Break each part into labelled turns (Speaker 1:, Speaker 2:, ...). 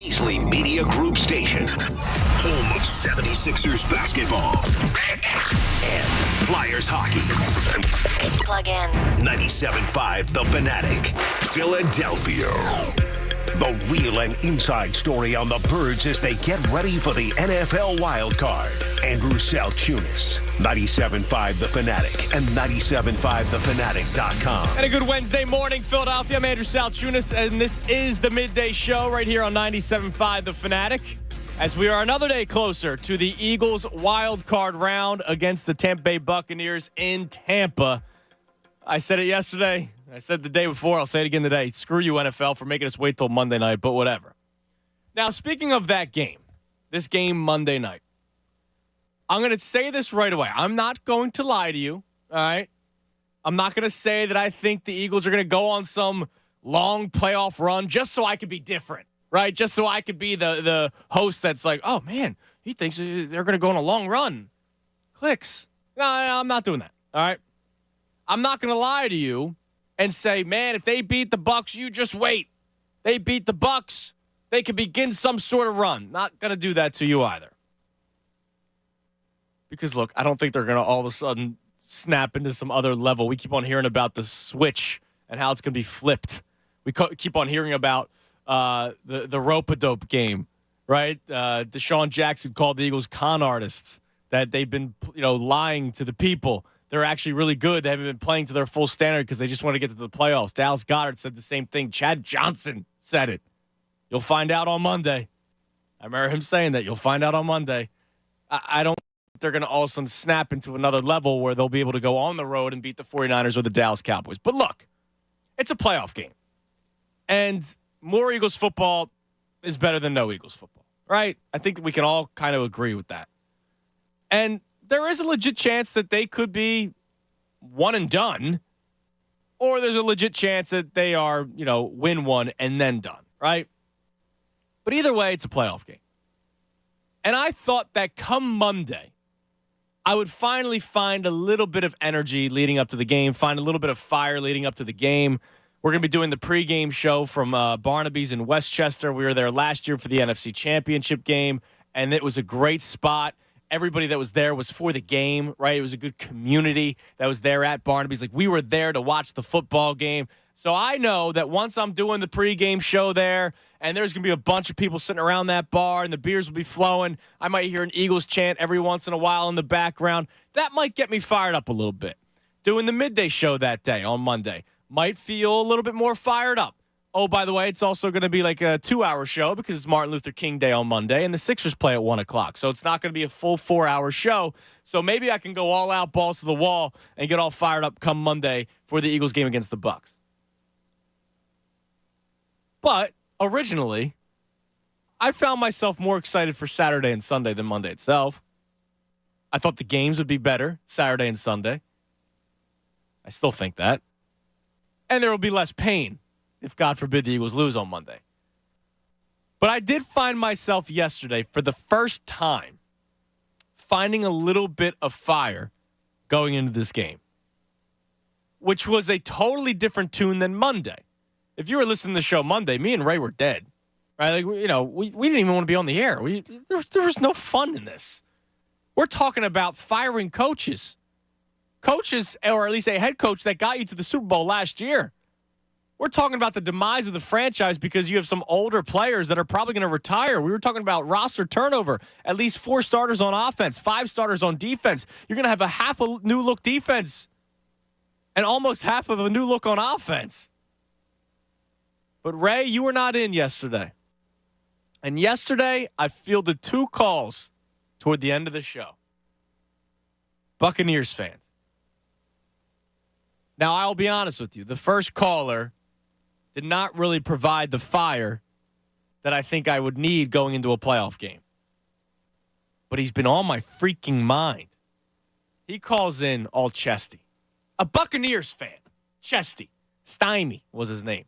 Speaker 1: Easley Media Group Station. Home of 76ers basketball and Flyers hockey.
Speaker 2: Plug in.
Speaker 1: 97.5 The Fanatic, Philadelphia. The real and inside story on the Birds as they get ready for the NFL Wildcard. Andrew Saltunis, 97.5 The Fanatic and 97.5thefanatic.com.
Speaker 3: And a good Wednesday morning, Philadelphia. I'm Andrew Saltunis, and this is the Midday Show right here on 97.5 The Fanatic. As we are another day closer to the Eagles Wildcard round against the Tampa Bay Buccaneers in Tampa. I said it yesterday. I said the day before. I'll say it again today. Screw you, NFL, for making us wait till Monday night, but whatever. Now, speaking of that game, this game Monday night, I'm going to say this right away. I'm not going to lie to you, all right? I'm not going to say that I think the Eagles are going to go on some long playoff run just so I could be different, right? Just so I could be the host that's like, oh, man, he thinks they're going to go on a long run. Clicks. No, I'm not doing that, all right? I'm not going to lie to you and say, man, if they beat the Bucs, you just wait. They beat the Bucs, they could begin some sort of run. Not going to do that to you either. Because, look, I don't think they're going to all of a sudden snap into some other level. We keep on hearing about the switch and how it's going to be flipped. We keep on hearing about the rope-a-dope game, right? Deshaun Jackson called the Eagles con artists, that they've been lying to the people. They're actually really good. They haven't been playing to their full standard because they just want to get to the playoffs. Dallas Goedert said the same thing. Chad Johnson said it. You'll find out on Monday. I remember him saying that. You'll find out on Monday. I don't think they're going to all of a sudden snap into another level where they'll be able to go on the road and beat the 49ers or the Dallas Cowboys. But look, it's a playoff game. And more Eagles football is better than no Eagles football, right? I think we can all kind of agree with that. And there is a legit chance that they could be one and done, or there's a legit chance that they are, win one and then done, right? But either way, it's a playoff game. And I thought that come Monday, I would finally find a little bit of energy leading up to the game, find a little bit of fire leading up to the game. We're going to be doing the pregame show from Barnaby's in Westchester. We were there last year for the NFC Championship game, and it was a great spot. Everybody that was there was for the game, right? It was a good community that was there at Barnaby's. Like, we were there to watch the football game. So I know that once I'm doing the pregame show there and there's going to be a bunch of people sitting around that bar and the beers will be flowing, I might hear an Eagles chant every once in a while in the background. That might get me fired up a little bit. Doing the midday show that day on Monday might feel a little bit more fired up. Oh, by the way, it's also going to be like a 2-hour show because it's Martin Luther King Day on Monday, and the Sixers play at 1 o'clock. So it's not going to be a full 4-hour show. So maybe I can go all out, balls to the wall, and get all fired up come Monday for the Eagles game against the Bucs. But originally, I found myself more excited for Saturday and Sunday than Monday itself. I thought the games would be better Saturday and Sunday. I still think that. And there will be less pain if, God forbid, the Eagles lose on Monday. But I did find myself yesterday, for the first time, finding a little bit of fire going into this game, which was a totally different tune than Monday. If you were listening to the show Monday, me and Ray were dead, right? Like, we didn't even want to be on the air. There was no fun in this. We're talking about firing coaches, or at least a head coach that got you to the Super Bowl last year. We're talking about the demise of the franchise because you have some older players that are probably going to retire. We were talking about roster turnover, at least 4 starters on offense, 5 starters on defense. You're going to have a half a new look defense and almost half of a new look on offense. But Ray, you were not in yesterday. And yesterday, I fielded 2 calls toward the end of the show. Buccaneers fans. Now, I'll be honest with you. The first caller did not really provide the fire that I think I would need going into a playoff game. But he's been on my freaking mind. He calls in all chesty. A Buccaneers fan. Chesty. Stymie was his name.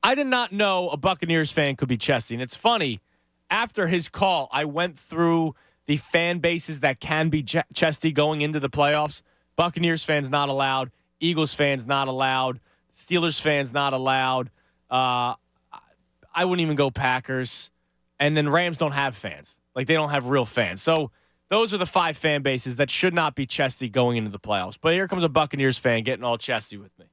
Speaker 3: I did not know a Buccaneers fan could be chesty. And it's funny, after his call, I went through the fan bases that can be chesty going into the playoffs. Buccaneers fans not allowed. Eagles fans not allowed. Steelers fans not allowed. I wouldn't even go Packers. And then Rams don't have fans. Like, they don't have real fans. So those are the 5 fan bases that should not be chesty going into the playoffs. But here comes a Buccaneers fan getting all chesty with me.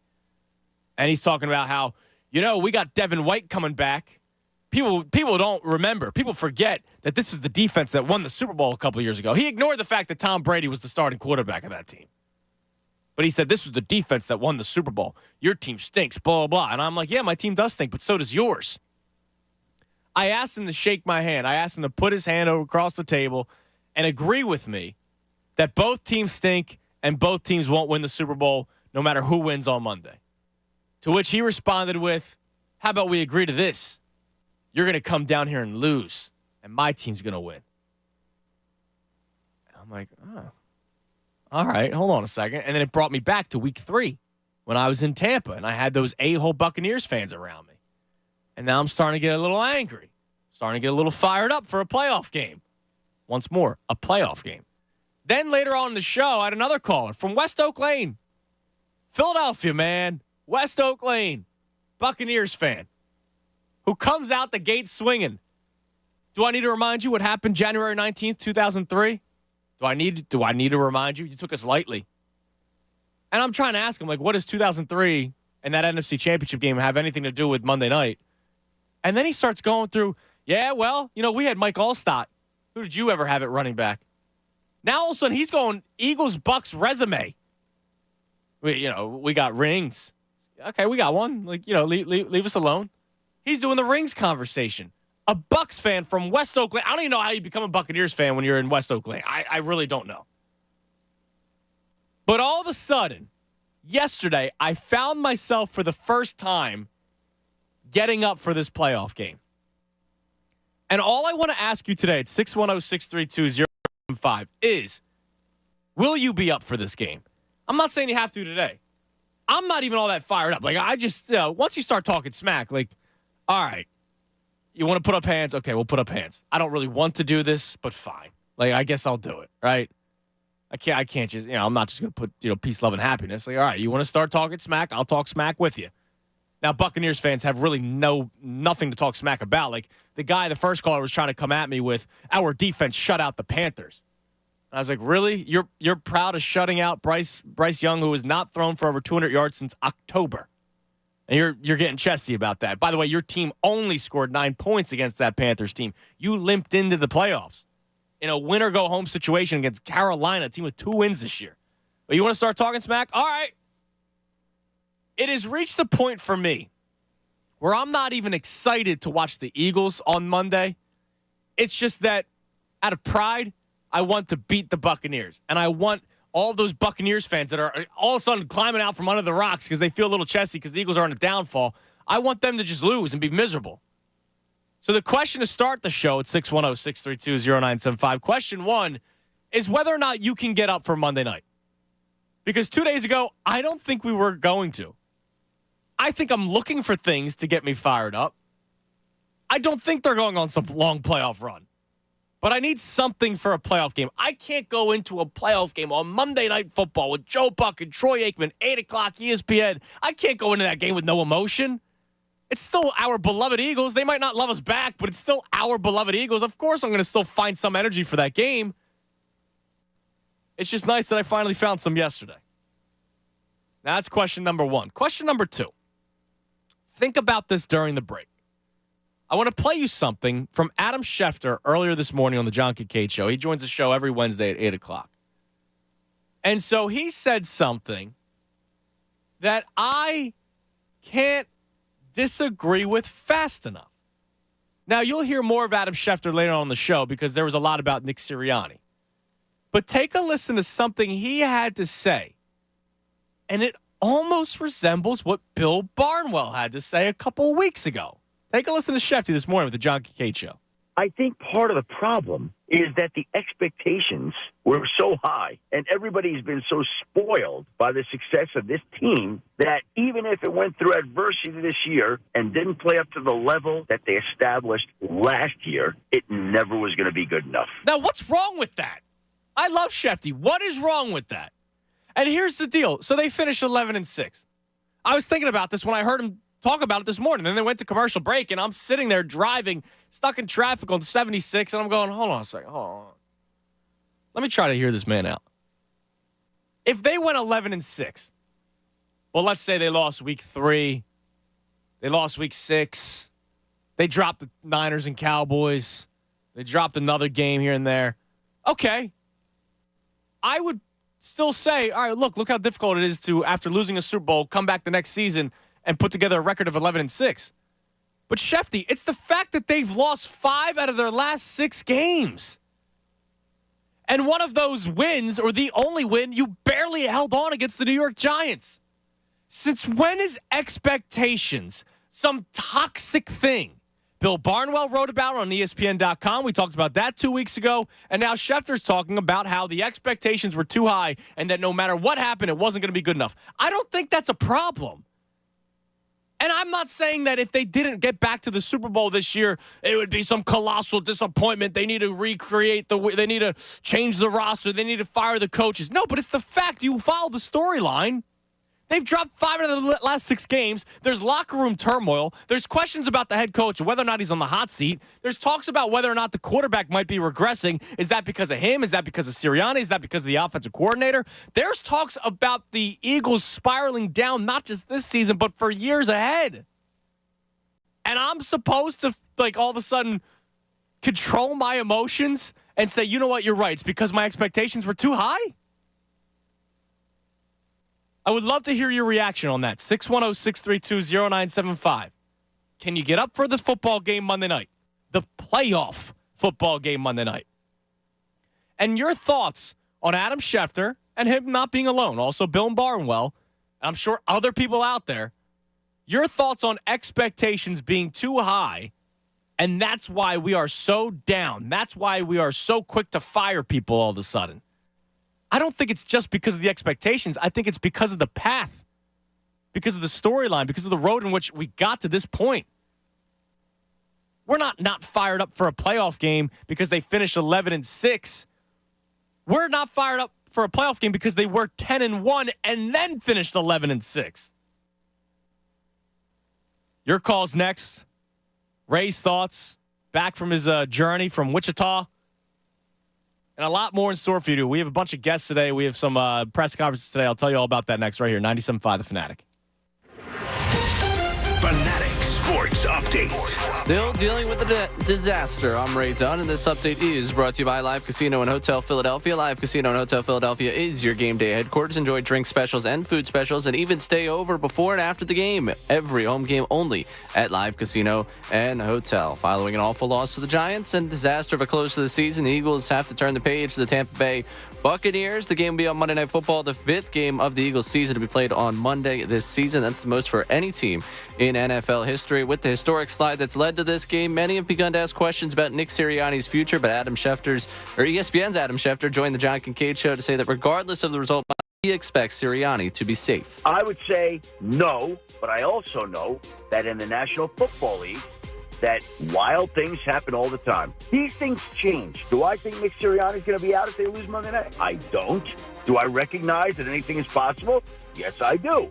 Speaker 3: And he's talking about how, we got Devin White coming back. People don't remember. People forget that this is the defense that won the Super Bowl a couple years ago. He ignored the fact that Tom Brady was the starting quarterback of that team. But he said, this was the defense that won the Super Bowl. Your team stinks, blah, blah, blah. And I'm like, yeah, my team does stink, but so does yours. I asked him to shake my hand. I asked him to put his hand over across the table and agree with me that both teams stink and both teams won't win the Super Bowl no matter who wins on Monday. To which he responded with, how about we agree to this? You're going to come down here and lose, and my team's going to win. And I'm like, oh, all right, hold on a second. And then it brought me back to week 3 when I was in Tampa, and I had those a-hole Buccaneers fans around me. And now I'm starting to get a little angry, starting to get a little fired up for a playoff game. Once more, a playoff game. Then later on in the show, I had another caller from West Oak Lane. Philadelphia, man. West Oak Lane. Buccaneers fan. Who comes out the gate swinging. Do I need to remind you what happened January 19th, 2003? Do I need to remind you? You took us lightly. And I'm trying to ask him, like, what does 2003 and that NFC Championship game have anything to do with Monday night? And then he starts going through, yeah, well, we had Mike Allstott. Who did you ever have at running back? Now all of a sudden he's going Eagles-Bucks resume. We got rings. Okay, we got one. Like, leave us alone. He's doing the rings conversation. A Bucks fan from West Oak Lane. I don't even know how you become a Buccaneers fan when you're in West Oak Lane. I really don't know. But all of a sudden, yesterday, I found myself for the first time getting up for this playoff game. And all I want to ask you today at 610-632-075 is, will you be up for this game? I'm not saying you have to today. I'm not even all that fired up. Like, I just, once you start talking smack, like, all right, you want to put up hands? Okay, we'll put up hands. I don't really want to do this, but fine. Like, I guess I'll do it, right? I can't just, I'm not just going to put, peace, love, and happiness. Like, all right, you want to start talking smack? I'll talk smack with you. Now, Buccaneers fans have really nothing to talk smack about. Like, the first caller was trying to come at me with, our defense shut out the Panthers. And I was like, really? You're proud of shutting out Bryce Young, who has not thrown for over 200 yards since October. And you're getting chesty about that. By the way, your team only scored 9 points against that Panthers team. You limped into the playoffs in a win-or-go-home situation against Carolina, a team with 2 wins this year. But you want to start talking smack? All right. It has reached a point for me where I'm not even excited to watch the Eagles on Monday. It's just that out of pride, I want to beat the Buccaneers. And I want all those Buccaneers fans that are all of a sudden climbing out from under the rocks because they feel a little chesty because the Eagles are on a downfall. I want them to just lose and be miserable. So the question to start the show at 610-632-0975, question 1 is whether or not you can get up for Monday night. Because 2 days ago, I don't think we were going to. I think I'm looking for things to get me fired up. I don't think they're going on some long playoff run. But I need something for a playoff game. I can't go into a playoff game on Monday Night Football with Joe Buck and Troy Aikman, 8 o'clock ESPN. I can't go into that game with no emotion. It's still our beloved Eagles. They might not love us back, but it's still our beloved Eagles. Of course, I'm going to still find some energy for that game. It's just nice that I finally found some yesterday. Now, that's question number 1. Question number 2. Think about this during the break. I want to play you something from Adam Schefter earlier this morning on the John Kincaid Show. He joins the show every Wednesday at 8 o'clock. And so he said something that I can't disagree with fast enough. Now, you'll hear more of Adam Schefter later on in the show because there was a lot about Nick Sirianni. But take a listen to something he had to say, and it almost resembles what Bill Barnwell had to say a couple weeks ago. Take a listen to Schefter this morning with the John Kincaid Show.
Speaker 4: I think part of the problem is that the expectations were so high and everybody's been so spoiled by the success of this team that even if it went through adversity this year and didn't play up to the level that they established last year, it never was going to be good enough.
Speaker 3: Now, what's wrong with that? I love Schefter. What is wrong with that? And here's the deal. So they finished 11-6. I was thinking about this when I heard him talk about it this morning. Then they went to commercial break, and I'm sitting there driving, stuck in traffic on 76, and I'm going, hold on a second, hold on. Let me try to hear this man out. If they went 11-6, well, let's say they lost week 3, they lost week 6, they dropped the Niners and Cowboys, they dropped another game here and there. Okay. I would still say, all right, look how difficult it is to, after losing a Super Bowl, come back the next season and put together a record of 11-6. But Shefty, it's the fact that they've lost 5 out of their last 6 games. And one of those wins, or the only win, you barely held on against the New York Giants. Since when is expectations some toxic thing? Bill Barnwell wrote about it on ESPN.com. We talked about that 2 weeks ago. And now Schefter's talking about how the expectations were too high and that no matter what happened, it wasn't going to be good enough. I don't think that's a problem. And I'm not saying that if they didn't get back to the Super Bowl this year, it would be some colossal disappointment. They need to recreate they need to change the roster. They need to fire the coaches. No, but it's the fact. You follow the storyline. They've dropped 5 out of the last 6 games. There's locker room turmoil. There's questions about the head coach and whether or not he's on the hot seat. There's talks about whether or not the quarterback might be regressing. Is that because of him? Is that because of Sirianni? Is that because of the offensive coordinator? There's talks about the Eagles spiraling down, not just this season, but for years ahead. And I'm supposed to, all of a sudden control my emotions and say, you know what, you're right. It's because my expectations were too high? I would love to hear your reaction on that. 610-632-0975. Can you get up for the football game Monday night? The playoff football game Monday night. And your thoughts on Adam Schefter and him not being alone. Also, Bill Barnwell. I'm sure other people out there. Your thoughts on expectations being too high, and that's why we are so down. That's why we are so quick to fire people all of a sudden. I don't think it's just because of the expectations. I think it's because of the path, because of the storyline, because of the road in which we got to this point. We're not fired up for a playoff game because they finished 11-6. We're not fired up for a playoff game because they were 10-1 and then finished 11-6. Your call's next. Ray's thoughts back from his journey from Wichita. And a lot more in store for you. We have a bunch of guests today. We have some press conferences today. I'll tell you all about that next right here. 97.5 The Fanatic.
Speaker 1: Fanatic Sports Update.
Speaker 5: Still dealing with the disaster. I'm Ray Dunn, and this update is brought to you by Live Casino and Hotel Philadelphia. Live Casino and Hotel Philadelphia is your game day headquarters. Enjoy drink specials and food specials, and even stay over before and after the game. Every home game only at Live Casino and Hotel. Following an awful loss to the Giants and disaster of a close to the season, the Eagles have to turn the page to the Tampa Bay Buccaneers. The game will be on Monday Night Football, the 5th game of the Eagles season to be played on Monday this season. That's the most for any team in NFL history. With the historic slide that's led to this game, many have begun to ask questions about Nick Sirianni's future, but ESPN's Adam Schefter joined the John Kincaid Show to say that regardless of the result, he expects Sirianni to be safe.
Speaker 4: I would say no, but I also know that in the National Football League, that wild things happen all the time. These things change. Do I think Nick Sirianni is going to be out if they lose Monday night? I don't. Do I recognize that anything is possible? Yes, I do.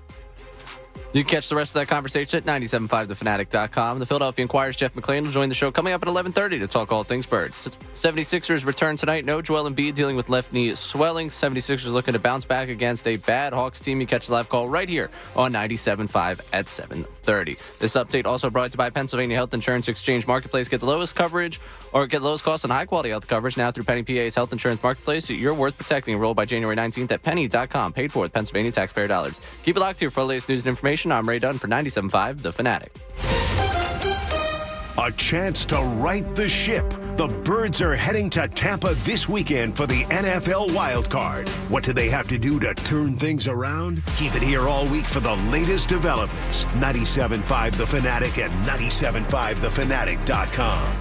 Speaker 5: You can catch the rest of that conversation at 975thefanatic.com. The Philadelphia Inquirer's Jeff McLane will join the show coming up at 11:30 to talk all things Birds. 76ers return tonight. No Joel Embiid dealing with left knee swelling. 76ers looking to bounce back against a bad Hawks team. You catch the live call right here on 97.5 at 7:30. This update also brought to you by Pennsylvania Health Insurance Exchange Marketplace. Get the lowest coverage or get the lowest cost on high-quality health coverage now through Penny PA's Health Insurance Marketplace. You're worth protecting. Enroll by January 19th at penny.com. Paid for with Pennsylvania taxpayer dollars. Keep it locked here for the latest news and information. I'm Ray Dunn for 97.5 The Fanatic.
Speaker 1: A chance to right the ship. The Birds are heading to Tampa this weekend for the NFL Wildcard. What do they have to do to turn things around? Keep it here all week for the latest developments. 97.5 The Fanatic at 97.5thefanatic.com.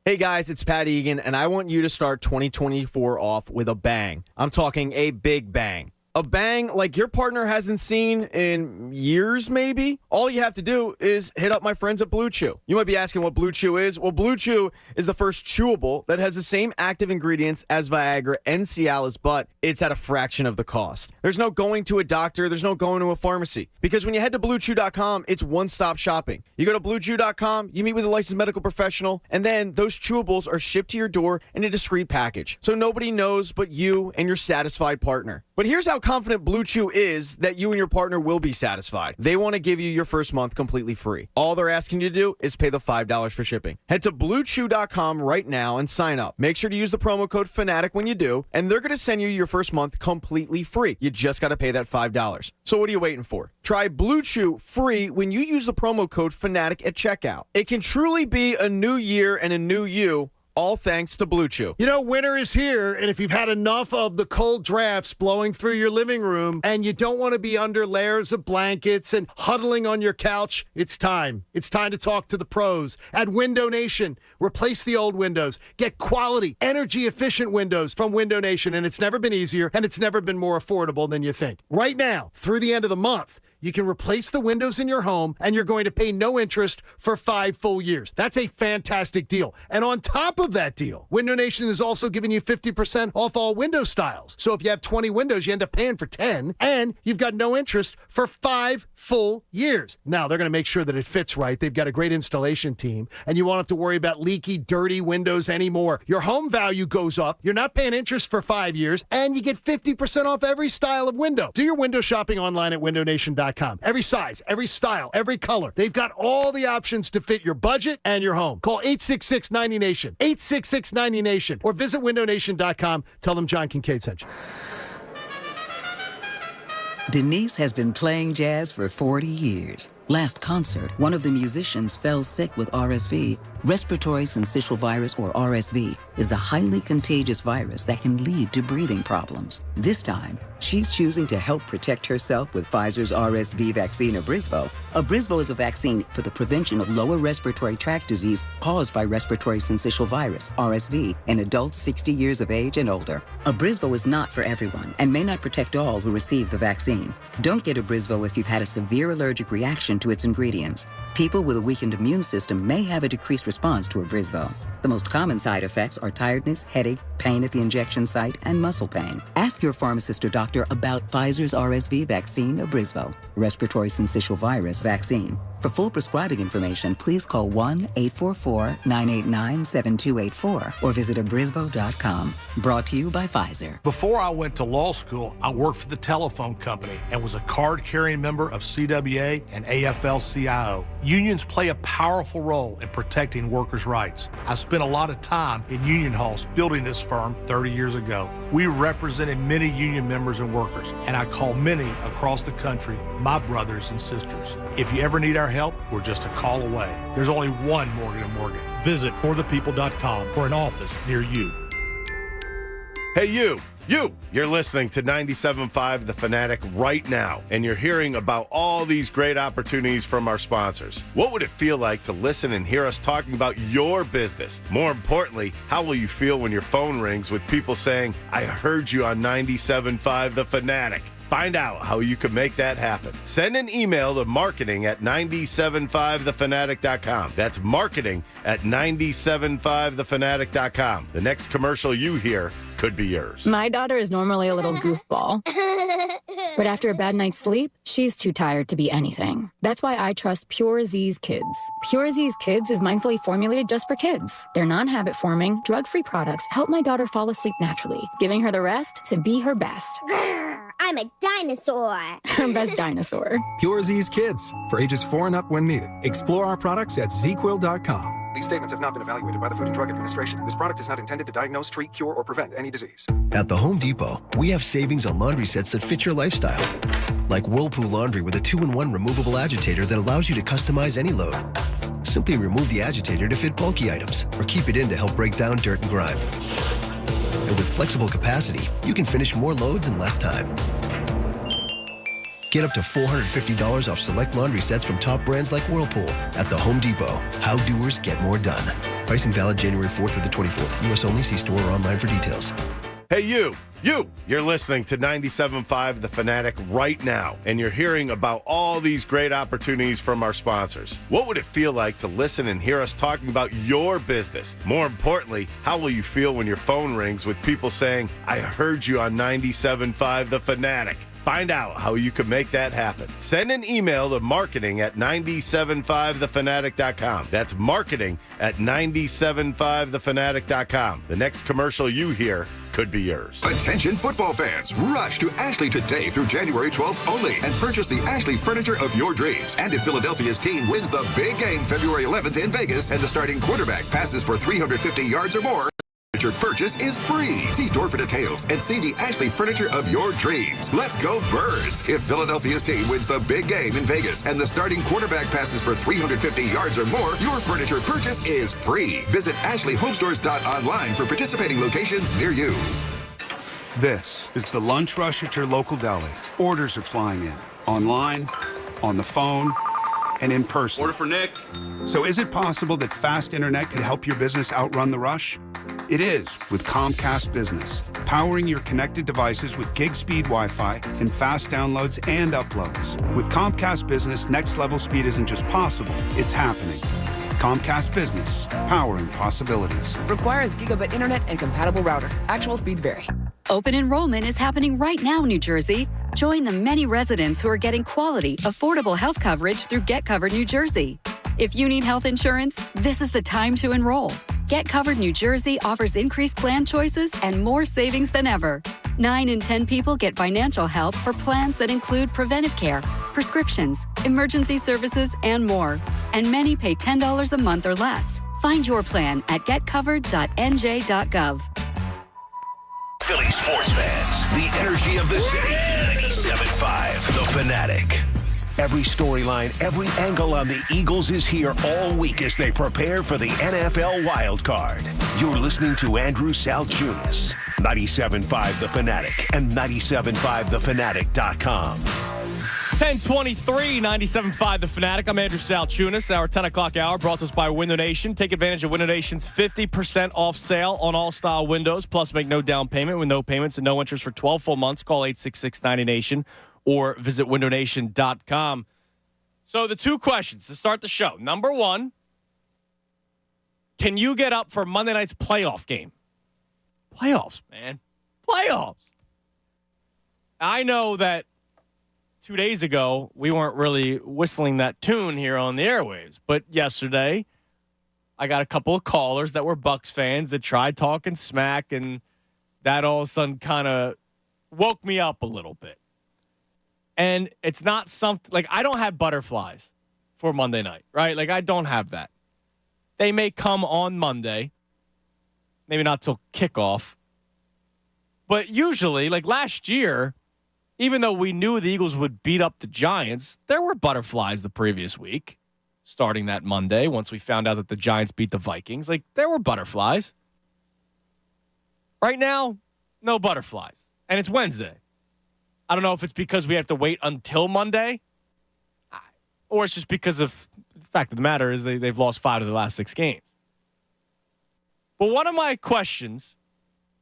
Speaker 6: Hey guys, it's Pat Egan, and I want you to start 2024 off with a bang. I'm talking a big bang. A bang like your partner hasn't seen in years, maybe? All you have to do is hit up my friends at Blue Chew. You might be asking what Blue Chew is. Well, Blue Chew is the first chewable that has the same active ingredients as Viagra and Cialis, but it's at a fraction of the cost. There's no going to a doctor. There's no going to a pharmacy. Because when you head to BlueChew.com, it's one-stop shopping. You go to BlueChew.com, you meet with a licensed medical professional, and then those chewables are shipped to your door in a discreet package. So nobody knows but you and your satisfied partner. But here's how confident Blue Chew is that you and your partner will be satisfied. They want to give you your first month completely free. All they're asking you to do is pay the $5 for shipping. Head to BlueChew.com right now and sign up. Make sure to use the promo code Fanatic when you do, and they're going to send you your first month completely free. You just got to pay that $5. So what are you waiting for? Try Blue Chew free when you use the promo code Fanatic at checkout. It can truly be a new year and a new you, all thanks to Blue Chew.
Speaker 7: You know, winter is here, and if you've had enough of the cold drafts blowing through your living room and you don't want to be under layers of blankets and huddling on your couch, it's time. It's time to talk to the pros at Window Nation. Replace the old windows. Get quality, energy-efficient windows from Window Nation, and it's never been easier, and it's never been more affordable than you think. Right now, through the end of the month, you can replace the windows in your home, and you're going to pay no interest for 5 full years. That's a fantastic deal. And on top of that deal, Window Nation is also giving you 50% off all window styles. So if you have 20 windows, you end up paying for 10, and you've got no interest for 5 full years. Now, they're going to make sure that it fits right. They've got a great installation team, and you won't have to worry about leaky, dirty windows anymore. Your home value goes up. You're not paying interest for 5 years, and you get 50% off every style of window. Do your window shopping online at windownation.com. Every size, every style, every color. They've got all the options to fit your budget and your home. Call 866-90NATION, 866-90NATION, or visit windownation.com. Tell them John Kincaid sent you.
Speaker 8: Denise has been playing jazz for 40 years. Last concert, one of the musicians fell sick with RSV. Respiratory syncytial virus, or RSV, is a highly contagious virus that can lead to breathing problems. This time, she's choosing to help protect herself with Pfizer's RSV vaccine, Abrysvo. Abrysvo is a vaccine for the prevention of lower respiratory tract disease caused by respiratory syncytial virus, RSV, in adults 60 years of age and older. Abrysvo is not for everyone and may not protect all who receive the vaccine. Don't get Abrysvo if you've had a severe allergic reaction to its ingredients. People with a weakened immune system may have a decreased response to Abrysvo. The most common side effects are tiredness, headache, pain at the injection site, and muscle pain. Ask your pharmacist or doctor about Pfizer's RSV vaccine, Abrysvo, respiratory syncytial virus vaccine. For full prescribing information, please call 1-844-989-7284 or visit abrysvo.com. Brought to you by Pfizer.
Speaker 9: Before I went to law school, I worked for the telephone company and was a card-carrying member of CWA and AFL-CIO. Unions play a powerful role in protecting workers' rights. I spent a lot of time in union halls building this firm 30 years ago. We represented many union members and workers, and I call many across the country my brothers and sisters. If you ever need our help, we're just a call away. There's only one Morgan & Morgan. Visit forthepeople.com for an office near you.
Speaker 10: Hey, you. You're listening to 97.5 The Fanatic right now, and you're hearing about all these great opportunities from our sponsors. What would it feel like to listen and hear us talking about your business? More importantly, how will you feel when your phone rings with people saying, I heard you on 97.5 The Fanatic? Find out how you can make that happen. Send an email to marketing@975thefanatic.com. That's marketing@975thefanatic.com. The next commercial you hear could be yours.
Speaker 11: My daughter is normally a little goofball, but after a bad night's sleep, she's too tired to be anything. That's why I trust Pure Z's Kids. Pure Z's Kids is mindfully formulated just for kids. Their non-habit forming, drug-free products help my daughter fall asleep naturally, giving her the rest to be her best.
Speaker 12: I'm a dinosaur.
Speaker 11: Her best dinosaur.
Speaker 13: Pure Z's Kids, for ages 4 and up when needed. Explore our products at zquill.com. These statements have not been evaluated by the Food and Drug Administration. This product is not intended to diagnose, treat, cure, or prevent any disease.
Speaker 14: At the Home Depot, we have savings on laundry sets that fit your lifestyle. Like Whirlpool Laundry with a 2-in-1 removable agitator that allows you to customize any load. Simply remove the agitator to fit bulky items, or keep it in to help break down dirt and grime. And with flexible capacity, you can finish more loads in less time. Get up to $450 off select laundry sets from top brands like Whirlpool at the Home Depot. How doers get more done. Pricing valid January 4th through the 24th. U.S. only. See store or online for details.
Speaker 10: Hey, you. You're listening to 97.5 The Fanatic right now, and you're hearing about all these great opportunities from our sponsors. What would it feel like to listen and hear us talking about your business? More importantly, how will you feel when your phone rings with people saying, I heard you on 97.5 The Fanatic? Find out how you can make that happen. Send an email to marketing@975thefanatic.com. That's marketing@975thefanatic.com. The next commercial you hear could be yours.
Speaker 15: Attention football fans, rush to Ashley today through January 12th only and purchase the Ashley furniture of your dreams. And if Philadelphia's team wins the big game February 11th in Vegas and the starting quarterback passes for 350 yards or more, furniture purchase is free. See store for details and see the Ashley furniture of your dreams. Let's go Birds! If Philadelphia's team wins the big game in Vegas and the starting quarterback passes for 350 yards or more, your furniture purchase is free. Visit ashleyhomestores.online for participating locations near you.
Speaker 16: This is the lunch rush at your local deli. Orders are flying in. Online, on the phone, and in person.
Speaker 17: Order for Nick.
Speaker 16: So is it possible that fast internet could help your business outrun the rush? It is with Comcast Business, powering your connected devices with gig speed Wi-Fi and fast downloads and uploads. With Comcast Business, next level speed isn't just possible, it's happening. Comcast Business, powering possibilities.
Speaker 18: Requires gigabit internet and compatible router. Actual speeds vary.
Speaker 19: Open enrollment is happening right now, New Jersey. Join the many residents who are getting quality, affordable health coverage through Get Covered New Jersey. If you need health insurance, this is the time to enroll. Get Covered New Jersey offers increased plan choices and more savings than ever. 9 in 10 people get financial help for plans that include preventive care, prescriptions, emergency services, and more. And many pay $10 a month or less. Find your plan at getcovered.nj.gov.
Speaker 1: Philly sports fans, the energy of the city. 97.5 The Fanatic. Every storyline, every angle on the Eagles is here all week as they prepare for the NFL Wildcard. You're listening to Andrew Salchunas, 97.5 The Fanatic and 97.5thefanatic.com.
Speaker 3: 10:23, 97.5 The Fanatic. I'm Andrew Salchunas. Our 10 o'clock hour brought to us by Window Nation. Take advantage of Window Nation's 50% off sale on all style windows. Plus, make no down payment with no payments and no interest for 12 full months. Call 866-90Nation or visit windownation.com. So the two questions to start the show. Number one, can you get up for Monday night's playoff game? Playoffs, man. Playoffs. I know that 2 days ago, we weren't really whistling that tune here on the airwaves. But yesterday, I got a couple of callers that were Bucs fans that tried talking smack, and that all of a sudden kind of woke me up a little bit. And it's not something, like, I don't have butterflies for Monday night, right? Like, I don't have that. They may come on Monday, maybe not till kickoff. But usually, like last year, even though we knew the Eagles would beat up the Giants, there were butterflies the previous week, starting that Monday, once we found out that the Giants beat the Vikings. Like, there were butterflies. Right now, no butterflies. And it's Wednesday. I don't know if it's because we have to wait until Monday, or it's just because of the fact of the matter is they've lost 5 of the last 6 games. But one of my questions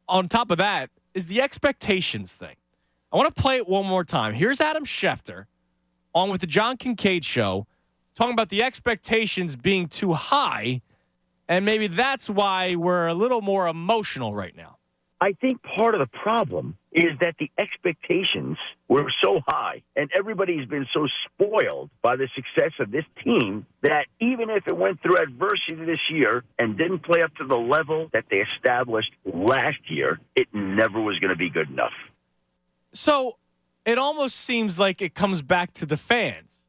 Speaker 3: on top of that is the expectations thing. I want to play it one more time. Here's Adam Schefter on with the John Kincaid Show talking about the expectations being too high, and maybe that's why we're a little more emotional right now.
Speaker 4: I think part of the problem is that the expectations were so high and everybody's been so spoiled by the success of this team that even if it went through adversity this year and didn't play up to the level that they established last year, it never was going to be good enough.
Speaker 3: So it almost seems like it comes back to the fans,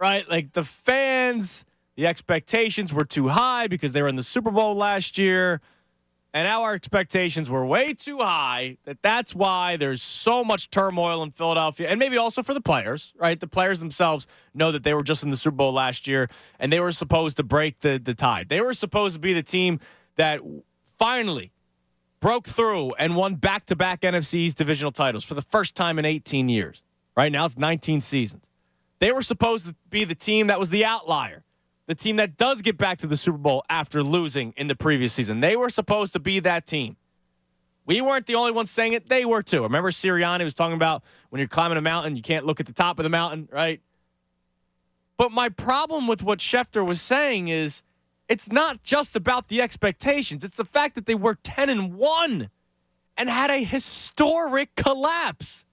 Speaker 3: right? Like the fans, the expectations were too high because they were in the Super Bowl last year. And our expectations were way too high. That's why there's so much turmoil in Philadelphia. And maybe also for the players, right? The players themselves know that they were just in the Super Bowl last year, and they were supposed to break the tide. They were supposed to be the team that finally broke through and won back-to-back NFC East divisional titles for the first time in 18 years. Right now, it's 19 seasons. They were supposed to be the team that was the outlier. The team that does get back to the Super Bowl after losing in the previous season. They were supposed to be that team. We weren't the only ones saying it. They were too. Remember Sirianni was talking about when you're climbing a mountain, you can't look at the top of the mountain, right? But my problem with what Schefter was saying is it's not just about the expectations. It's the fact that they were 10-1 and had a historic collapse.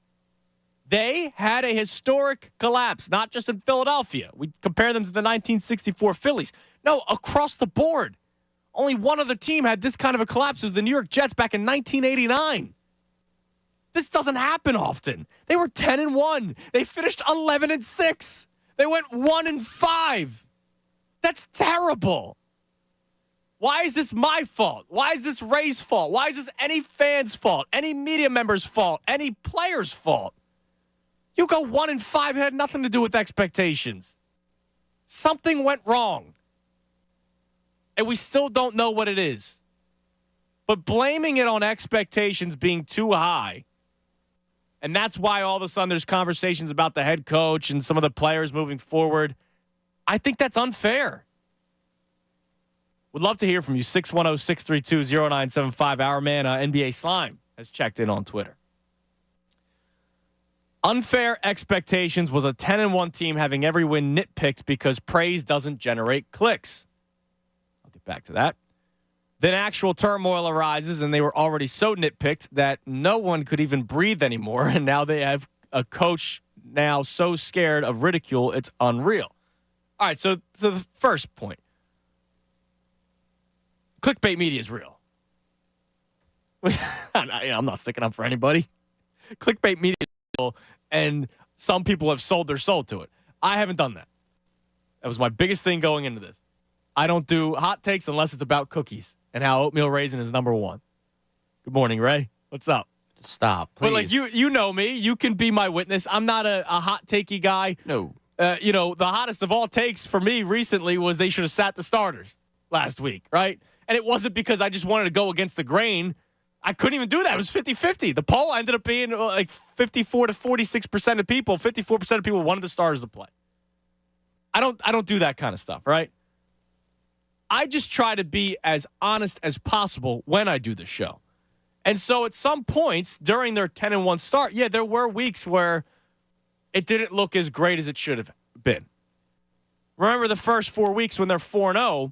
Speaker 3: They had a historic collapse, not just in Philadelphia. We compare them to the 1964 Phillies. No, across the board. Only one other team had this kind of a collapse. It was the New York Jets back in 1989. This doesn't happen often. They were 10-1. They finished 11-6. They went 1-5. That's terrible. Why is this my fault? Why is this Ray's fault? Why is this any fan's fault? Any media member's fault? Any player's fault? You go 1-5. It had nothing to do with expectations. Something went wrong. And we still don't know what it is. But blaming it on expectations being too high, and that's why all of a sudden there's conversations about the head coach and some of the players moving forward, I think that's unfair. Would love to hear from you. 610-632-0975. Our man, NBA Slime, has checked in on Twitter. Unfair expectations was a 10-1 team having every win nitpicked because praise doesn't generate clicks. I'll get back to that. Then actual turmoil arises, and they were already so nitpicked that no one could even breathe anymore, and now they have a coach now so scared of ridicule, it's unreal. All right, so the first point. Clickbait media is real. I'm not sticking up for anybody. Clickbait media is real, and some people have sold their soul to it. I haven't done that. That was my biggest thing going into this. I don't do hot takes unless it's about cookies and how oatmeal raisin is number one. Good morning, Ray. What's up?
Speaker 5: Stop, please.
Speaker 3: But like you know me. You can be my witness. I'm not a hot takey guy.
Speaker 5: No.
Speaker 3: The hottest of all takes for me recently was they should have sat the starters last week, right? And it wasn't because I just wanted to go against the grain. I couldn't even do that. It was 50-50. The poll ended up being like 54 to 46% of people. 54% of people wanted the starters to play. I don't do that kind of stuff, right? I just try to be as honest as possible when I do the show. And so at some points during their 10-1 start, yeah, there were weeks where it didn't look as great as it should have been. Remember the first 4 weeks when they're 4-0,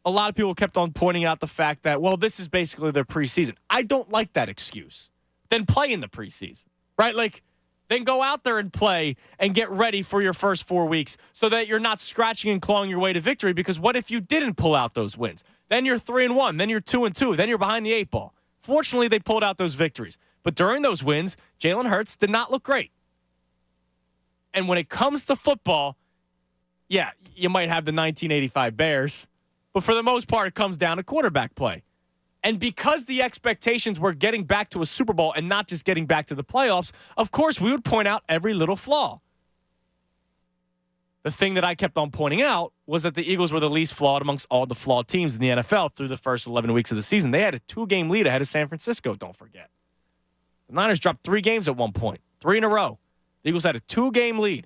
Speaker 3: a lot of people kept on pointing out the fact that, well, this is basically their preseason. I don't like that excuse. Then play in the preseason, right? Like, then go out there and play and get ready for your first 4 weeks so that you're not scratching and clawing your way to victory, because what if you didn't pull out those wins? Then you're 3-1, then you're 2-2, then you're behind the 8 ball. Fortunately, they pulled out those victories. But during those wins, Jalen Hurts did not look great. And when it comes to football, yeah, you might have the 1985 Bears, but for the most part, it comes down to quarterback play. And because the expectations were getting back to a Super Bowl and not just getting back to the playoffs, of course, we would point out every little flaw. The thing that I kept on pointing out was that the Eagles were the least flawed amongst all the flawed teams in the NFL through the first 11 weeks of the season. They had a 2-game lead ahead of San Francisco, don't forget. The Niners dropped 3 games at one point, 3 in a row. The Eagles had a 2-game lead.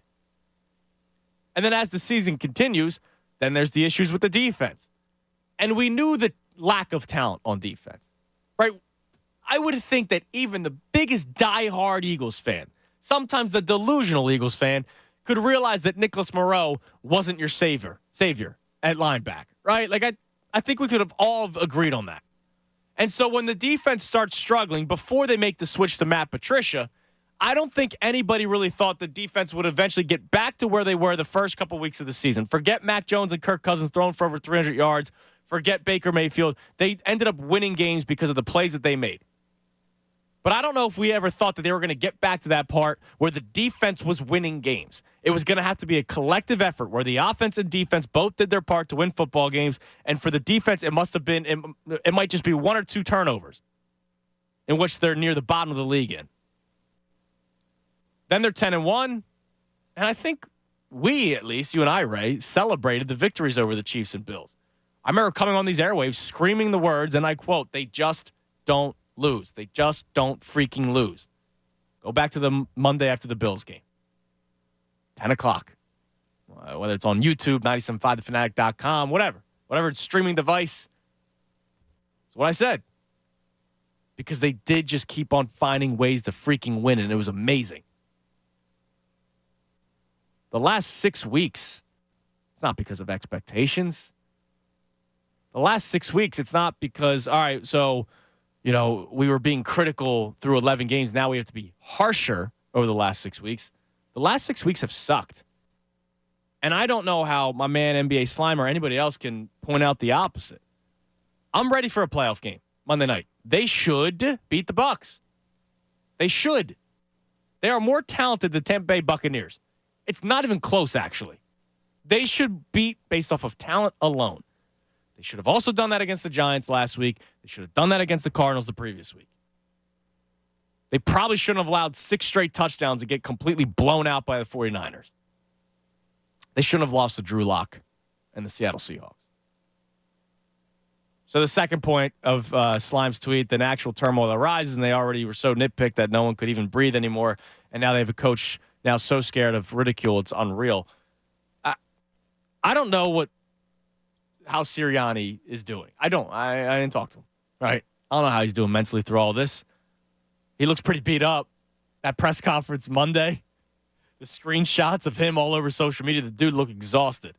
Speaker 3: And then as the season continues, then there's the issues with the defense. And we knew the lack of talent on defense, right? I would think that even the biggest diehard Eagles fan, sometimes the delusional Eagles fan, could realize that Nicholas Moreau wasn't your savior at linebacker, right? Like, I think we could have all agreed on that. And so when the defense starts struggling before they make the switch to Matt Patricia, I don't think anybody really thought the defense would eventually get back to where they were the first couple weeks of the season. Forget Mac Jones and Kirk Cousins throwing for over 300 yards. Forget Baker Mayfield. They ended up winning games because of the plays that they made. But I don't know if we ever thought that they were going to get back to that part where the defense was winning games. It was going to have to be a collective effort where the offense and defense both did their part to win football games. And for the defense, it might just be 1 or 2 turnovers in which they're near the bottom of the league in. Then they're 10-1. And I think we, at least, you and I, Ray, celebrated the victories over the Chiefs and Bills. I remember coming on these airwaves screaming the words, and I quote, "They just don't lose. They just don't freaking lose." Go back to the Monday after the Bills game. 10 o'clock. Whether it's on YouTube, 97.5thefanatic.com, whatever. Whatever streaming device. That's what I said. because they did just keep on finding ways to freaking win, and it was amazing. The last 6 weeks, it's not because of expectations. The last 6 weeks, it's not because, all right, so, we were being critical through 11 games. Now we have to be harsher over the last 6 weeks. The last 6 weeks have sucked. And I don't know how my man NBA Slime or anybody else can point out the opposite. I'm ready for a playoff game Monday night. They should beat the Bucs. They should. They are more talented than the Tampa Bay Buccaneers. It's not even close, actually. They should beat based off of talent alone. They should have also done that against the Giants last week. They should have done that against the Cardinals the previous week. They probably shouldn't have allowed 6 straight touchdowns and get completely blown out by the 49ers. They shouldn't have lost to Drew Lock and the Seattle Seahawks. So the second point of Slime's tweet, then actual turmoil arises, and they already were so nitpicked that no one could even breathe anymore, and now they have a coach now so scared of ridicule, it's unreal. I don't know how Sirianni is doing. I didn't talk to him, right? I don't know how he's doing mentally through all this. He looks pretty beat up. That press conference Monday, the screenshots of him all over social media, the dude looked exhausted.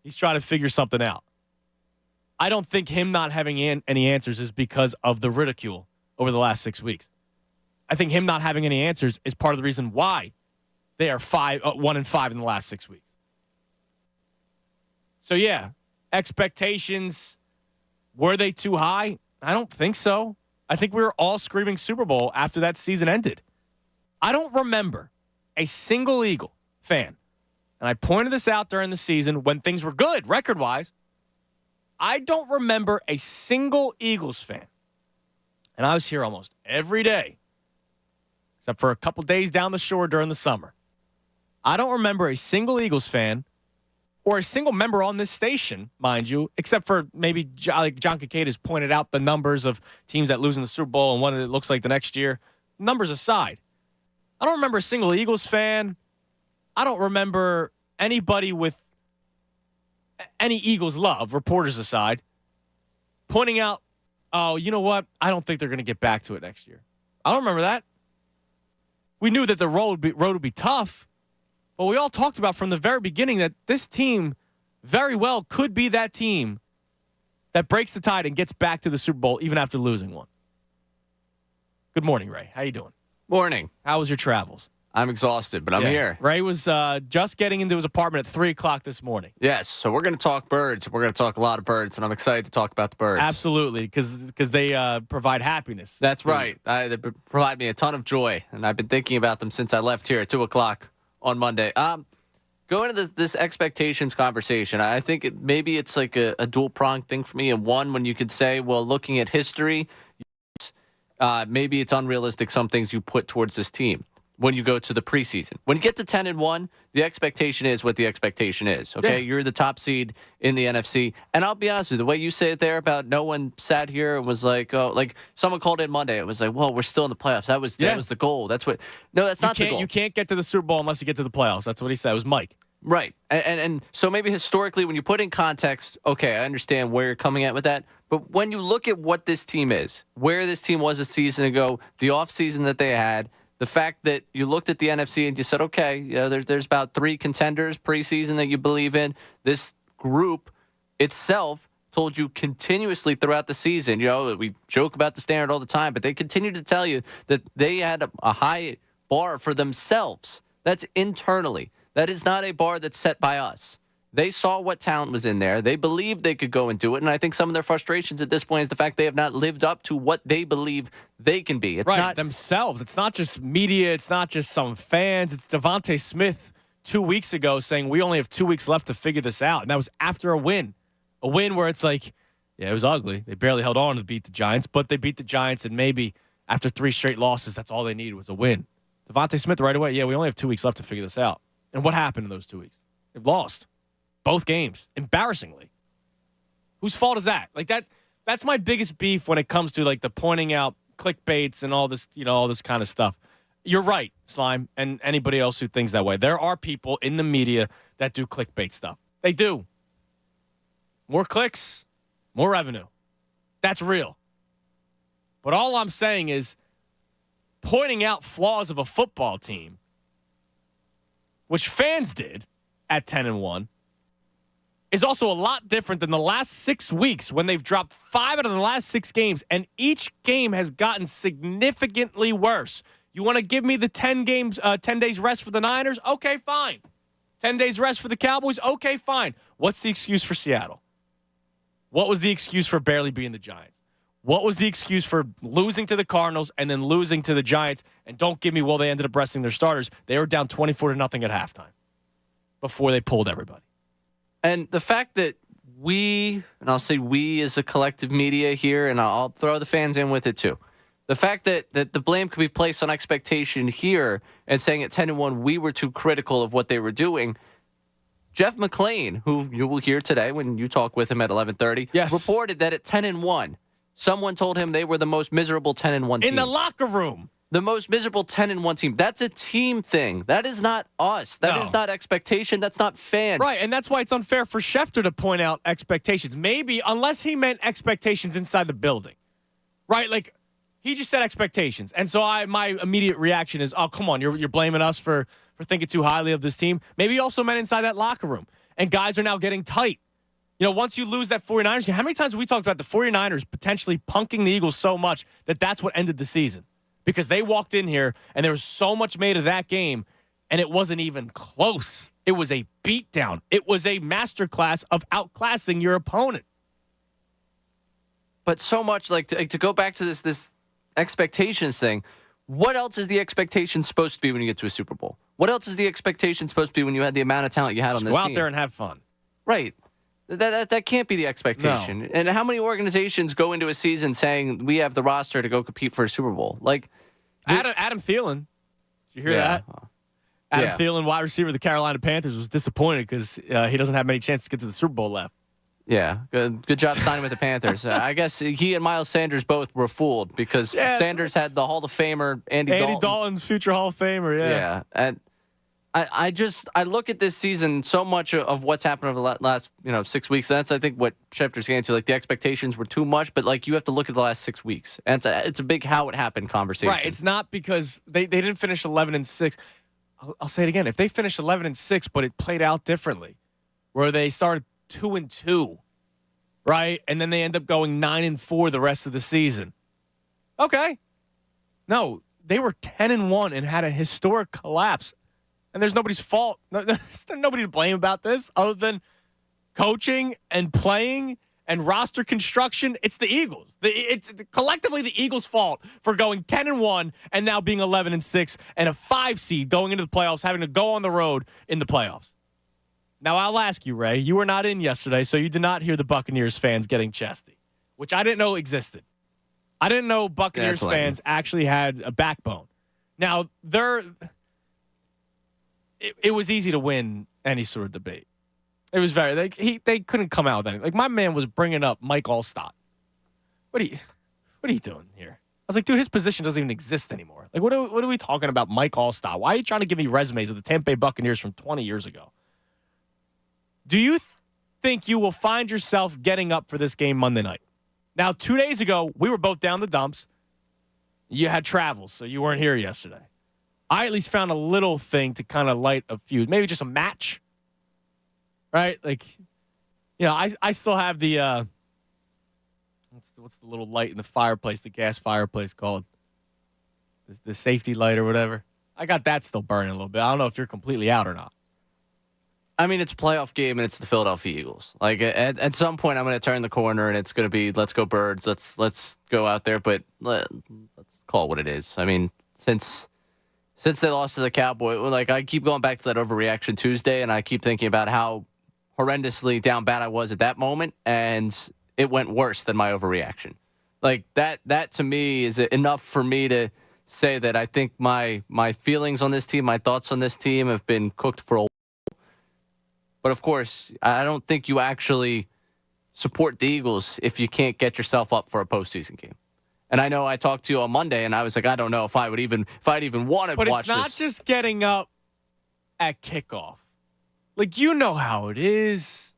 Speaker 3: He's trying to figure something out. I don't think him not having any answers is because of the ridicule over the last 6 weeks. I think him not having any answers is part of the reason why they are 1-5 in the last 6 weeks. So, yeah, expectations, were they too high? I don't think so. I think we were all screaming Super Bowl after that season ended. I don't remember a single Eagle fan, and I pointed this out during the season when things were good record-wise. I don't remember a single Eagles fan, and I was here almost every day, except for a couple days down the shore during the summer. I don't remember a single Eagles fan or a single member on this station, mind you, except for maybe like John Kincaid has pointed out the numbers of teams that lose in the Super Bowl and what it looks like the next year. Numbers aside, I don't remember a single Eagles fan. I don't remember anybody with any Eagles love, reporters aside, pointing out, oh, you know what? I don't think they're going to get back to it next year. I don't remember that. We knew that the road would be tough, but we all talked about from the very beginning that this team very well could be that team that breaks the tide and gets back to the Super Bowl even after losing one. Good morning, Ray. How you doing?
Speaker 5: Morning.
Speaker 3: How was your travels?
Speaker 5: I'm exhausted, but I'm here.
Speaker 3: Ray was just getting into his apartment at 3 o'clock this morning.
Speaker 5: Yes, so we're going to talk birds. We're going to talk a lot of birds, and I'm excited to talk about the birds.
Speaker 3: Absolutely, because they provide happiness.
Speaker 5: That's right. They provide me a ton of joy, and I've been thinking about them since I left here at 2 o'clock on Monday. Going into this expectations conversation, I think maybe it's like a dual-pronged thing for me. And one, when you could say, well, looking at history, maybe it's unrealistic some things you put towards this team when you go to the preseason. When you get to 10-1, the expectation is what the expectation is, okay? Yeah. You're the top seed in the NFC. And I'll be honest with you, the way you say it there about no one sat here and was like, oh, like someone called in Monday. It was like, well, we're still in the playoffs. That was the goal. That's what. No, that's not the goal.
Speaker 3: You can't get to the Super Bowl unless you get to the playoffs. That's what he said. It was Mike.
Speaker 5: Right. And so maybe historically, when you put in context, okay, I understand where you're coming at with that. But when you look at what this team is, where this team was a season ago, the offseason that they had, the fact that you looked at the NFC and you said, okay, there's about 3 contenders preseason that you believe in. This group itself told you continuously throughout the season, we joke about the standard all the time, but they continue to tell you that they had a high bar for themselves. That's internally. That is not a bar that's set by us. They saw what talent was in there. They believed they could go and do it. And I think some of their frustrations at this point is the fact they have not lived up to what they believe they can be. It's not
Speaker 3: themselves. It's not just media. It's not just some fans. It's Devontae Smith 2 weeks ago saying we only have 2 weeks left to figure this out. And that was after a win where it's like, yeah, it was ugly. They barely held on to beat the Giants, but they beat the Giants. And maybe after 3 straight losses, that's all they needed was a win. Devontae Smith right away. Yeah, we only have 2 weeks left to figure this out. And what happened in those 2 weeks? They've lost both games, embarrassingly. Whose fault is that? Like that's my biggest beef when it comes to like the pointing out clickbaits and all this, all this kind of stuff. You're right, Slime, and anybody else who thinks that way. There are people in the media that do clickbait stuff. They do. More clicks, more revenue. That's real. But all I'm saying is pointing out flaws of a football team, which fans did at 10-1, is also a lot different than the last 6 weeks when they've dropped 5 out of the last 6 games, and each game has gotten significantly worse. You want to give me the 10 days rest for the Niners? Okay, fine. 10 days rest for the Cowboys? Okay, fine. What's the excuse for Seattle? What was the excuse for barely beating the Giants? What was the excuse for losing to the Cardinals and then losing to the Giants? And don't give me, well, they ended up resting their starters. They were down 24-0 at halftime before they pulled everybody.
Speaker 5: And the fact that we, and I'll say we as a collective media here, and I'll throw the fans in with it too. The fact that the blame could be placed on expectation here and saying at 10-1 we were too critical of what they were doing. Jeff McLane, who you will hear today when you talk with him at 11:30, reported that at 10-1, someone told him they were the most miserable 10-1 team.
Speaker 3: In the locker room.
Speaker 5: The most miserable 10-1 team. That's a team thing. That is not us. That is not expectation. That's not fans.
Speaker 3: Right, and that's why it's unfair for Schefter to point out expectations. Maybe, unless he meant expectations inside the building. Right, like, he just said expectations. And so my immediate reaction is, oh, come on, you're blaming us for thinking too highly of this team. Maybe he also meant inside that locker room. And guys are now getting tight. You know, once you lose that 49ers game, how many times have we talked about the 49ers potentially punking the Eagles so much that that's what ended the season? Because they walked in here, and there was so much made of that game, and it wasn't even close. It was a beatdown. It was a masterclass of outclassing your opponent.
Speaker 5: But so much, like, to go back to this expectations thing, what else is the expectation supposed to be when you get to a Super Bowl? What else is the expectation supposed to be when you had the amount of talent you had on this team?
Speaker 3: Go out there and have fun.
Speaker 5: Right. That can't be the expectation. No. And how many organizations go into a season saying we have the roster to go compete for a Super Bowl? Like
Speaker 3: Adam Thielen. Did you hear that? Adam Thielen, wide receiver of the Carolina Panthers, was disappointed because he doesn't have many chances to get to the Super Bowl left.
Speaker 5: Yeah, good job signing with the Panthers. I guess he and Miles Sanders both were fooled because Sanders had the Hall of Famer Andy
Speaker 3: Dalton's future Hall of Famer.
Speaker 5: Yeah, and I look at this season, so much of what's happened over the last 6 weeks. That's I think what Schefter's getting to. Like the expectations were too much, but like you have to look at the last 6 weeks, and it's a big how it happened conversation.
Speaker 3: Right. It's not because they didn't finish 11-6. I'll say it again. If they finished 11-6, but it played out differently, where they started 2-2, right, and then they end up going 9-4 the rest of the season. Okay. No, they were 10-1 and had a historic collapse. And there's nobody's fault. There's nobody to blame about this other than coaching and playing and roster construction. It's the Eagles. It's collectively the Eagles' fault for going 10-1 and now being 11-6 and a 5 seed going into the playoffs, having to go on the road in the playoffs. Now, I'll ask you, Ray. You were not in yesterday, so you did not hear the Buccaneers fans getting chesty, which I didn't know existed. I didn't know Buccaneers fans actually had a backbone. Now, it was easy to win any sort of debate. It was very they couldn't come out with anything. Like my man was bringing up Mike Allstott. What are you doing here? I was like, dude, his position doesn't even exist anymore. Like, what are we talking about, Mike Allstott? Why are you trying to give me resumes of the Tampa Bay Buccaneers from 20 years ago? Do you think you will find yourself getting up for this game Monday night? Now, 2 days ago, we were both down the dumps. You had travels, so you weren't here yesterday. I at least found a little thing to kind of light a fuse. Maybe just a match, right? Like, I still have the what's the little light in the fireplace, the gas fireplace called? The safety light or whatever. I got that still burning a little bit. I don't know if you're completely out or not.
Speaker 5: I mean, it's a playoff game, and it's the Philadelphia Eagles. Like, at some point, I'm going to turn the corner, and it's going to be, let's go Birds. Let's go out there, but let's call it what it is. I mean, since they lost to the Cowboys, like, I keep going back to that overreaction Tuesday, and I keep thinking about how horrendously down bad I was at that moment, and it went worse than my overreaction. Like, that to me is enough for me to say that I think my feelings on this team, my thoughts on this team have been cooked for a while. But, of course, I don't think you actually support the Eagles if you can't get yourself up for a postseason game. And I know I talked to you on Monday, and I was like, I don't know if I'd even want to watch this.
Speaker 3: But it's not just getting up at kickoff. Like, you know how it is.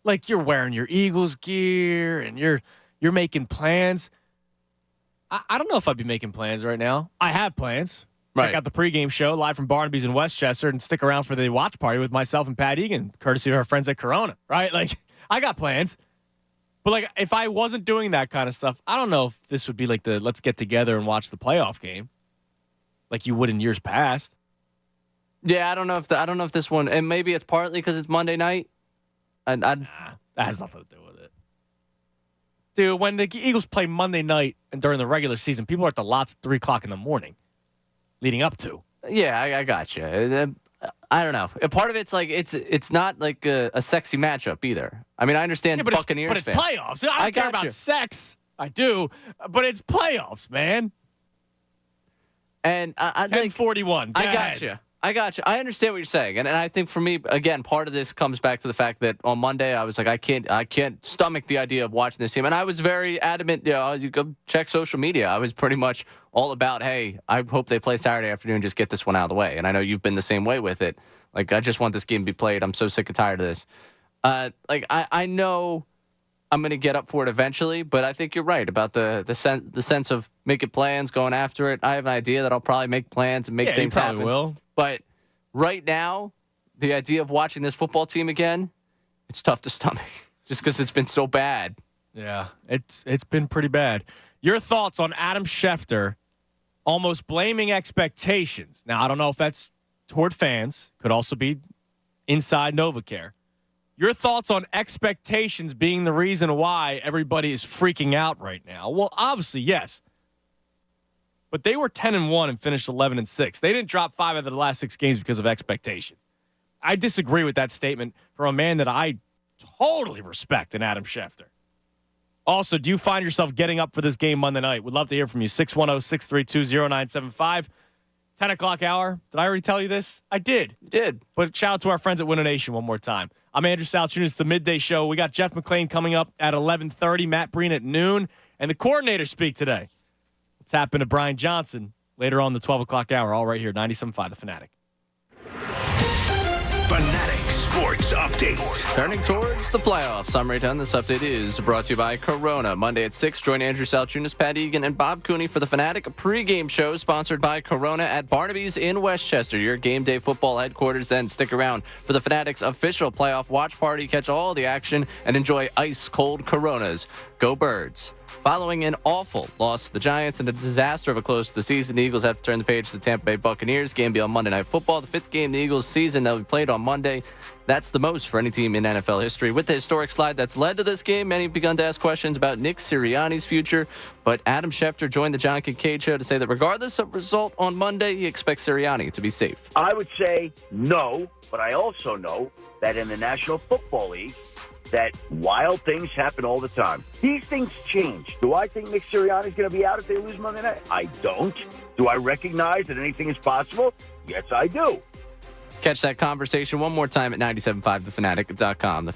Speaker 3: Like, you're wearing your Eagles gear, and you're making plans. I don't know if I'd be making plans right now. I have plans. Check out the pregame show live from Barnaby's in Westchester and stick around for the watch party with myself and Pat Egan, courtesy of our friends at Corona, right? Like, I got plans. But, like, if I wasn't doing that kind of stuff, I don't know if this would be like the let's get together and watch the playoff game like you would in years past.
Speaker 5: Yeah, I don't know if this one, and maybe it's partly because it's Monday night.
Speaker 3: That has nothing to do with it. Dude, when the Eagles play Monday night and during the regular season, people are at the lots at 3 o'clock in the morning leading up to.
Speaker 5: Yeah, I got you. I don't know. Part of it's like it's not like a sexy matchup either. I mean, I understand Buccaneers
Speaker 3: but it's playoffs. I don't care about sex. I do, but it's playoffs, man.
Speaker 5: And I
Speaker 3: 10-41.
Speaker 5: I got you. I understand what you're saying, and I think for me, again, part of this comes back to the fact that on Monday I was like, I can't stomach the idea of watching this team, and I was very adamant. You go check social media. I was pretty much all about, hey, I hope they play Saturday afternoon, just get this one out of the way. And I know you've been the same way with it. Like, I just want this game to be played. I'm so sick and tired of this. I know I'm going to get up for it eventually, but I think you're right about the sense of making plans, going after it. I have an idea that I'll probably make plans and make things happen.
Speaker 3: Will.
Speaker 5: But right now, the idea of watching this football team again, it's tough to stomach just because it's been so bad.
Speaker 3: Yeah, it's been pretty bad. Your thoughts on Adam Schefter almost blaming expectations. Now, I don't know if that's toward fans. Could also be inside NovaCare. Your thoughts on expectations being the reason why everybody is freaking out right now? Well, obviously, yes. But they were 10-1 and finished 11-6. They didn't drop 5 out of the last 6 games because of expectations. I disagree with that statement from a man that I totally respect in Adam Schefter. Also, do you find yourself getting up for this game Monday night? We'd love to hear from you. 610-632-0975. 10 o'clock hour. Did I already tell you this? I did.
Speaker 5: You did.
Speaker 3: But shout out to our friends at Winner Nation one more time. I'm Andrew Salchun. It's the Midday Show. We got Jeff McLane coming up at 11:30, Matt Breen at noon, and the coordinators speak today. Let's tap into Brian Johnson later on the 12 o'clock hour, all right here, 97.5 The Fanatic.
Speaker 1: Fanatic Sports Update.
Speaker 5: Turning towards the playoffs. I'm Ray Dunn. This update is brought to you by Corona. Monday at 6, join Andrew Salchunas, Pat Egan, and Bob Cooney for the Fanatic, a pregame show sponsored by Corona at Barnaby's in Westchester, your game day football headquarters. Then stick around for the Fanatic's official playoff watch party. Catch all the action and enjoy ice-cold Coronas. Go Birds. Following an awful loss to the Giants and a disaster of a close to the season, the Eagles have to turn the page to the Tampa Bay Buccaneers. Game be on Monday Night Football, the 5th game in the Eagles season that will be played on Monday. That's the most for any team in NFL history. With the historic slide that's led to this game, many have begun to ask questions about Nick Sirianni's future. But Adam Schefter joined the John Kincaid Show to say that regardless of result on Monday, he expects Sirianni to be safe.
Speaker 4: I would say no, but I also know that in the National Football League, that wild things happen all the time. These things change. Do I think Nick Sirianni is going to be out if they lose Monday night? I don't. Do I recognize that anything is possible? Yes, I do.
Speaker 5: Catch that conversation one more time at 975thefanatic.com. The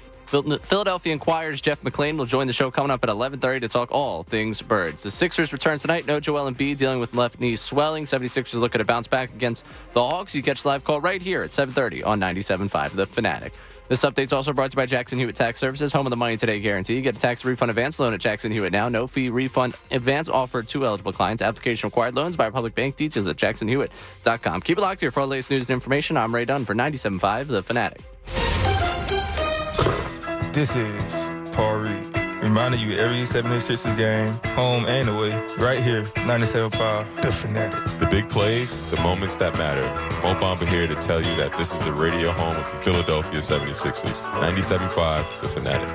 Speaker 5: Philadelphia Inquirer's Jeff McLane will join the show coming up at 11:30 to talk all things Birds. The Sixers return tonight. No Joel Embiid dealing with left knee swelling. 76ers look at a bounce back against the Hawks. You catch the live call right here at 7:30 on 97.5 The Fanatic. This update's also brought to you by Jackson Hewitt Tax Services, home of the Money Today guarantee. You get a tax refund advance loan at Jackson Hewitt now. No fee refund advance offered to eligible clients. Application required. Loans by Republic Bank. Details at jacksonhewitt.com. Keep it locked here for all the latest news and information. I'm Ray Dunn for 97.5 The Fanatic.
Speaker 17: This is Paul Reed, reminding you every 76ers game, home and away, right here, 97.5 The Fanatic.
Speaker 20: The big plays, the moments that matter. Mo Bamba here to tell you that this is the radio home of the Philadelphia 76ers. 97.5 The Fanatic.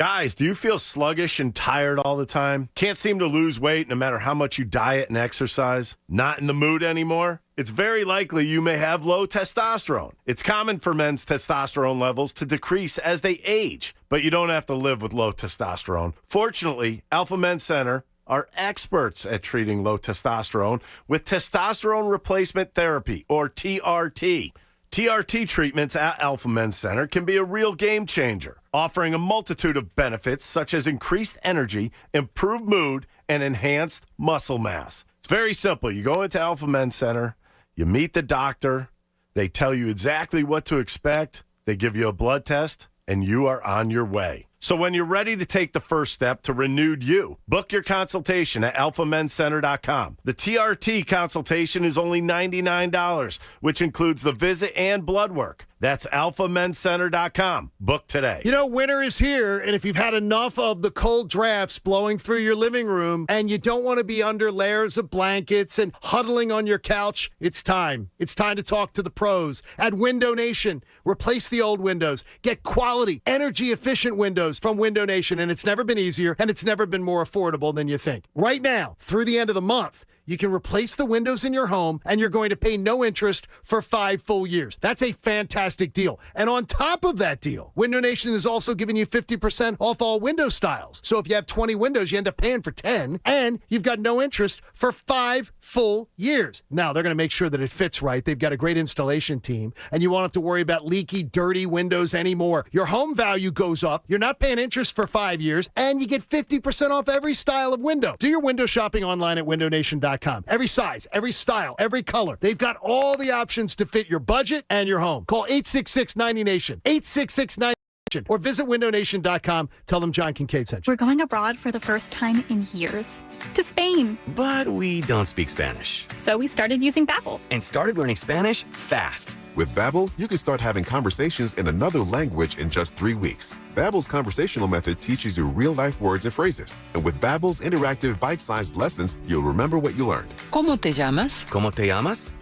Speaker 10: Guys, do you feel sluggish and tired all the time? Can't seem to lose weight no matter how much you diet and exercise? Not in the mood anymore? It's very likely you may have low testosterone. It's common for men's testosterone levels to decrease as they age, but you don't have to live with low testosterone. Fortunately, Alpha Men Center are experts at treating low testosterone with testosterone replacement therapy, or TRT. TRT treatments at Alpha Men's Center can be a real game changer, offering a multitude of benefits such as increased energy, improved mood, and enhanced muscle mass. It's very simple. You go into Alpha Men's Center, you meet the doctor, they tell you exactly what to expect, they give you a blood test, and you are on your way. So when you're ready to take the first step to renewed you, book your consultation at alphamenscenter.com. The TRT consultation is only $99, which includes the visit and blood work. That's alphamenscenter.com. Book today.
Speaker 7: You know, winter is here, and if you've had enough of the cold drafts blowing through your living room and you don't want to be under layers of blankets and huddling on your couch, it's time. It's time to talk to the pros at Window Nation. Replace the old windows. Get quality, energy-efficient windows from Window Nation, and it's never been easier, and it's never been more affordable than you think. Right now, through the end of the month, you can replace the windows in your home, and you're going to pay no interest for 5 full years. That's a fantastic deal. And on top of that deal, Window Nation is also giving you 50% off all window styles. So if you have 20 windows, you end up paying for 10, and you've got no interest for 5 full years. Now, they're going to make sure that it fits right. They've got a great installation team, and you won't have to worry about leaky, dirty windows anymore. Your home value goes up. You're not paying interest for 5 years, and you get 50% off every style of window. Do your window shopping online at windownation.com. Every size, every style, every color. They've got all the options to fit your budget and your home. Call 866-90-NATION, 866-90-NATION, or visit windownation.com. Tell them John Kincaid sent you.
Speaker 21: We're going abroad for the first time in years. To Spain.
Speaker 22: But we don't speak Spanish.
Speaker 21: So we started using Babbel.
Speaker 22: And started learning Spanish fast.
Speaker 15: With Babbel, you can start having conversations in another language in just 3 weeks. Babbel's conversational method teaches you real-life words and phrases. And with Babbel's interactive bite-sized lessons, you'll remember what you learned.
Speaker 22: ¿Cómo te llamas? ¿Cómo te llamas?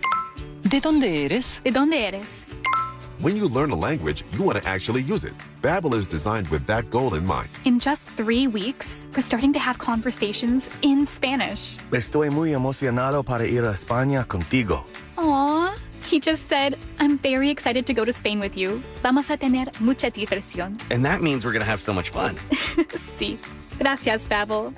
Speaker 22: ¿De dónde eres?
Speaker 21: ¿De dónde eres?
Speaker 15: When you learn a language, you want to actually use it. Babbel is designed with that goal in mind.
Speaker 21: In just 3 weeks, we're starting to have conversations in Spanish.
Speaker 22: Estoy muy emocionado para ir a España contigo.
Speaker 21: Aww. He just said, I'm very excited to go to Spain with you. Vamos a tener mucha diversión.
Speaker 22: And that means we're going to have so much fun.
Speaker 21: Sí. Gracias, Babbel.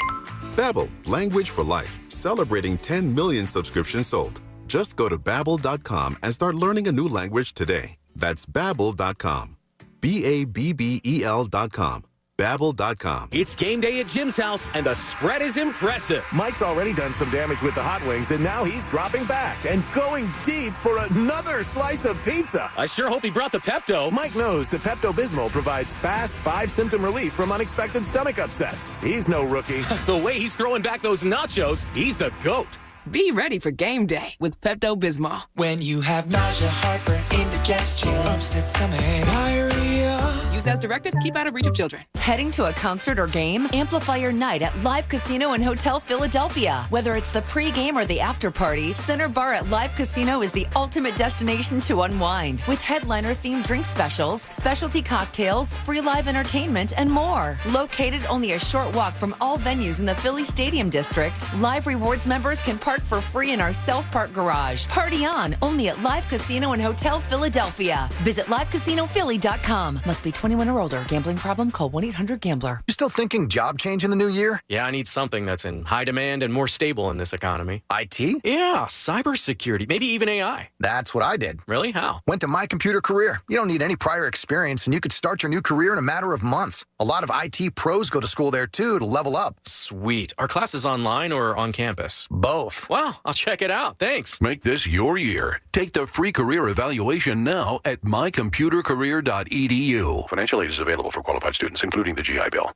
Speaker 15: Babbel, language for life. Celebrating 10 million subscriptions sold. Just go to Babbel.com and start learning a new language today. That's Babbel.com. Babbel.com. Babbel.com.
Speaker 23: It's game day at Jim's house, and the spread is impressive.
Speaker 24: Mike's already done some damage with the hot wings, and now he's dropping back and going deep for another slice of pizza.
Speaker 23: I sure hope he brought the Pepto.
Speaker 24: Mike knows the Pepto-Bismol provides fast 5-symptom relief from unexpected stomach upsets. He's no rookie.
Speaker 23: The way he's throwing back those nachos, he's the GOAT.
Speaker 18: Be ready for game day with Pepto-Bismol.
Speaker 25: When you have nausea, heartburn, indigestion, upset stomach, diarrhea.
Speaker 18: Use as directed. Keep out of reach of children.
Speaker 26: Heading to a concert or game? Amplify your night at Live Casino and Hotel Philadelphia. Whether it's the pregame or the after party, Center Bar at Live Casino is the ultimate destination to unwind. With headliner-themed drink specials, specialty cocktails, free live entertainment, and more. Located only a short walk from all venues in the Philly Stadium District, Live Rewards members can park for free in our self-park garage. Party on, only at Live Casino and Hotel Philadelphia. Visit LiveCasinoPhilly.com. Must be 21 or older. Gambling problem? Call 1-800-GAMBLER.
Speaker 27: You still thinking job change in the new year?
Speaker 28: Yeah, I need something that's in high demand and more stable in this economy.
Speaker 27: IT?
Speaker 28: Yeah, cybersecurity, maybe even AI.
Speaker 27: That's what I did.
Speaker 28: Really? How?
Speaker 27: Went to My Computer Career. You don't need any prior experience, and you could start your new career in a matter of months. A lot of IT pros go to school there, too, to level up.
Speaker 28: Sweet. Are classes online or on campus?
Speaker 27: Both.
Speaker 28: Wow, I'll check it out. Thanks.
Speaker 29: Make this your year. Take the free career evaluation now at mycomputercareer.edu. Financial aid is available for qualified students, including the GI Bill.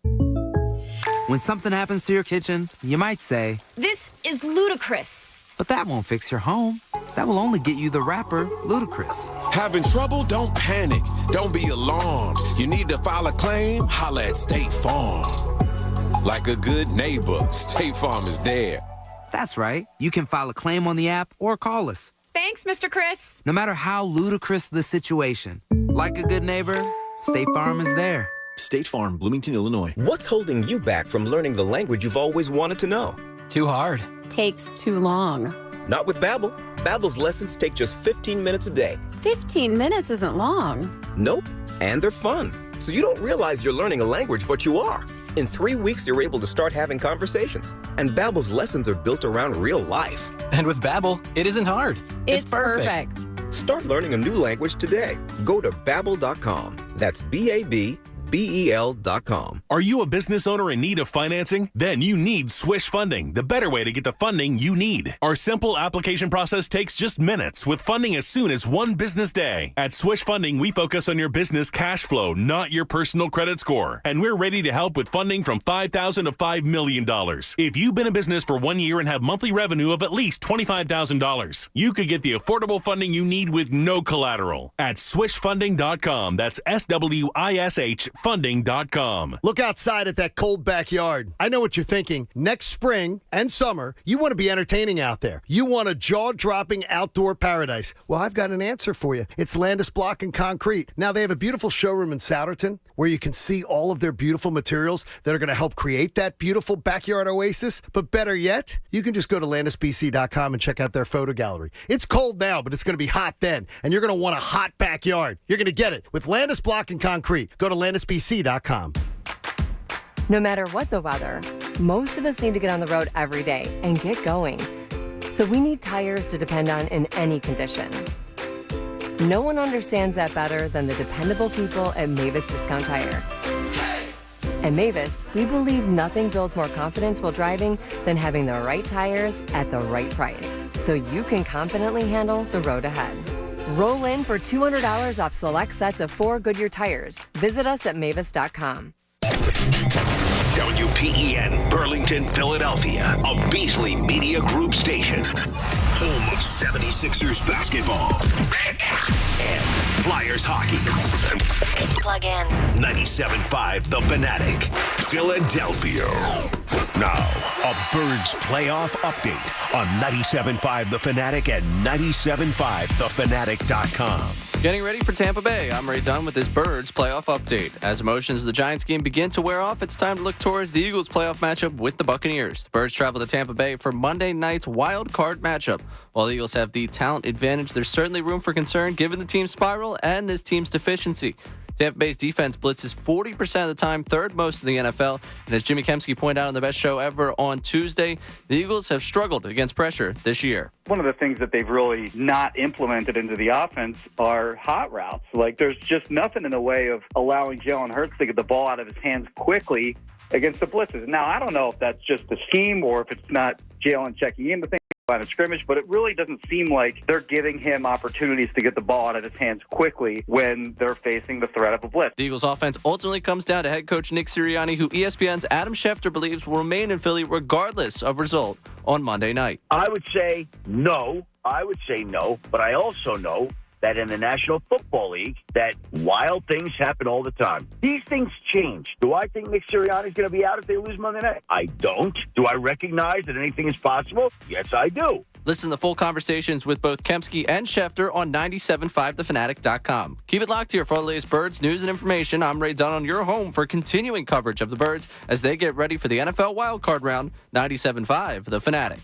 Speaker 30: When something happens to your kitchen, you might say,
Speaker 12: "This is ludicrous."
Speaker 30: but that won't fix your home. That will only get you the rapper, Ludacris.
Speaker 31: Having trouble? Don't panic. Don't be alarmed. You need to file a claim? Holla at State Farm. Like a good neighbor, State Farm is there.
Speaker 30: That's right. You can file a claim on the app or call us.
Speaker 21: Thanks, Mr. Chris.
Speaker 30: No matter how ludicrous the situation, like a good neighbor, State Farm is there.
Speaker 32: State Farm, Bloomington, Illinois.
Speaker 33: What's holding you back from learning the language you've always wanted to know?
Speaker 30: Too hard.
Speaker 34: Takes too long.
Speaker 33: Not with Babbel. Babbel's lessons take just 15 minutes a day.
Speaker 34: 15 minutes isn't long.
Speaker 33: Nope. And they're fun. So you don't realize you're learning a language, but you are. In 3 weeks, you're able to start having conversations. And Babbel's lessons are built around real life.
Speaker 30: And with Babbel, it isn't hard.
Speaker 34: It's perfect.
Speaker 33: Start learning a new language today. Go to Babbel.com. That's Babbel.com. BEL.com.
Speaker 24: Are you a business owner in need of financing? Then you need Swish Funding, the better way to get the funding you need. Our simple application process takes just minutes with funding as soon as one business day. At Swish Funding, we focus on your business cash flow, not your personal credit score. And we're ready to help with funding from $5,000 to $5 million. If you've been in business for 1 year and have monthly revenue of at least $25,000, you could get the affordable funding you need with no collateral at swishfunding.com. That's SWISH funding.com.
Speaker 7: Look outside at that cold backyard. I know what you're thinking. Next spring and summer, you want to be entertaining out there. You want a jaw-dropping outdoor paradise. Well, I've got an answer for you. It's Landis Block and Concrete. Now, they have a beautiful showroom in Souderton where you can see all of their beautiful materials that are going to help create that beautiful backyard oasis. But better yet, you can just go to landisbc.com and check out their photo gallery. It's cold now, but it's going to be hot then. And you're going to want a hot backyard. You're going to get it with Landis Block and Concrete. Go to landisbc.com.
Speaker 1: No matter what the weather, most of us need to get on the road every day and get going. So we need tires to depend on in any condition. No one understands that better than the dependable people at Mavis Discount Tire. At Mavis, we believe nothing builds more confidence while driving than having the right tires at the right price, so you can confidently handle the road ahead. Roll in for $200 off select sets of 4 Goodyear tires. Visit us at mavis.com.
Speaker 2: WPEN, Burlington, Philadelphia, a Beasley Media Group station. Home of 76ers basketball and Flyers hockey.
Speaker 1: Plug in.
Speaker 2: 97.5 The Fanatic, Philadelphia. Now, a Birds playoff update on 97.5 The Fanatic and 97.5thefanatic.com.
Speaker 3: Getting ready for Tampa Bay. I'm Ray Dunn with this Birds playoff update. As emotions of the Giants game begin to wear off, it's time to look towards the Eagles playoff matchup with the Buccaneers. The Birds travel to Tampa Bay for Monday night's Wildcard matchup. While the Eagles have the talent advantage, there's certainly room for concern given the team's spiral and this team's deficiency. Tampa Bay's defense blitzes 40% of the time, third most in the NFL. And as Jimmy Kempski pointed out on the best show ever on Tuesday, the Eagles have struggled against pressure this year.
Speaker 4: One of the things that they've really not implemented into the offense are hot routes. Like, there's just nothing in the way of allowing Jalen Hurts to get the ball out of his hands quickly against the blitzes. Now, I don't know if that's just a scheme or if it's not Jalen checking in the thing. Line of scrimmage, but it really doesn't seem like they're giving him opportunities to get the ball out of his hands quickly when they're facing the threat of a blitz.
Speaker 3: The Eagles offense ultimately comes down to head coach Nick Sirianni, who ESPN's Adam Schefter believes will remain in Philly regardless of result on Monday night.
Speaker 5: I would say no, but I also know that in the National Football League, that wild things happen all the time. These things change. Do I think Nick Sirianni's going to be out if they lose Monday night? I don't. Do I recognize that anything is possible? Yes, I do.
Speaker 3: Listen to full conversations with both Kempski and Schefter on 97.5thefanatic.com. Keep it locked here for all the latest Birds news and information. I'm Ray Dunn on your home for continuing coverage of the Birds as they get ready for the NFL wildcard round. 97.5 The Fanatic.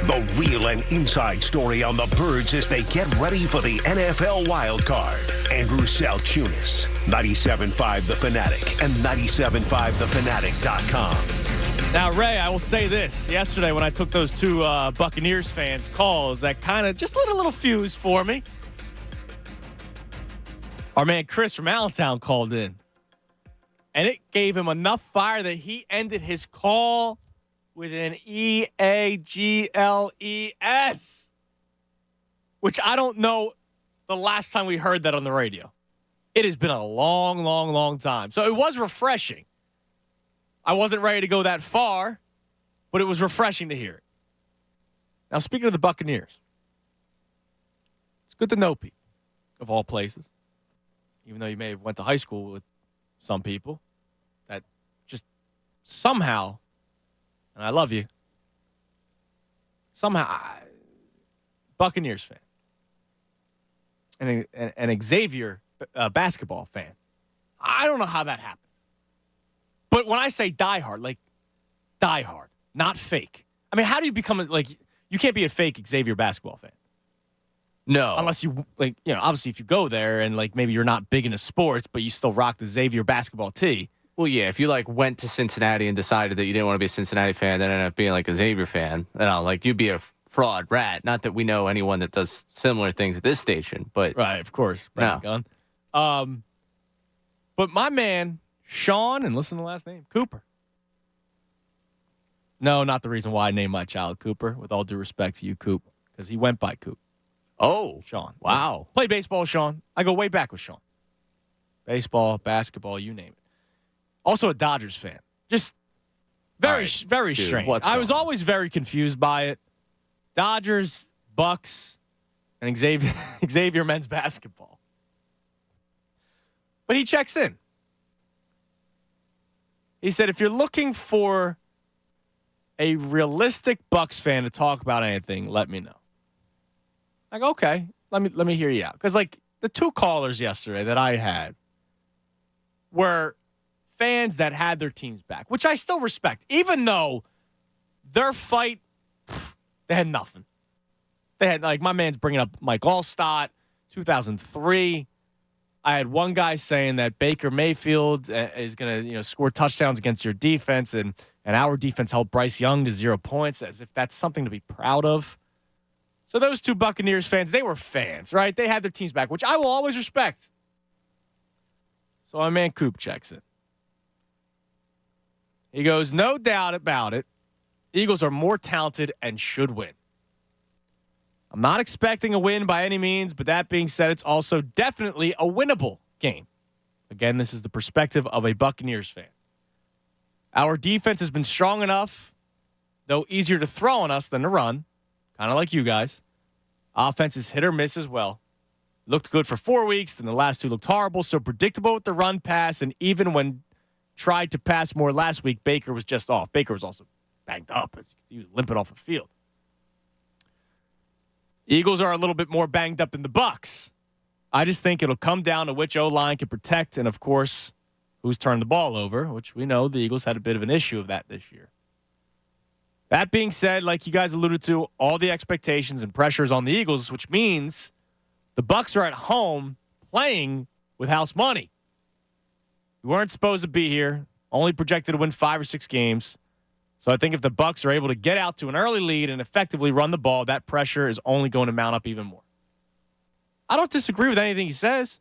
Speaker 2: The real and inside story on the Birds as they get ready for the NFL wildcard. Andrew Saltunis, 97.5 The Fanatic and 97.5thefanatic.com.
Speaker 6: Now, Ray, I will say this. Yesterday when I took those two Buccaneers fans' calls, that kind of just lit a little fuse for me. Our man Chris from Allentown called in. And it gave him enough fire that he ended his call with an EAGLES, which I don't know the last time we heard that on the radio. It has been a long, long, long time. So it was refreshing. I wasn't ready to go that far, but it was refreshing to hear it. Now, speaking of the Buccaneers, it's good to know people, of all places, even though you may have went to high school with some people that just somehow, and I love you, somehow, Buccaneers fan, and an Xavier basketball fan. I don't know how that happens. But when I say diehard, like diehard, not fake. I mean, how do you become you can't be a fake Xavier basketball fan.
Speaker 3: No.
Speaker 6: Unless you, obviously if you go there and, maybe you're not big into sports, but you still rock the Xavier basketball tee.
Speaker 4: Well, yeah, if you, went to Cincinnati and decided that you didn't want to be a Cincinnati fan, then ended up being, a Xavier fan, you'd be a
Speaker 3: fraud, rat. Not that we know anyone that does similar things at this station, but
Speaker 6: right, of course, Brandon Gunn. But my man Sean, and listen to the last name, Cooper. No, not the reason why I named my child Cooper. With all due respect to you, Coop, because he went by Coop.
Speaker 3: Oh,
Speaker 6: Sean.
Speaker 3: Wow.
Speaker 6: Played baseball with Sean. I go way back with Sean. Baseball, basketball, you name it. Also a Dodgers fan. Just very
Speaker 3: Dude,
Speaker 6: strange.
Speaker 3: what's
Speaker 6: I was
Speaker 3: going on?
Speaker 6: always very confused by it. Dodgers, Bucks, and Xavier men's basketball. But he checks in. He said, if you're looking for a realistic Bucks fan to talk about anything, let me know. I go, okay, let me hear you out. Because, like, the two callers yesterday that I had were fans that had their teams back, which I still respect, even though their fight, they had nothing. They had, like, my man's bringing up Mike Allstott, 2003. I had one guy saying that Baker Mayfield is going to, score touchdowns against your defense, and our defense held Bryce Young to 0 points, as if that's something to be proud of. So those two Buccaneers fans, they were fans, right? They had their teams back, which I will always respect. So my man Coop checks in. He goes, no doubt about it, Eagles are more talented and should win. I'm not expecting a win by any means, but that being said, it's also definitely a winnable game. Again, this is the perspective of a Buccaneers fan. Our defense has been strong enough, though easier to throw on us than to run, kind of like you guys. Offense is hit or miss as well. Looked good for 4 weeks, then the last two looked horrible, so predictable with the run pass, and even when tried to pass more last week, Baker was just off. Baker was also banged up as he was limping off the field. Eagles are a little bit more banged up than the Bucs. I just think it'll come down to which O-line can protect and, of course, who's turned the ball over, which we know the Eagles had a bit of an issue of that this year. That being said, like you guys alluded to, all the expectations and pressures on the Eagles, which means the Bucs are at home playing with house money. We weren't supposed to be here, only projected to win 5 or 6 games. So I think if the Bucs are able to get out to an early lead and effectively run the ball, that pressure is only going to mount up even more. I don't disagree with anything he says,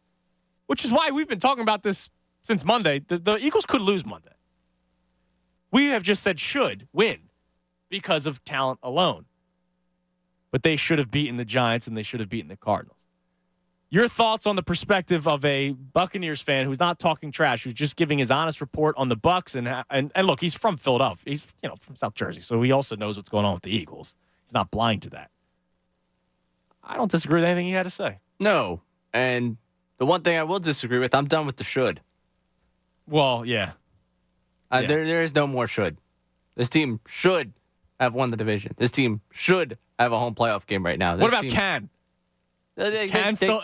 Speaker 6: which is why we've been talking about this since Monday. The Eagles could lose Monday. We have just said should win because of talent alone. But they should have beaten the Giants and they should have beaten the Cardinals. Your thoughts on the perspective of a Buccaneers fan who's not talking trash, who's just giving his honest report on the Bucs, and look, he's from Philadelphia. He's from South Jersey, so he also knows what's going on with the Eagles. He's not blind to that. I don't disagree with anything he had to say.
Speaker 3: No, and the one thing I will disagree with, I'm done with the should.
Speaker 6: Well, yeah.
Speaker 3: There is no more should. This team should have won the division. This team should have a home playoff game right now.
Speaker 6: What about can? Is Can still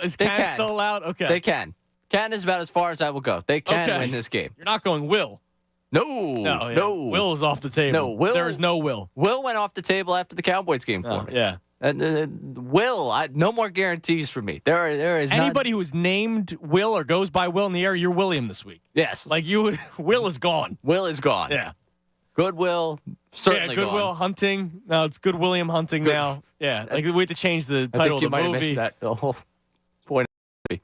Speaker 6: allowed? Okay.
Speaker 3: They can. Can is about as far as I will go. They can win this game.
Speaker 6: You're not going Will.
Speaker 3: No.
Speaker 6: Will is off the table.
Speaker 3: No, Will.
Speaker 6: There is no Will.
Speaker 3: Will went off the table after the Cowboys game for me.
Speaker 6: Yeah.
Speaker 3: Will, no more guarantees for me. There is
Speaker 6: anybody who is named Will or goes by Will in the air, you're William this week.
Speaker 3: Yes.
Speaker 6: Like you, Will is gone.
Speaker 3: Will is gone.
Speaker 6: Yeah.
Speaker 3: Goodwill, certainly
Speaker 6: Goodwill
Speaker 3: gone.
Speaker 6: Hunting. No, it's Good William Hunting now. Yeah. Like we have to change the title of the movie.
Speaker 3: I think you might have missed that the whole point of the movie.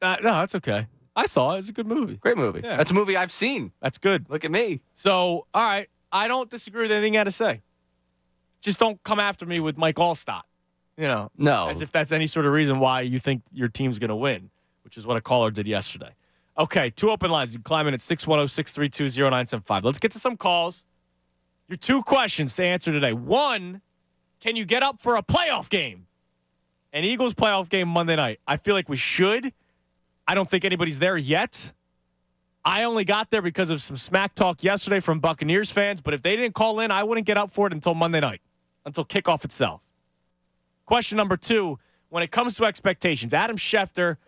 Speaker 6: No, that's okay. I saw it. It's a good movie.
Speaker 3: Great movie.
Speaker 6: Yeah.
Speaker 3: That's a movie I've seen.
Speaker 6: That's good.
Speaker 3: Look at me.
Speaker 6: So, all right. I don't disagree with anything you had to say. Just don't come after me with Mike Allstott.
Speaker 3: No.
Speaker 6: As if that's any sort of reason why you think your team's going to win, which is what a caller did yesterday. Okay, 2 open lines. You can climb in at 610-632-0975. Let's get to some calls. Your 2 questions to answer today. 1, can you get up for a playoff game? An Eagles playoff game Monday night. I feel like we should. I don't think anybody's there yet. I only got there because of some smack talk yesterday from Buccaneers fans, but if they didn't call in, I wouldn't get up for it until Monday night, until kickoff itself. Question number 2, when it comes to expectations, Adam Schefter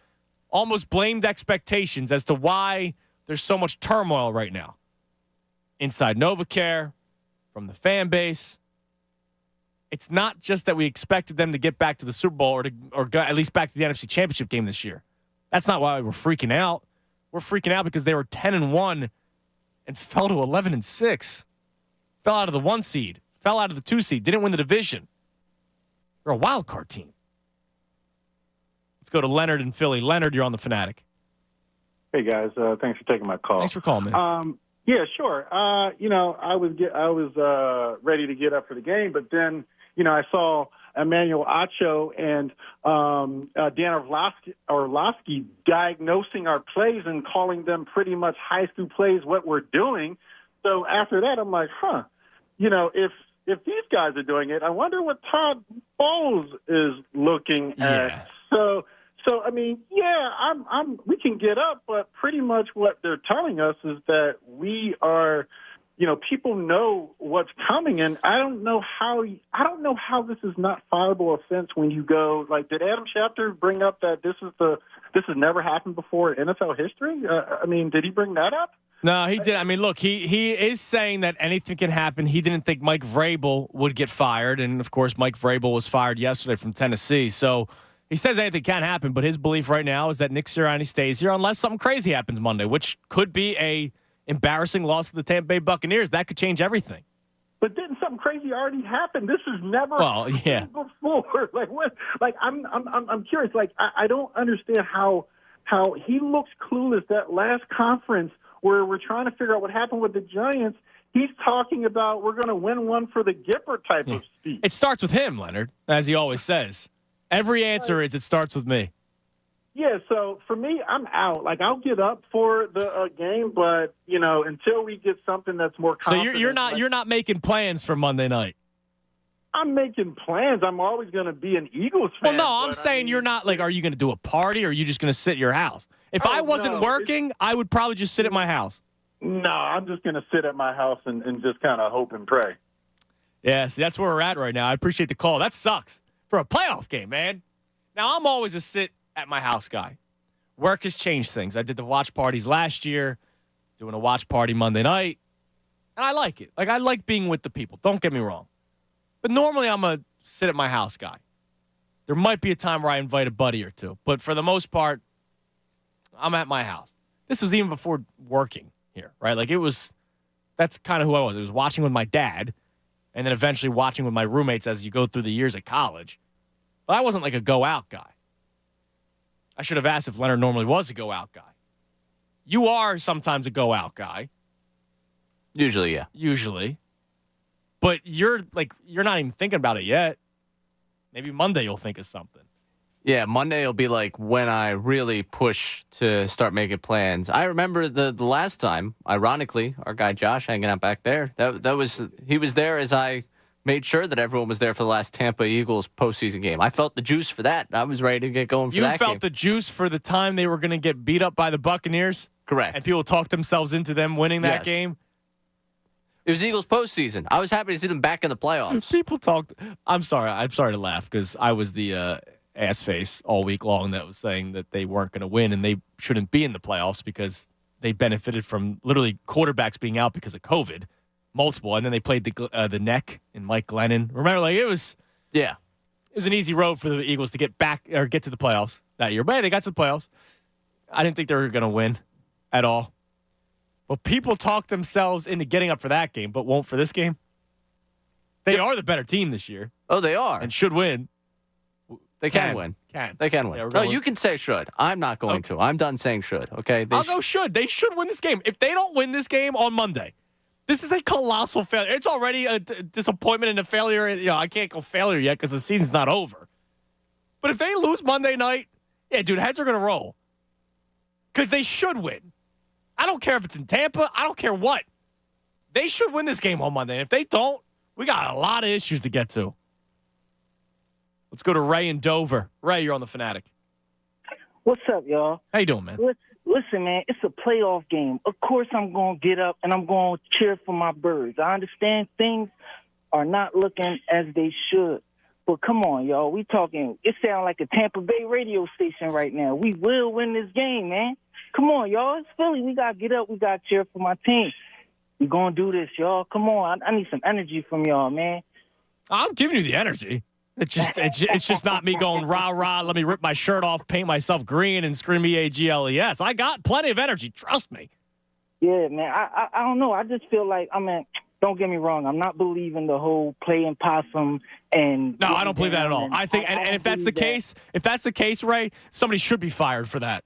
Speaker 6: almost blamed expectations as to why there's so much turmoil right now. Inside NovaCare, from the fan base. It's not just that we expected them to get back to the Super Bowl or go at least back to the NFC Championship game this year. That's not why we're freaking out. We're freaking out because they were 10-1 and fell to 11-6. Fell out of the 1 seed, fell out of the 2 seed, didn't win the division. They're a wild card team. Let's go to Leonard in Philly. Leonard, you're on the Fanatic.
Speaker 8: Hey guys, thanks for taking my call.
Speaker 6: Thanks for calling, man.
Speaker 8: Yeah, sure. I was ready to get up for the game, but then I saw Emmanuel Acho and Dan Orlovsky diagnosing our plays and calling them pretty much high school plays. What we're doing. So after that, I'm like, if these guys are doing it, I wonder what Todd Bowles is looking at. So I mean, we can get up, but pretty much what they're telling us is that we are, people know what's coming, and I don't know how this is not fireable offense when you go like, did Adam Schefter bring up that this has never happened before in NFL history? Did he bring that up?
Speaker 6: No, he did. I mean, look, he is saying that anything can happen. He didn't think Mike Vrabel would get fired, and of course, Mike Vrabel was fired yesterday from Tennessee, so. He says anything can happen, but his belief right now is that Nick Sirianni stays here unless something crazy happens Monday, which could be a embarrassing loss to the Tampa Bay Buccaneers. That could change everything.
Speaker 8: But didn't something crazy already happen? This has never happened before. Like what? Like I'm curious. Like I don't understand how he looks clueless. That last conference where we're trying to figure out what happened with the Giants, he's talking about we're going to win one for the Gipper type of speech.
Speaker 6: It starts with him, Leonard, as he always says. Every answer is it starts with me.
Speaker 8: Yeah, so for me, I'm out. Like, I'll get up for the game, but, until we get something that's more confident.
Speaker 6: So you're not making plans for Monday night?
Speaker 8: I'm making plans. I'm always going to be an Eagles fan.
Speaker 6: Well, no, I'm saying you're not, like, are you going to do a party or are you just going to sit at your house? If I wasn't working, I would probably just sit at my house.
Speaker 8: No, I'm just going to sit at my house and just kind of hope and pray.
Speaker 6: Yeah, see, that's where we're at right now. I appreciate the call. That sucks. For a playoff game, man. Now, I'm always a sit-at-my-house guy. Work has changed things. I did the watch parties last year, doing a watch party Monday night, and I like it. Like, I like being with the people. Don't get me wrong. But normally, I'm a sit-at-my-house guy. There might be a time where I invite a buddy or two, but for the most part, I'm at my house. This was even before working here, right? Like, that's kind of who I was. I was watching with my dad, and then eventually watching with my roommates as you go through the years at college. But I wasn't like a go-out guy. I should have asked if Leonard normally was a go-out guy. You are sometimes a go-out guy.
Speaker 3: Usually, yeah.
Speaker 6: Usually. But you're not even thinking about it yet. Maybe Monday you'll think of something.
Speaker 3: Yeah, Monday will be like when I really push to start making plans. I remember the last time, ironically, our guy Josh hanging out back there. He was there as I made sure that everyone was there for the last Tampa Eagles postseason game. I felt the juice for that. I was ready to get going for that game.
Speaker 6: You felt the juice for the time they were going to get beat up by the Buccaneers?
Speaker 3: Correct.
Speaker 6: And people talked themselves into them winning that game?
Speaker 3: It was Eagles postseason. I was happy to see them back in the playoffs.
Speaker 6: People talked. I'm sorry to laugh because I was the ass face all week long that was saying that they weren't going to win and they shouldn't be in the playoffs because they benefited from literally quarterbacks being out because of COVID, multiple, and then they played the neck and Mike Glennon. Remember, like it was an easy road for the Eagles to get back or get to the playoffs that year. But they got to the playoffs. I didn't think they were going to win at all. But people talk themselves into getting up for that game, but won't for this game. They are the better team this year.
Speaker 3: Oh, they are.
Speaker 6: And should win.
Speaker 3: They can win. They can win. No, you can say should. I'm not going to. I'm done saying should, okay?
Speaker 6: I'll go should. They should win this game. If they don't win this game on Monday, this is a colossal failure. It's already a disappointment and a failure. I can't go failure yet because the season's not over. But if they lose Monday night, yeah, dude, heads are going to roll. Because they should win. I don't care if it's in Tampa. I don't care what. They should win this game on Monday. And if they don't, we got a lot of issues to get to. Let's go to Ray in Dover. Ray, you're on the Fanatic.
Speaker 9: What's up, y'all?
Speaker 6: How you doing, man?
Speaker 9: Listen, man, it's a playoff game. Of course I'm going to get up and I'm going to cheer for my Birds. I understand things are not looking as they should. But come on, y'all. We talking, it sounds like a Tampa Bay radio station right now. We will win this game, man. Come on, y'all. It's Philly. We got to get up. We got to cheer for my team. We going to do this, y'all. Come on. I need some energy from y'all, man.
Speaker 6: I'm giving you the energy. It's just not me going rah rah. Let me rip my shirt off, paint myself green, and scream EAGLES. I got plenty of energy. Trust me.
Speaker 9: Yeah, man. I don't know. I just feel like the don't get me wrong. I'm not believing the whole playing possum and.
Speaker 6: No, I don't believe that at all. I think, and if that's the case, Ray, somebody should be fired for that.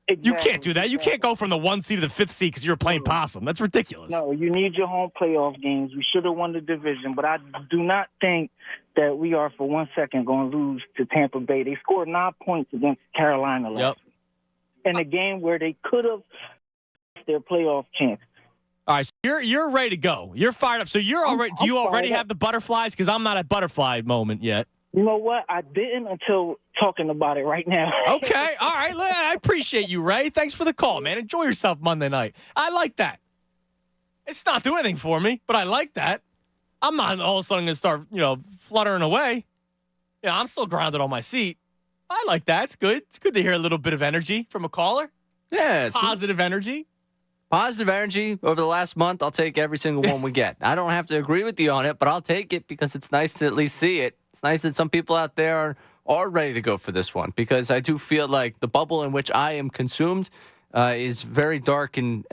Speaker 9: Exactly,
Speaker 6: You can't do that. You can't go from the 1 seed to the 5th seed because you're playing possum. That's ridiculous.
Speaker 9: No, you need your home playoff games. We should have won the division, but I do not think that we are for 1 second going to lose to Tampa Bay. They scored 9 points against Carolina last week in a game where they could have their playoff chance.
Speaker 6: All right, so you're ready to go. You're fired up. So you're already. Do you already have the butterflies? Because I'm not at butterfly moment yet.
Speaker 9: You know what? I didn't until talking about it right now.
Speaker 6: Okay. All right. I appreciate you, Ray. Thanks for the call, man. Enjoy yourself Monday night. I like that. It's not doing anything for me, but I like that. I'm not all of a sudden going to start, fluttering away. I'm still grounded on my seat. I like that. It's good. It's good to hear a little bit of energy from a caller.
Speaker 3: Yeah. It's
Speaker 6: positive energy.
Speaker 3: Positive energy over the last month. I'll take every single one we get. I don't have to agree with you on it, but I'll take it because it's nice to at least see it. It's nice that some people out there are ready to go for this one because I do feel like the bubble in which I am consumed is very dark and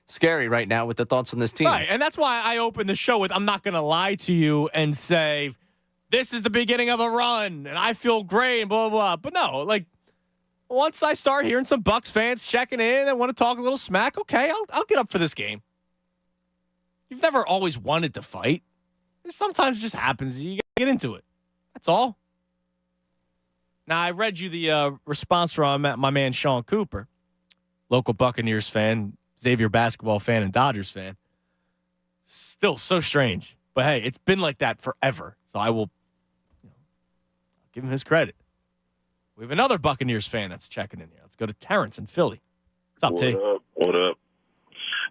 Speaker 3: scary right now with the thoughts on this team.
Speaker 6: Right, and that's why I opened the show with I'm not going to lie to you and say this is the beginning of a run and I feel great and blah, blah, blah. But no, once I start hearing some Bucs fans checking in and want to talk a little smack, okay, I'll get up for this game. You've never always wanted to fight. Sometimes it just happens. You got to get into it. That's all. Now, I read you the response from my man Sean Cooper, local Buccaneers fan, Xavier basketball fan, and Dodgers fan. Still so strange. But, hey, it's been like that forever. So I will give him his credit. We have another Buccaneers fan that's checking in here. Let's go to Terrence in Philly. What's up, T?
Speaker 10: What up?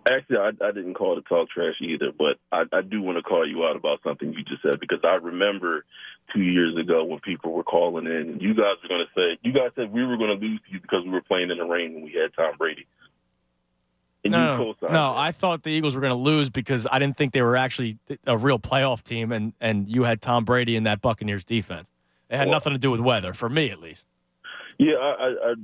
Speaker 10: Actually, I didn't call to talk trash either, but I do want to call you out about something you just said because I remember 2 years ago when people were calling in and you guys said we were going to lose to you because we were playing in the rain when we had Tom Brady. And
Speaker 6: No, I thought the Eagles were going to lose because I didn't think they were actually a real playoff team, and you had Tom Brady in that Buccaneers defense. It had nothing to do with weather, for me at least.
Speaker 10: Yeah, I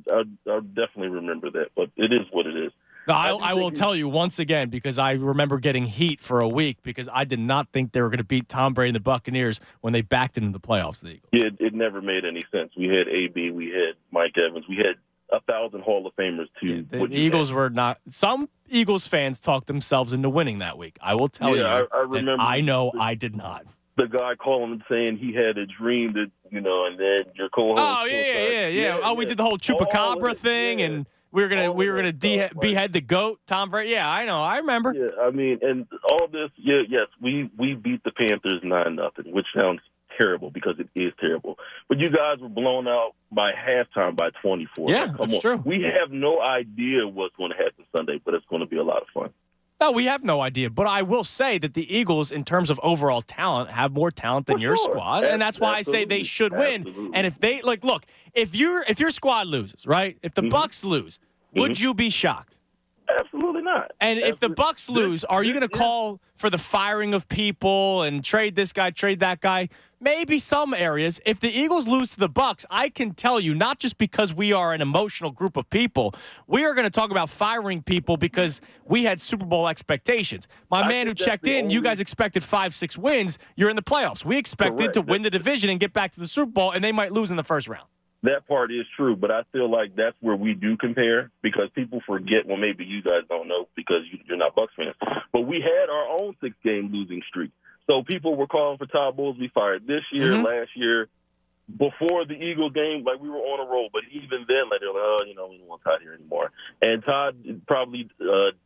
Speaker 10: definitely remember that, but it is what it is.
Speaker 6: No, I will tell you once again because I remember getting heat for a week because I did not think they were going to beat Tom Brady and the Buccaneers when they backed into the playoffs. The Eagles.
Speaker 10: Yeah, it never made any sense. We had AB, we had Mike Evans, we had 1,000 Hall of Famers too.
Speaker 6: The Eagles were not. Some Eagles fans talked themselves into winning that week. I will tell you.
Speaker 10: I remember.
Speaker 6: I know I did not.
Speaker 10: The guy calling and saying he had a dream that and then your co-host.
Speaker 6: Oh yeah. Oh, we did the whole chupacabra thing and. We were gonna behead the goat, Tom Brady. Yeah, I know. I remember.
Speaker 10: Yeah, I mean, and all this. Yeah, yes, we beat the Panthers 9-0, which sounds terrible because it is terrible. But you guys were blown out by halftime by 24.
Speaker 6: Yeah, that's true.
Speaker 10: We have no idea what's going to happen Sunday, but it's going to be a lot of fun.
Speaker 6: No, we have no idea. But I will say that the Eagles, in terms of overall talent, have more talent than your squad, and that's why I say they should win. And if they look, if your squad loses, right? If the Bucs lose, would you be shocked?
Speaker 10: Absolutely not.
Speaker 6: And if the Bucs lose, are you going to call for the firing of people and trade this guy, trade that guy? Maybe some areas. If the Eagles lose to the Bucs, I can tell you, not just because we are an emotional group of people, we are going to talk about firing people because we had Super Bowl expectations. My man who checked in, you guys expected 5-6 wins. You're in the playoffs. We expected to win the division and get back to the Super Bowl, and they might lose in the first round.
Speaker 10: That part is true, but I feel like that's where we do compare because people forget, well, maybe you guys don't know because you're not Bucs fans, but we had our own 6-game losing streak. So people were calling for Todd Bowles to be fired this year, last year, before the Eagles game, we were on a roll. But even then, they're like, we don't want Todd here anymore. And Todd probably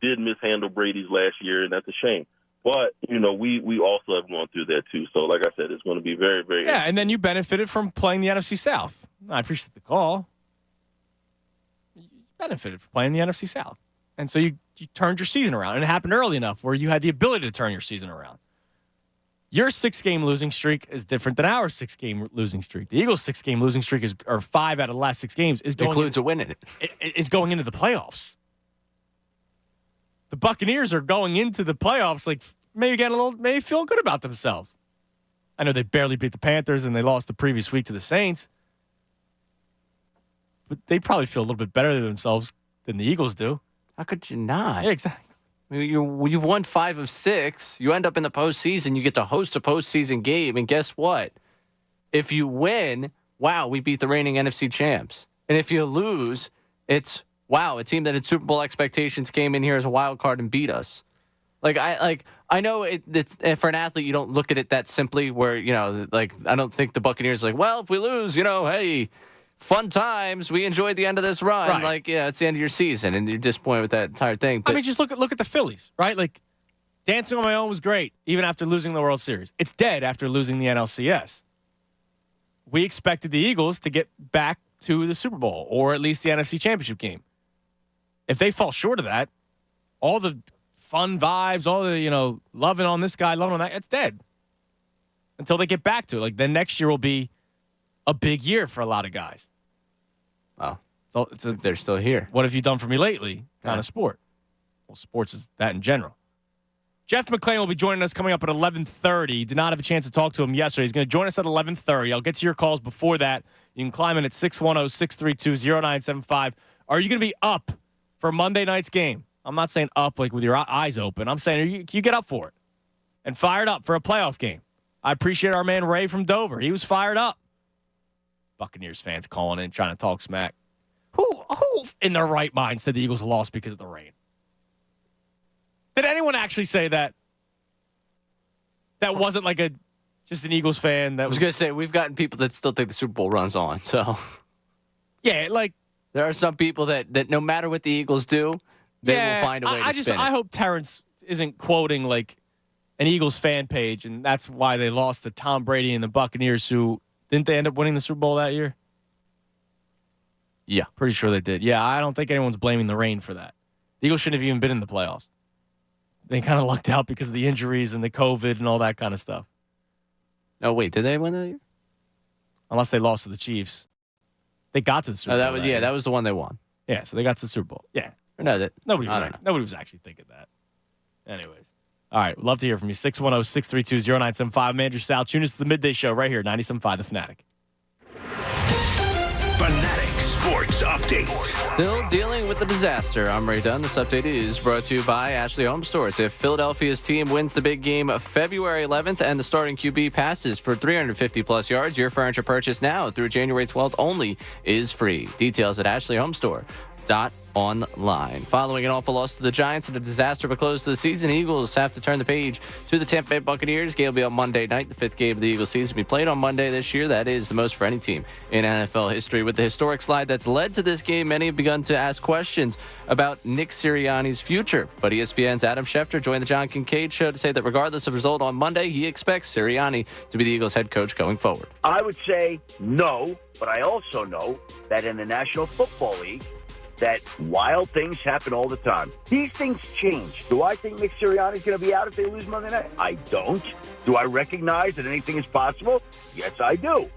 Speaker 10: did mishandle Brady's last year, and that's a shame. But, we also have gone through that too. So, like I said, it's going to be very, very
Speaker 6: Yeah, and then you benefited from playing the NFC South. I appreciate the call. You benefited from playing the NFC South. And so you turned your season around. And it happened early enough where you had the ability to turn your season around. Your 6-game losing streak is different than our 6-game losing streak. The Eagles' 6-game losing streak or 5 out of the last 6 games
Speaker 3: includes a win in it.
Speaker 6: Is going into the playoffs. The Buccaneers are going into the playoffs maybe feeling good about themselves. I know they barely beat the Panthers and they lost the previous week to the Saints, but they probably feel a little bit better than themselves than the Eagles do.
Speaker 3: How could you not?
Speaker 6: Yeah, exactly.
Speaker 3: You've won 5 of 6. You end up in the postseason. You get to host a postseason game. And guess what? If you win, wow, we beat the reigning NFC champs. And if you lose, it's, wow, a team that had Super Bowl expectations came in here as a wild card and beat us. I know it's for an athlete, you don't look at it that simply where, I don't think the Buccaneers are like, well, if we lose, hey, fun times. We enjoyed the end of this run.
Speaker 6: Right.
Speaker 3: It's the end of your season, and you're disappointed with that entire thing. But,
Speaker 6: just look at the Phillies, right? Like, dancing on my own was great, even after losing the World Series. It's dead after losing the NLCS. We expected the Eagles to get back to the Super Bowl, or at least the NFC Championship game. If they fall short of that, all the fun vibes, all the, loving on this guy, loving on that, it's dead. Until they get back to it. Then next year will be a big year for a lot of guys.
Speaker 3: Wow. They're still here.
Speaker 6: What have you done for me lately? Kind of sport. Well, sports is that in general. Jeff McLane will be joining us coming up at 11:30. Did not have a chance to talk to him yesterday. He's going to join us at 11:30. I'll get to your calls before that. You can climb in at 610-632-0975. Are you going to be up for Monday night's game? I'm not saying up like with your eyes open. I'm saying you get up for it and fired up for a playoff game. I appreciate our man Ray from Dover. He was fired up. Buccaneers fans calling in, trying to talk smack. Who in their right mind said the Eagles lost because of the rain? Did anyone actually say that? That wasn't like just an Eagles fan.
Speaker 3: I was going to say, we've gotten people that still think the Super Bowl runs on. So,
Speaker 6: yeah,
Speaker 3: there are some people that no matter what the Eagles do, they will find a way to spin it.
Speaker 6: I hope Terrence isn't quoting like an Eagles fan page, and that's why they lost to Tom Brady and the Buccaneers, who didn't they end up winning the Super Bowl that year?
Speaker 3: Yeah.
Speaker 6: Pretty sure they did. Yeah, I don't think anyone's blaming the rain for that. The Eagles shouldn't have even been in the playoffs. They kind of lucked out because of the injuries and the COVID and all that kind of stuff.
Speaker 3: Oh, wait, did they win that year?
Speaker 6: Unless they lost to the Chiefs. They got to the Super Bowl.
Speaker 3: That was the one they won.
Speaker 6: Yeah, so they got to the Super Bowl. Yeah.
Speaker 3: No,
Speaker 6: nobody was actually thinking that. Anyways. All right, we'd love to hear from you. 610-632-0975. I'm Andrew Salchunas. It's the Midday Show right here, 97.5 The Fanatic.
Speaker 2: Fanatic Sports Update.
Speaker 3: Still dealing with the disaster. I'm Ray Dunn. This update is brought to you by Ashley Home Stores. If Philadelphia's team wins the big game February 11th and the starting QB passes for 350-plus yards, your furniture purchase now through January 12th only is free. Details at ashleyhomestore.online. Following an awful loss to the Giants and a disaster of a close to the season, Eagles have to turn the page to the Tampa Bay Buccaneers. Game will be on Monday night. The 5th game of the Eagles season will be played on Monday this year. That is the most for any team in NFL history. With the historic slide that's led to this game, many have begun to ask questions about Nick Sirianni's future. But ESPN's Adam Schefter joined the John Kincaid Show to say that regardless of result on Monday, he expects Sirianni to be the Eagles head coach going forward.
Speaker 5: I would say no, but I also know that in the National Football League, that wild things happen all the time. These things change. Do I think Nick Sirianni's going to be out if they lose Monday night? I don't. Do I recognize that anything is possible? Yes, I do.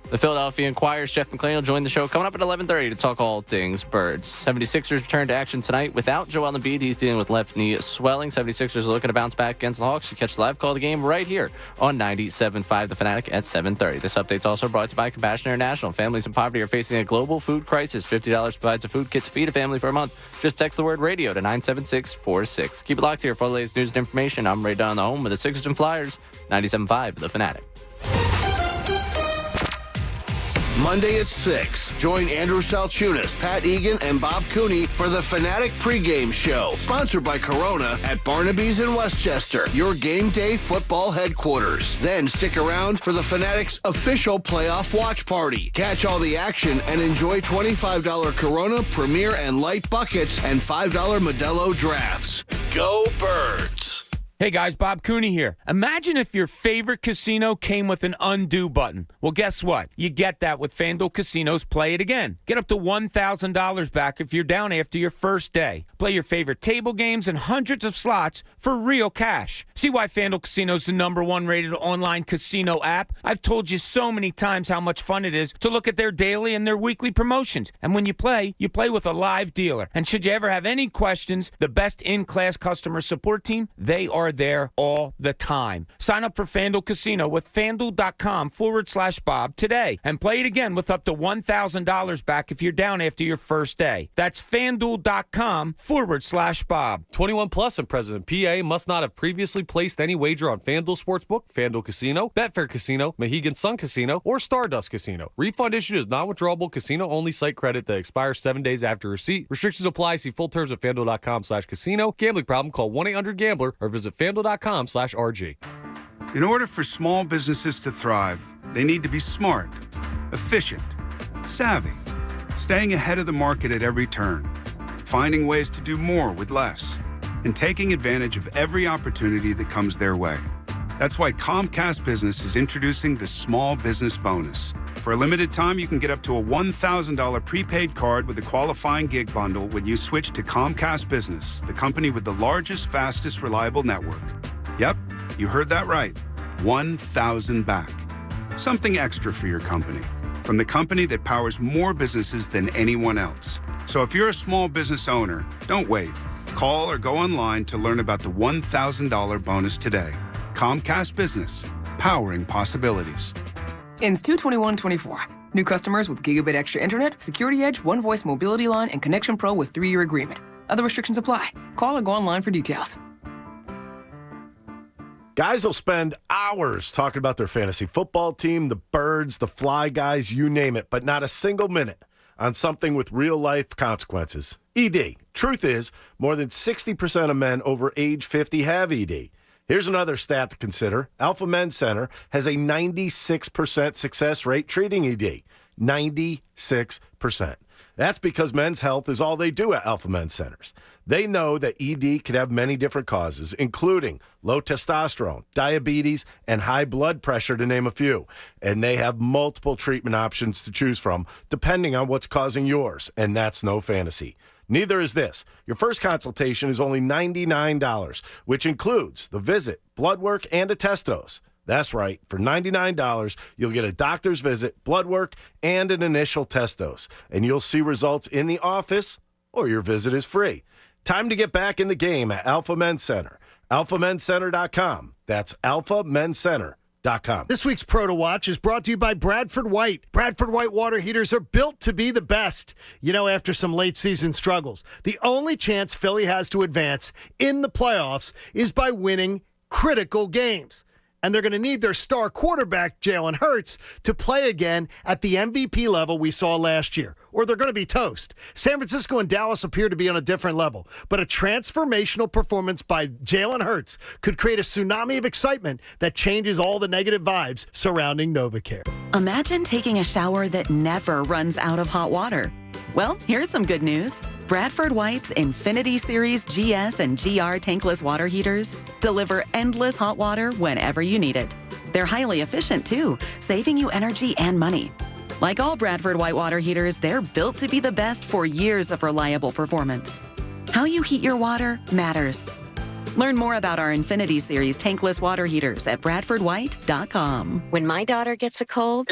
Speaker 3: The Philadelphia Inquirer's Jeff McLane will join the show coming up at 11:30 to talk all things Birds. 76ers return to action tonight without Joel Embiid. He's dealing with left knee swelling. 76ers are looking to bounce back against the Hawks. You catch the live call of the game right here on 97.5 The Fanatic at 7:30. This update's also brought to you by Compassion International. Families in poverty are facing a global food crisis. $50 provides a food kit to feed a family for a month. Just text the word radio to 97646. Keep it locked here for the latest news and information. I'm Ray Dunn, the home of the Sixers and Flyers. 97.5 The Fanatic.
Speaker 11: Monday at 6. Join Andrew Salchunas, Pat Egan, and Bob Cooney for the Fanatic pregame show. Sponsored by Corona at Barnaby's in Westchester, your game day football headquarters. Then stick around for the Fanatic's official playoff watch party. Catch all the action and enjoy $25 Corona, Premier, and Light buckets and $5 Modelo drafts. Go Birds!
Speaker 13: Hey guys, Bob Cooney here. Imagine if your favorite casino came with an undo button. Well, guess what? You get that with FanDuel Casino's Play It Again. Get up to $1,000 back if you're down after your first day. Play your favorite table games and hundreds of slots for real cash. See why FanDuel Casino is the #1 rated online casino app? I've told you so many times how much fun it is to look at their daily and their weekly promotions. And when you play with a live dealer. And should you ever have any questions, the best in-class customer support team, they are there all the time. Sign up for FanDuel Casino with FanDuel.com/Bob today and play it again with up to $1,000 back if you're down after your first day. That's FanDuel.com/Bob.
Speaker 14: 21 plus and present in PA must not have previously placed any wager on FanDuel Sportsbook, FanDuel Casino, Betfair Casino, Mohegan Sun Casino, or Stardust Casino. Refund issued as non-withdrawable casino-only site credit that expires 7 days after receipt. Restrictions apply. See full terms at FanDuel.com/casino. Gambling problem? Call 1-800-GAMBLER or visit FanDuel.com/RG.
Speaker 15: In order for small businesses to thrive, they need to be smart, efficient, savvy, staying ahead of the market at every turn, finding ways to do more with less, and taking advantage of every opportunity that comes their way. That's why Comcast Business is introducing the Small Business Bonus. For a limited time, you can get up to a $1,000 prepaid card with a qualifying gig bundle when you switch to Comcast Business, the company with the largest, fastest, reliable network. Yep, you heard that right. 1,000 back. Something extra for your company. From the company that powers more businesses than anyone else. So if you're a small business owner, don't wait. Call or go online to learn about the $1,000 bonus today. Comcast Business, powering possibilities.
Speaker 16: Ends 2/21/24. New customers with Gigabit Extra Internet, Security Edge, One Voice Mobility Line, and Connection Pro with 3-year agreement. Other restrictions apply. Call or go online for details.
Speaker 17: Guys will spend hours talking about their fantasy football team, the Birds, the Fly Guys, you name it, but not a single minute on something with real-life consequences. ED. Truth is, more than 60% of men over age 50 have ED. Here's another stat to consider. Alpha Men's Center has a 96% success rate treating ED. 96%. That's because men's health is all they do at Alpha Men's Centers. They know that ED can have many different causes, including low testosterone, diabetes, and high blood pressure, to name a few. And they have multiple treatment options to choose from, depending on what's causing yours. And that's no fantasy. Neither is this. Your first consultation is only $99, which includes the visit, blood work, and a testos. That's right. For $99, you'll get a doctor's visit, blood work, and an initial testos. And you'll see results in the office, or your visit is free. Time to get back in the game at Alpha Men's Center. AlphaMen'sCenter.com. That's AlphaMen'sCenter.com.
Speaker 7: This week's Pro to Watch is brought to you by Bradford White. Bradford White water heaters are built to be the best. You know, after some late season struggles, the only chance Philly has to advance in the playoffs is by winning critical games. And they're going to need their star quarterback, Jalen Hurts, to play again at the MVP level we saw last year, or they're going to be toast. San Francisco and Dallas appear to be on a different level, but a transformational performance by Jalen Hurts could create a tsunami of excitement that changes all the negative vibes surrounding NovaCare.
Speaker 18: Imagine taking a shower that never runs out of hot water. Well, here's some good news. Bradford White's Infinity Series GS and GR tankless water heaters deliver endless hot water whenever you need it. They're highly efficient, too, saving you energy and money. Like all Bradford White water heaters, they're built to be the best for years of reliable performance. How you heat your water matters. Learn more about our Infinity Series tankless water heaters at BradfordWhite.com.
Speaker 12: When my daughter gets a cold,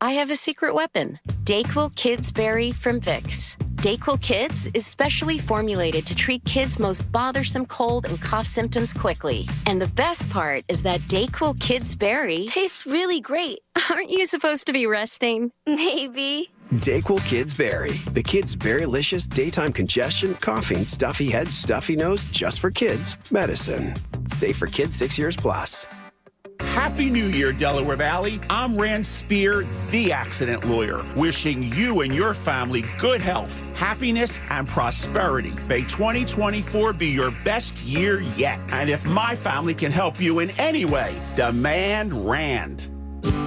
Speaker 12: I have a secret weapon. DayQuil Kids Berry from Vicks. DayQuil Kids is specially formulated to treat kids' most bothersome cold and cough symptoms quickly. And the best part is that DayQuil Kids Berry tastes really great. Aren't you supposed to be resting? Maybe.
Speaker 19: DayQuil Kids Berry. The kids' berrylicious daytime congestion, coughing, stuffy head, stuffy nose, just for kids. Medicine. Safe for kids 6 years plus.
Speaker 20: Happy New Year, Delaware Valley. I'm Rand Spear, the accident lawyer, wishing you and your family good health, happiness, and prosperity. May 2024 be your best year yet. And if my family can help you in any way, demand Rand.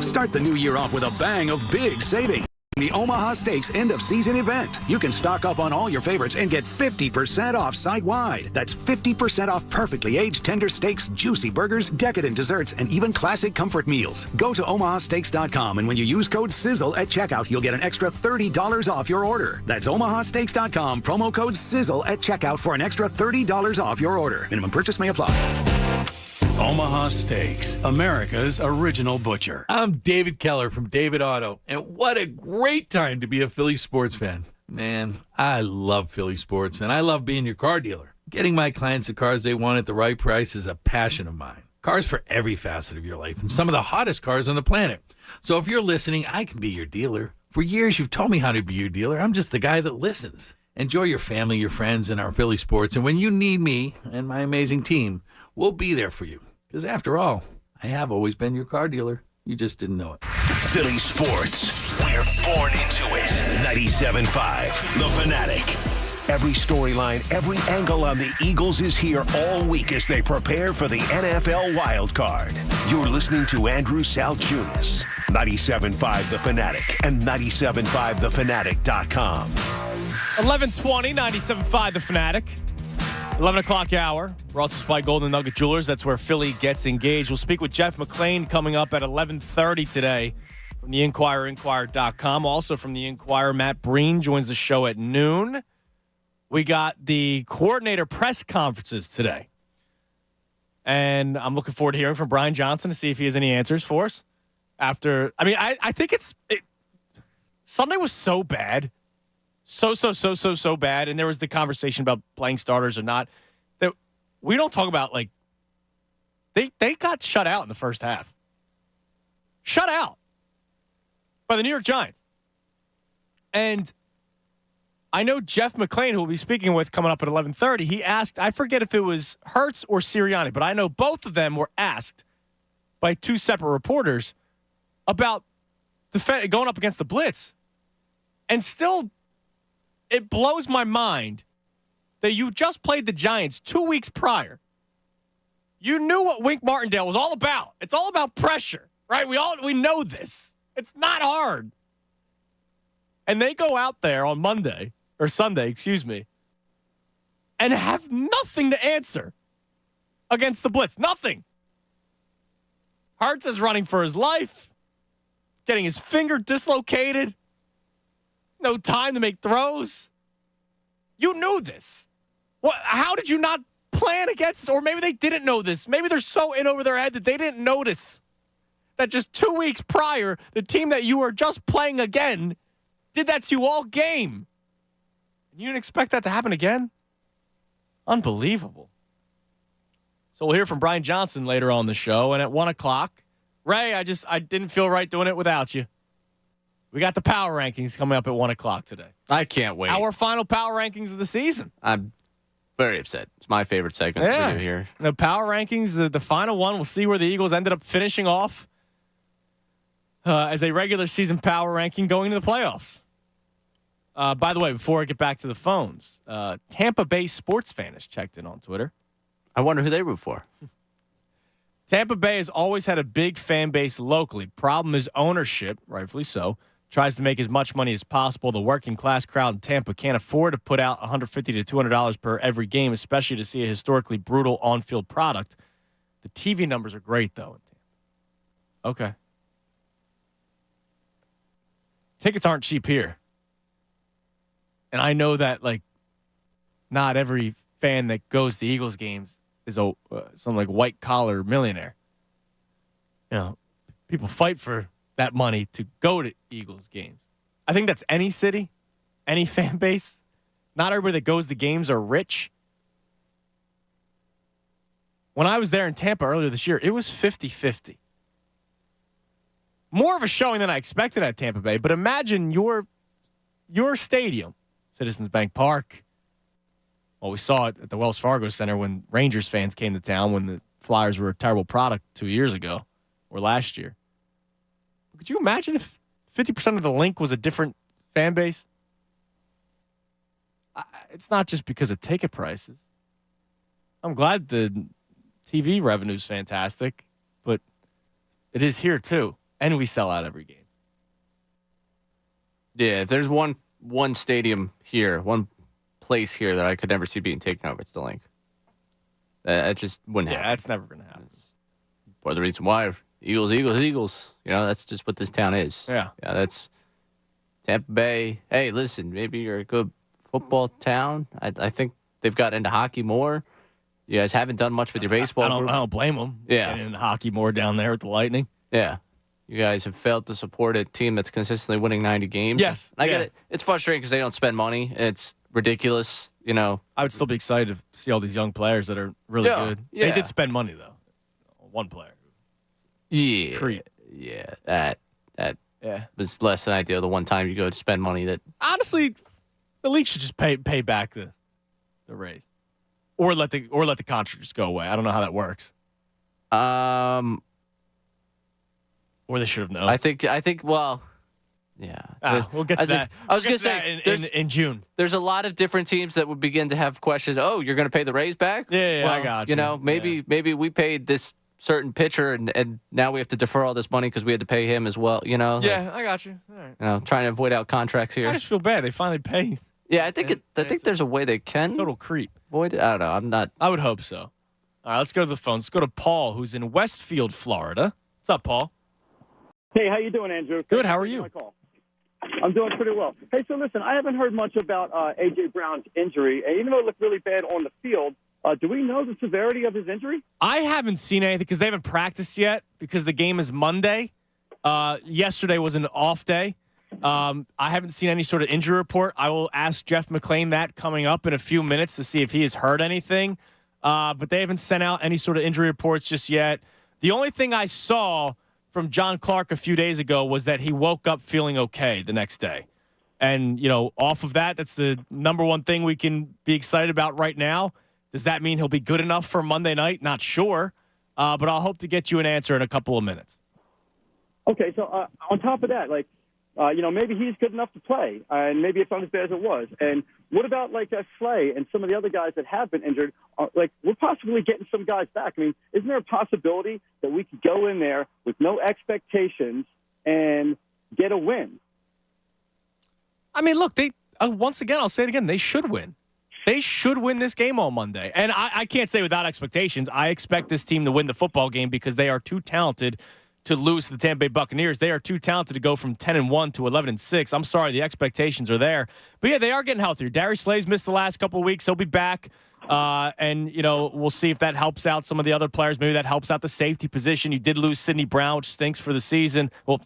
Speaker 22: Start the new year off with a bang of big savings. The Omaha Steaks end-of-season event. You can stock up on all your favorites and get 50% off site-wide. That's 50% off perfectly aged tender steaks, juicy burgers, decadent desserts, and even classic comfort meals. Go to omahasteaks.com, and when you use code SIZZLE at checkout, you'll get an extra $30 off your order. That's omahasteaks.com, promo code SIZZLE at checkout for an extra $30 off your order. Minimum purchase may apply. Omaha Steaks, America's original butcher.
Speaker 1: I'm David Keller from David Auto, and what a great time to be a Philly sports fan. Man, I love Philly sports, and I love being your car dealer. Getting my clients the cars they want at the right price is a passion of mine. Cars for every facet of your life, and some of the hottest cars on the planet. So if you're listening, I can be your dealer. For years, you've told me how to be your dealer. I'm just the guy that listens. Enjoy your family, your friends, and our Philly sports, and when you need me and my amazing team, we'll be there for you. Because after all, I have always been your car dealer. You just didn't know it.
Speaker 2: Philly sports. We're born into it. 97.5, The Fanatic. Every storyline, every angle on the Eagles is here all week as they prepare for the NFL Wildcard. You're listening to Andrew Salchunas. 97.5 The Fanatic and 97.5thefanatic.com.
Speaker 6: 11:20, 97.5 The Fanatic. 11 o'clock hour. Brought to us by Golden Nugget Jewelers. That's where Philly gets engaged. We'll speak with Jeff McLane coming up at 11:30 today from the Inquirer, Inquirer.com. Also from the Inquirer, Matt Breen joins the show at noon. We got the coordinator press conferences today. And I'm looking forward to hearing from Brian Johnson to see if he has any answers for us. I think Sunday was so bad. So bad. And there was the conversation about playing starters or not that we don't talk about. Like, they got shut out in the first half. Shut out by the New York Giants. And I know Jeff McLane, who we'll be speaking with coming up at 11:30, he asked, I forget if it was Hurts or Sirianni, but I know both of them were asked by two separate reporters about going up against the blitz. And still, it blows my mind that you just played the Giants 2 weeks prior. You knew what Wink Martindale was all about. It's all about pressure, right? We know this. It's not hard. And they go out there on Sunday, and have nothing to answer against the blitz. Nothing. Hurts is running for his life, getting his finger dislocated. No time to make throws. You knew this. How did you not plan against, or maybe they didn't know this. Maybe they're so in over their head that they didn't notice that just 2 weeks prior, the team that you were just playing again did that to you all game. And you didn't expect that to happen again? Unbelievable. So we'll hear from Brian Johnson later on the show. And at 1 o'clock, Ray, I didn't feel right doing it without you. We got the power rankings coming up at 1 o'clock today.
Speaker 3: I can't wait.
Speaker 6: Our final power rankings of the season.
Speaker 3: I'm very upset. It's my favorite segment we do here.
Speaker 6: The power rankings, the final one. We'll see where the Eagles ended up finishing off as a regular season power ranking going into the playoffs. By the way, before I get back to the phones, Tampa Bay sports fan has checked in on Twitter.
Speaker 3: I wonder who they root for.
Speaker 6: Tampa Bay has always had a big fan base locally. Problem is ownership, rightfully so, tries to make as much money as possible. The working class crowd in Tampa can't afford to put out $150 to $200 per every game, especially to see a historically brutal on-field product. The TV numbers are great, though. Okay. Tickets aren't cheap here. And I know that, not every fan that goes to Eagles games is some white-collar millionaire. You know, people fight for that money to go to Eagles games. I think that's any city, any fan base. Not everybody that goes to games are rich. When I was there in Tampa earlier this year, it was 50-50. More of a showing than I expected at Tampa Bay, but imagine your stadium, Citizens Bank Park. Well, we saw it at the Wells Fargo Center when Rangers fans came to town when the Flyers were a terrible product 2 years ago or last year. Could you imagine if 50% of the link was a different fan base? It's not just because of ticket prices. I'm glad the TV revenue is fantastic, but it is here too, and we sell out every game.
Speaker 3: Yeah, if there's one stadium here, one place here that I could never see being taken over, it's the link. That just wouldn't happen.
Speaker 6: Yeah, that's never going to happen.
Speaker 3: For the reason why. Eagles. You know, that's just what this town is.
Speaker 6: Yeah.
Speaker 3: Yeah, that's Tampa Bay. Hey, listen, maybe you're a good football town. I think they've got into hockey more. You guys haven't done much with your baseball.
Speaker 6: I don't blame them.
Speaker 3: Yeah.
Speaker 6: And in hockey more down there with the Lightning.
Speaker 3: Yeah. You guys have failed to support a team that's consistently winning 90 games.
Speaker 6: Yes.
Speaker 3: I get it. It's frustrating because they don't spend money. It's ridiculous, I
Speaker 6: would still be excited to see all these young players that are really good.
Speaker 3: Yeah.
Speaker 6: They did spend money, though. One player.
Speaker 3: Yeah.
Speaker 6: Creep.
Speaker 3: Yeah. That was less than ideal the one time you go to spend money that.
Speaker 6: Honestly, the league should just pay back the raise. Or let the contract just go away. I don't know how that works. Or they should have known.
Speaker 3: I think. Well, yeah.
Speaker 6: We'll get to that.
Speaker 3: I was going to say
Speaker 6: in June.
Speaker 3: There's a lot of different teams that would begin to have questions. Oh, you're going to pay the raise back?
Speaker 6: Yeah,
Speaker 3: well,
Speaker 6: I got you.
Speaker 3: Maybe we paid this certain pitcher and now we have to defer all this money because we had to pay him as well.
Speaker 6: Yeah, I got you. All right.
Speaker 3: Trying to avoid out contracts here.
Speaker 6: I just feel bad. They finally paid.
Speaker 3: Yeah, I think there's a way they can.
Speaker 6: Total creep.
Speaker 3: Avoid it. I don't know. I'm not.
Speaker 6: I would hope so. All right, let's go to the phones. Let's go to Paul, who's in Westfield, Florida. What's up, Paul?
Speaker 4: Hey, how you doing, Andrew?
Speaker 6: Good. How are you?
Speaker 4: I'm doing pretty well. Hey, so listen, I haven't heard much about A.J. Brown's injury, and even though it looked really bad on the field, do we know the severity of his injury?
Speaker 6: I haven't seen anything because they haven't practiced yet because the game is Monday. Yesterday was an off day. I haven't seen any sort of injury report. I will ask Jeff McLane that coming up in a few minutes to see if he has heard anything. But they haven't sent out any sort of injury reports just yet. The only thing I saw from John Clark a few days ago was that he woke up feeling okay the next day. And, off of that, that's the number one thing we can be excited about right now. Does that mean he'll be good enough for Monday night? Not sure. But I'll hope to get you an answer in a couple of minutes.
Speaker 4: Okay, so on top of that, maybe he's good enough to play, and maybe it's not as bad as it was. And what about Slay and some of the other guys that have been injured? We're possibly getting some guys back. I mean, isn't there a possibility that we could go in there with no expectations and get a win?
Speaker 6: I mean, look, they once again, I'll say it again, they should win. They should win this game on Monday. And I can't say without expectations. I expect this team to win the football game because they are too talented to lose to the Tampa Bay Buccaneers. They are too talented to go from 10-1 to 11-6. I'm sorry, the expectations are there. But yeah, they are getting healthier. Darius Slay's missed the last couple of weeks. He'll be back. And we'll see if that helps out some of the other players. Maybe that helps out the safety position. You did lose Sidney Brown, which stinks for the season. Well,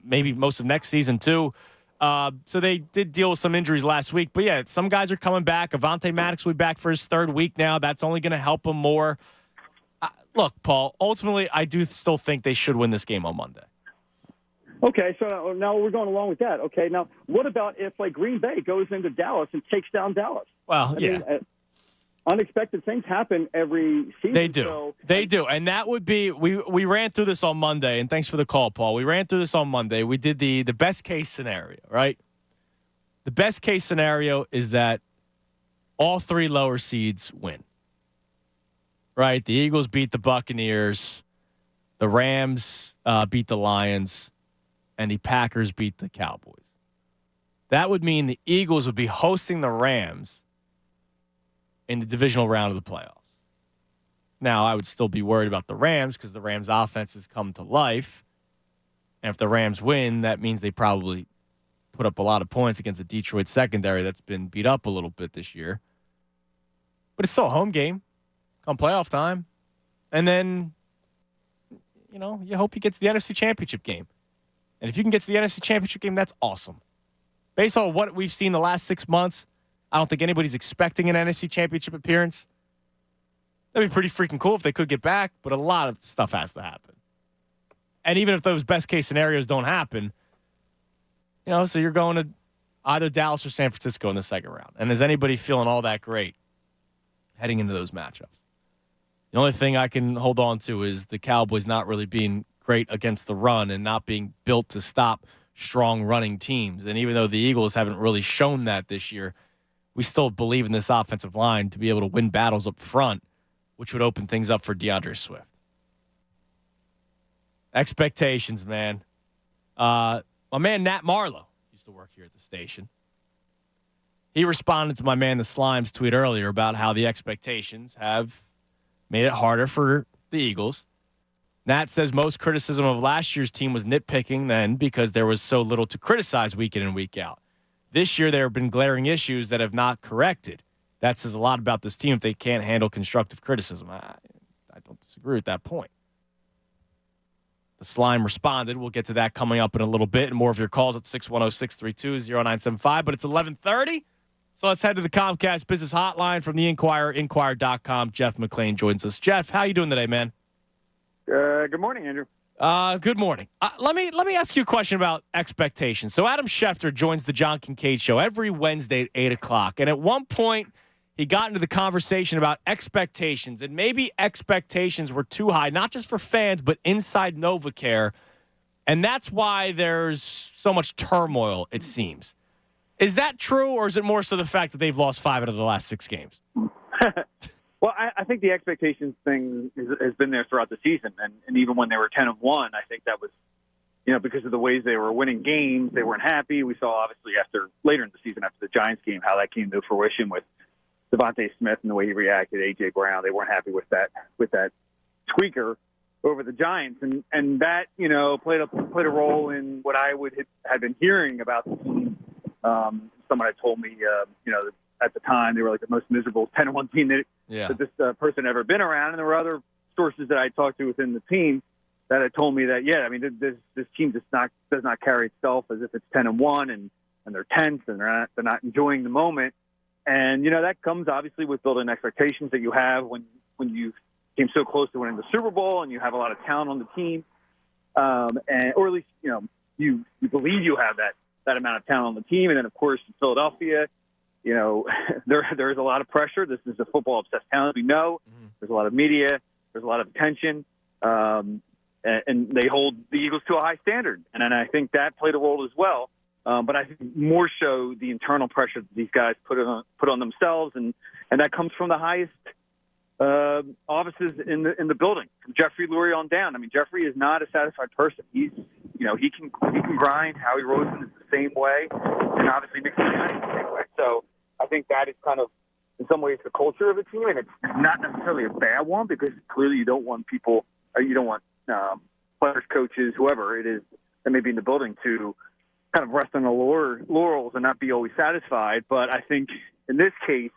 Speaker 6: maybe most of next season too. So they did deal with some injuries last week. But yeah, some guys are coming back. Avonte Maddox will be back for his third week now. That's only going to help him more. Look, Paul, ultimately, I do still think they should win this game on Monday.
Speaker 4: Okay, so now we're going along with that. Okay, now what about if Green Bay goes into Dallas and takes down Dallas?
Speaker 6: Well, I mean,
Speaker 4: unexpected things happen every season.
Speaker 6: They do. They do. And that would be, we ran through this on Monday, and thanks for the call, Paul. We ran through this on Monday. We did the best case scenario, right? The best case scenario is that all three lower seeds win. Right? The Eagles beat the Buccaneers, the Rams beat the Lions, and the Packers beat the Cowboys. That would mean the Eagles would be hosting the Rams in the divisional round of the playoffs. Now, I would still be worried about the Rams because the Rams' offense has come to life. And if the Rams win, that means they probably put up a lot of points against the Detroit secondary that's been beat up a little bit this year. But it's still a home game come playoff time. And then, you hope you get to the NFC Championship game. And if you can get to the NFC Championship game, that's awesome. Based on what we've seen the last 6 months, I don't think anybody's expecting an NFC Championship appearance. That'd be pretty freaking cool if they could get back, but a lot of stuff has to happen. And even if those best case scenarios don't happen, so you're going to either Dallas or San Francisco in the second round. And is anybody feeling all that great heading into those matchups? The only thing I can hold on to is the Cowboys not really being great against the run and not being built to stop strong running teams. And even though the Eagles haven't really shown that this year, we still believe in this offensive line to be able to win battles up front, which would open things up for DeAndre Swift. Expectations, man. My man Nat Marlowe used to work here at the station. He responded to my man the Slime's tweet earlier about how the expectations have made it harder for the Eagles. Nat says most criticism of last year's team was nitpicking then because there was so little to criticize week in and week out. This year, there have been glaring issues that have not corrected. that says a lot about this team if they can't handle constructive criticism. I don't disagree with that point. The Slime responded. We'll get to that coming up in a little bit, and more of your calls at 610-632-0975. But it's 11:30, so let's head to the Comcast Business Hotline from the Inquirer, Inquirer.com. Jeff McLane joins us. Jeff, how you doing today, man?
Speaker 4: Good morning, Andrew.
Speaker 6: Good morning. Let me ask you a question about expectations. So Adam Schefter joins the John Kincaid Show every Wednesday at 8 o'clock, and at one point he got into the conversation about expectations, and maybe expectations were too high, not just for fans, but inside NovaCare. And that's why there's so much turmoil, it seems. Is that true, or is it more so the fact that they've lost 5 out of the last 6 games?
Speaker 4: Well, I think the expectations thing has been there throughout the season. And even when they were 10-1, I think that was, because of the ways they were winning games, they weren't happy. We saw, obviously, later in the season after the Giants game, how that came to fruition with Devontae Smith and the way he reacted, A.J. Brown. They weren't happy with that squeaker over the Giants. And that, played a role in what I had been hearing about the team. Someone had told me, at the time they were like the most miserable 10-1 team that this person had ever been around. And there were other sources that I talked to within the team that had told me that, this team does not carry itself as if it's 10-1 and they're tense and they're not enjoying the moment. And, that comes obviously with building expectations that you have when you came so close to winning the Super Bowl and you have a lot of talent on the team. Or at least, you believe you have that amount of talent on the team. And then, of course, in Philadelphia, there is a lot of pressure. This is a football-obsessed town, we know. There's a lot of media. There's a lot of attention. And they hold the Eagles to a high standard. And I think that played a role as well. But I think more so the internal pressure that these guys put on themselves, and that comes from the highest offices in the building, from Jeffrey Lurie on down. I mean, Jeffrey is not a satisfied person. He can grind. Howie Roseman is the same way, and obviously Nick Sirianni is the same way. So I think that is kind of, in some ways, the culture of the team, and it's not necessarily a bad one because clearly you don't want people, or you don't want players, coaches, whoever it is that may be in the building to kind of rest on the laurels and not be always satisfied. But I think in this case,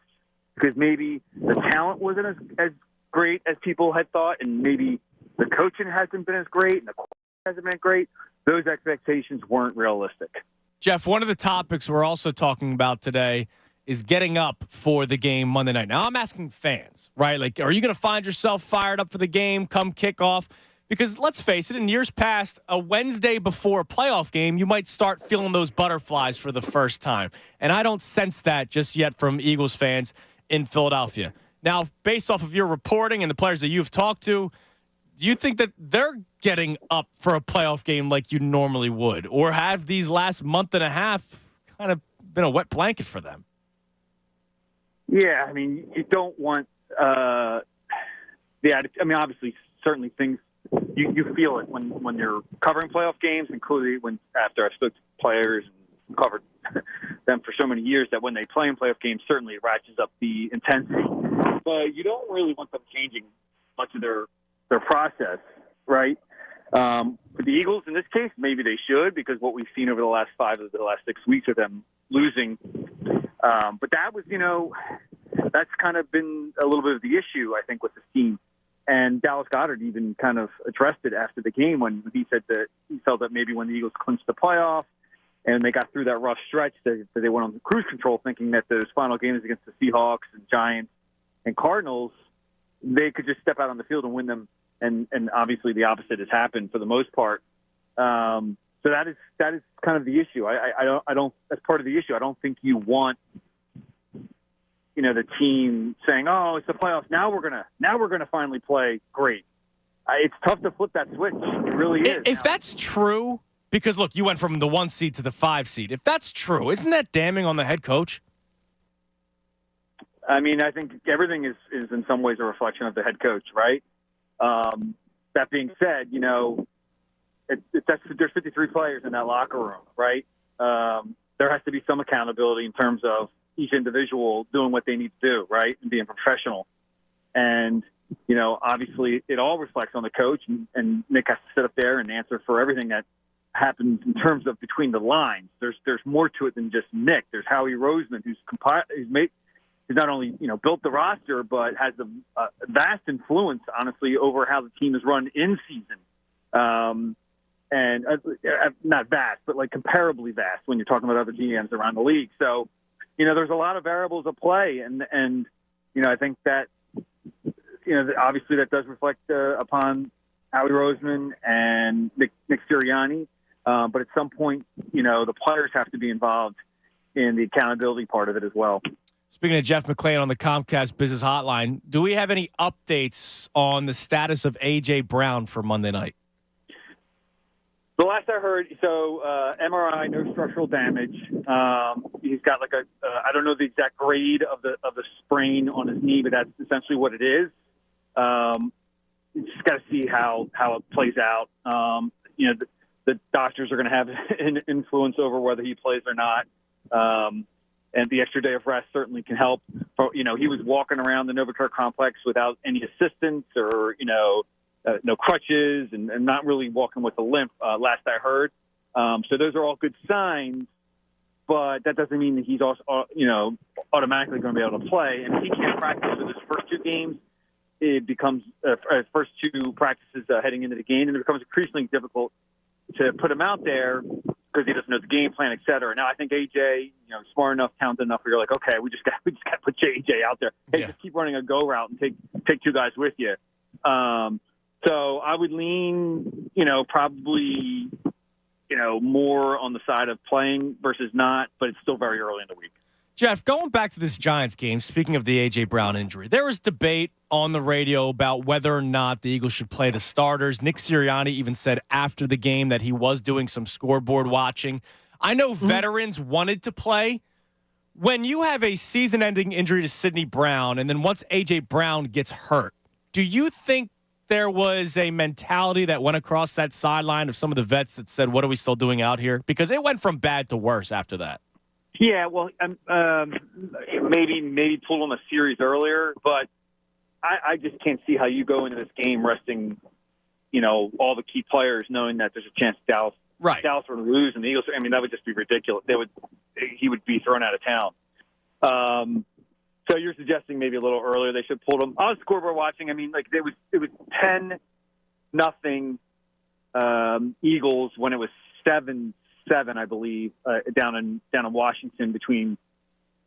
Speaker 4: because maybe the talent wasn't as great as people had thought, and maybe the coaching hasn't been as great, and the quality hasn't been great, those expectations weren't realistic.
Speaker 6: Jeff, one of the topics we're also talking about today is getting up for the game Monday night. Now, I'm asking fans, right? Like, are you going to find yourself fired up for the game come kickoff? Because let's face it, in years past, a Wednesday before a playoff game, you might start feeling those butterflies for the first time. And I don't sense that just yet from Eagles fans in Philadelphia. Now, based off of your reporting and the players that you've talked to, do you think that they're getting up for a playoff game like you normally would? Or have these last month and a half kind of been a wet blanket for them?
Speaker 4: Yeah, I mean, you don't want obviously, certainly things, you feel it when you're covering playoff games, including after I've spoken to players and covered them for so many years, that when they play in playoff games, certainly it ratchets up the intensity. But you don't really want them changing much of their process, right? For the Eagles, in this case, maybe they should, because what we've seen over the last 5 of the last 6 weeks of them losing. But that was, that's kind of been a little bit of the issue, I think, with this team. And Dallas Goedert even kind of addressed it after the game when he said that he felt that maybe when the Eagles clinched the playoff and they got through that rough stretch, that they went on cruise control, thinking that those final games against the Seahawks and Giants and Cardinals, they could just step out on the field and win them. And obviously the opposite has happened for the most part. So that is kind of the issue. I don't. That's part of the issue. I don't think you want, the team saying, "Oh, it's the playoffs. Now we're gonna finally play great." It's tough to flip that switch. It really is.
Speaker 6: If that's true, because look, you went from the 1 seed to the 5 seed. If that's true, isn't that damning on the head coach?
Speaker 4: I mean, I think everything is in some ways a reflection of the head coach, right? That being said, there's 53 players in that locker room, right? There has to be some accountability in terms of each individual doing what they need to do, right, and being professional. And, obviously it all reflects on the coach, and Nick has to sit up there and answer for everything that happens in terms of between the lines. There's more to it than just Nick. There's Howie Roseman, who's he's not only built the roster, but has a vast influence, honestly, over how the team is run in season. And not vast, but like comparably vast when you're talking about other GMs around the league. So, there's a lot of variables at play, and I think that obviously that does reflect upon Howie Roseman and Nick Sirianni. But at some point, the players have to be involved in the accountability part of it as well.
Speaker 6: Speaking of Jeff McLane on the Comcast Business Hotline, do we have any updates on the status of A.J. Brown for Monday night?
Speaker 4: The last I heard, MRI, no structural damage. He's got I don't know the exact grade of the sprain on his knee, but that's essentially what it is. You just got to see how it plays out. The doctors are going to have an influence over whether he plays or not. And the extra day of rest certainly can help. He was walking around the Novacare complex without any assistance or, no crutches and not really walking with a limp, last I heard. So those are all good signs, but that doesn't mean that he's also, automatically going to be able to play. And if he can't practice for his first two games, it becomes first two practices heading into the game, and it becomes increasingly difficult to put him out there because he doesn't know the game plan, et cetera. Now, I think AJ, smart enough, talented enough, where you're like, okay, we just got to put AJ out there. Hey, just keep running a go route and take two guys with you. So I would lean, probably, more on the side of playing versus not, but it's still very early in the week.
Speaker 6: Jeff, going back to this Giants game, speaking of the A.J. Brown injury, there was debate on the radio about whether or not the Eagles should play the starters. Nick Sirianni even said after the game that he was doing some scoreboard watching. I know veterans wanted to play. When you have a season-ending injury to Sidney Brown, and then once A.J. Brown gets hurt, do you think there was a mentality that went across that sideline of some of the vets that said, what are we still doing out here? Because it went from bad to worse after that.
Speaker 4: Yeah, well, maybe pull on a series earlier, but I just can't see how you go into this game resting, all the key players, knowing that there's a chance Dallas were to lose and the Eagles. I mean, that would just be ridiculous. He would be thrown out of town. So you're suggesting maybe a little earlier they should pull him. I was scoreboard watching. I mean, it was 10-0 Eagles when it was 7-7, I believe, down in Washington between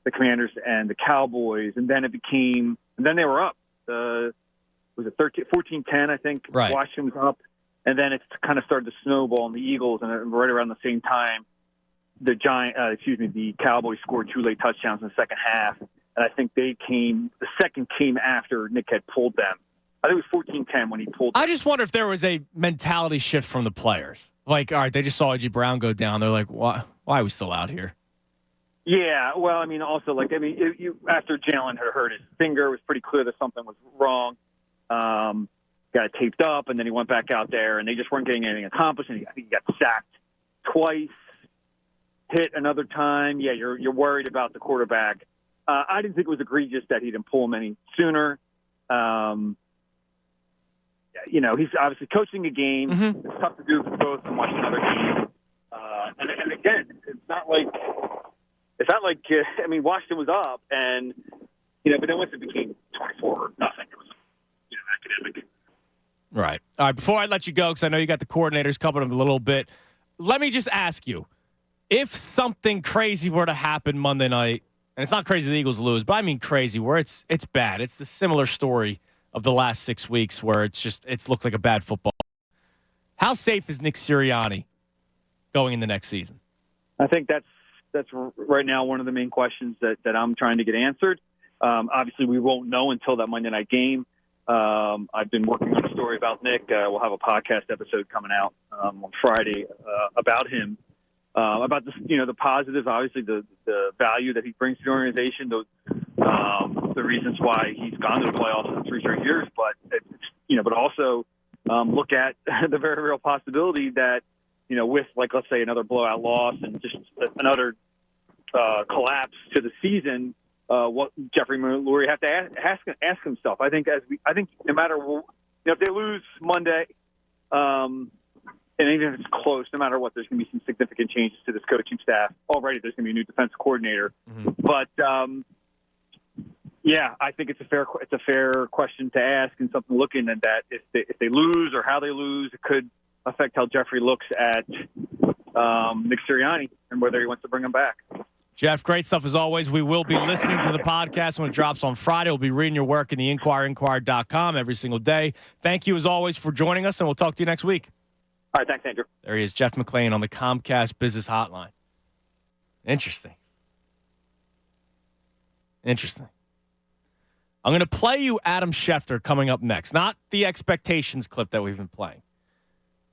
Speaker 4: the Commanders and the Cowboys, and then then they were up. Was it 14-10? I think Washington was up, and then it's kind of started to snowball in the Eagles, and right around the same time, the Cowboys scored 2 late touchdowns in the second half, and I think the second came after Nick had pulled them. I think it was 14-10 when he pulled them.
Speaker 6: I just wonder if there was a mentality shift from the players. Like, all right, they just saw A.J. Brown go down. They're like, why are we still out here?
Speaker 4: Yeah, well, I mean, also, after Jalen had hurt his finger, it was pretty clear that something was wrong. Got it taped up, and then he went back out there, and they just weren't getting anything accomplished. And I think he got sacked twice, hit another time. Yeah, you're worried about the quarterback. I didn't think it was egregious that he didn't pull him any sooner. He's obviously coaching a game. Mm-hmm. It's tough to do both and watch another game. And again, it's not like Washington was up, and but then once it became 24-0, it was academic.
Speaker 6: Right. All right. Before I let you go, because I know you got the coordinators covered a little bit, let me just ask you: if something crazy were to happen Monday night, and it's not crazy the Eagles lose, but I mean crazy, where it's bad. It's the similar story of the last 6 weeks where it's looked like a bad football. How safe is Nick Sirianni going in the next season?
Speaker 4: I think that's right now one of the main questions that I'm trying to get answered. Obviously, we won't know until that Monday night game. I've been working on a story about Nick. We'll have a podcast episode coming out on Friday about him. About the positives, obviously the value that he brings to the organization, the reasons why he's gone to the playoffs in 3 straight years, but also look at the very real possibility that with let's say another blowout loss and just another collapse to the season, what Jeffrey Lurie have to ask himself. I think no matter if they lose Monday. And even if it's close, no matter what, there's going to be some significant changes to this coaching staff. Already, there's going to be a new defensive coordinator. Mm-hmm. But Yeah, I think it's a fair question to ask, and something looking at that. If they lose or how they lose, it could affect how Jeffrey looks at Nick Sirianni and whether he wants to bring him back.
Speaker 6: Jeff, great stuff as always. We will be listening to the podcast when it drops on Friday. We'll be reading your work in the Inquirer.com every single day. Thank you as always for joining us, and we'll talk to you next week.
Speaker 4: All right, thanks, Andrew.
Speaker 6: There he is, Jeff McLane on the Comcast Business Hotline. Interesting. I'm going to play you Adam Schefter coming up next. Not the expectations clip that we've been playing.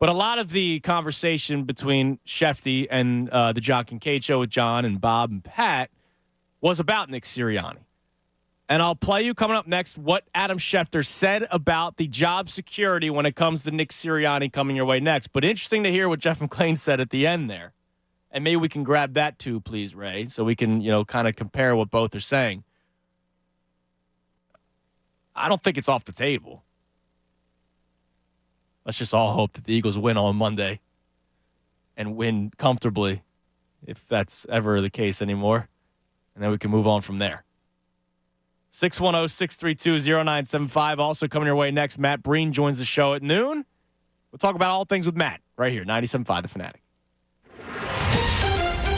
Speaker 6: But a lot of the conversation between Shefty and the John Kincaid Show with John and Bob and Pat was about Nick Sirianni. And I'll play you coming up next what Adam Schefter said about the job security when it comes to Nick Sirianni coming your way next. But interesting to hear what Jeff McLane said at the end there. And maybe we can grab that too, please, Ray, so we can, kind of compare what both are saying. I don't think it's off the table. Let's just all hope that the Eagles win on Monday and win comfortably, if that's ever the case anymore. And then we can move on from there. 610-632-0975. Also coming your way next, Matt Breen joins the show at noon. We'll talk about all things with Matt right here, 97.5 The Fanatic.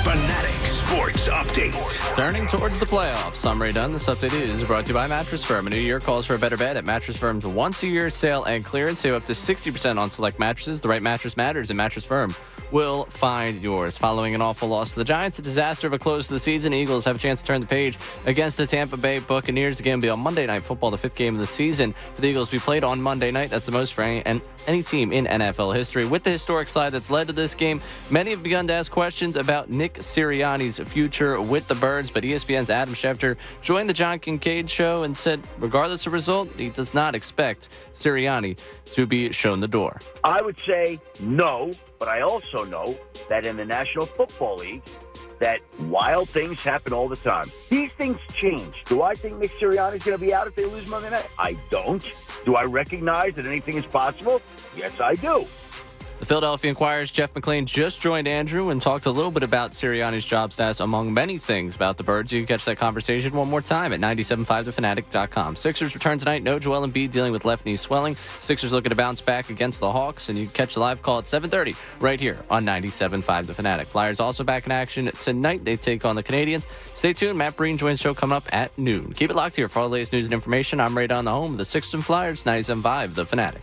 Speaker 2: Fanatic Sports Update.
Speaker 3: Turning towards the playoffs, I'm Ray Dunn. This update is brought to you by Mattress Firm. A new year calls for a better bed at Mattress Firm's once-a-year sale and clearance. Save up to 60% on select mattresses. The right mattress matters, and Mattress Firm will find yours. Following an awful loss to the Giants, a disaster of a close to the season, Eagles have a chance to turn the page against the Tampa Bay Buccaneers. The game will be on Monday Night Football, the 5th game of the season for the Eagles. We played on Monday night. That's the most for any team in NFL history. With the historic slide that's led to this game, many have begun to ask questions about Nick Sirianni's future with the Birds, but ESPN's Adam Schefter joined the John Kincaid Show and said, regardless of result, he does not expect Sirianni to be shown the door.
Speaker 5: I would say no, but I also know that in the National Football League, that wild things happen all the time. These things change. Do I think Nick Sirianni is going to be out if they lose Monday night? I don't. Do I recognize that anything is possible? Yes, I do.
Speaker 3: The Philadelphia Inquirer's Jeff McLane just joined Andrew and talked a little bit about Sirianni's job status, among many things about the Birds. You can catch that conversation one more time at 975thefanatic.com. Sixers return tonight. No Joel Embiid dealing with left knee swelling. Sixers looking to bounce back against the Hawks, and you can catch the live call at 7:30 right here on 97.5 The Fanatic. Flyers also back in action tonight. They take on the Canadians. Stay tuned. Matt Breen joins the show coming up at noon. Keep it locked here for all the latest news and information. I'm Ray Don, the home of the Sixers and Flyers, 97.5 The Fanatic.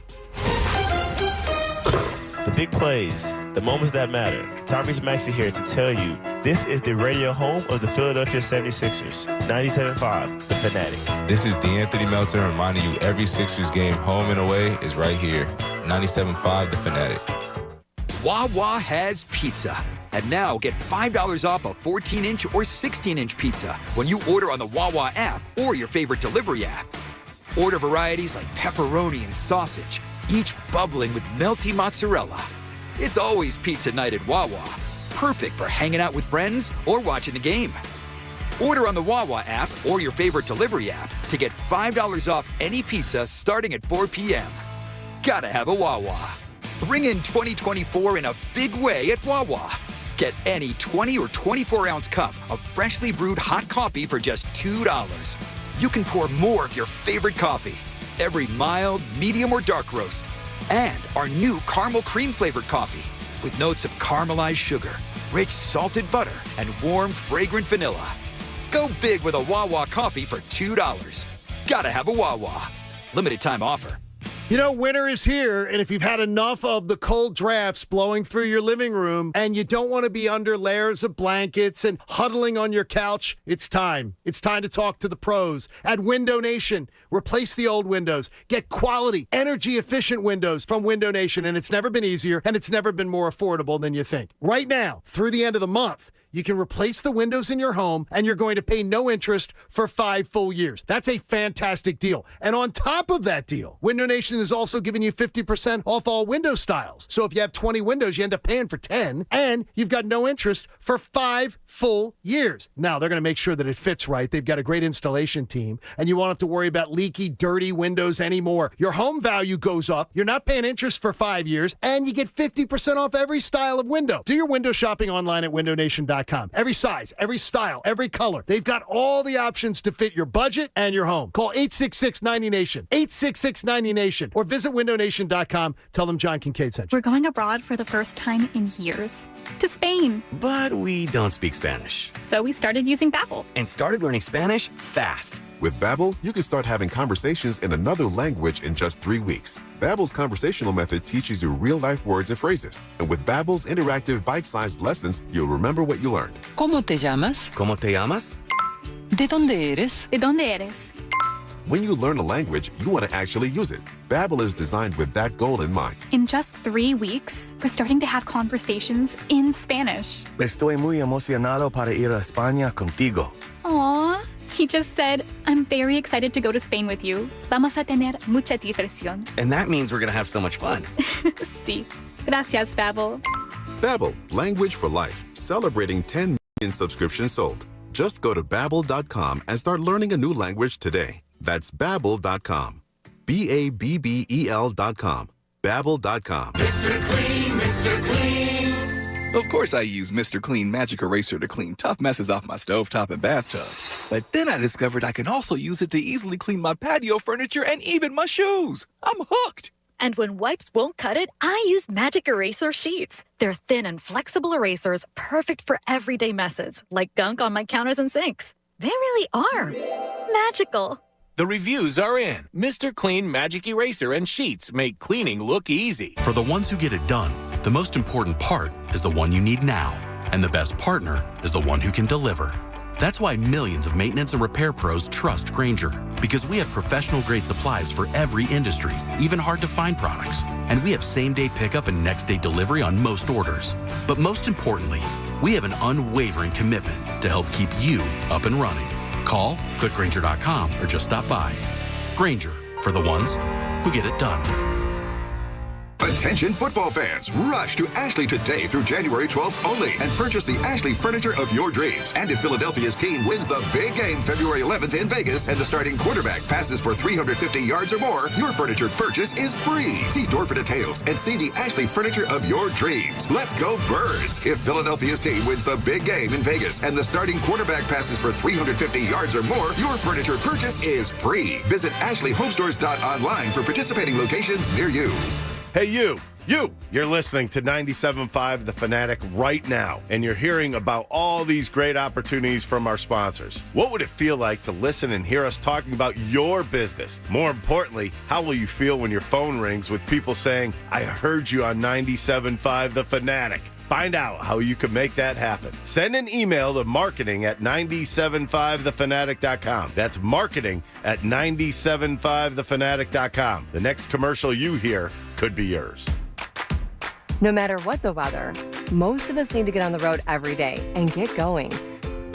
Speaker 8: The big plays, the moments that matter. Tyrese Maxey here to tell you this is the radio home of the Philadelphia 76ers. 97.5 The Fanatic.
Speaker 21: This is D'Anthony Melton reminding you every Sixers game, home and away, is right here. 97.5 The Fanatic.
Speaker 23: Wawa has pizza. And now get $5 off a 14-inch or 16-inch pizza when you order on the Wawa app or your favorite delivery app. Order varieties like pepperoni and sausage, each bubbling with melty mozzarella. It's always pizza night at Wawa. Perfect for hanging out with friends or watching the game. Order on the Wawa app or your favorite delivery app to get $5 off any pizza starting at 4 p.m. Gotta have a Wawa. Bring in 2024 in a big way at Wawa. Get any 20 or 24-ounce cup of freshly brewed hot coffee for just $2. You can pour more of your favorite coffee. Every mild, medium, or dark roast. And our new caramel cream flavored coffee with notes of caramelized sugar, rich salted butter, and warm, fragrant vanilla. Go big with a Wawa coffee for $2. Gotta have a Wawa. Limited time offer.
Speaker 7: You know, winter is here, and if you've had enough of the cold drafts blowing through your living room and you don't want to be under layers of blankets and huddling on your couch, it's time. It's time to talk to the pros at Window Nation. Replace the old windows. Get quality, energy-efficient windows from Window Nation, and it's never been easier, and it's never been more affordable than you think. Right now, through the end of the month, you can replace the windows in your home, and you're going to pay no interest for 5 full years. That's a fantastic deal. And on top of that deal, Window Nation is also giving you 50% off all window styles. So if you have 20 windows, you end up paying for 10, and you've got no interest for 5 full years. Now, they're going to make sure that it fits right. They've got a great installation team, and you won't have to worry about leaky, dirty windows anymore. Your home value goes up. You're not paying interest for 5 years, and you get 50% off every style of window. Do your window shopping online at windownation.com. MiddaysOn.com. Every size, every style, every color. They've got all the options to fit your budget and your home. Call 866-90-NATION, 866-90-NATION, or visit windownation.com. Tell them John Kincaid sent you.
Speaker 9: We're going abroad for the first time in years. To Spain.
Speaker 10: But we don't speak Spanish.
Speaker 9: So we started using Babbel.
Speaker 10: And started learning Spanish fast.
Speaker 11: With Babbel, you can start having conversations in another language in just 3 weeks. Babbel's conversational method teaches you real-life words and phrases. And with Babbel's interactive bite-sized lessons, you'll remember what you learned.
Speaker 10: ¿Cómo te llamas? ¿Cómo te llamas? ¿De dónde eres?
Speaker 9: ¿De dónde eres?
Speaker 11: When you learn a language, you want to actually use it. Babbel is designed with that goal in mind.
Speaker 9: In just 3 weeks, we're starting to have conversations in Spanish.
Speaker 10: Estoy muy emocionado para ir a España contigo.
Speaker 9: Aww. He just said, I'm very excited to go to Spain with you. Vamos a tener mucha diversión.
Speaker 10: And that means we're going to have so much fun.
Speaker 9: Sí. Gracias, Babbel.
Speaker 11: Babbel, language for life. Celebrating 10 million subscriptions sold. Just go to Babbel.com and start learning a new language today. That's Babbel.com. Babbel.com. Babbel.com.
Speaker 24: Mr. Clean, Mr. Clean. Of course I use Mr. Clean Magic Eraser to clean tough messes off my stovetop and bathtub. But then I discovered I can also use it to easily clean my patio furniture and even my shoes. I'm hooked.
Speaker 25: And when wipes won't cut it, I use Magic Eraser Sheets. They're thin and flexible erasers, perfect for everyday messes, like gunk on my counters and sinks. They really are magical.
Speaker 26: The reviews are in. Mr. Clean Magic Eraser and Sheets make cleaning look easy.
Speaker 27: For the ones who get it done, the most important part is the one you need now. And the best partner is the one who can deliver. That's why millions of maintenance and repair pros trust Grainger. Because we have professional-grade supplies for every industry, even hard-to-find products. And we have same-day pickup and next-day delivery on most orders. But most importantly, we have an unwavering commitment to help keep you up and running. Call, click Grainger.com, or just stop by. Grainger, for the ones who get it done.
Speaker 28: Attention football fans, rush to Ashley today through January 12th only and purchase the Ashley furniture of your dreams. And if Philadelphia's team wins the big game February 11th in Vegas and the starting quarterback passes for 350 yards or more, your furniture purchase is free. See store for details and see the Ashley furniture of your dreams. Let's go Birds! If Philadelphia's team wins the big game in Vegas and the starting quarterback passes for 350 yards or more, your furniture purchase is free. Visit ashleyhomestores.online for participating locations near you.
Speaker 17: Hey, you're listening to 97.5 The Fanatic right now, and you're hearing about all these great opportunities from our sponsors. What would it feel like to listen and hear us talking about your business? More importantly, how will you feel when your phone rings with people saying, I heard you on 97.5 The Fanatic? Find out how you can make that happen. Send an email to marketing@975thefanatic.com. That's marketing@975thefanatic.com. The next commercial you hear could be yours.
Speaker 29: No matter what the weather, most of us need to get on the road every day and get going.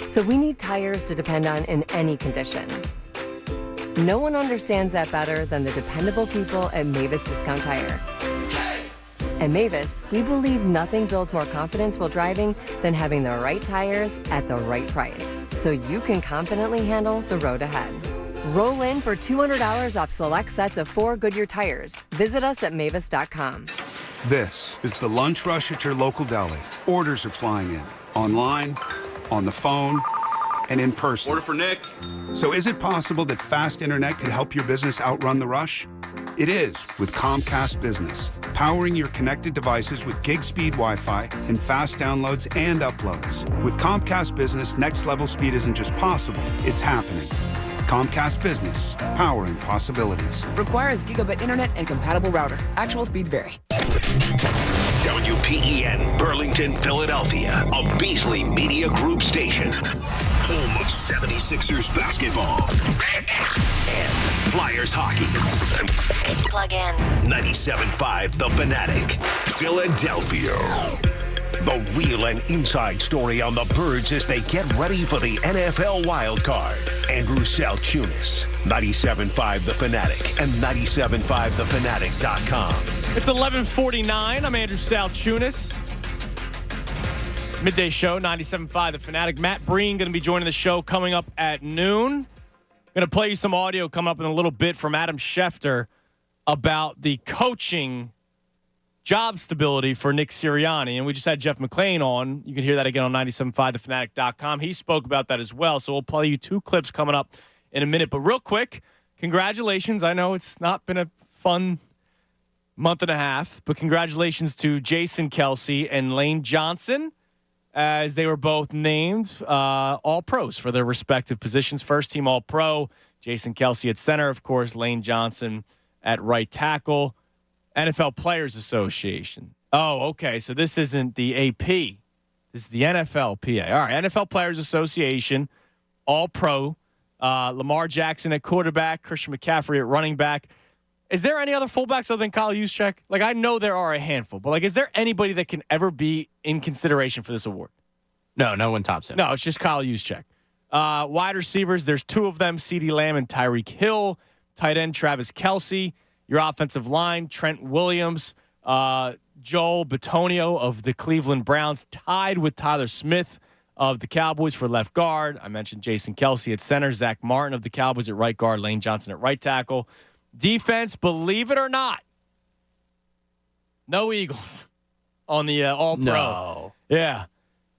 Speaker 29: So we need tires to depend on in any condition. No one understands that better than the dependable people at Mavis Discount Tire. At Mavis, we believe nothing builds more confidence while driving than having the right tires at the right price, so you can confidently handle the road ahead. Roll in for $200 off select sets of 4 Goodyear tires. Visit us at mavis.com.
Speaker 15: This is the lunch rush at your local deli. Orders are flying in, online, on the phone, and in person.
Speaker 24: Order for Nick.
Speaker 15: So is it possible that fast internet could help your business outrun the rush? It is with Comcast Business, powering your connected devices with gig speed Wi-Fi and fast downloads and uploads. With Comcast Business, next level speed isn't just possible, it's happening. Comcast Business, powering possibilities.
Speaker 16: Requires gigabit internet and compatible router. Actual speeds vary.
Speaker 2: WPEN, Burlington, Philadelphia, a Beasley Media Group station. Home of 76ers basketball and Flyers hockey.
Speaker 12: Plug in.
Speaker 2: 97.5 The Fanatic, Philadelphia. The real and inside story on the Birds as they get ready for the NFL Wildcard. Andrew Salchunas, 97.5 The Fanatic and 97.5thefanatic.com.
Speaker 6: It's 11:49. I'm Andrew Salchunas. Midday show, 97.5 The Fanatic. Matt Breen going to be joining the show coming up at noon. Going to play you some audio coming up in a little bit from Adam Schefter about the coaching job stability for Nick Sirianni. And we just had Jeff McLane on. You can hear that again on 97.5thefanatic.com. He spoke about that as well. So we'll play you 2 clips coming up in a minute. But real quick, congratulations. I know it's not been a fun month and a half, but congratulations to Jason Kelce and Lane Johnson, as they were both named All-Pros for their respective positions. First team All-Pro, Jason Kelce at center, of course, Lane Johnson at right tackle. NFL Players Association. Oh, okay, so this isn't the AP. This is the NFLPA. All right, NFL Players Association, All-Pro. Lamar Jackson at quarterback, Christian McCaffrey at running back. Is there any other fullbacks other than Kyle Juszczyk? Like, I know there are a handful, but, like, is there anybody that can ever be in consideration for this award?
Speaker 3: No one tops him.
Speaker 6: No, it's just Kyle Juszczyk. Wide receivers, there's 2 of them, CeeDee Lamb and Tyreek Hill. Tight end, Travis Kelce. Your offensive line, Trent Williams. Joel Bitonio of the Cleveland Browns, tied with Tyler Smith of the Cowboys for left guard. I mentioned Jason Kelce at center. Zach Martin of the Cowboys at right guard. Lane Johnson at right tackle. Defense, believe it or not, no Eagles on the All-Pro.
Speaker 3: No.
Speaker 6: Yeah.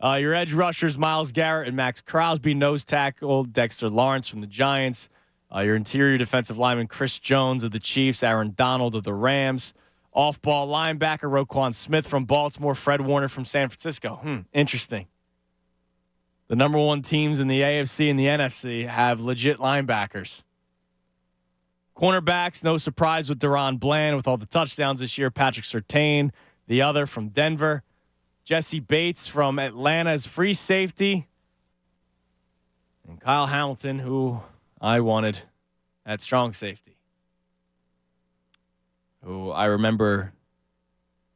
Speaker 6: Your edge rushers, Myles Garrett and Max Crosby. Nose tackle, Dexter Lawrence from the Giants. Your interior defensive lineman, Chris Jones of the Chiefs. Aaron Donald of the Rams. Off-ball linebacker, Roquan Smith from Baltimore. Fred Warner from San Francisco. Interesting. The number 1 teams in the AFC and the NFC have legit linebackers. Cornerbacks, no surprise with Deron Bland with all the touchdowns this year. Patrick Surtain, the other from Denver. Jesse Bates from Atlanta's free safety. And Kyle Hamilton, who I wanted at strong safety. Who I remember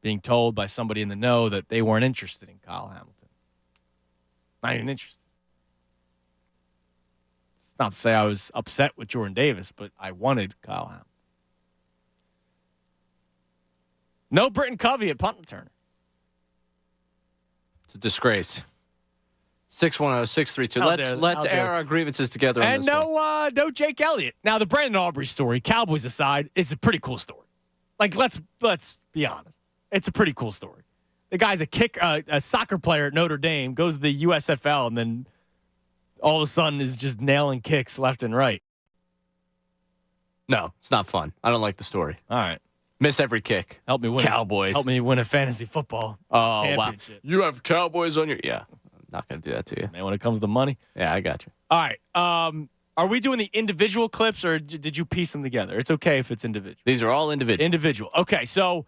Speaker 6: being told by somebody in the know that they weren't interested in Kyle Hamilton. Not even interested. Not to say I was upset with Jordan Davis, but I wanted Kyle Hamilton. No Britton Covey at punt returner.
Speaker 3: It's a disgrace. 610-632. Let's air our grievances together.
Speaker 6: And no Jake Elliott. Now, the Brandon Aubrey story, Cowboys aside, is a pretty cool story. Like, let's be honest. It's a pretty cool story. The guy's a soccer player at Notre Dame, goes to the USFL, and then all of a sudden is just nailing kicks left and right.
Speaker 3: No, it's not fun. I don't like the story.
Speaker 6: All right.
Speaker 3: Miss every kick.
Speaker 6: Help me win.
Speaker 3: Cowboys.
Speaker 6: Help me win a fantasy football championship.
Speaker 3: Wow. You have Cowboys on your... Yeah, I'm not going to do that to you.
Speaker 6: Man, when it comes to money.
Speaker 3: Yeah, I got you.
Speaker 6: All right. Are we doing the individual clips, or did you piece them together? It's okay if it's individual.
Speaker 3: These are all individual.
Speaker 6: Individual. Okay, so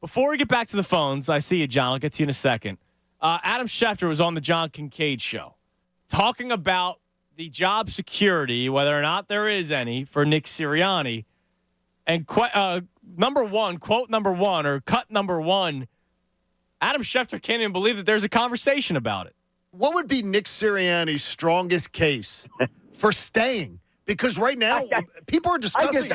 Speaker 6: before we get back to the phones, I see you, John. I'll get to you in a second. Adam Schefter was on the John Kincaid show talking about the job security, whether or not there is any, for Nick Sirianni. And quote number one, or cut number 1, Adam Schefter can't even believe that there's a conversation about it.
Speaker 7: What would be Nick Sirianni's strongest case for staying? Because right now, people are discussing it.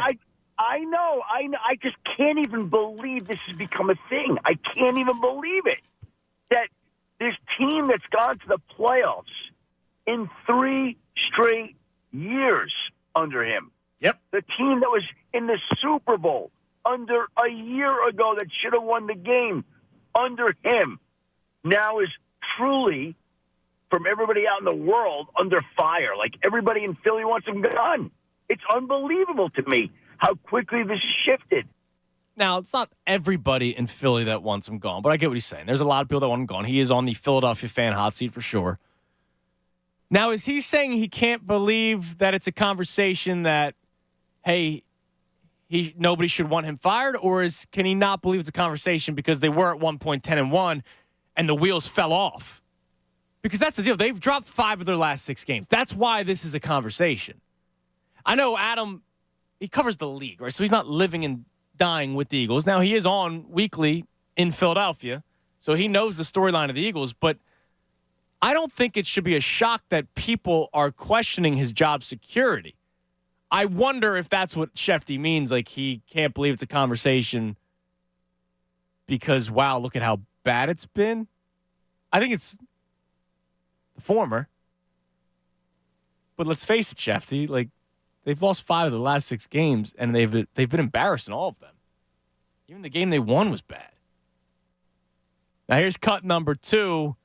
Speaker 1: I know. I just can't even believe this has become a thing. I can't even believe it. That this team that's gone to the playoffs in 3 straight years under him.
Speaker 7: Yep.
Speaker 1: The team that was in the Super Bowl under a year ago that should have won the game under him now is truly, from everybody out in the world, under fire. Like, everybody in Philly wants him gone. It's unbelievable to me how quickly this shifted.
Speaker 6: Now, it's not everybody in Philly that wants him gone, but I get what he's saying. There's a lot of people that want him gone. He is on the Philadelphia fan hot seat for sure. Now, is he saying he can't believe that it's a conversation that, hey, nobody should want him fired, or can he not believe it's a conversation because they were at one point 10-1 and the wheels fell off? Because that's the deal. They've dropped 5 of their last 6 games. That's why this is a conversation. I know Adam, he covers the league, right? So he's not living and dying with the Eagles. Now, he is on weekly in Philadelphia, so he knows the storyline of the Eagles, but I don't think it should be a shock that people are questioning his job security. I wonder if that's what Shefty means, like he can't believe it's a conversation because, wow, look at how bad it's been. I think it's the former. But let's face it, Shefty, like, they've lost 5 of the last 6 games, and they've been embarrassed in all of them. Even the game they won was bad. Now, here's cut number 2,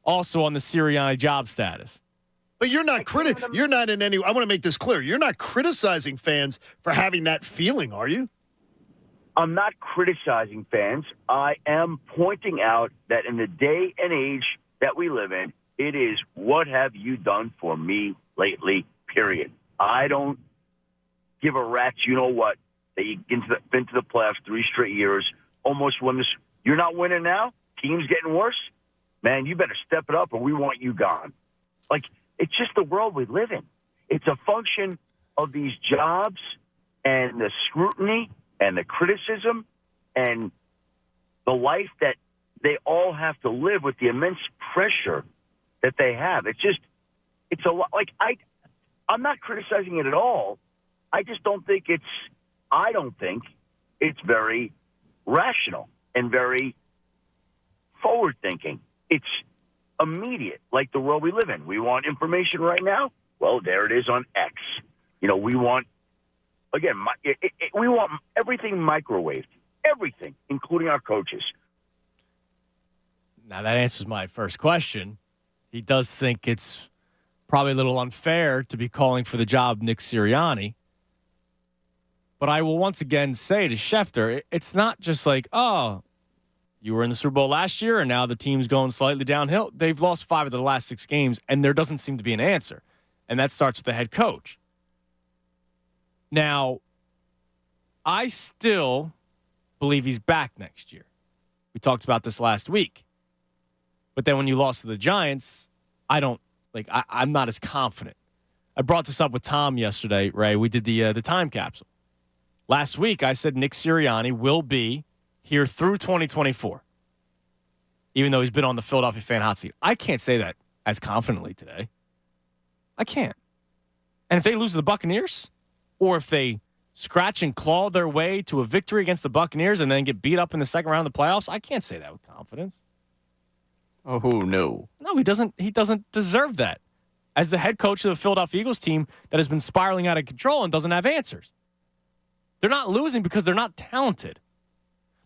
Speaker 6: also on the Sirianni job status.
Speaker 7: But you're not You're not in any. I want to make this clear. You're not criticizing fans for having that feeling, are you?
Speaker 1: I'm not criticizing fans. I am pointing out that in the day and age that we live in, it is what have you done for me lately, period. I don't give a rat's you-know-what that you've been to the playoffs 3 straight years, almost won this. You're not winning now? Team's getting worse? Man, you better step it up or we want you gone. Like, it's just the world we live in. It's a function of these jobs and the scrutiny and the criticism and the life that they all have to live with, the immense pressure that they have. It's a lot. Like, I'm not criticizing it at all. I don't think it's very rational and very forward-thinking. It's immediate, like the world we live in. We want information right now. Well, there it is on X. We want, again, we want everything microwaved, everything, including our coaches.
Speaker 6: Now, that answers my first question. He does think it's probably a little unfair to be calling for the job of Nick Sirianni. But I will once again say to Schefter, it's not just like, oh, you were in the Super Bowl last year and now the team's going slightly downhill. They've lost 5 of the last 6 games, and there doesn't seem to be an answer. And that starts with the head coach. Now, I still believe he's back next year. We talked about this last week. But then when you lost to the Giants, I'm not as confident. I brought this up with Tom yesterday, Ray. We did the time capsule. Last week, I said Nick Sirianni will be here through 2024, even though he's been on the Philadelphia fan hot seat. I can't say that as confidently today. I can't. And if they lose to the Buccaneers, or if they scratch and claw their way to a victory against the Buccaneers and then get beat up in the second round of the playoffs, I can't say that with confidence.
Speaker 3: Oh, no.
Speaker 6: No, he doesn't deserve that. As the head coach of the Philadelphia Eagles team that has been spiraling out of control and doesn't have answers. They're not losing because they're not talented.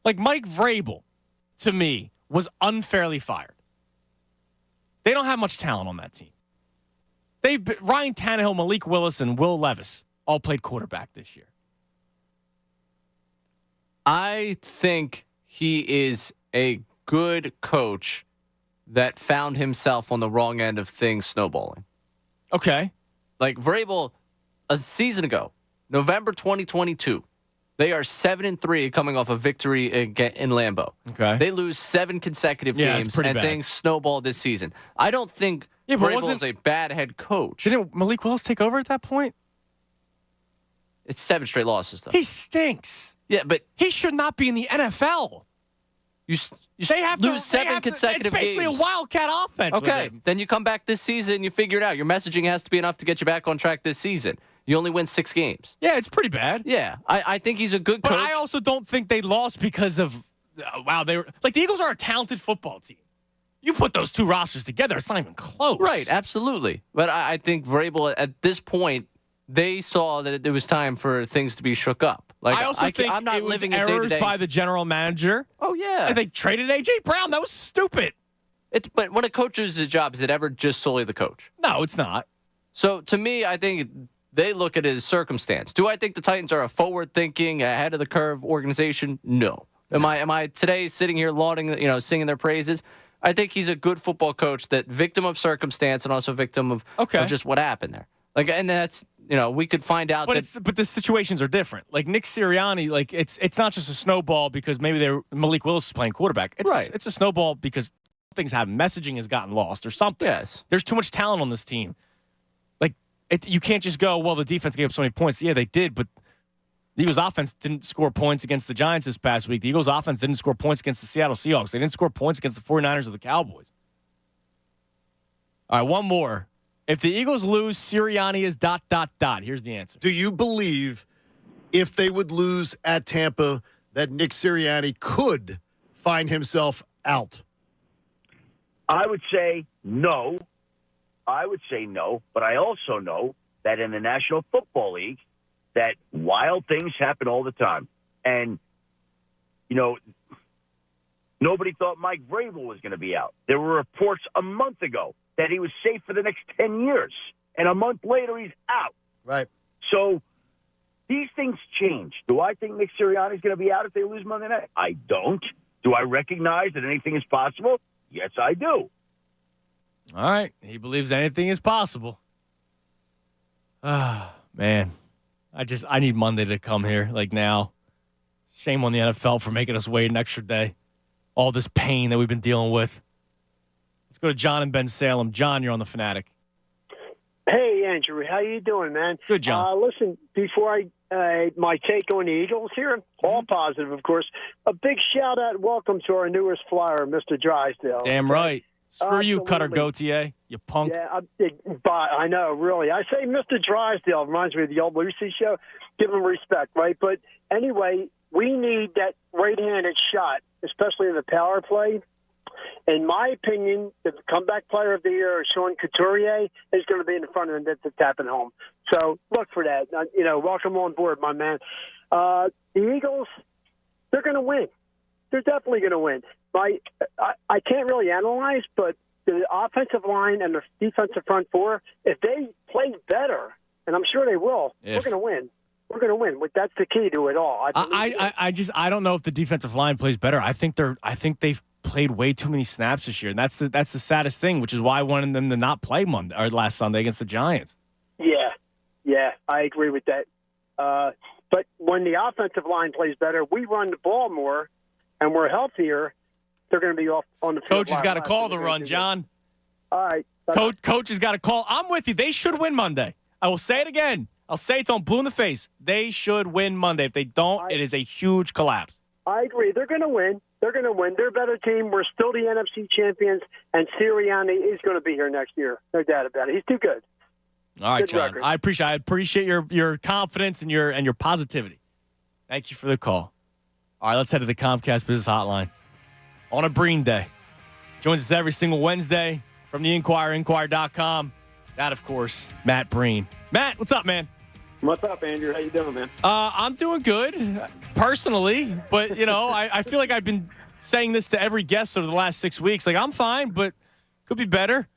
Speaker 6: Like Mike Vrabel, to me, was unfairly fired. They don't have much talent on that team. Ryan Tannehill, Malik Willis, and Will Levis all played quarterback this year.
Speaker 3: I think he is a good coach that found himself on the wrong end of things snowballing.
Speaker 6: Okay.
Speaker 3: Like Vrabel, a season ago, November 2022, they are 7-3 coming off a victory in Lambeau.
Speaker 6: Okay.
Speaker 3: They lose 7 consecutive games, and
Speaker 6: bad.
Speaker 3: things snowballed this season. I don't think Vrabel is a bad head coach.
Speaker 6: Didn't Malik Willis take over at that point?
Speaker 3: It's 7 straight losses, though.
Speaker 6: He stinks.
Speaker 3: Yeah, but
Speaker 6: he should not be in the NFL.
Speaker 3: They have to lose 7 consecutive games.
Speaker 6: It's basically a wildcat offense.
Speaker 3: Okay, then you come back this season and you figure it out. Your messaging has to be enough to get you back on track this season. You only win 6 games.
Speaker 6: Yeah, it's pretty bad.
Speaker 3: Yeah, I think he's a good coach.
Speaker 6: But I also don't think they lost because of, they were, like the Eagles are a talented football team. You put those 2 rosters together, it's not even close.
Speaker 3: Right, absolutely. But I think Vrabel, at this point, they saw that it was time for things to be shook up. Like,
Speaker 6: I also think
Speaker 3: I'm not
Speaker 6: it was
Speaker 3: living
Speaker 6: errors by the general manager.
Speaker 3: Oh, yeah.
Speaker 6: And they traded A.J. Brown. That was stupid.
Speaker 3: But when a coach loses his job, is it ever just solely the coach?
Speaker 6: No, it's not.
Speaker 3: So, to me, I think they look at it as circumstance. Do I think the Titans are a forward-thinking, ahead-of-the-curve organization? No. Am I today sitting here lauding, singing their praises? I think he's a good football coach that victim of circumstance and also victim of just what happened there. Like, and that's, we could find out
Speaker 6: but the situations are different. Like Nick Sirianni, like it's not just a snowball because maybe Malik Willis is playing quarterback. It's a snowball because things happen. Messaging has gotten lost or something.
Speaker 3: Yes.
Speaker 6: There's too much talent on this team. Like you can't just go, well, the defense gave up so many points. Yeah, they did, but the Eagles offense didn't score points against the Giants this past week. The Eagles offense didn't score points against the Seattle Seahawks. They didn't score points against the 49ers or the Cowboys. All right, one more. If the Eagles lose, Sirianni is ... Here's the answer.
Speaker 7: Do you believe if they would lose at Tampa that Nick Sirianni could find himself out?
Speaker 1: I would say no. But I also know that in the National Football League, that wild things happen all the time. And, Nobody thought Mike Vrabel was going to be out. There were reports a month ago that he was safe for the next 10 years. And a month later, he's out.
Speaker 7: Right.
Speaker 1: So these things change. Do I think Nick Sirianni's going to be out if they lose Monday night? I don't. Do I recognize that anything is possible? Yes, I do.
Speaker 6: All right. He believes anything is possible. Ah, man. I need Monday to come here, like now. Shame on the NFL for making us wait an extra day. All this pain that we've been dealing with. Let's go to John in Ben Salem. John, you're on the Fanatic.
Speaker 4: Hey, Andrew. How you doing, man?
Speaker 6: Good, John.
Speaker 4: Listen, before my take on the Eagles here, all positive, of course. A big shout-out and welcome to our newest flyer, Mr. Drysdale.
Speaker 6: Damn right. Screw you, Cutter Gauthier, you punk.
Speaker 4: Yeah, I know, really. I say Mr. Drysdale. Reminds me of the old Lucy show. Give him respect, right? But anyway, we need that right-handed shot, especially in the power play. In my opinion, the comeback player of the year, Sean Couturier, is going to be in the front of the net to tap it home. So look for that. Welcome on board, my man. The Eagles, they're going to win. They're definitely going to win. I can't really analyze, but the offensive line and the defensive front four, if they play better, and I'm sure they will, we're going to win. We're going to win. That's the key to it all.
Speaker 6: I don't know if the defensive line plays better. I think they've played way too many snaps this year, and that's the saddest thing, which is why I wanted them to not play Monday or last Sunday against the Giants.
Speaker 4: Yeah, I agree with that. But when the offensive line plays better, we run the ball more, and we're healthier. They're going to be off on the field.
Speaker 6: Coach has got to call the run, John.
Speaker 4: All right.
Speaker 6: Coach has got to call. I'm with you. They should win Monday. I will say it again. I'll say it till I'm blue in the face. They should win Monday. If they don't, it is a huge collapse.
Speaker 4: I agree. They're going to win. They're going to win. They're a better team. We're still the NFC champions, and Sirianni is going to be here next year. No doubt about it. He's too good.
Speaker 6: All right,
Speaker 4: good
Speaker 6: John.
Speaker 4: record.
Speaker 6: I appreciate your confidence and your positivity. Thank you for the call. All right, let's head to the Comcast Business Hotline. On a Breen Day. Joins us every single Wednesday from the Inquirer, Inquirer.com. That, of course, Matt Breen. Matt, what's up, man?
Speaker 5: What's up, Andrew? How you doing, man?
Speaker 6: I'm doing good, personally. But, I feel like I've been saying this to every guest over the last 6 weeks. Like, I'm fine, but could be better.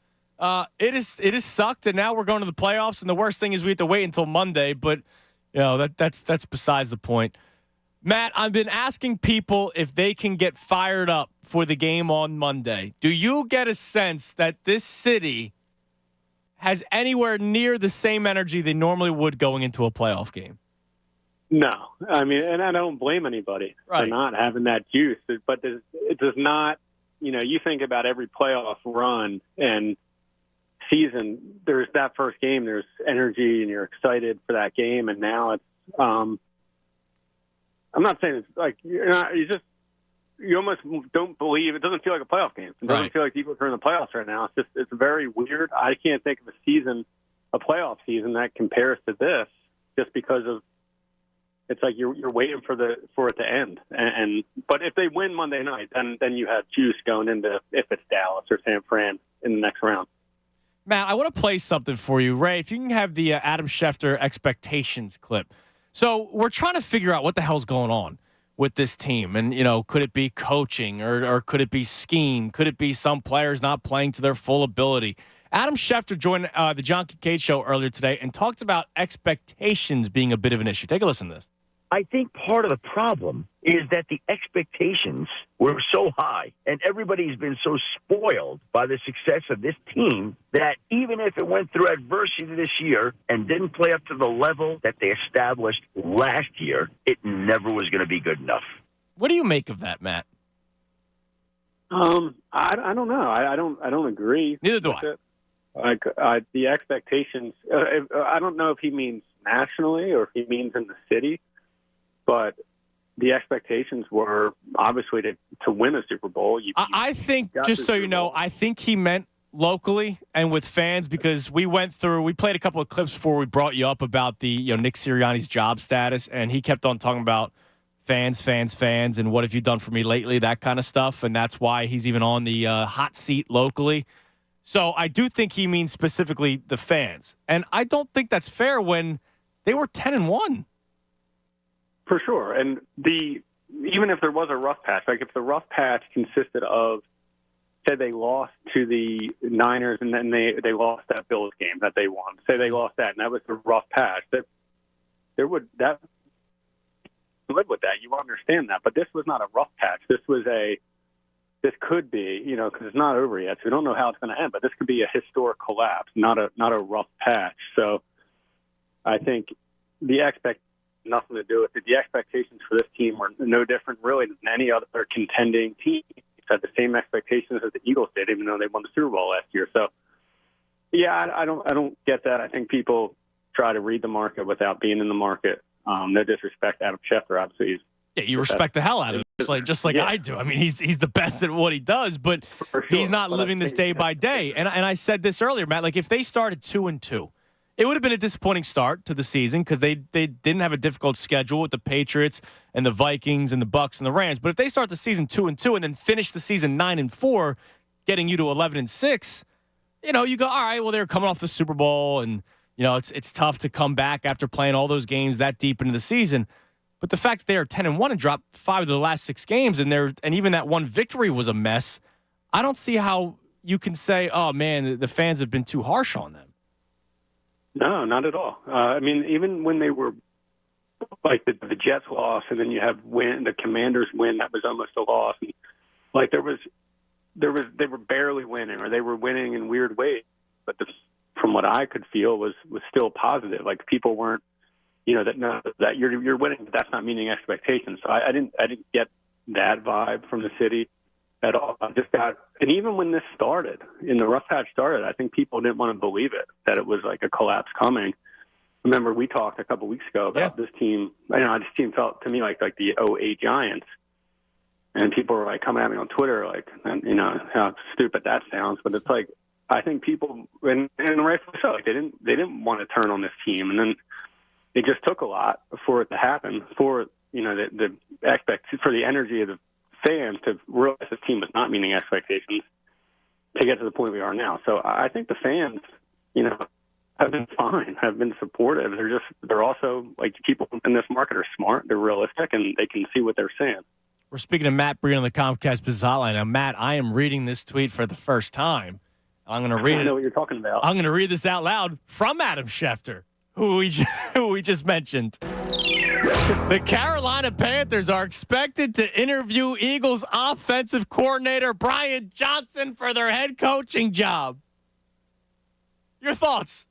Speaker 6: It is sucked, and now we're going to the playoffs, and the worst thing is we have to wait until Monday. But, that's besides the point. Matt, I've been asking people if they can get fired up for the game on Monday. Do you get a sense that this city has anywhere near the same energy they normally would going into a playoff game?
Speaker 5: No. I mean, and I don't blame anybody for not having that juice. But it does not, you think about every playoff run and season, there's that first game, there's energy and you're excited for that game. And now it's, I'm not saying it's like you almost don't believe it doesn't feel like a playoff game. It doesn't feel like people are in the playoffs right now. It's very weird. I can't think of a playoff season that compares to this, just because of it's like you're waiting for it to end. But if they win Monday night, then you have juice going into if it's Dallas or San Fran in the next round.
Speaker 6: Matt, I want to play something for you, Ray. If you can have the Adam Schefter expectations clip. So we're trying to figure out what the hell's going on with this team. And, could it be coaching or could it be scheme? Could it be some players not playing to their full ability? Adam Schefter joined the John Kincaid show earlier today and talked about expectations being a bit of an issue. Take a listen to this.
Speaker 1: I think part of the problem is that the expectations were so high and everybody's been so spoiled by the success of this team that even if it went through adversity this year and didn't play up to the level that they established last year, it never was going to be good enough.
Speaker 6: What do you make of that, Matt?
Speaker 5: I don't know. I don't agree.
Speaker 6: Neither do I.
Speaker 5: The expectations, I don't know if he means nationally or if he means in the city. But the expectations were obviously to win a Super Bowl.
Speaker 6: I think, just so you know, I think he meant locally and with fans, because we played a couple of clips before we brought you up about the Nick Sirianni's job status, and he kept on talking about fans, and what have you done for me lately, that kind of stuff, and that's why he's even on the hot seat locally. So I do think he means specifically the fans, and I don't think that's fair when they were 10-1.
Speaker 5: For sure. And even if there was a rough patch, like if the rough patch consisted of, say they lost to the Niners and then they lost that Bills game that they won. Say they lost that and that was the rough patch. That live with that. You understand that. But this was not a rough patch. This could be, because it's not over yet, so we don't know how it's going to end. But this could be a historic collapse, not a rough patch. So I think nothing to do with it. The expectations for this team were no different, really, than any other contending team. Had the same expectations as the Eagles did, even though they won the Super Bowl last year. So, yeah, I don't get that. I think people try to read the market without being in the market. No disrespect, Adam Schefter, obviously.
Speaker 6: You respect the hell out of him, just like I do. I mean, he's the best at what he does, but he's not living this day by day. And I said this earlier, Matt. Like if they started 2-2. It would have been a disappointing start to the season because they didn't have a difficult schedule with the Patriots and the Vikings and the Bucs and the Rams. But if they start the season 2-2 and then finish the season 9-4, getting you to 11-6, you go, all right, well, they're coming off the Super Bowl and, it's tough to come back after playing all those games that deep into the season. But the fact that they are 10-1 and dropped 5 of the last 6 games and even that one victory was a mess, I don't see how you can say, oh, man, the fans have been too harsh on them.
Speaker 5: No, not at all. I mean, even when they were like the Jets loss, and then you have the Commanders win, that was almost a loss. And, like they were barely winning, or they were winning in weird ways. But from what I could feel was still positive. Like people weren't, that you're winning, but that's not meeting expectations. So I didn't get that vibe from the city at all. I just got, and even when this started, the rough patch started, I think people didn't want to believe it, that it was like a collapse coming. Remember, we talked a couple weeks ago about this team. This team felt to me like the 2008 Giants, and people were like coming at me on Twitter, like, how stupid that sounds. But it's like, I think people, and rightfully so, like they didn't want to turn on this team, and then it just took a lot for it to happen, for the for the energy of the fans to realize this team was not meeting expectations to get to the point we are now. So I think the fans, have been fine, have been supportive. They're also, like, people in this market are smart, they're realistic, and they can see what they're saying.
Speaker 6: We're speaking to Matt Breen on the Comcast Biz Hotline. Now, Matt, I am reading this tweet for the first time. I'm going to read it.
Speaker 5: I know what you're talking about.
Speaker 6: I'm going to read this out loud from Adam Schefter, who we just mentioned. The Carolina Panthers are expected to interview Eagles offensive coordinator Brian Johnson for their head coaching job. Your thoughts?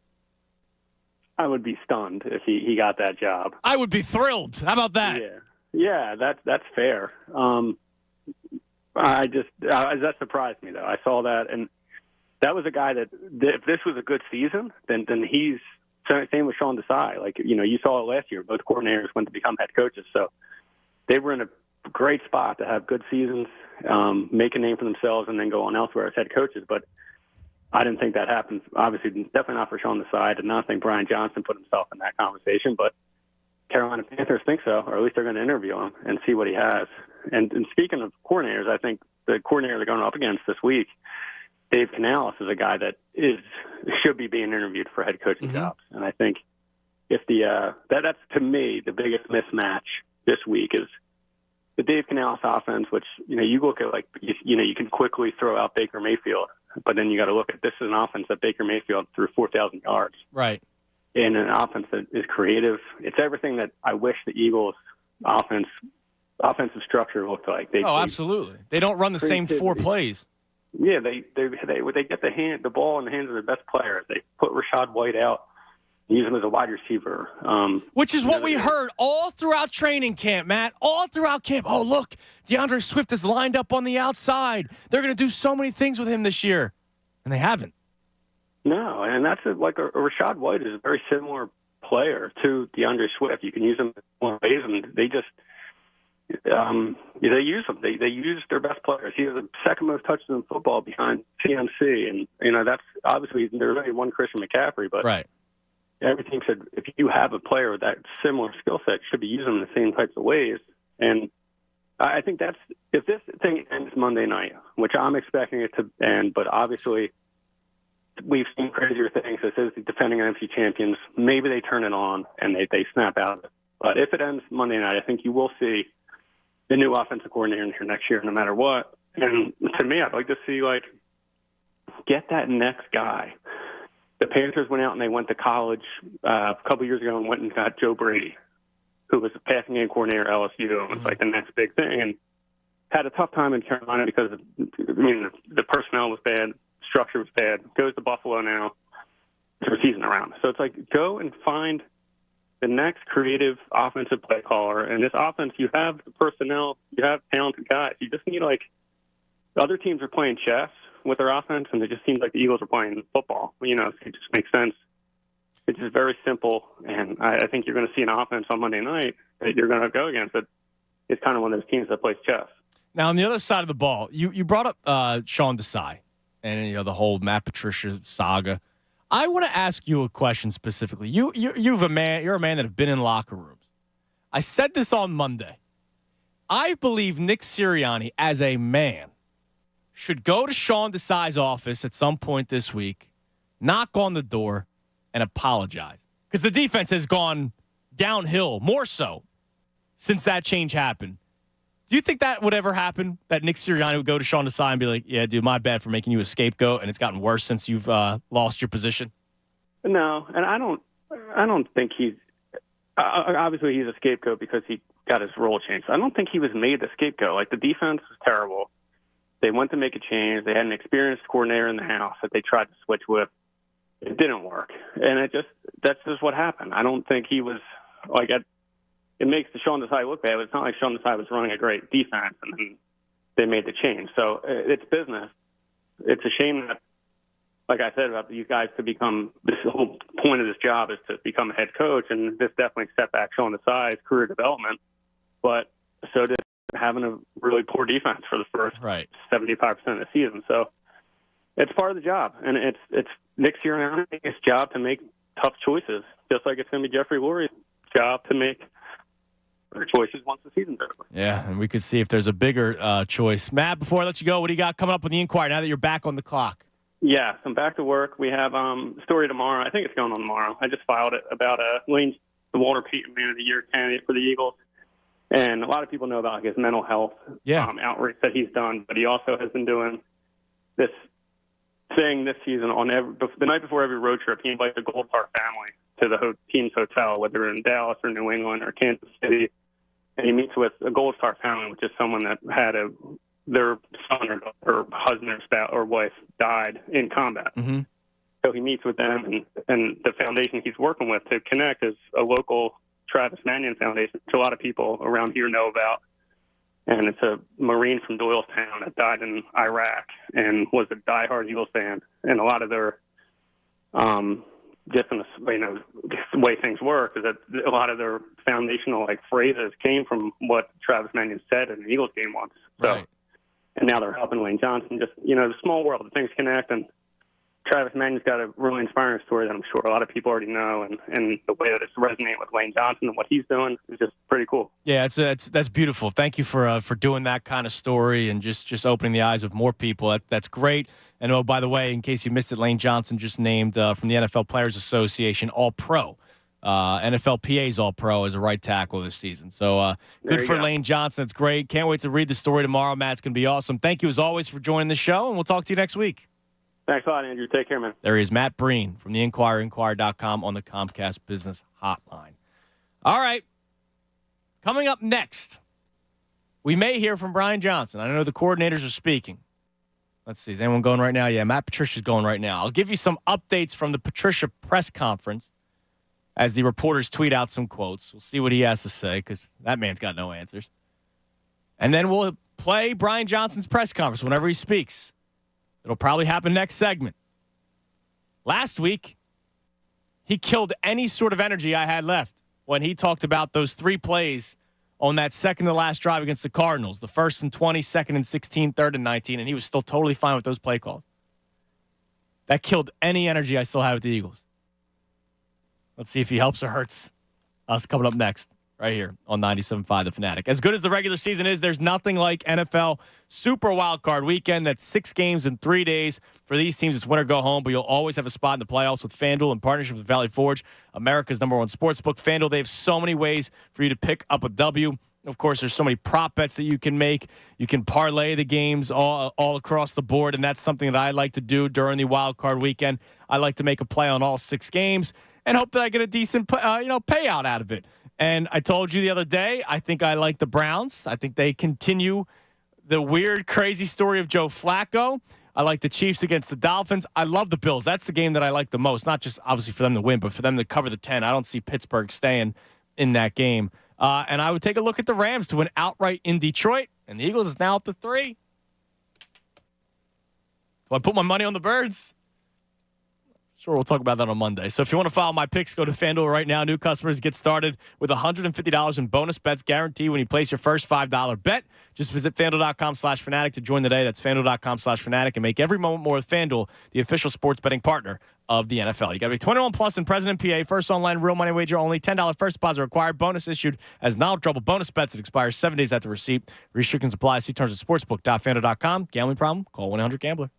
Speaker 5: I would be stunned if he got that job.
Speaker 6: I would be thrilled. How about that?
Speaker 5: Yeah, that's fair. That surprised me, though. I saw that, and that was a guy that if this was a good season, then he's. Same with Sean Desai. Like, you saw it last year. Both coordinators went to become head coaches. So they were in a great spot to have good seasons, make a name for themselves, and then go on elsewhere as head coaches. But I didn't think that happened. Obviously, definitely not for Sean Desai. I did not think Brian Johnson put himself in that conversation. But Carolina Panthers think so, or at least they're going to interview him and see what he has. And speaking of coordinators, I think the coordinator they're going up against this week, Dave Canales, is a guy that should be being interviewed for head coaching jobs. And I think if that's to me the biggest mismatch this week is the Dave Canales offense, which you look at, like you can quickly throw out Baker Mayfield, but then you got to look at, this is an offense that Baker Mayfield threw 4,000 yards,
Speaker 6: right?
Speaker 5: In an offense that is creative. It's everything that I wish the Eagles' offensive structure looked like.
Speaker 6: Absolutely. They don't run the same 4 plays.
Speaker 5: Yeah, they get the ball in the hands of their best players. They put Rashad White out, use him as a wide receiver.
Speaker 6: Which is what we heard all throughout training camp, Matt. All throughout camp. Oh, look, DeAndre Swift is lined up on the outside. They're going to do so many things with him this year. And they haven't.
Speaker 5: No, and that's like a Rashad White is a very similar player to DeAndre Swift. You can use him in one ways, and they just they use them. They use their best players. He has the second most touches in football behind CMC, and that's obviously there's only one Christian McCaffrey, but
Speaker 6: right.
Speaker 5: Everything said if you have a player with that similar skill set, you should be using them the same types of ways. And I think that's, if this thing ends Monday night, which I'm expecting it to end, but obviously we've seen crazier things. This is defending NFC champions. Maybe they turn it on and they snap out of it. But if it ends Monday night, I think you will see the new offensive coordinator in here next year, no matter what. And to me, I'd like to see, like, get that next guy. The Panthers went out and they went to college a couple years ago and went and got Joe Brady, who was a passing game coordinator at LSU. And it was like the next big thing. And had a tough time in Carolina because, the personnel was bad, structure was bad. Goes to Buffalo now, for season around. So it's like, go and find the next creative offensive play caller. And this offense, you have the personnel, you have talented guys. You just need, like, the other teams are playing chess with their offense, and it just seems like the Eagles are playing football. It just makes sense. It's just very simple, and I think you're going to see an offense on Monday night that you're going to go against. It's kind of one of those teams that plays chess.
Speaker 6: Now, on the other side of the ball, you brought up Sean Desai and the whole Matt Patricia saga. I want to ask you a question specifically. You're a man that have been in locker rooms. I said this on Monday. I believe Nick Sirianni, as a man, should go to Sean Desai's office at some point this week, knock on the door, and apologize. Because the defense has gone downhill, more so, since that change happened. Do you think that would ever happen, that Nick Sirianni would go to Sean Desai and be like, yeah, dude, my bad for making you a scapegoat, and it's gotten worse since you've lost your position?
Speaker 5: No, and I don't think he's – obviously he's a scapegoat because he got his role changed. I don't think he was made the scapegoat. Like, the defense was terrible. They went to make a change. They had an experienced coordinator in the house that they tried to switch with. It didn't work. And that's just what happened. I don't think he was like, it makes the Sean Desai look bad, but it's not like Sean Desai was running a great defense and then they made the change. So it's business. It's a shame that, like I said, about these guys to become, this whole point of this job is to become a head coach. And this definitely set back Sean Desai's career development. But so did having a really poor defense for the first 75% of the season. So it's part of the job, and it's Nick Sirianni's job to make tough choices, just like it's going to be Jeffrey Lurie's job to make better choices once the season's over.
Speaker 6: Yeah, and we could see if there's a bigger choice. Matt, before I let you go, what do you got coming up with the Inquirer now that you're back on the clock?
Speaker 5: Yeah, so I'm back to work. We have a story tomorrow. I think it's going on tomorrow. I just filed it about Lane, the Walter Payton Man of the Year candidate for the Eagles. And a lot of people know about his mental health outreach that he's done, but he also has been doing this thing this season on the night before every road trip. He invites the Goldfarb family to the team's hotel, whether in Dallas or New England or Kansas City, and he meets with a Goldfarb family, which is someone that had their son or husband or spouse or wife died in combat.
Speaker 6: Mm-hmm.
Speaker 5: So he meets with them, and the foundation he's working with to connect is a local Travis Mannion Foundation, which a lot of people around here know about. And it's a Marine from Doylestown that died in Iraq and was a diehard Eagles fan. And a lot of their, just in the way things work, is that a lot of their foundational phrases came from what Travis Mannion said in the Eagles game once. So, and now they're helping Lane Johnson. Just the small world, things connect, and Travis Mannion's got a really inspiring story that I'm sure a lot of people already know, and the way that it's resonating with Lane Johnson and what he's doing is just pretty cool.
Speaker 6: Yeah, that's beautiful. Thank you for doing that kind of story and just opening the eyes of more people. That's great. And oh, by the way, in case you missed it, Lane Johnson just named from the NFL Players Association All-Pro. NFLPA's All-Pro as a right tackle this season. So good for Lane Johnson. That's great. Can't wait to read the story tomorrow. Matt, it's going to be awesome. Thank you as always for joining the show, and we'll talk to you next week.
Speaker 5: Thanks a lot, Andrew. Take care, man.
Speaker 6: There he is, Matt Breen from the Inquirer, Inquirer.com on the Comcast Business Hotline. All right. Coming up next, we may hear from Brian Johnson. I know the coordinators are speaking. Let's see. Is anyone going right now? Yeah, Matt Patricia's going right now. I'll give you some updates from the Patricia press conference as the reporters tweet out some quotes. We'll see what he has to say because that man's got no answers. And then we'll play Brian Johnson's press conference whenever he speaks. It'll probably happen next segment. Last week, he killed any sort of energy I had left when he talked about those 3 plays on that second-to-last drive against the Cardinals, the 1st and 20, 2nd and 16, 3rd and 19, and he was still totally fine with those play calls. That killed any energy I still have with the Eagles. Let's see if he helps or hurts us coming up next. Right here on 97.5 The Fanatic. As good as the regular season is, there's nothing like NFL Super Wildcard Weekend. That's 6 games in 3 days. For these teams, it's win or go home, but you'll always have a spot in the playoffs with FanDuel in partnership with Valley Forge, America's #1 sportsbook. FanDuel, they have so many ways for you to pick up a W. Of course, there's so many prop bets that you can make. You can parlay the games all across the board, and that's something that I like to do during the wild card weekend. I like to make a play on all 6 games and hope that I get a decent payout out of it. And I told you the other day, I think I like the Browns. I think they continue the weird, crazy story of Joe Flacco. I like the Chiefs against the Dolphins. I love the Bills. That's the game that I like the most, not just obviously for them to win, but for them to cover the 10. I don't see Pittsburgh staying in that game. And I would take a look at the Rams to win outright in Detroit, and the Eagles is now up to 3. So I put my money on the Birds. Sure, we'll talk about that on Monday. So if you want to follow my picks, go to FanDuel right now. New customers get started with $150 in bonus bets guaranteed when you place your first $5 bet. Just visit FanDuel.com/Fanatic to join today. That's FanDuel.com/Fanatic and make every moment more with FanDuel, the official sports betting partner of the NFL. You got to be 21 plus in President PA. First online real money wager only. $10 first deposit required. Bonus issued as non-trouble bonus bets. It expires 7 days after receipt. Restrictions apply. See terms at sportsbook.fanduel.com. Gambling problem? Call 1-800-GAMBLER.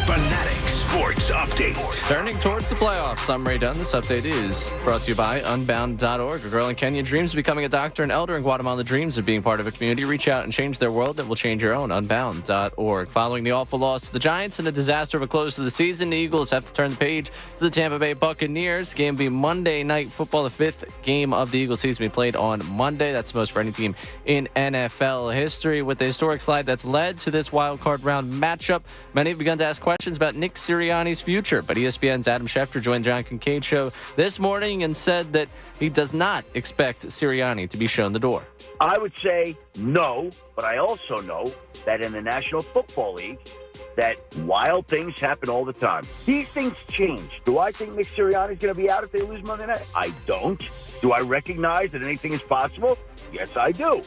Speaker 2: Fanatic Sports Update.
Speaker 3: Turning towards the playoffs, I'm Ray Dunn. This update is brought to you by Unbound.org. A girl in Kenya dreams of becoming a doctor. An elder in Guatemala dreams of being part of a community. Reach out and change their world that will change your own. Unbound.org. Following the awful loss to the Giants and a disaster of a close to the season, the Eagles have to turn the page to the Tampa Bay Buccaneers. Game will be Monday Night Football. The 5th game of the Eagles season will be played on Monday. That's the most for any team in NFL history. With the historic slide that's led to this wild card round matchup, many have begun to ask questions about Nick Sirianni's future, but ESPN's Adam Schefter joined John Kincaid's show this morning and said that he does not expect Sirianni to be shown the door.
Speaker 1: I would say no, but I also know that in the National Football League, that wild things happen all the time. These things change. Do I think Nick Sirianni is going to be out if they lose Monday night? I don't. Do I recognize that anything is possible? Yes, I do.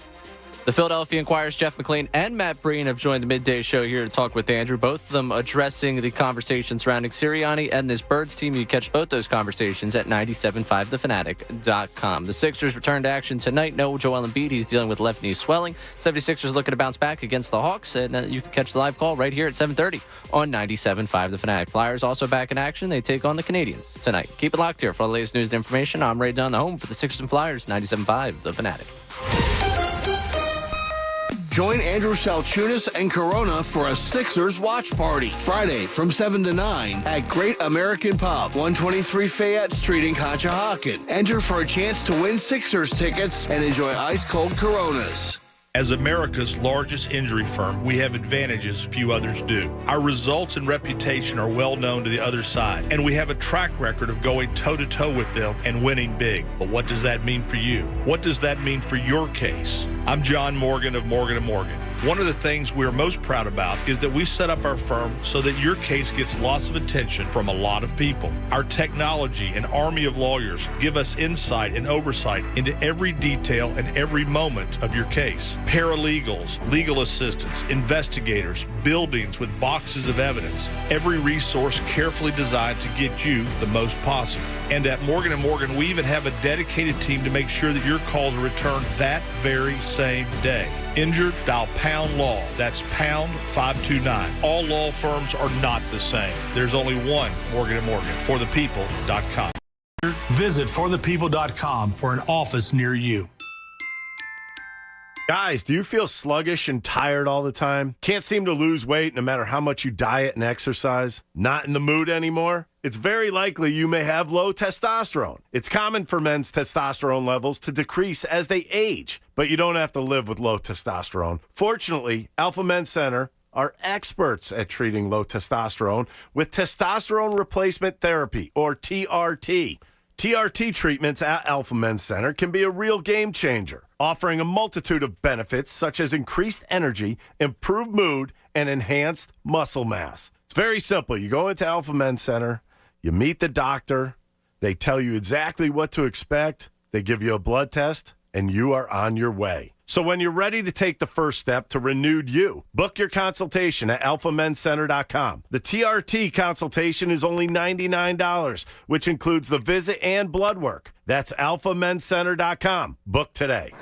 Speaker 3: The Philadelphia Inquirer's Jeff McLane and Matt Breen have joined the Midday Show here to talk with Andrew, both of them addressing the conversation surrounding Sirianni and this Birds team. You catch both those conversations at 975thefanatic.com. The Sixers return to action tonight. No Joel Embiid. He's dealing with left knee swelling. 76ers looking to bounce back against the Hawks, and you can catch the live call right here at 7:30 on 97.5 The Fanatic. Flyers also back in action. They take on the Canadians tonight. Keep it locked here for the latest news and information. I'm Ray Dunn, the home for the Sixers and Flyers, 97.5 The Fanatic.
Speaker 8: Join Andrew Salchunas and Corona for a Sixers watch party. Friday from 7 to 9 at Great American Pub, 123 Fayette Street in Conshohocken. Enter for a chance to win Sixers tickets and enjoy ice-cold Coronas.
Speaker 13: As America's largest injury firm, we have advantages few others do. Our results and reputation are well known to the other side, and we have a track record of going toe-to-toe with them and winning big. But what does that mean for you? What does that mean for your case? I'm John Morgan of Morgan & Morgan. One of the things we're most proud about is that we set up our firm so that your case gets lots of attention from a lot of people. Our technology and army of lawyers give us insight and oversight into every detail and every moment of your case. Paralegals, legal assistants, investigators, buildings with boxes of evidence. Every resource carefully designed to get you the most possible. And at Morgan & Morgan, we even have a dedicated team to make sure that your calls are returned that very same day. Injured? Dial Pound Law. That's Pound 529. All law firms are not the same. There's only one Morgan & Morgan. ForThePeople.com.
Speaker 14: Visit ForThePeople.com for an office near you.
Speaker 17: Guys, do you feel sluggish and tired all the time? Can't seem to lose weight no matter how much you diet and exercise? Not in the mood anymore? It's very likely you may have low testosterone. It's common for men's testosterone levels to decrease as they age, but you don't have to live with low testosterone. Fortunately, Alpha Men Center are experts at treating low testosterone with testosterone replacement therapy, or TRT. TRT treatments at Alpha Men's Center can be a real game changer, offering a multitude of benefits such as increased energy, improved mood, and enhanced muscle mass. It's very simple. You go into Alpha Men's Center, you meet the doctor, they tell you exactly what to expect, they give you a blood test, and you are on your way. So when you're ready to take the first step to renewed you, book your consultation at alphamencenter.com. The TRT consultation is only $99, which includes the visit and blood work. That's alphamencenter.com. Book today.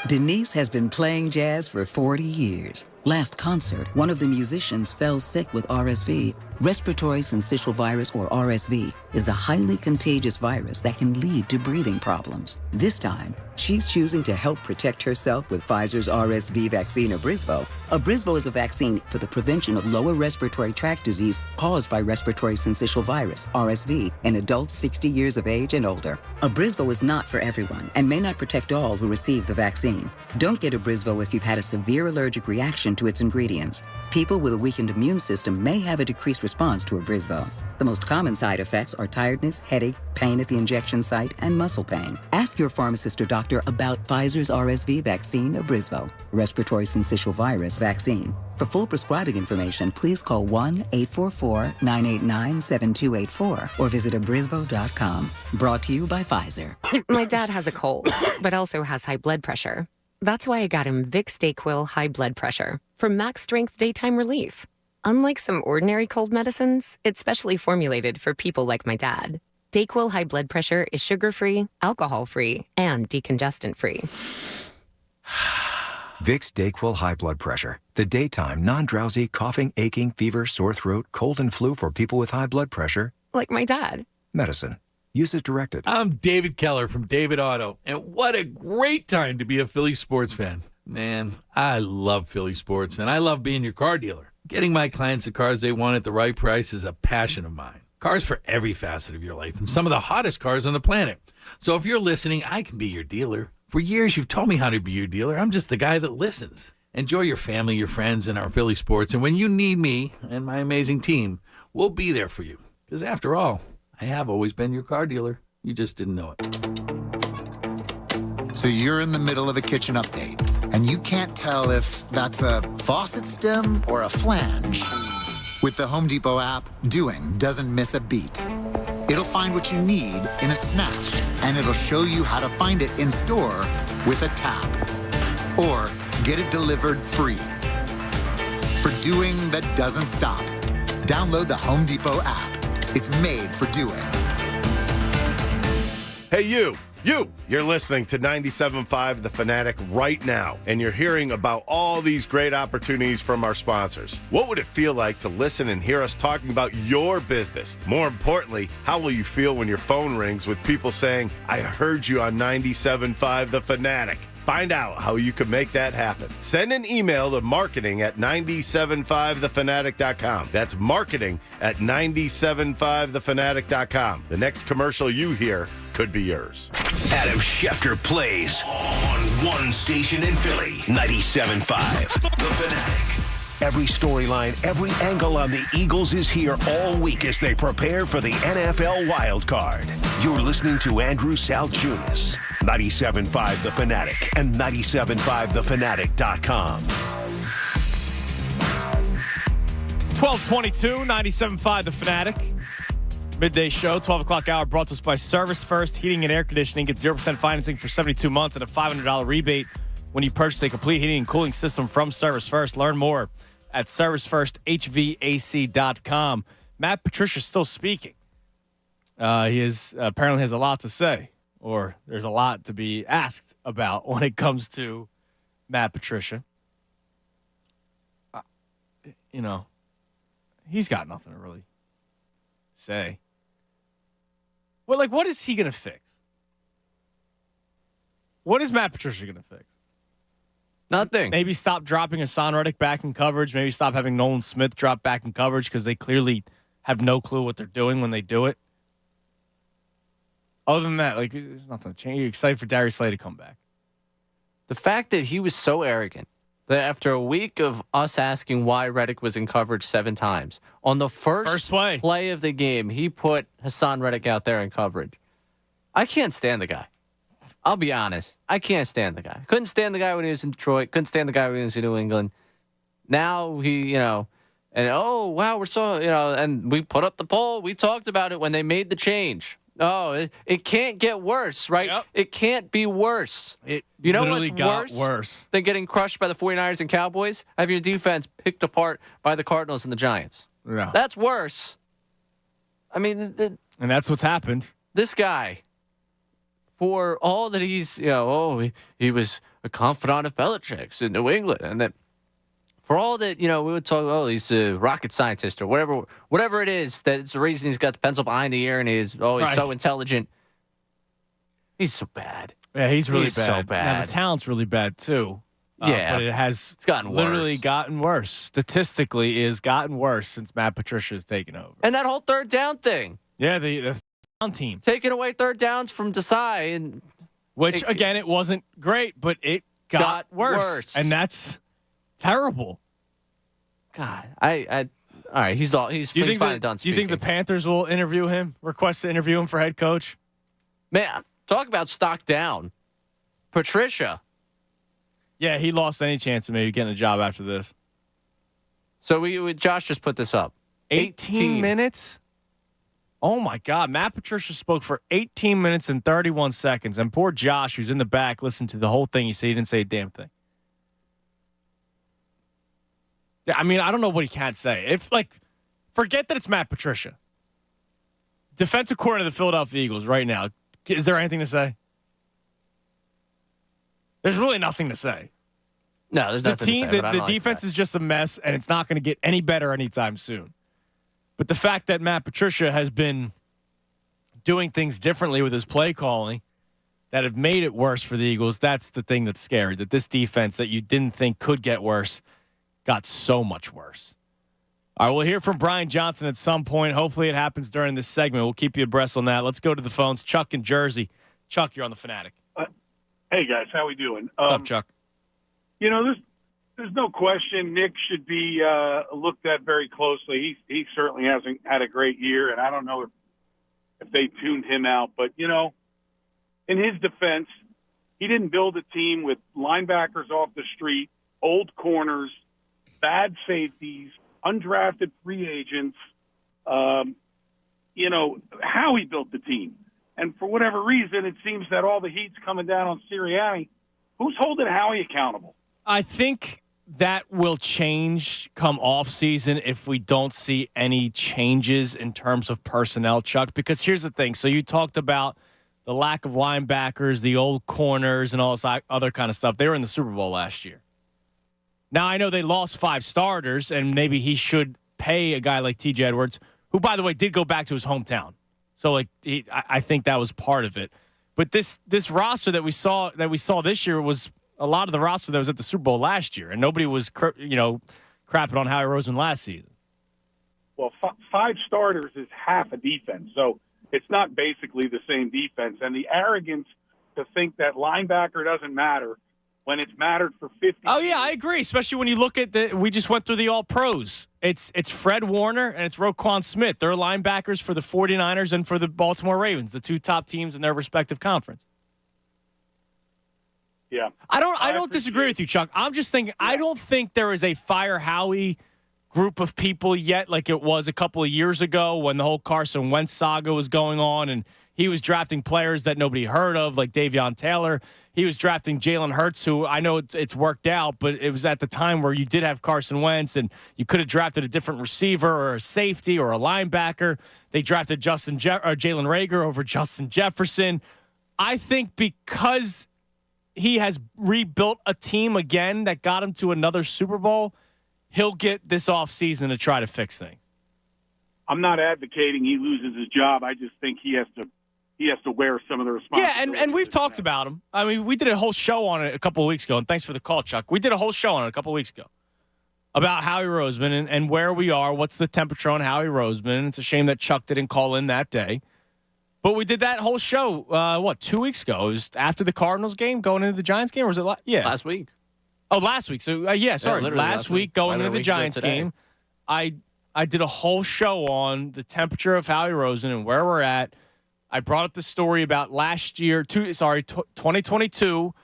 Speaker 18: Denise has been playing jazz for 40 years.
Speaker 9: Last concert, one of the musicians fell sick with RSV. Respiratory syncytial virus, or RSV, is a highly contagious virus that can lead to breathing problems. This time, she's choosing to help protect herself with Pfizer's RSV vaccine, Abrysvo. Abrysvo is a vaccine for the prevention of lower respiratory tract disease caused by respiratory syncytial virus, RSV, in adults 60 years of age and older. Abrysvo is not for everyone and may not protect all who receive the vaccine. Don't get Abrysvo if you've had a severe allergic reaction to its ingredients. People with a weakened immune system may have a decreased response to Abrysvo. The most common side effects are tiredness, headache, pain at the injection site, and muscle pain. Ask your pharmacist or doctor about Pfizer's RSV vaccine, Abrysvo, respiratory syncytial virus vaccine. For full prescribing information, please call 1-844-989-7284 or visit abrysvo.com. Brought to you by Pfizer.
Speaker 29: My dad has a cold, but also has high blood pressure. That's why I got him Vicks DayQuil High Blood Pressure for max strength daytime relief. Unlike some ordinary cold medicines, it's specially formulated for people like my dad. DayQuil High Blood Pressure is sugar-free, alcohol-free, and decongestant-free.
Speaker 10: Vicks DayQuil High Blood Pressure. The daytime, non-drowsy, coughing, aching, fever, sore throat, cold, and flu for people with high blood pressure.
Speaker 29: Like my dad.
Speaker 10: Medicine. Use as directed.
Speaker 11: I'm David Keller from David Auto, and what a great time to be a Philly sports fan. Man, I love Philly sports, and I love being your car dealer. Getting my clients the cars they want at the right price is a passion of mine. Cars for every facet of your life, and some of the hottest cars on the planet. So if you're listening, I can be your dealer. For years, you've told me how to be your dealer. I'm just the guy that listens. Enjoy your family, your friends, and our Philly sports, and when you need me and my amazing team, we'll be there for you. Because after all, I have always been your car dealer. You just didn't know it.
Speaker 18: So you're in the middle of a kitchen update, and you can't tell if that's a faucet stem or a flange. With the Home Depot app, doing doesn't miss a beat. It'll find what you need in a snap, and it'll show you how to find it in store with a tap. Or get it delivered free. For doing that doesn't stop, download the Home Depot app. It's made for doing.
Speaker 17: Hey, you're listening to 97.5 The Fanatic right now, and you're hearing about all these great opportunities from our sponsors. What would it feel like to listen and hear us talking about your business? More importantly, how will you feel when your phone rings with people saying, I heard you on 97.5 The Fanatic? Find out how you can make that happen. Send an email to marketing@975thefanatic.com. That's marketing@975thefanatic.com. The next commercial you hear could be yours.
Speaker 2: Adam Schefter plays on one station in Philly, 97.5 The Fanatic. Every storyline, every angle on the Eagles is here all week as they prepare for the NFL Wildcard. You're listening to Andrew Salchunas, 97.5 The Fanatic and 97.5thefanatic.com.
Speaker 6: It's 12:22, 97.5 The Fanatic. Midday show, 12 o'clock hour, brought to us by Service First Heating and Air Conditioning. Get 0% financing for 72 months and a $500 rebate when you purchase a complete heating and cooling system from Service First. Learn more at ServiceFirstHVAC.com. Matt Patricia's still speaking. He apparently has a lot to say, or there's a lot to be asked about when it comes to Matt Patricia. He's got nothing to really say. Well, what is he going to fix? What is Matt Patricia going to fix?
Speaker 3: Nothing.
Speaker 6: Maybe stop dropping Hassan Reddick back in coverage. Maybe stop having Nolan Smith drop back in coverage because they clearly have no clue what they're doing when they do it. Other than that, there's nothing to change. You're excited for Darius Slay to come back.
Speaker 3: The fact that he was so arrogant that after a week of us asking why Reddick was in coverage 7 times, on the first play of the game, he put Hassan Reddick out there in coverage. I can't stand the guy. I'll be honest. I can't stand the guy. Couldn't stand the guy when he was in Detroit. Couldn't stand the guy when he was in New England. Now he, and we're so, and we put up the poll. We talked about it when they made the change. Oh, it can't get worse, right? Yep. It can't be worse.
Speaker 6: It
Speaker 3: what's worse than getting crushed by the 49ers and Cowboys? Have your defense picked apart by the Cardinals and the Giants.
Speaker 6: Yeah.
Speaker 3: That's worse. I mean,
Speaker 6: and that's what's happened.
Speaker 3: This guy, for all that he's, he was a confidant of Belichick's in New England, and that For all that, we would talk, he's a rocket scientist or whatever it is, that's the reason he's got the pencil behind the ear and he's so intelligent. He's so bad.
Speaker 6: Yeah, he's really bad.
Speaker 3: So bad.
Speaker 6: Now, the talent's really bad, too.
Speaker 3: Yeah.
Speaker 6: But it's
Speaker 3: gotten
Speaker 6: literally gotten worse. Statistically, it has gotten worse since Matt Patricia has taken over.
Speaker 3: And that whole third down thing.
Speaker 6: Yeah, the down team.
Speaker 3: Taking away third downs from Desai.
Speaker 6: Which, again, it wasn't great, but it got worse. And that's terrible.
Speaker 3: God, all right, he's finally done speaking.
Speaker 6: Do you think the Panthers will interview him, request to interview him for head coach?
Speaker 3: Man, talk about stock down. Patricia.
Speaker 6: Yeah, he lost any chance of maybe getting a job after this.
Speaker 3: So Josh just put this up.
Speaker 6: 18 minutes? Oh, my God. Matt Patricia spoke for 18 minutes and 31 seconds. And poor Josh, who's in the back, listened to the whole thing. He said he didn't say a damn thing. I mean, I don't know what he can't say. Forget that it's Matt Patricia. Defensive coordinator of the Philadelphia Eagles right now. Is there anything to say? There's really nothing to say.
Speaker 3: No, there's nothing to say.
Speaker 6: The defense is just a mess, and it's not going to get any better anytime soon. But the fact that Matt Patricia has been doing things differently with his play calling that have made it worse for the Eagles, that's the thing that's scary, that this defense that you didn't think could get worse got so much worse. All right, we'll hear from Brian Johnson at some point. Hopefully it happens during this segment. We'll keep you abreast on that. Let's go to the phones. Chuck in Jersey. Chuck, you're on the Fanatic.
Speaker 19: Hey, guys. How we doing?
Speaker 6: What's up, Chuck?
Speaker 19: There's no question Nick should be looked at very closely. He certainly hasn't had a great year, and I don't know if they tuned him out. But, in his defense, he didn't build a team with linebackers off the street, old corners, bad safeties, undrafted free agents, how he built the team. And for whatever reason, it seems that all the heat's coming down on Sirianni. Who's holding Howie accountable?
Speaker 6: I think that will change come off season if we don't see any changes in terms of personnel, Chuck, because here's the thing. So you talked about the lack of linebackers, the old corners, and all this other kind of stuff. They were in the Super Bowl last year. Now, I know they lost 5 starters, and maybe he should pay a guy like T.J. Edwards, who, by the way, did go back to his hometown. So, I think that was part of it. But this roster that we saw this year was a lot of the roster that was at the Super Bowl last year, and nobody was, crapping on Howie Roseman last season.
Speaker 19: Well, 5 starters is half a defense, so it's not basically the same defense. And the arrogance to think that linebacker doesn't matter when it's mattered for 50
Speaker 6: Oh, yeah, I agree, especially when you look at we just went through the All-Pros. It's Fred Warner and it's Roquan Smith. They're linebackers for the 49ers and for the Baltimore Ravens, the 2 top teams in their respective conference.
Speaker 19: Yeah.
Speaker 6: I don't disagree with you, Chuck. I'm just thinking I don't think there is a Fire Howie group of people yet like it was a couple of years ago when the whole Carson Wentz saga was going on and he was drafting players that nobody heard of, like Davion Taylor. He was drafting Jalen Hurts, who I know it's worked out, but it was at the time where you did have Carson Wentz, and you could have drafted a different receiver or a safety or a linebacker. They drafted Jalen Reagor over Justin Jefferson. I think because he has rebuilt a team again that got him to another Super Bowl, he'll get this offseason to try to fix things.
Speaker 19: I'm not advocating he loses his job. I just think he has to wear some of the responsibility.
Speaker 6: Yeah, and we've talked about him. I mean, we did a whole show on it a couple of weeks ago, and thanks for the call, Chuck. We did a whole show on it a couple of weeks ago about Howie Roseman and where we are, what's the temperature on Howie Roseman. It's a shame that Chuck didn't call in that day. But we did that whole show, 2 weeks ago? It was after the Cardinals game, going into the Giants game, or was it
Speaker 3: last week?
Speaker 6: Oh, last week. So, last week going into the Giants game, I did a whole show on the temperature of Howie Roseman and where we're at. I brought up the story about last year, 2022,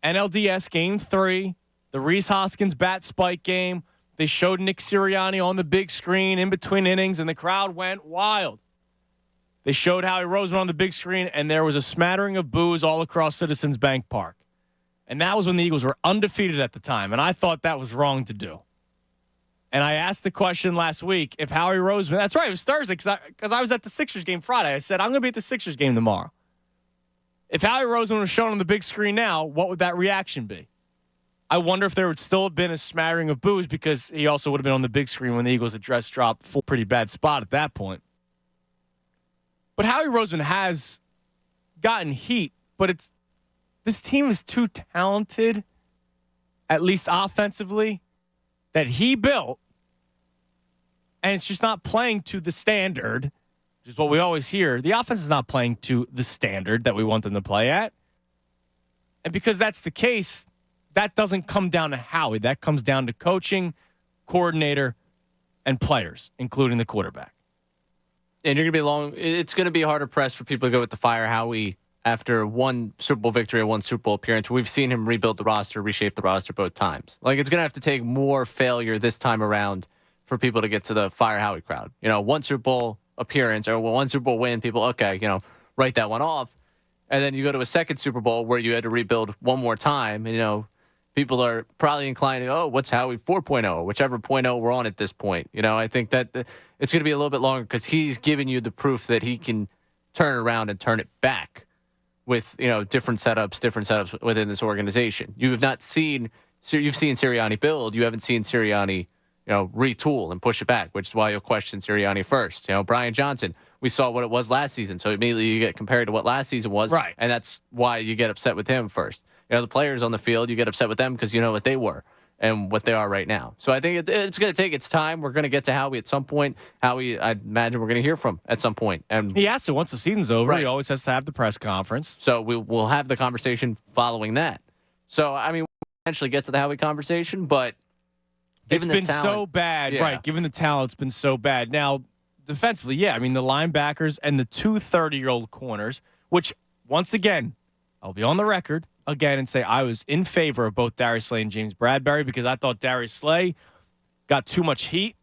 Speaker 6: NLDS Game 3, the Reese Hoskins bat spike game. They showed Nick Sirianni on the big screen in between innings, and the crowd went wild. They showed Howie Roseman on the big screen, and there was a smattering of boos all across Citizens Bank Park. And that was when the Eagles were undefeated at the time, and I thought that was wrong to do. And I asked the question last week if Howie Roseman, that's right, it was Thursday because I was at the Sixers game Friday. I said, I'm going to be at the Sixers game tomorrow. If Howie Roseman was shown on the big screen now, what would that reaction be? I wonder if there would still have been a smattering of boos because he also would have been on the big screen when the Eagles address dropped. Full pretty bad spot at that point. But Howie Roseman has gotten heat, but this team is too talented, at least offensively, that he built, and it's just not playing to the standard, which is what we always hear. The offense is not playing to the standard that we want them to play at. And because that's the case, that doesn't come down to Howie. That comes down to coaching, coordinator, and players, including the quarterback.
Speaker 3: And you're going to be it's going to be harder pressed for people to go with the fire Howie after one Super Bowl victory and one Super Bowl appearance. We've seen him rebuild the roster, reshape the roster both times. Like, it's going to have to take more failure this time around for people to get to the fire Howie crowd. One Super Bowl appearance or one Super Bowl win, people, okay, write that one off. And then you go to a second Super Bowl where you had to rebuild one more time. And, people are probably inclined to, what's Howie 4.0, whichever 0.0 we're on at this point. I think that it's going to be a little bit longer because he's giving you the proof that he can turn it around and turn it back with, different setups within this organization. You've seen Sirianni build. You haven't seen Sirianni, retool and push it back, which is why you'll question Sirianni first. Brian Johnson, we saw what it was last season. So immediately you get compared to what last season was.
Speaker 6: Right.
Speaker 3: And that's why you get upset with him first. The players on the field, you get upset with them because you know what they were and what they are right now. So I think it's going to take its time. We're going to get to Howie at some point. Howie, I imagine we're going to hear from at some point. And
Speaker 6: he has to. Once the season's over,
Speaker 3: right.
Speaker 6: He always has to have the press conference.
Speaker 3: So we'll have the conversation following that. So, we'll eventually get to the Howie conversation, but
Speaker 6: it's been so bad.
Speaker 3: Yeah.
Speaker 6: Right, given the talent, it's been so bad. Now, defensively, the linebackers and the 2 30-year-old corners, which, once again, I'll be on the record again and say I was in favor of both Darius Slay and James Bradbury because I thought Darius Slay got too much heat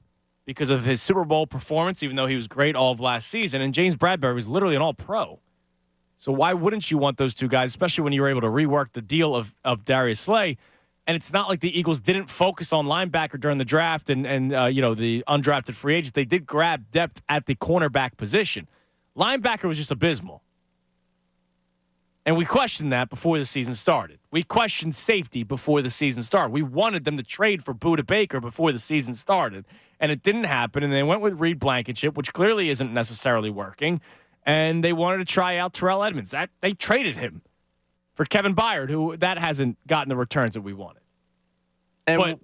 Speaker 6: because of his Super Bowl performance, even though he was great all of last season, and James Bradbury was literally an all-pro. So why wouldn't you want those two guys, especially when you were able to rework the deal of Darius Slay? And it's not like the Eagles didn't focus on linebacker during the draft and the undrafted free agents. They did grab depth at the cornerback position. Linebacker was just abysmal. And we questioned that before the season started. We questioned safety before the season started. We wanted them to trade for Budda Baker before the season started. And it didn't happen. And they went with Reed Blankenship, which clearly isn't necessarily working. And they wanted to try out Terrell Edmonds. They traded him for Kevin Byard, who that hasn't gotten the returns that we wanted. But,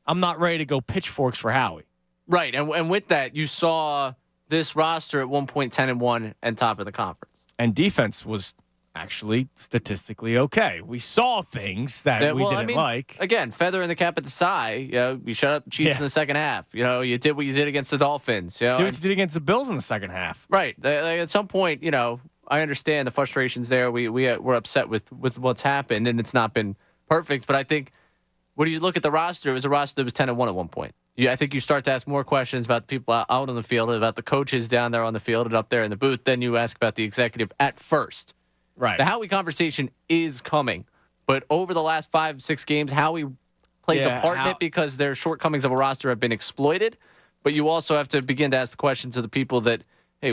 Speaker 6: I'm not ready to go pitchforks for Howie.
Speaker 3: Right. And with that, you saw this roster at one point 10-1 and top of the conference.
Speaker 6: And defense was actually statistically okay. We saw things that we didn't like.
Speaker 3: Again, feather in the cap at the side. You shut up the Chiefs in the second half. You did what you did against the Dolphins.
Speaker 6: Did what you did against the Bills in the second half.
Speaker 3: Right. At some point, I understand the frustrations there. We're upset with what's happened, and it's not been perfect. But I think when you look at the roster, it was a roster that was 10-1 at one point. I think you start to ask more questions about the people out on the field, about the coaches down there on the field and up there in the booth. Then you ask about the executive at first.
Speaker 6: Right.
Speaker 3: The Howie conversation is coming. But over the last 5-6 games, Howie plays a part in it because their shortcomings of a roster have been exploited. But you also have to begin to ask the questions of the people that, hey,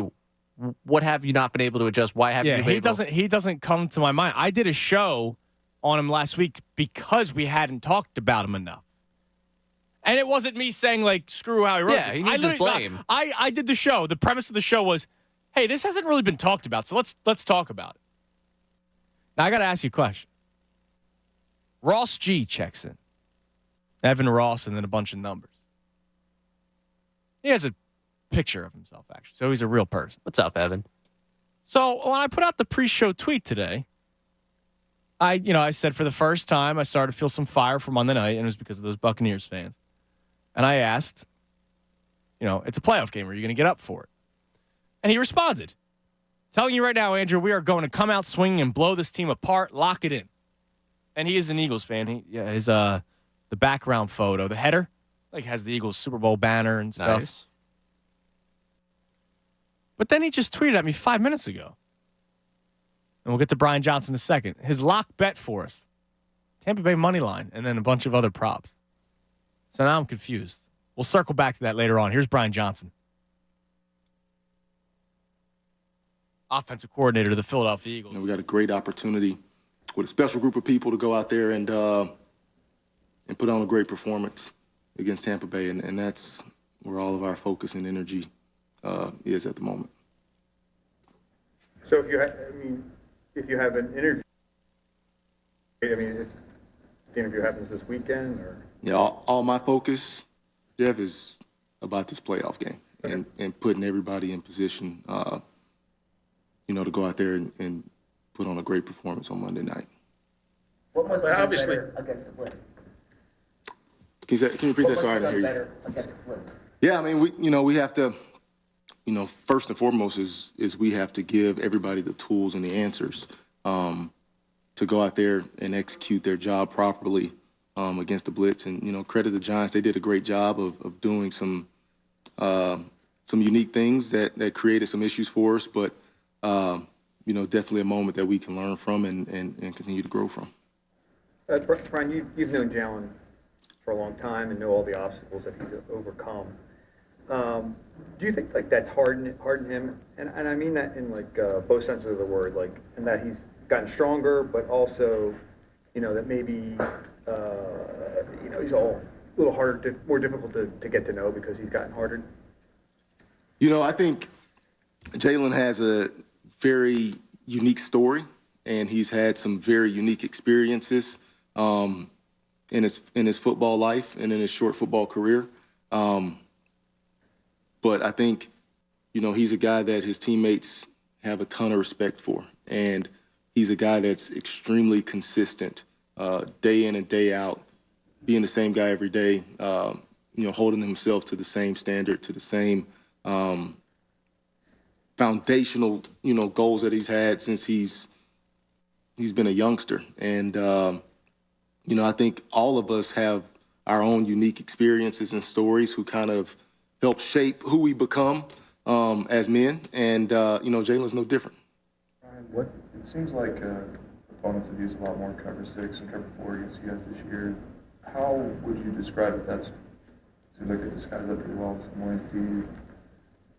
Speaker 3: what have you not been able to adjust? Why haven't you been able?
Speaker 6: He doesn't come to my mind. I did a show on him last week because we hadn't talked about him enough. And it wasn't me saying, screw Howie Roseman.
Speaker 3: Yeah, he needs his blame.
Speaker 6: I did the show. The premise of the show was, hey, this hasn't really been talked about, so let's talk about it. Now, I got to ask you a question. Ross G checks in. Evan Ross and then a bunch of numbers. He has a picture of himself, actually, so he's a real person.
Speaker 3: What's up, Evan?
Speaker 6: So when I put out the pre-show tweet today, I said for the first time I started to feel some fire for Monday night, and it was because of those Buccaneers fans. And I asked, it's a playoff game. Are you going to get up for it? And he responded, telling you right now, Andrew, we are going to come out swinging and blow this team apart, lock it in. And he is an Eagles fan. His the background photo, the header, has the Eagles Super Bowl banner and stuff.
Speaker 3: Nice.
Speaker 6: But then he just tweeted at me 5 minutes ago. And we'll get to Brian Johnson in a second. His lock bet for us, Tampa Bay money line, and then a bunch of other props. So now I'm confused. We'll circle back to that later on. Here's Brian Johnson, offensive coordinator of the Philadelphia Eagles.
Speaker 20: We got a great opportunity with a special group of people to go out there and put on a great performance against Tampa Bay, and that's where all of our focus and energy is at the moment.
Speaker 21: So if you have an interview, if the interview happens this weekend, or
Speaker 20: yeah, all my focus, Jeff, is about this playoff game and putting everybody in position, to go out there and put on a great performance on Monday night.
Speaker 22: What must be
Speaker 21: obviously
Speaker 22: better against the Blitz?
Speaker 20: Can you repeat that? Sorry, I didn't hear you.
Speaker 22: Better against the Blitz?
Speaker 20: Yeah, we have to, first and foremost is we have to give everybody the tools and the answers to go out there and execute their job properly against the Blitz. And, credit the Giants. They did a great job of doing some unique things that created some issues for us, but, definitely a moment that we can learn from and continue to grow from.
Speaker 21: Brian, you've known Jalen for a long time and know all the obstacles that he's overcome. Do you think that's hardened him? And I mean that in both senses of the word, and that he's gotten stronger, but also, that maybe he's all a little harder, more difficult to get to know because he's gotten harder.
Speaker 20: I think Jalen has a very unique story, and he's had some very unique experiences in his football life and in his short football career. But I think, he's a guy that his teammates have a ton of respect for, and he's a guy that's extremely consistent, day in and day out, being the same guy every day, holding himself to the same standard, to the same foundational, goals that he's had since he's been a youngster. And, I think all of us have our own unique experiences and stories who kind of help shape who we become as men. And, Jalen's no different.
Speaker 23: It seems like opponents have used a lot more cover 6 and cover 4 against you guys this year. How would you describe it? Seems like it disguised that pretty well in some ways.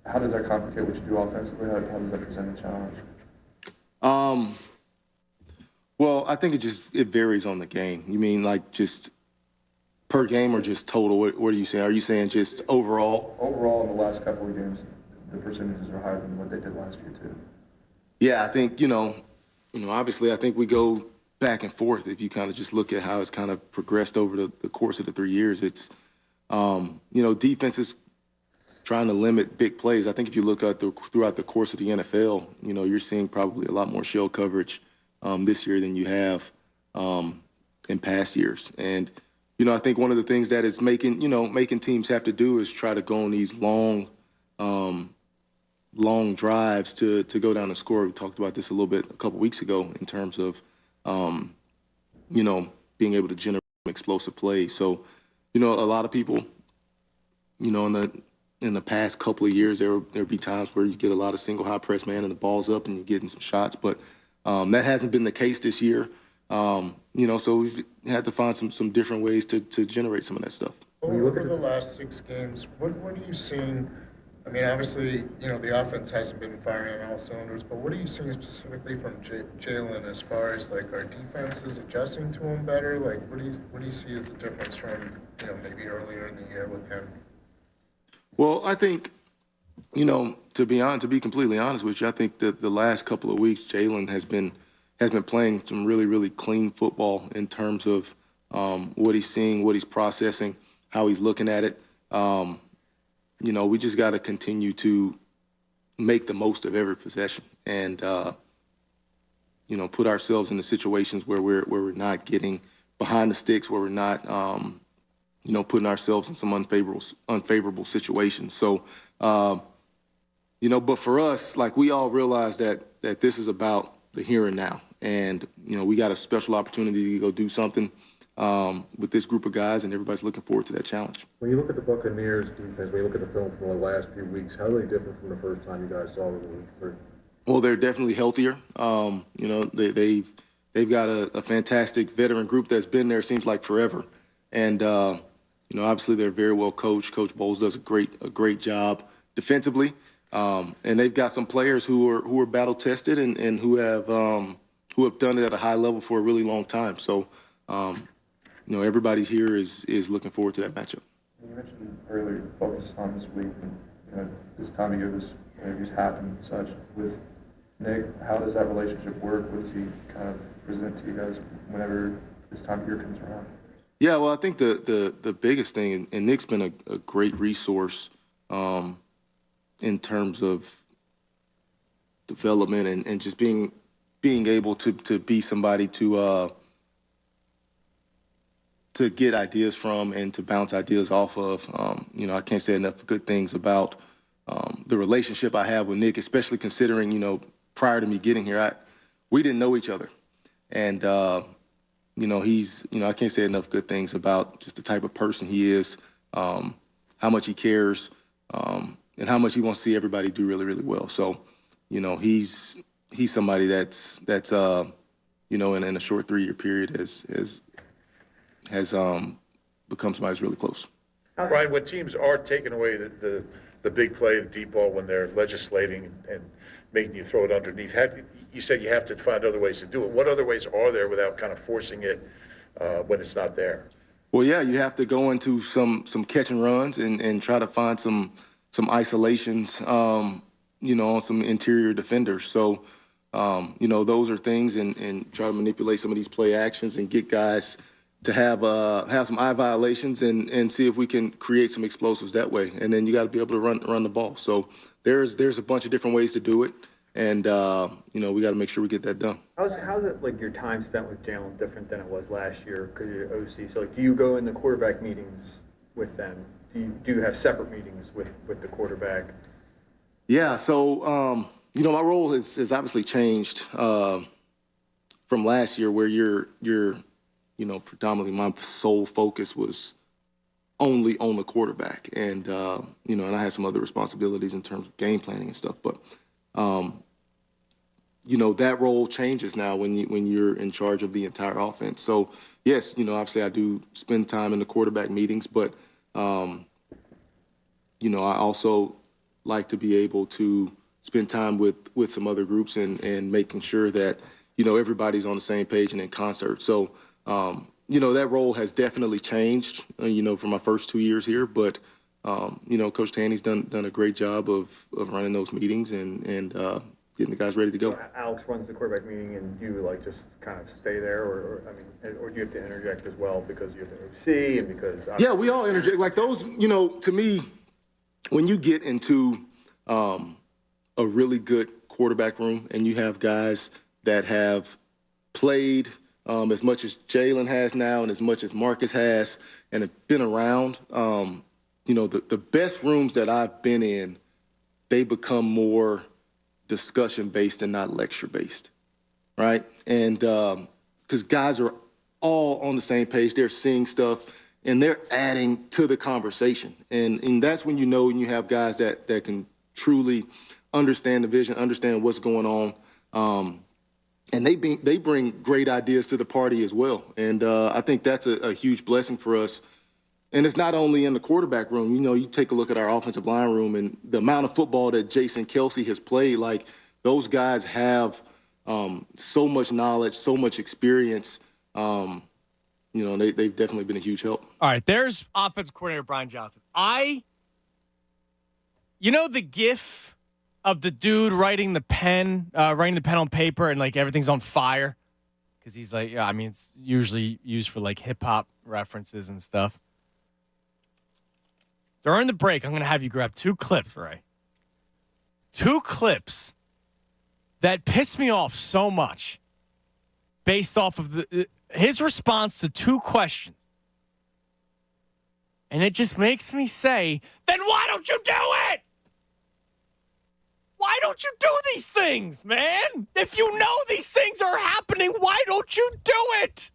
Speaker 23: How does that complicate what you do offensively? How does that present a challenge?
Speaker 20: Well, I think it varies on the game. You mean just per game or just total? What are you saying? Are you saying just overall?
Speaker 23: Overall, in the last couple of games, the percentages are higher than what they did last year too.
Speaker 20: Yeah, I think obviously I think we go back and forth. If you kind of just look at how it's kind of progressed over the course of the 3 years, it's defenses trying to limit big plays. I think if you look at throughout the course of the NFL, you're seeing probably a lot more shell coverage this year than you have in past years. And, I think one of the things that it's making teams have to do is try to go on these long drives to go down and score. We talked about this a little bit a couple weeks ago in terms of, being able to generate explosive plays. So, a lot of people, in the past couple of years, there'll be times where you get a lot of single high press man and the ball's up and you're getting some shots, but that hasn't been the case this year. So we've had to find some different ways to generate some of that stuff.
Speaker 23: Over the last 6 games, what are you seeing? I mean, obviously, the offense hasn't been firing on all cylinders, but what are you seeing specifically from Jalen as far as our defense is adjusting to him better? What do you see as the difference from maybe earlier in the year with him?
Speaker 20: Well, I think, to be completely honest with you, I think that the last couple of weeks, Jalen has been playing some really, really clean football in terms of what he's seeing, what he's processing, how he's looking at it. We just got to continue to make the most of every possession and, put ourselves in the situations where we're not getting behind the sticks, where we're not, putting ourselves in some unfavorable situations. So, but for us, we all realize that this is about the here and now. And, we got a special opportunity to go do something with this group of guys, and everybody's looking forward to that challenge.
Speaker 23: When you look at the Buccaneers defense, when you look at the film from the last few weeks, how are they different from the first time you guys saw them in week 3?
Speaker 20: Well, they're definitely healthier. They've got a fantastic veteran group that's been there, seems like forever. And, obviously they're very well coached. Coach Bowles does a great job defensively. And they've got some players who are battle tested and who have done it at a high level for a really long time. So, everybody's here is looking forward to that matchup.
Speaker 23: You mentioned earlier focus on this week, and this time of year, this interviews happen and such. With Nick, how does that relationship work? What does he kind of present to you guys whenever this time of year comes around?
Speaker 20: Yeah, well, I think the biggest thing, and Nick's been a great resource in terms of development and just being able to be somebody to get ideas from and to bounce ideas off of. I can't say enough good things about the relationship I have with Nick, especially considering, prior to me getting here, we didn't know each other. And, he's, I can't say enough good things about just the type of person he is, how much he cares, and how much he wants to see everybody do really, really well. So, he's somebody that's in a short 3-year period has become somebody who's really close.
Speaker 7: Brian, when teams are taking away the big play, the deep ball, when they're legislating and making you throw it underneath, you said you have to find other ways to do it. What other ways are there without kind of forcing it when it's not there?
Speaker 20: Well, yeah, you have to go into some catch and runs and try to find some isolations, on some interior defenders. So, those are things and try to manipulate some of these play actions and get guys to have some eye violations and see if we can create some explosives that way. And then you got to be able to run the ball. So there's a bunch of different ways to do it. And, we got to make sure we get that done.
Speaker 21: How's it, like, your time spent with Jalen different than it was last year because you're OC? So, like, do you go in the quarterback meetings with them? Do you have separate meetings with the quarterback?
Speaker 20: Yeah, so, my role has obviously changed from last year where you're predominantly my sole focus was only on the quarterback. And, and I had some other responsibilities in terms of game planning and stuff. But, that role changes now when you're in charge of the entire offense. So, yes, obviously I do spend time in the quarterback meetings, but, I also like to be able to spend time with some other groups and making sure that, everybody's on the same page and in concert. So, that role has definitely changed, for my first 2 years here. But, Coach Taney's done a great job of running those meetings and getting the guys ready to go.
Speaker 21: So Alex runs the quarterback meeting, and you just kind of stay there, or do you have to interject as well because you have the OC and because?
Speaker 20: Yeah, we all interject. Like those, to me, when you get into a really good quarterback room and you have guys that have played as much as Jalen has now and as much as Marcus has and have been around, the best rooms that I've been in, they become more discussion-based and not lecture-based, right? And because guys are all on the same page, they're seeing stuff, and they're adding to the conversation. And that's when when you have guys that can truly understand the vision, understand what's going on, and they bring great ideas to the party as well. And I think that's a huge blessing for us. And it's not only in the quarterback room. You take a look at our offensive line room and the amount of football that Jason Kelsey has played. Like, those guys have so much knowledge, so much experience. They've definitely been a huge help.
Speaker 6: All right, there's offensive coordinator Brian Johnson. the GIF of the dude writing the pen on paper and, like, everything's on fire? Because he's like, it's usually used for, like, hip-hop references and stuff. During the break, I'm going to have you grab 2 clips, Ray. 2 clips that piss me off so much based off of his response to 2 questions. And it just makes me say, then why don't you do it? Why don't you do these things, man? If you know these things are happening, why don't you do it?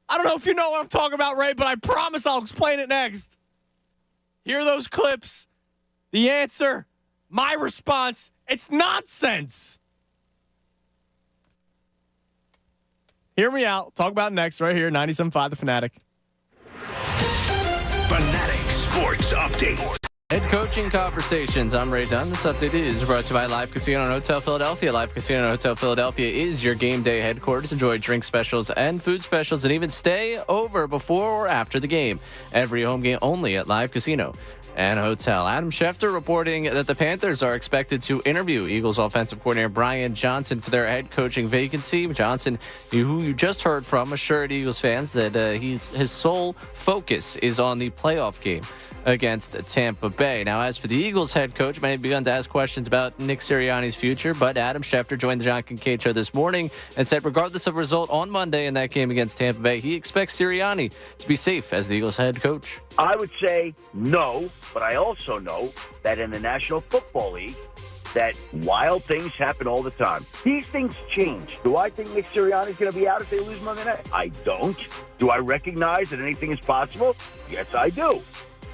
Speaker 6: I don't know if you know what I'm talking about, Ray, but I promise I'll explain it next. Hear those clips. The answer, my response, it's nonsense. Hear me out. Talk about it next right here, 97.5 The Fanatic.
Speaker 2: Fanatic Sports Update.
Speaker 3: Head coaching conversations. I'm Ray Dunn. This update is brought to you by Live Casino and Hotel Philadelphia. Live Casino and Hotel Philadelphia is your game day headquarters. Enjoy drink specials and food specials and even stay over before or after the game. Every home game only at Live Casino and Hotel. Adam Schefter reporting that the Panthers are expected to interview Eagles offensive coordinator Brian Johnson for their head coaching vacancy. Johnson, who you just heard from, assured Eagles fans that his sole focus is on the playoff game against Tampa Bay. Now, as for the Eagles head coach, many have begun to ask questions about Nick Sirianni's future, but Adam Schefter joined the John Kincaid Show this morning and said regardless of result on Monday in that game against Tampa Bay, he expects Sirianni to be safe as the Eagles head coach.
Speaker 1: I would say no, but I also know that in the National Football League, that wild things happen all the time. These things change. Do I think Nick Sirianni's going to be out if they lose Monday night? I don't. Do I recognize that anything is possible? Yes, I do.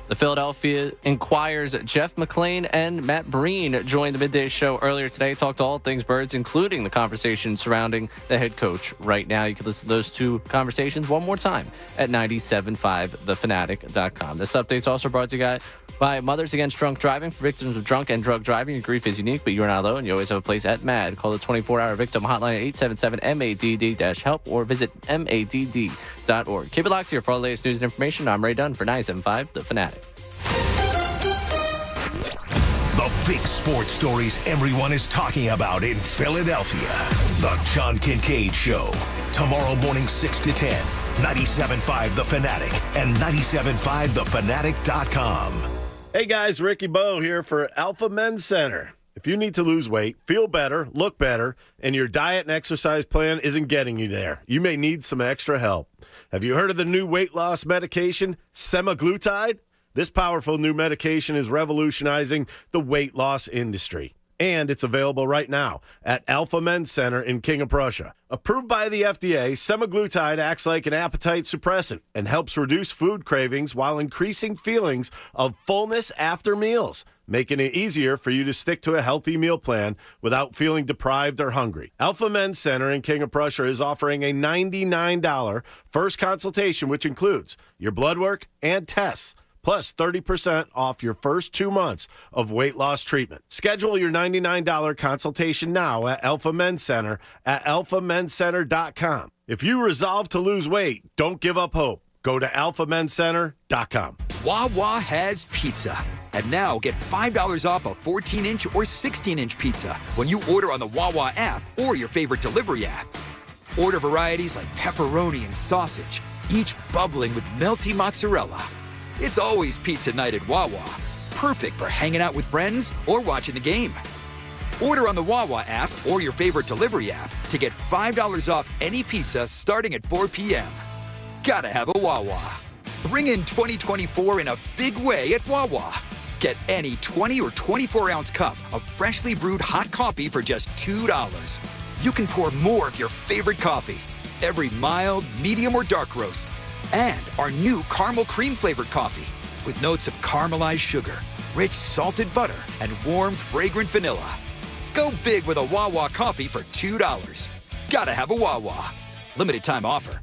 Speaker 3: The Philadelphia Inquirer's Jeff McLane and Matt Breen joined the Midday Show earlier today, talked all things Birds, including the conversation surrounding the head coach right now. You can listen to those two conversations one more time at 975thefanatic.com. This update's also brought to you by Mothers Against Drunk Driving. For victims of drunk and drug driving, your grief is unique, but you're not alone. You always have a place at MAD. Call the 24-hour victim hotline at 877-MADD-HELP or visit MADD.org. Keep it locked here for all the latest news and information. I'm Ray Dunn for 975 The Fanatic.
Speaker 2: The big sports stories everyone is talking about in Philadelphia. The John Kincaid Show. Tomorrow morning 6 to 10. 97.5 The Fanatic and 97.5thefanatic.com.
Speaker 17: Hey guys, Ricky Bowe here for Alpha Men's Center. If you need to lose weight, feel better, look better, and your diet and exercise plan isn't getting you there, you may need some extra help. Have you heard of the new weight loss medication, semaglutide? This powerful new medication is revolutionizing the weight loss industry. And it's available right now at Alpha Men's Center in King of Prussia. Approved by the FDA, semaglutide acts like an appetite suppressant and helps reduce food cravings while increasing feelings of fullness after meals, making it easier for you to stick to a healthy meal plan without feeling deprived or hungry. Alpha Men's Center in King of Prussia is offering a $99 first consultation, which includes your blood work and tests, plus 30% off your first 2 months of weight loss treatment. Schedule your $99 consultation now at Alpha Men's Center at alphamenscenter.com. If you resolve to lose weight, don't give up hope. Go to alphamenscenter.com.
Speaker 4: Wawa has pizza. And now get $5 off a 14-inch or 16-inch pizza when you order on the Wawa app or your favorite delivery app. Order varieties like pepperoni and sausage, each bubbling with melty mozzarella. It's always pizza night at Wawa. Perfect for hanging out with friends or watching the game. Order on the Wawa app or your favorite delivery app to get $5 off any pizza starting at 4 p.m. Gotta have a Wawa. Bring in 2024 in a big way at Wawa. Get any 20 or 24-ounce cup of freshly brewed hot coffee for just $2. You can pour more of your favorite coffee. Every mild, medium, or dark roast. And our new caramel cream flavored coffee with notes of caramelized sugar, rich salted butter, and warm, fragrant vanilla. Go big with a Wawa coffee for $2. Gotta have a Wawa. Limited time offer.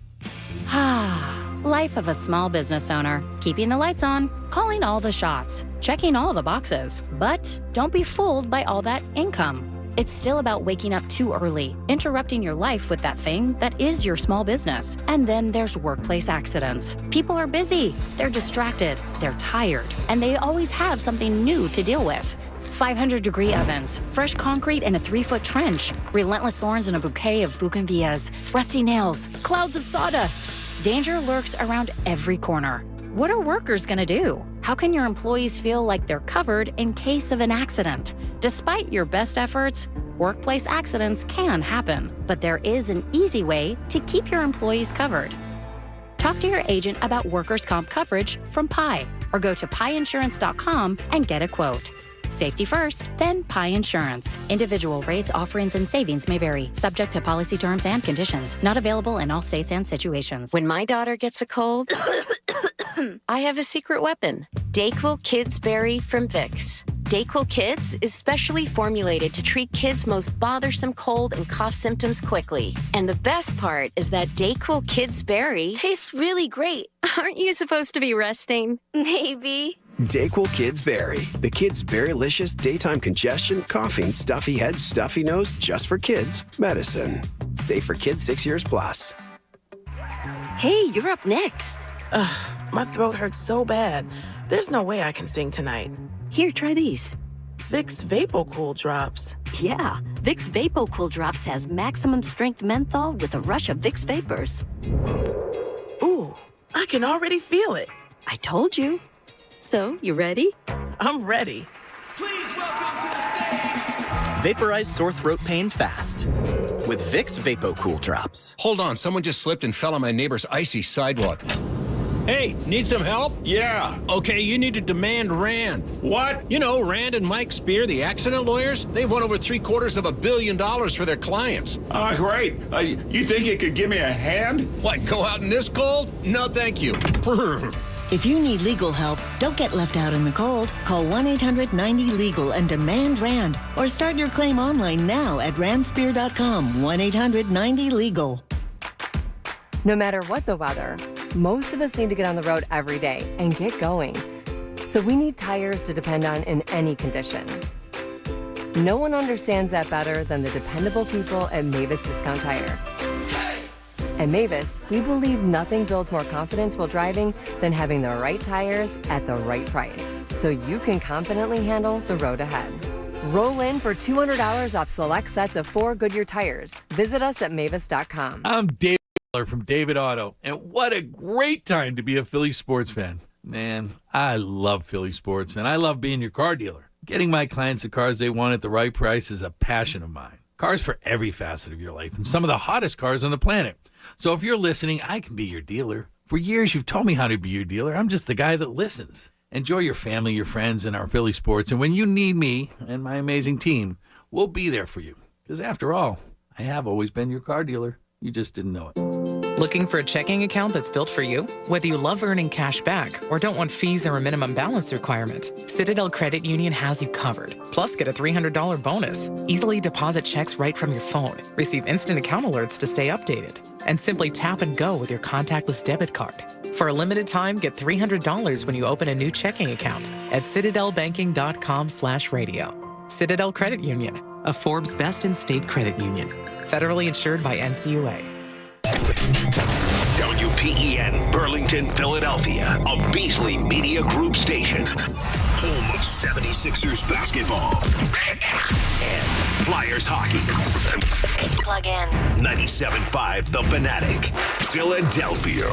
Speaker 12: Life of a small business owner. Keeping the lights on, calling all the shots, checking all the boxes. But don't be fooled by all that income. It's still about waking up too early, interrupting your life with that thing that is your small business. And then there's workplace accidents. People are busy, they're distracted, they're tired, and they always have something new to deal with. 500-degree ovens, fresh concrete in a 3-foot trench, relentless thorns in a bouquet of bougainvilleas, rusty nails, clouds of sawdust. Danger lurks around every corner. What are workers gonna do? How can your employees feel like they're covered in case of an accident? Despite your best efforts, workplace accidents can happen, but there is an easy way to keep your employees covered. Talk to your agent about workers' comp coverage from Pi, or go to piinsurance.com and get a quote. Safety first, then Pi Insurance. Individual rates, offerings, and savings may vary, subject to policy terms and conditions. Not available in all states and situations.
Speaker 29: When my daughter gets a cold, I have a secret weapon. DayQuil Kids Berry from Vicks. DayQuil Kids is specially formulated to treat kids' most bothersome cold and cough symptoms quickly. And the best part is that DayQuil Kids Berry tastes really great. Aren't you supposed to be resting? Maybe.
Speaker 5: Dayquil Kids Berry. The Kids Berrylicious daytime congestion, coughing, stuffy head, stuffy nose, just for kids medicine. Safe for kids 6 years plus.
Speaker 8: Hey, you're up next. My throat hurts so bad. There's no way I can sing tonight.
Speaker 12: Here, try these.
Speaker 8: Vicks VapoCool Drops.
Speaker 12: Yeah, Vicks VapoCool Drops has maximum strength menthol with a rush of Vicks vapors.
Speaker 8: Ooh, I can already feel it.
Speaker 12: I told you. So, you ready?
Speaker 8: I'm ready.
Speaker 15: Vaporize sore throat pain fast with Vicks VapoCool Drops.
Speaker 16: Hold on, someone just slipped and fell on my neighbor's icy sidewalk. Hey, need some help?
Speaker 24: Yeah.
Speaker 16: Okay, you need to demand Rand.
Speaker 24: What?
Speaker 16: You know, Rand and Mike Spear, the accident lawyers, they've won over $750 million for their clients.
Speaker 24: Great. You think you could give me a hand?
Speaker 16: What, go out in this cold? No, thank you.
Speaker 25: If you need legal help, don't get left out in the cold. Call 1-800-90-LEGAL and demand Rand. Or start your claim online now at randspear.com. 1-800-90-LEGAL.
Speaker 29: No matter what the weather, most of us need to get on the road every day and get going. So we need tires to depend on in any condition. No one understands that better than the dependable people at Mavis Discount Tire. At Mavis, we believe nothing builds more confidence while driving than having the right tires at the right price, so you can confidently handle the road ahead. Roll in for $200 off select sets of 4 Goodyear tires. Visit us at mavis.com.
Speaker 11: I'm David from David Auto, and what a great time to be a Philly sports fan. Man, I love Philly sports, and I love being your car dealer. Getting my clients the cars they want at the right price is a passion of mine. Cars for every facet of your life, and some of the hottest cars on the planet. So if you're listening, I can be your dealer. For years, you've told me how to be your dealer. I'm just the guy that listens. Enjoy your family, your friends, and our Philly sports. And when you need me and my amazing team, we'll be there for you. Because after all, I have always been your car dealer. You just didn't know it.
Speaker 26: Looking for a checking account that's built for you? Whether you love earning cash back or don't want fees or a minimum balance requirement, Citadel Credit Union has you covered. Plus, get a $300 bonus. Easily deposit checks right from your phone. Receive instant account alerts to stay updated. And simply tap and go with your contactless debit card. For a limited time, get $300 when you open a new checking account at citadelbanking.com/radio. Citadel Credit Union, a Forbes Best in State credit union. Federally insured by NCUA.
Speaker 2: WPEN, Burlington, Philadelphia, a Beasley Media Group station. Home of 76ers basketball and Flyers hockey.
Speaker 12: Plug in.
Speaker 2: 97.5 The Fanatic, Philadelphia.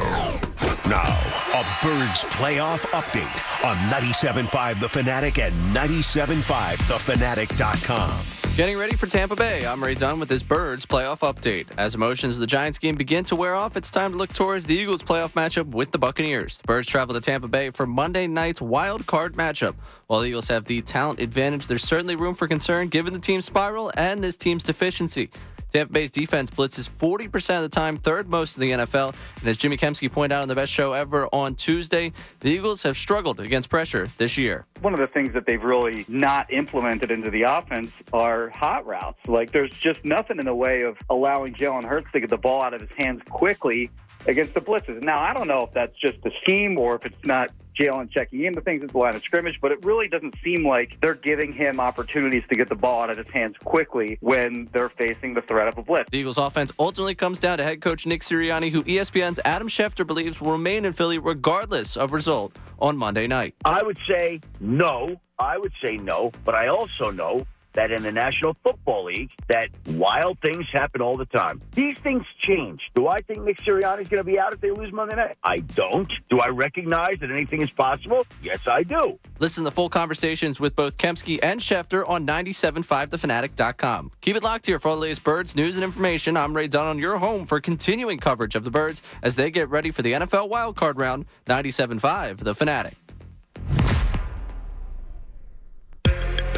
Speaker 2: Now, a Birds playoff update on 97.5 The Fanatic and 97.5thefanatic.com.
Speaker 3: Getting ready for Tampa Bay. I'm Ray Dunn with this Birds playoff update. As emotions of the Giants game begin to wear off, it's time to look towards the Eagles playoff matchup with the Buccaneers. The Birds travel to Tampa Bay for Monday night's Wildcard matchup. While the Eagles have the talent advantage, there's certainly room for concern given the team's spiral and this team's deficiency. Tampa Bay's defense blitzes 40% of the time, third most in the NFL. And as Jimmy Kempski pointed out on the best show ever on Tuesday, the Eagles have struggled against pressure this year.
Speaker 27: One of the things that they've really not implemented into the offense are hot routes. Like, there's just nothing in the way of allowing Jalen Hurts to get the ball out of his hands quickly against the blitzes. Now, I don't know if that's just a scheme or if it's not Jalen checking into things at the line of scrimmage, but it really doesn't seem like they're giving him opportunities to get the ball out of his hands quickly when they're facing the threat of a blitz.
Speaker 3: The Eagles offense ultimately comes down to head coach Nick Sirianni, who ESPN's Adam Schefter believes will remain in Philly regardless of result on Monday night.
Speaker 1: I would say no, but I also know that in the National Football League, that wild things happen all the time. These things change. Do I think Nick Sirianni's going to be out if they lose Monday night? I don't. Do I recognize that anything is possible? Yes, I do.
Speaker 3: Listen to full conversations with both Kempski and Schefter on 97.5thefanatic.com. Keep it locked here for all the latest Birds news and information. I'm Ray Dunn on your home for continuing coverage of the Birds as they get ready for the NFL wildcard round. 97.5 The Fanatic.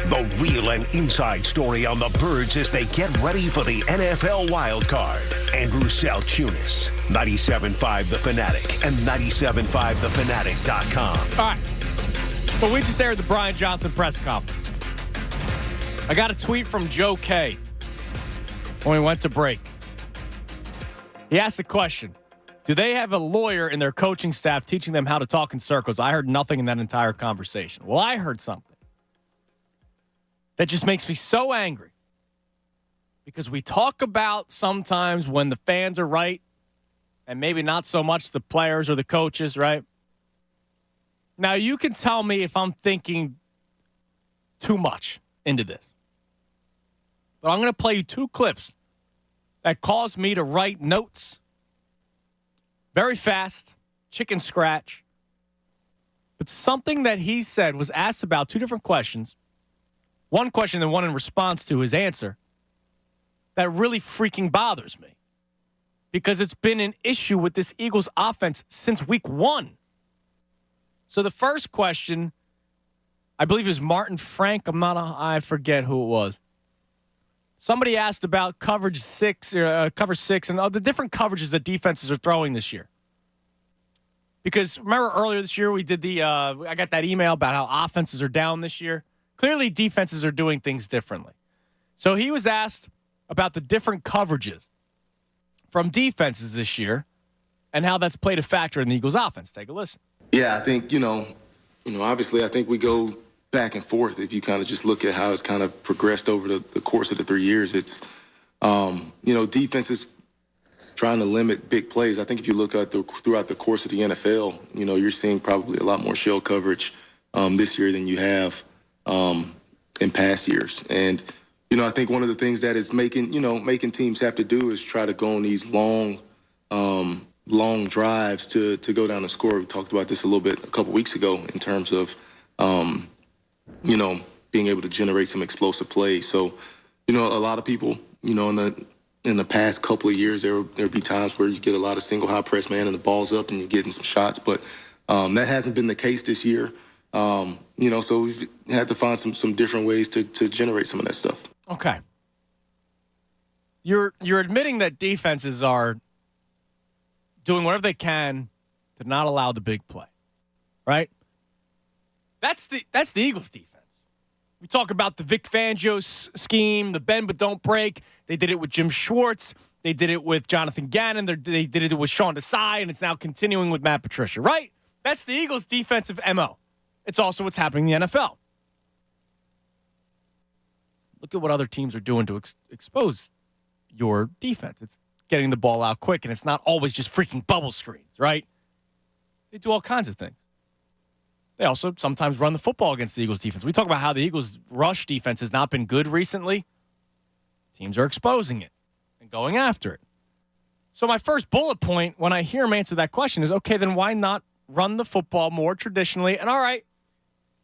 Speaker 2: The real and inside story on the Birds as they get ready for the NFL wildcard. Andrew Salchunas, 97.5 The Fanatic and 97.5thefanatic.com.
Speaker 6: All right. So we just aired the Brian Johnson press conference. I got a tweet from Joe K when we went to break. He asked the question, Do they have a lawyer in their coaching staff teaching them how to talk in circles? I heard nothing in that entire conversation. Well, I heard something that just makes me so angry because we talk about sometimes when the fans are right and maybe not so much the players or the coaches, right? Now, you can tell me if I'm thinking too much into this. But I'm going to play you 2 clips that caused me to write notes very fast, chicken scratch. But something that he said was asked about 2 different questions. One question and one in response to his answer that really freaking bothers me because it's been an issue with this Eagles offense since week 1. So the first question, I believe it was Martin Frank. I forget who it was. Somebody asked about cover 6, and the different coverages that defenses are throwing this year. Because remember earlier this year we did I got that email about how offenses are down this year. Clearly defenses are doing things differently. So he was asked about the different coverages from defenses this year and how that's played a factor in the Eagles offense. Take a listen.
Speaker 20: Yeah, I think, obviously I think we go back and forth. If you kind of just look at how it's kind of progressed over the course of the 3 years, it's, defenses trying to limit big plays. I think if you look at throughout the course of the NFL, you're seeing probably a lot more shell coverage this year than you have in past years. And, I think one of the things that it's making teams have to do is try to go on these long drives to go down and score. We talked about this a couple weeks ago in terms of, being able to generate some explosive plays. So, a lot of people, in the past couple of years, there'll be times where you get a lot of single high press man and the ball's up and you're getting some shots, but that hasn't been the case this year. So we've had to find some different ways to generate some of that stuff.
Speaker 6: Okay. You're admitting that defenses are doing whatever they can to not allow the big play, right? That's the Eagles defense. We talk about the Vic Fangio scheme, the bend but don't break. They did it with Jim Schwartz. They did it with Jonathan Gannon. They did it with Sean Desai, and it's now continuing with Matt Patricia, right? That's the Eagles' defensive MO. It's also what's happening in the NFL. Look at what other teams are doing to expose your defense. It's getting the ball out quick, and it's not always just freaking bubble screens, right? They do all kinds of things. They also sometimes run the football against the Eagles defense. We talk about how the Eagles rush defense has not been good recently. Teams are exposing it and going after it. So my first bullet point when I hear him answer that question is, okay, then why not run the football more traditionally? And all right,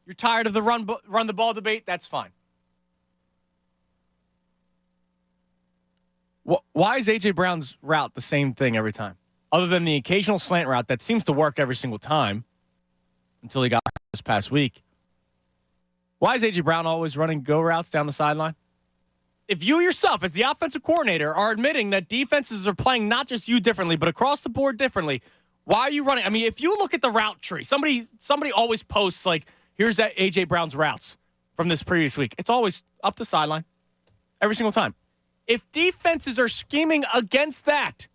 Speaker 6: you're tired of the run the ball debate. That's fine. Why is A.J. Brown's route the same thing every time? Other than the occasional slant route that seems to work every single time until he got this past week. Why is A.J. Brown always running go routes down the sideline? If you yourself, as the offensive coordinator, are admitting that defenses are playing not just you differently, but across the board differently, why are you running? I mean, if you look at the route tree, somebody always posts, like, here's that A.J. Brown's routes from this previous week. It's always up the sideline every single time. If defenses are scheming against that,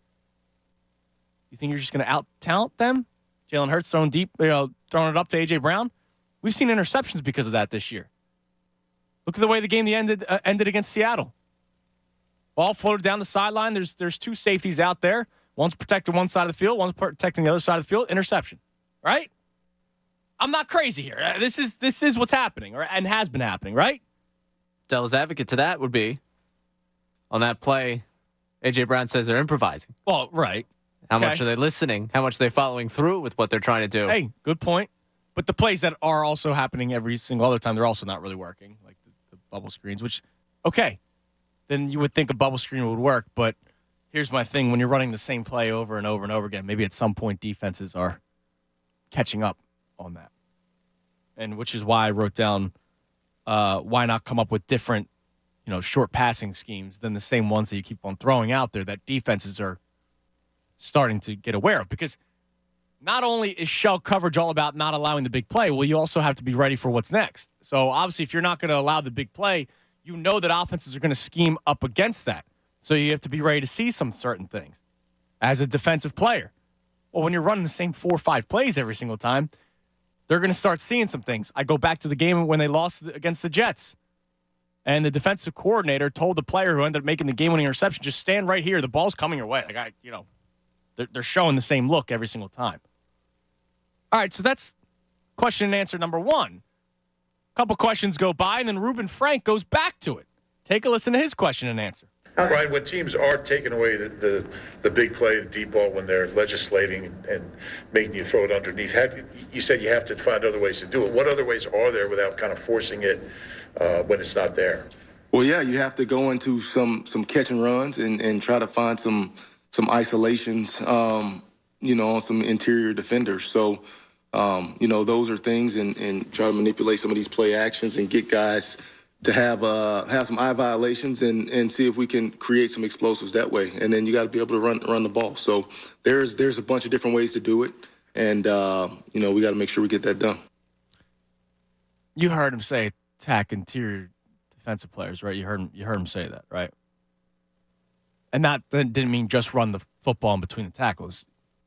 Speaker 6: you think you're just going to out-talent them? Jalen Hurts throwing deep, throwing it up to A.J. Brown? We've seen interceptions because of that this year. Look at the way the game ended against Seattle. Ball floated down the sideline. There's 2 safeties out there. One's protecting one side of the field. One's protecting the other side of the field. Interception. Right? I'm not crazy here. This is what's happening, and has been happening, right?
Speaker 3: Devil's advocate to that would be, on that play, A.J. Brown says they're improvising.
Speaker 6: Well, right.
Speaker 3: How much are they listening? How much are they following through with what they're trying to do?
Speaker 6: Hey, good point. But the plays that are also happening every single other time, they're also not really working, like the bubble screens, which, okay, then you would think a bubble screen would work. But here's my thing. When you're running the same play over and over and over again, maybe at some point defenses are catching up on that. And which is why I wrote down why not come up with different, short passing schemes than the same ones that you keep on throwing out there that defenses are starting to get aware of. Because not only is shell coverage all about not allowing the big play, well, you also have to be ready for what's next. So obviously, if you're not going to allow the big play, you know that offenses are going to scheme up against that. So you have to be ready to see some certain things as a defensive player. Well, when you're running the same 4 or 5 plays every single time, they're going to start seeing some things. I go back to the game when they lost against the Jets. And the defensive coordinator told the player who ended up making the game-winning interception, just stand right here. The ball's coming your way. Like, they're showing the same look every single time. All right, so that's question and answer number 1. A couple questions go by, and then Reuben Frank goes back to it. Take a listen to his question and answer.
Speaker 7: Brian, when teams are taking away the big play, the deep ball, when they're legislating and making you throw it underneath, you said you have to find other ways to do it. What other ways are there without kind of forcing it when it's not there?
Speaker 20: Well, yeah, you have to go into some catch and runs and try to find some isolations, on some interior defenders. So, those are things and try to manipulate some of these play actions and get guys to have some eye violations and see if we can create some explosives that way. And then you got to be able to run the ball. So there's a bunch of different ways to do it. And, we got to make sure we get that done.
Speaker 6: You heard him say attack interior defensive players, right? You heard him say that, right? And that didn't mean just run the football in between the tackles.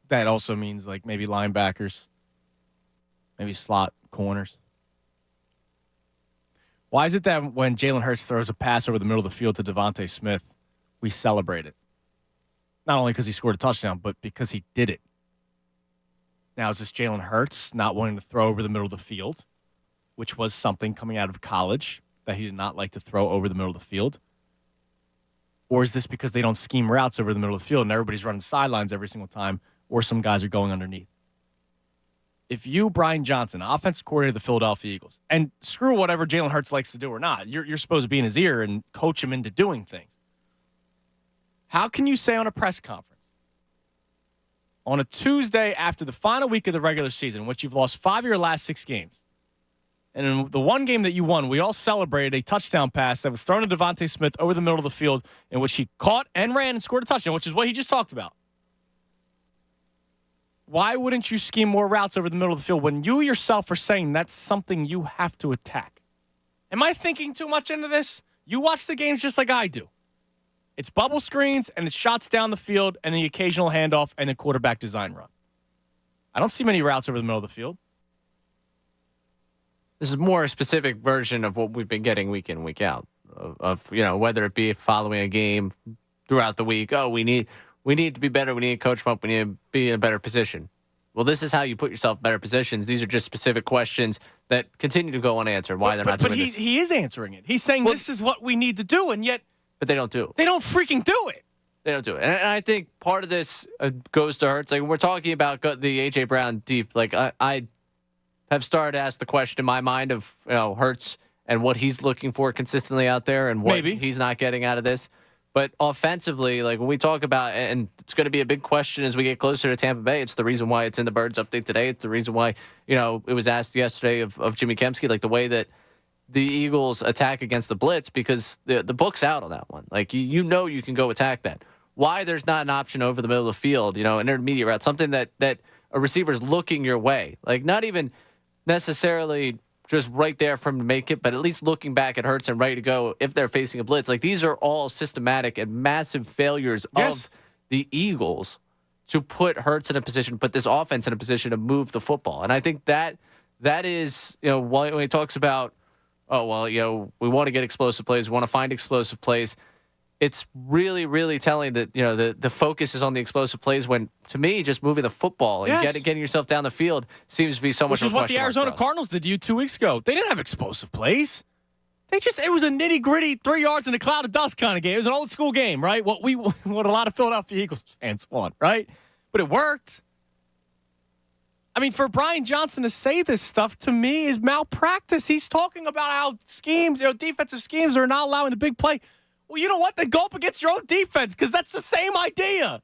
Speaker 6: That also means like maybe linebackers, maybe slot corners. Why is it that when Jalen Hurts throws a pass over the middle of the field to Devontae Smith, we celebrate it? Not only because he scored a touchdown, but because he did it. Now, is this Jalen Hurts not wanting to throw over the middle of the field, which was something coming out of college that he did not like to throw over the middle of the field? Or is this because they don't scheme routes over the middle of the field and everybody's running sidelines every single time, or some guys are going underneath? If you, Brian Johnson, offensive coordinator of the Philadelphia Eagles, and screw whatever Jalen Hurts likes to do or not, you're supposed to be in his ear and coach him into doing things. How can you say on a press conference, on a Tuesday after the final week of the regular season, in which you've lost 5 of your last 6 games, and in the one game that you won, we all celebrated a touchdown pass that was thrown to Devontae Smith over the middle of the field in which he caught and ran and scored a touchdown, which is what he just talked about. Why wouldn't you scheme more routes over the middle of the field when you yourself are saying that's something you have to attack? Am I thinking too much into this? You watch the games just like I do. It's bubble screens and it's shots down the field and the occasional handoff and the quarterback design run. I don't see many routes over the middle of the field.
Speaker 3: This is more a specific version of what we've been getting week in, week out. Of whether it be following a game throughout the week. Oh, we need to be better. We need to coach them up. We need to be in a better position. Well, this is how you put yourself in better positions. These are just specific questions that continue to go unanswered. Why they're not doing this. But
Speaker 6: he is answering it. He's saying this is what we need to do, and yet...
Speaker 3: But they don't do it.
Speaker 6: They don't freaking do it.
Speaker 3: They don't do it. And I think part of this goes to Hurts. Like, we're talking about the A.J. Brown deep. Like, I have started to ask the question in my mind of Hurts and what he's looking for consistently out there and what he's not getting out of this. But offensively, like when we talk about, and it's going to be a big question as we get closer to Tampa Bay. It's the reason why it's in the Birds update today. It's the reason why, it was asked yesterday of Jimmy Kempski, like the way that the Eagles attack against the blitz, because the book's out on that one. Like, you can go attack that. Why there's not an option over the middle of the field, an intermediate route, something that a receiver's looking your way. Like, not even necessarily just right there for him to make it, but at least looking back at Hurts and ready to go if they're facing a blitz. Like, these are all systematic and massive failures of the Eagles to put Hurts in a position, put this offense in a position to move the football. And I think that is, when he talks about, we want to get explosive plays, we want to find explosive plays. It's really, really telling that, the focus is on the explosive plays when, to me, just moving the football and getting yourself down the field seems to be so much.
Speaker 6: Which is what the Arizona Cardinals did to you 2 weeks ago. They didn't have explosive plays. It was a nitty-gritty 3 yards in a cloud of dust kind of game. It was an old school game, right? What a lot of Philadelphia Eagles fans want, right? But it worked. I mean, for Brian Johnson to say this stuff, to me, is malpractice. He's talking about how schemes, defensive schemes are not allowing the big play. Well, you know what? Then go up against your own defense, because that's the same idea.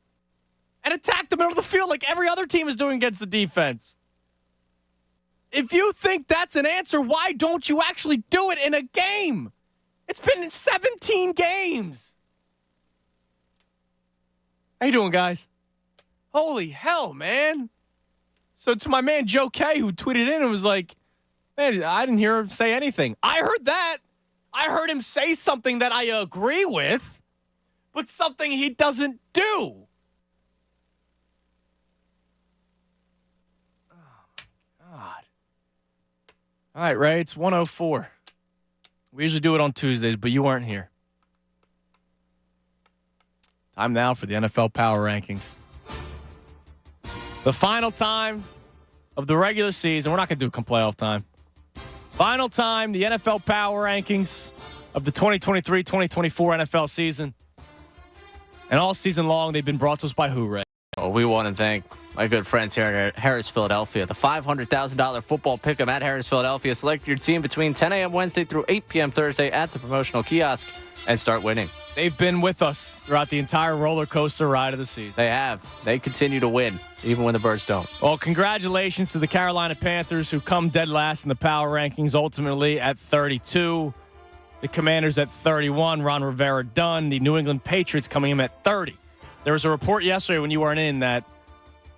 Speaker 6: And attack the middle of the field like every other team is doing against the defense. If you think that's an answer, why don't you actually do it in a game? It's been in 17 games. How you doing, guys? Holy hell, man. So to my man Joe K, who tweeted in and was like, man, I didn't hear him say anything. I heard that. I heard him say something that I agree with, but something he doesn't do. All right, Ray, it's 104. We usually do it on Tuesdays, but you weren't here. Time now for the NFL Power Rankings. The final time of the regular season. We're not going to do come playoff time. Final time, the NFL Power Rankings of the 2023-2024 NFL season. And all season long, they've been brought to us by who, Ray?
Speaker 3: Well, we want to thank my good friends here at Harris Philadelphia. The $500,000 football pick'em at Harris Philadelphia. Select your team between 10 a.m. Wednesday through 8 p.m. Thursday at the promotional kiosk and start winning.
Speaker 6: They've been with us throughout the entire roller coaster ride of the season.
Speaker 3: They have. They continue to win, even when the Birds don't.
Speaker 6: Well, congratulations to the Carolina Panthers, who come dead last in the power rankings, ultimately at 32. The Commanders at 31. Ron Rivera done. The New England Patriots coming in at 30. There was a report yesterday when you weren't in that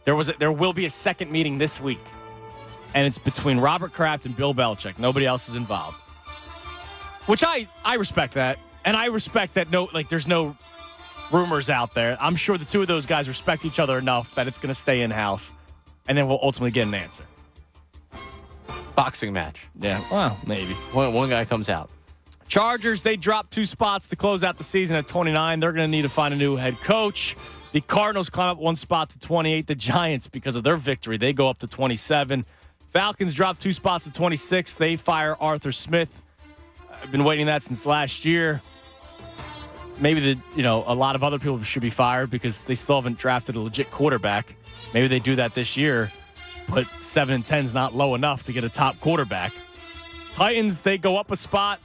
Speaker 6: there will be a second meeting this week, and it's between Robert Kraft and Bill Belichick. Nobody else is involved, which I respect that. And I respect that there's no rumors out there. I'm sure the two of those guys respect each other enough that it's going to stay in-house, and then we'll ultimately get an answer.
Speaker 3: Boxing match.
Speaker 6: Yeah, well, maybe.
Speaker 3: One guy comes out.
Speaker 6: Chargers, they dropped 2 spots to close out the season at 29. They're going to need to find a new head coach. The Cardinals climb up 1 spot to 28. The Giants, because of their victory, they go up to 27. Falcons drop 2 spots to 26. They fire Arthur Smith. I've been waiting that since last year. Maybe a lot of other people should be fired because they still haven't drafted a legit quarterback. Maybe they do that this year, but 7-10 is not low enough to get a top quarterback. Titans, they go up a spot,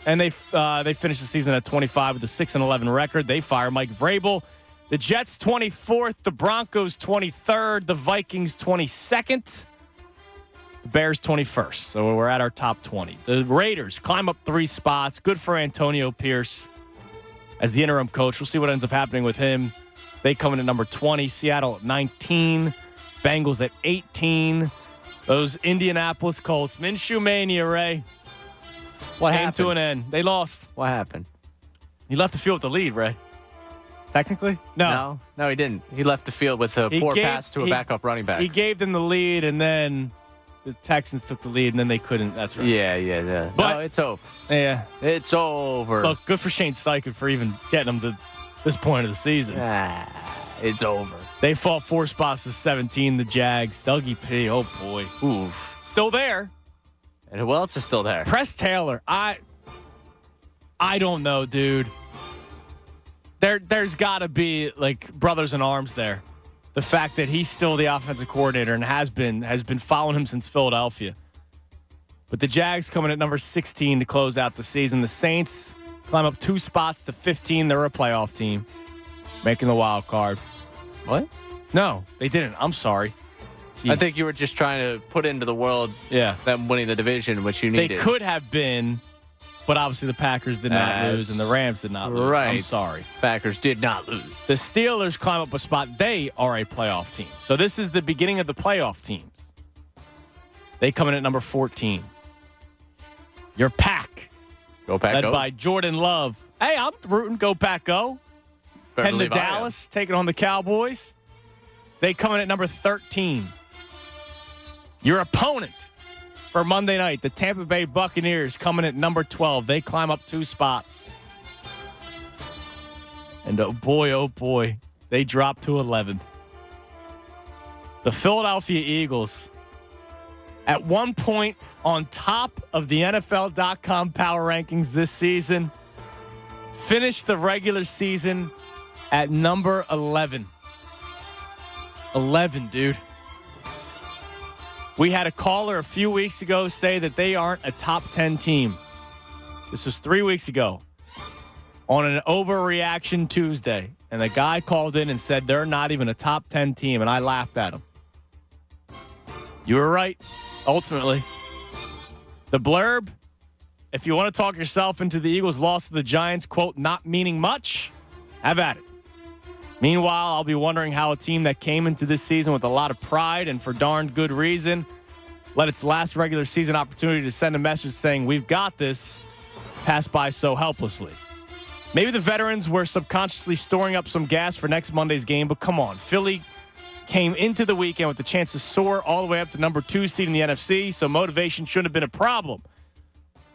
Speaker 6: and they finish the season at 25 with a 6-11 record. They fire Mike Vrabel. The Jets 24th, the Broncos 23rd, the Vikings 22nd. The Bears 21st, so we're at our top 20. The Raiders climb up 3 spots. Good for Antonio Pierce as the interim coach. We'll see what ends up happening with him. They come in at number 20. Seattle at 19. Bengals at 18. Those Indianapolis Colts. Minshew Mania, Ray.
Speaker 3: What
Speaker 6: came
Speaker 3: happened?
Speaker 6: to an end. They lost.
Speaker 3: What happened?
Speaker 6: He left the field with the lead, Ray. Technically? No,
Speaker 3: he didn't. He left the field with a poor pass to a backup running back.
Speaker 6: He gave them the lead, and then the Texans took the lead, and then they couldn't. That's right.
Speaker 3: Yeah.
Speaker 6: But
Speaker 3: no, it's over.
Speaker 6: Yeah.
Speaker 3: It's over.
Speaker 6: Look, good for Shane Steichen for even getting them to this point of the season.
Speaker 3: It's over.
Speaker 6: They fall 4 spots to 17, the Jags. Dougie P, oh boy.
Speaker 3: Oof.
Speaker 6: Still there.
Speaker 3: And who else is still there?
Speaker 6: Press Taylor. I don't know, dude. There's got to be brothers in arms there. The fact that he's still the offensive coordinator and has been following him since Philadelphia. But the Jags coming at number 16 to close out the season. The Saints climb up 2 spots to 15. They're a playoff team, making the wild card.
Speaker 3: What?
Speaker 6: No, they didn't. I'm sorry. Jeez.
Speaker 3: I think you were just trying to put into the world them winning the division, which you needed.
Speaker 6: They could have been, but obviously the Packers did not lose and the Rams did not lose.
Speaker 3: Right.
Speaker 6: I'm sorry.
Speaker 3: Packers did not lose.
Speaker 6: The Steelers climb up a spot. They are a playoff team. So this is the beginning of the playoff teams. They come in at number 14. Your Pack.
Speaker 3: Go Pack,
Speaker 6: led
Speaker 3: go.
Speaker 6: by Jordan Love. Hey, I'm rooting. Go Pack, go. Heading to Dallas, taking on the Cowboys. They come in at number 13. Your opponent for Monday night, the Tampa Bay Buccaneers, coming at number 12. They climb up 2 spots. And oh boy, they drop to 11th. The Philadelphia Eagles, at one point on top of the NFL.com power rankings this season, finished the regular season at number 11. 11, dude. We had a caller a few weeks ago say that they aren't a top 10 team. This was 3 weeks ago on an Overreaction Tuesday. And the guy called in and said they're not even a top 10 team. And I laughed at him. You were right, ultimately. The blurb, if you want to talk yourself into the Eagles' loss to the Giants, quote, not meaning much, have at it. Meanwhile, I'll be wondering how a team that came into this season with a lot of pride and for darn good reason let its last regular season opportunity to send a message saying, we've got this, pass by so helplessly. Maybe the veterans were subconsciously storing up some gas for next Monday's game, but come on. Philly came into the weekend with the chance to soar all the way up to number 2 seed in the NFC, so motivation shouldn't have been a problem.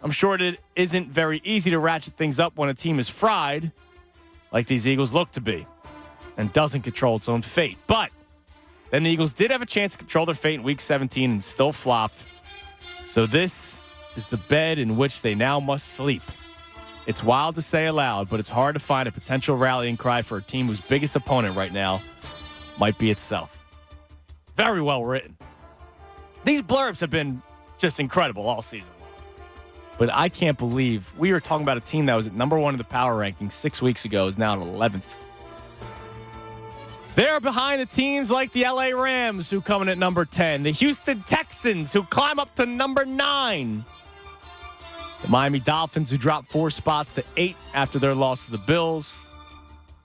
Speaker 6: I'm sure it isn't very easy to ratchet things up when a team is fried, like these Eagles look to be, and doesn't control its own fate. But then the Eagles did have a chance to control their fate in Week 17 and still flopped. So this is the bed in which they now must sleep. It's wild to say aloud, but it's hard to find a potential rallying cry for a team whose biggest opponent right now might be itself. Very well written. These blurbs have been just incredible all season long. But I can't believe we were talking about a team that was at number 1 in the power rankings 6 weeks ago is now at 11th. They're behind the teams like the LA Rams, who come in at number 10. The Houston Texans, who climb up to number 9. The Miami Dolphins, who dropped 4 spots to 8 after their loss to the Bills.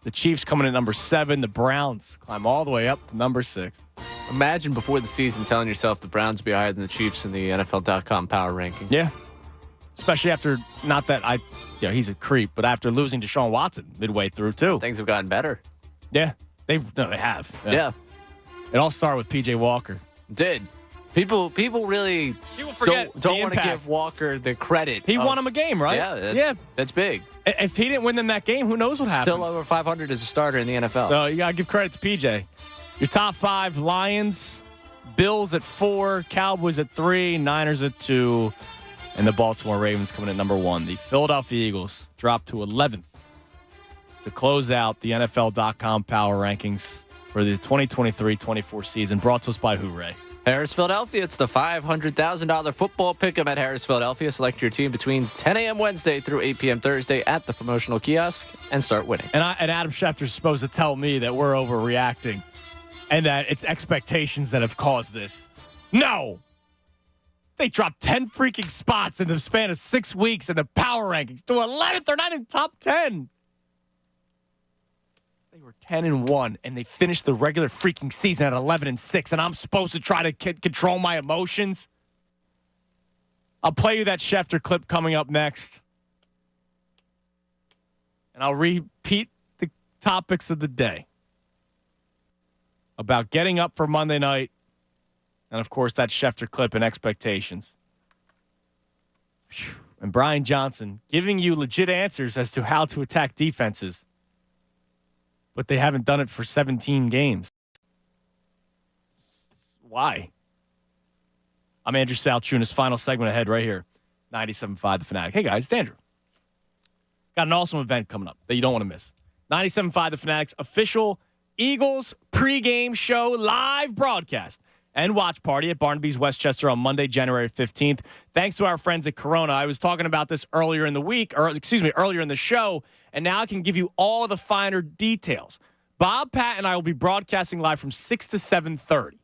Speaker 6: The Chiefs coming in at number 7. The Browns climb all the way up to number 6.
Speaker 3: Imagine before the season telling yourself the Browns would be higher than the Chiefs in the NFL.com power ranking.
Speaker 6: Yeah. Especially after, not that he's a creep, but after losing Deshaun Watson midway through, too.
Speaker 3: Things have gotten better.
Speaker 6: Yeah. They have.
Speaker 3: Yeah.
Speaker 6: It all started with P.J. Walker.
Speaker 3: Did. People really
Speaker 6: forget
Speaker 3: don't want to give Walker the credit.
Speaker 6: He won him a game, right?
Speaker 3: Yeah, that's big.
Speaker 6: If he didn't win them that game, who knows what happens?
Speaker 3: Still over 500 as a starter in the NFL.
Speaker 6: So you got to give credit to PJ. Your top 5, Lions, Bills at 4, Cowboys at 3, Niners at 2, and the Baltimore Ravens coming at number 1. The Philadelphia Eagles dropped to 11th to close out the NFL.com power rankings for the 2023-24 season, brought to us by Hooray.
Speaker 3: Harris Philadelphia, it's the $500,000 football pick'em at Harris Philadelphia. Select your team between 10 a.m. Wednesday through 8 p.m. Thursday at the promotional kiosk and start winning.
Speaker 6: And Adam Schefter's supposed to tell me that we're overreacting and that it's expectations that have caused this. No! They dropped 10 freaking spots in the span of 6 weeks in the power rankings to 11th. They're not in top 10. They were 10-1, and they finished the regular freaking season at 11-6, and I'm supposed to try to control my emotions? I'll play you that Schefter clip coming up next. And I'll repeat the topics of the day about getting up for Monday night, and, of course, that Schefter clip and expectations. And Brian Johnson giving you legit answers as to how to attack defenses. But they haven't done it for 17 games. Why? I'm Andrew Salchunas. Final segment ahead right here. 97.5 The Fanatic. Hey, guys, it's Andrew. Got an awesome event coming up that you don't want to miss. 97.5 The Fanatic's official Eagles pregame show live broadcast and watch party at Barnaby's Westchester on Monday, January 15th. Thanks to our friends at Corona. I was talking about this earlier in the show, and now I can give you all the finer details. Bob, Pat, and I will be broadcasting live from 6 to 7:30.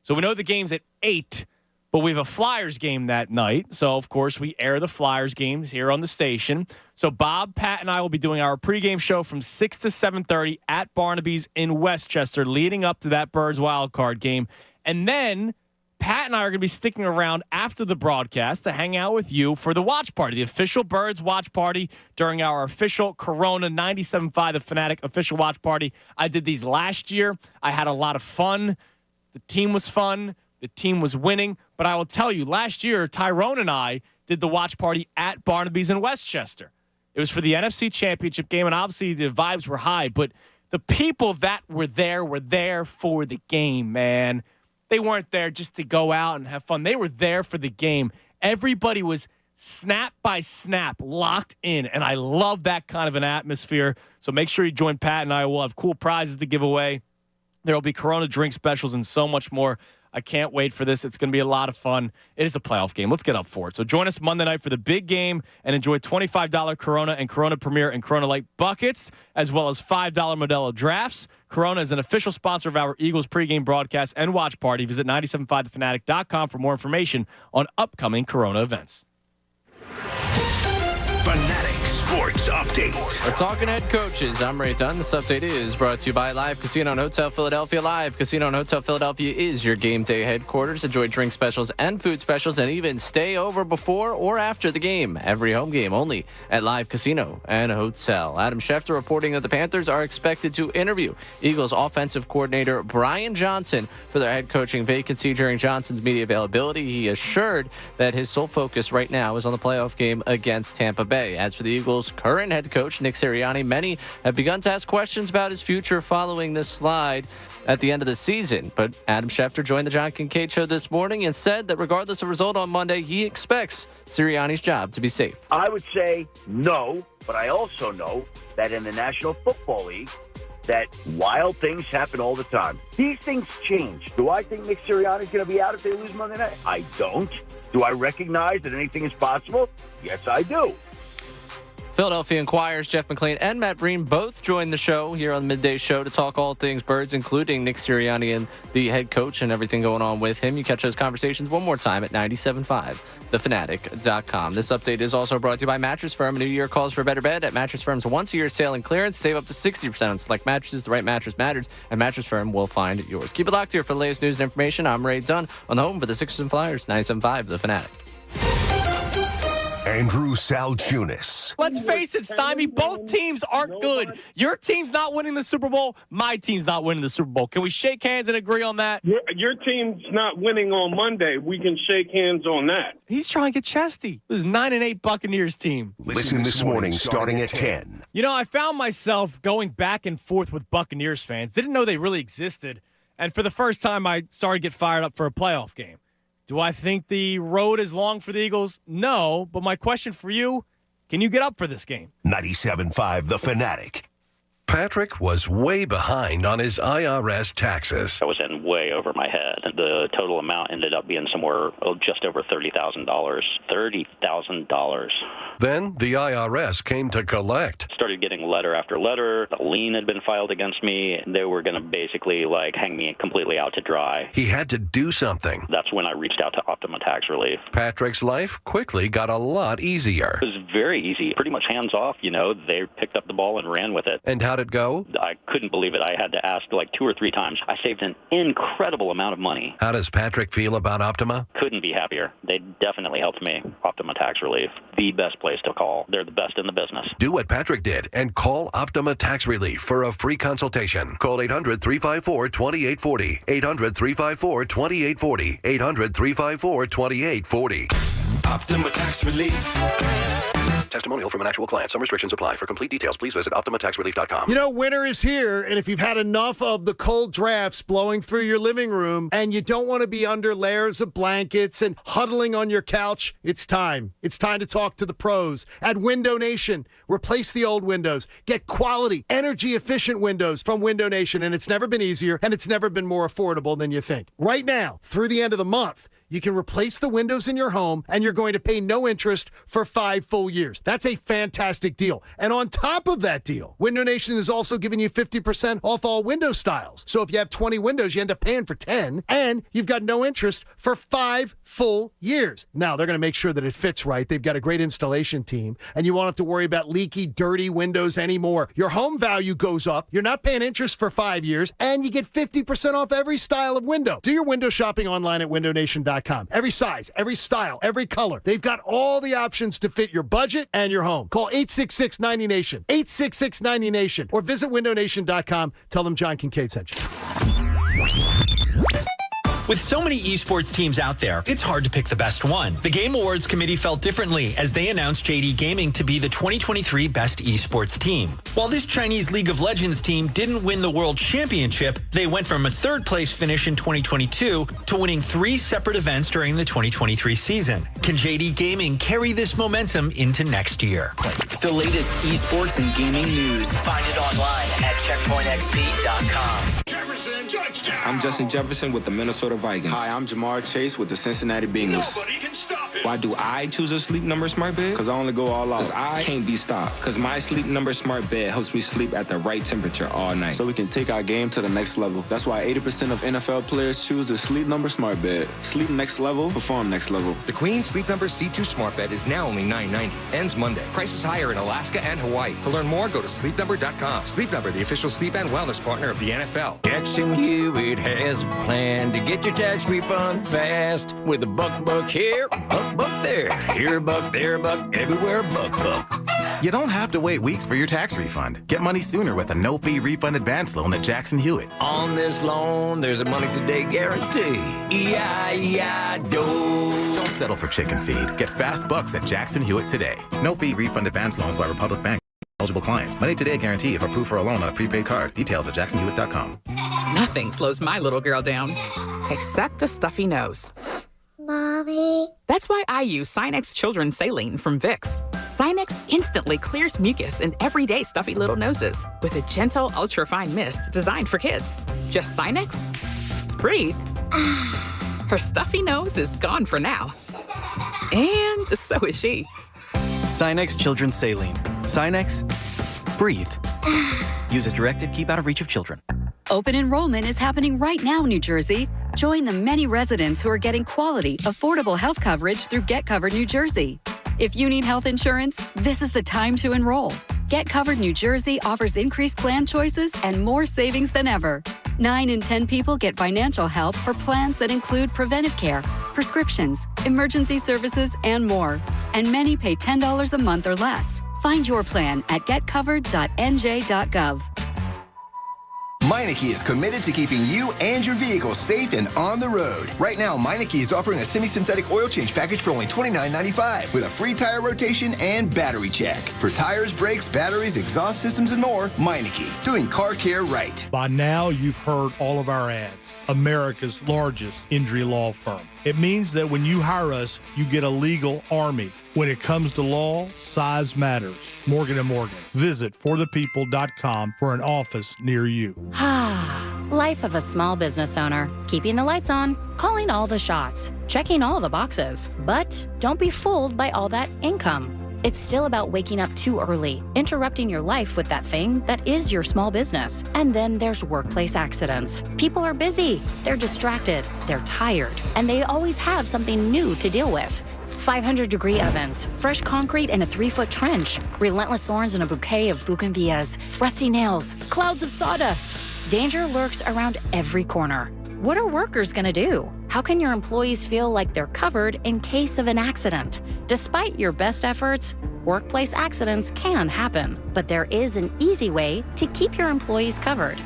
Speaker 6: So we know the game's at 8, but we have a Flyers game that night. So, of course, we air the Flyers games here on the station. So Bob, Pat, and I will be doing our pregame show from 6 to 7:30 at Barnaby's in Westchester, leading up to that Birds Wildcard game. And then Pat and I are going to be sticking around after the broadcast to hang out with you for the watch party, the official Birds watch party during our official Corona 97.5 The Fanatic official watch party. I did these last year. I had a lot of fun. The team was fun. The team was winning. But I will tell you, last year, Tyrone and I did the watch party at Barnaby's in Westchester. It was for the NFC Championship game, and obviously the vibes were high. But the people that were there for the game, man. They weren't there just to go out and have fun. They were there for the game. Everybody was snap by snap locked in, and I love that kind of an atmosphere. So make sure you join Pat and I. We'll have cool prizes to give away. There will be Corona drink specials and so much more. I can't wait for this. It's going to be a lot of fun. It is a playoff game. Let's get up for it. So join us Monday night for the big game and enjoy $25 Corona and Corona Premier and Corona Light buckets, as well as $5 Modelo drafts. Corona is an official sponsor of our Eagles pregame broadcast and watch party. Visit 975thefanatic.com for more information on upcoming Corona events.
Speaker 2: Fanatic Sports Update.
Speaker 3: We're talking head coaches. I'm Ray Dunn. This update is brought to you by Live Casino and Hotel Philadelphia. Live Casino and Hotel Philadelphia is your game day headquarters. Enjoy drink specials and food specials and even stay over before or after the game. Every home game only at Live Casino and Hotel. Adam Schefter reporting that the Panthers are expected to interview Eagles offensive coordinator Brian Johnson for their head coaching vacancy. During Johnson's media availability, he assured that his sole focus right now is on the playoff game against Tampa Bay. As for the Eagles' current head coach, Nick Sirianni, many have begun to ask questions about his future following this slide at the end of the season. But Adam Schefter joined the John Kincaid Show this morning and said that regardless of result on Monday, he expects Sirianni's job to be safe.
Speaker 1: I would say no, but I also know that in the National Football League, that wild things happen all the time. These things change. Do I think Nick Sirianni's going to be out if they lose Monday night? I don't. Do I recognize that anything is possible? Yes, I do.
Speaker 3: Philadelphia Inquirer's Jeff McLane and Matt Breen both joined the show here on the Midday Show to talk all things Birds, including Nick Sirianni and the head coach and everything going on with him. You catch those conversations one more time at 97.5, thefanatic.com. This update is also brought to you by Mattress Firm. A new year calls for a better bed at Mattress Firm's once-a-year sale and clearance. Save up to 60% on select mattresses. The right mattress matters, and Mattress Firm will find yours. Keep it locked here for the latest news and information. I'm Ray Dunn on the home for the Sixers and Flyers, 97.5, The Fanatic.
Speaker 2: Andrew Salchunas.
Speaker 6: Let's face it, Stymie, both teams aren't good. Your team's not winning the Super Bowl. My team's not winning the Super Bowl. Can we shake hands and agree on that?
Speaker 9: Your team's not winning on Monday. We can shake hands on that.
Speaker 6: He's trying to get chesty. This is 9-8 Buccaneers team.
Speaker 2: Listen this morning starting at 10.
Speaker 6: You know, I found myself going back and forth with Buccaneers fans. Didn't know they really existed. And for the first time, I started to get fired up for a playoff game. Do I think the road is long for the Eagles? No, but my question for you, can you get up for this game?
Speaker 2: 97.5 The Fanatic.
Speaker 10: Patrick was way behind on his IRS taxes.
Speaker 13: I was in way over my head. The total amount ended up being somewhere just over $30,000. $30,000.
Speaker 10: Then the IRS came to collect.
Speaker 13: Started getting letter after letter. A lien had been filed against me. They were going to basically hang me completely out to dry.
Speaker 10: He had to do something.
Speaker 13: That's when I reached out to Optima Tax Relief.
Speaker 10: Patrick's life quickly got a lot easier.
Speaker 13: It was very easy. Pretty much hands off, They picked up the ball and ran with it.
Speaker 10: And how'd it go?
Speaker 13: I couldn't believe it. I had to ask 2 or 3 times. I saved an incredible amount of money.
Speaker 10: How does Patrick feel about Optima?
Speaker 13: Couldn't be happier. They definitely helped me. Optima Tax Relief, the best place to call. They're the best in the business.
Speaker 10: Do what Patrick did and call Optima Tax Relief for a free consultation. Call 800-354-2840. 800-354-2840. 800-354-2840.
Speaker 14: Optima Tax Relief.
Speaker 10: Testimonial from an actual client. Some restrictions apply. For complete details, please visit OptimaTaxRelief.com.
Speaker 18: Winter is here, and if you've had enough of the cold drafts blowing through your living room and you don't want to be under layers of blankets and huddling on your couch, it's time. It's time to talk to the pros at Window Nation. Replace the old windows. Get quality, energy-efficient windows from Window Nation, and it's never been easier, and it's never been more affordable than you think. Right now, through the end of the month, you can replace the windows in your home, and you're going to pay no interest for 5 full years. That's a fantastic deal. And on top of that deal, Window Nation is also giving you 50% off all window styles. So if you have 20 windows, you end up paying for 10, and you've got no interest for 5 full years. Now, they're going to make sure that it fits right. They've got a great installation team, and you won't have to worry about leaky, dirty windows anymore. Your home value goes up. You're not paying interest for 5 years, and you get 50% off every style of window. Do your window shopping online at windownation.com. Every size, every style, every color. They've got all the options to fit your budget and your home. Call 866-90NATION, 866-90NATION, or visit windownation.com. Tell them John Kincaid sent you.
Speaker 19: With so many esports teams out there, it's hard to pick the best one. The Game Awards committee felt differently as they announced JD Gaming to be the 2023 best esports team. While this Chinese League of Legends team didn't win the World Championship, they went from a 3rd place finish in 2022 to winning 3 separate events during the 2023 season. Can JD Gaming carry this momentum into next year?
Speaker 22: The latest esports and gaming news. Find it online at checkpointxp.com.
Speaker 23: I'm Justin Jefferson with the Minnesota
Speaker 4: Minnesota Vikings. Hi, I'm Jamar Chase with the Cincinnati Bengals.
Speaker 14: Nobody can stop him.
Speaker 4: Why do I choose a Sleep Number smart bed? Because I only go all out. Because I can't be stopped. Because my Sleep Number smart bed helps me sleep at the right temperature all night. So we can take our game to the next level. That's why 80% of NFL players choose the Sleep Number smart bed. Sleep next level, perform next level.
Speaker 5: The Queen Sleep Number C2 smart bed is now only $9.90. Ends Monday. Prices higher in Alaska and Hawaii. To learn more, go to sleepnumber.com. Sleep Number, the official sleep and wellness partner of the NFL.
Speaker 8: Jackson Hewitt has a plan to get your tax refund fast. With a buck here, buck there. Here a buck, there a buck, everywhere a buck.
Speaker 15: You don't have to wait weeks for your tax refund. Get money sooner with a no-fee refund advance loan at Jackson Hewitt.
Speaker 8: On this loan, there's a money today guarantee. E-I-E-I-DO.
Speaker 15: Don't settle for chicken feed. Get fast bucks at Jackson Hewitt today. No-fee refund advance loans by Republic Bank. Eligible clients. Money today guarantee if approved for a loan on a prepaid card. Details at jacksonhewitt.com.
Speaker 17: Nothing slows my little girl down, except a stuffy nose. Mommy. That's why I use Sinex Children's Saline from Vicks. Sinex instantly clears mucus in everyday stuffy little noses with a gentle, ultrafine mist designed for kids. Just Sinex? Breathe. Her stuffy nose is gone for now. And so is she.
Speaker 21: Sinex Children's Saline. Sinex, breathe. Use as directed, keep out of reach of children.
Speaker 23: Open enrollment is happening right now, New Jersey. Join the many residents who are getting quality, affordable health coverage through Get Covered New Jersey. If you need health insurance, this is the time to enroll. Get Covered New Jersey offers increased plan choices and more savings than ever. 9 in 10 people get financial help for plans that include preventive care, prescriptions, emergency services, and more. And many pay $10 a month or less. Find your plan at getcovered.nj.gov.
Speaker 24: Meineke is committed to keeping you and your vehicle safe and on the road. Right now, Meineke is offering a semi-synthetic oil change package for only $29.95 with a free tire rotation and battery check. For tires, brakes, batteries, exhaust systems, and more, Meineke, doing car care right.
Speaker 28: By now, you've heard all of our ads. America's largest injury law firm. It means that when you hire us, you get a legal army. When it comes to law, size matters. Morgan & Morgan. Visit forthepeople.com for an office near you.
Speaker 12: Life of a small business owner. Keeping the lights on, calling all the shots, checking all the boxes. But don't be fooled by all that income. It's still about waking up too early, interrupting your life with that thing that is your small business. And then there's workplace accidents. People are busy, they're distracted, they're tired, and they always have something new to deal with. 500-degree ovens, fresh concrete in a 3-foot trench, relentless thorns in a bouquet of bougainvilleas, rusty nails, clouds of sawdust. Danger lurks around every corner. What are workers gonna do? How can your employees feel like they're covered in case of an accident? Despite your best efforts, workplace accidents can happen, but there is an easy way to keep your employees covered.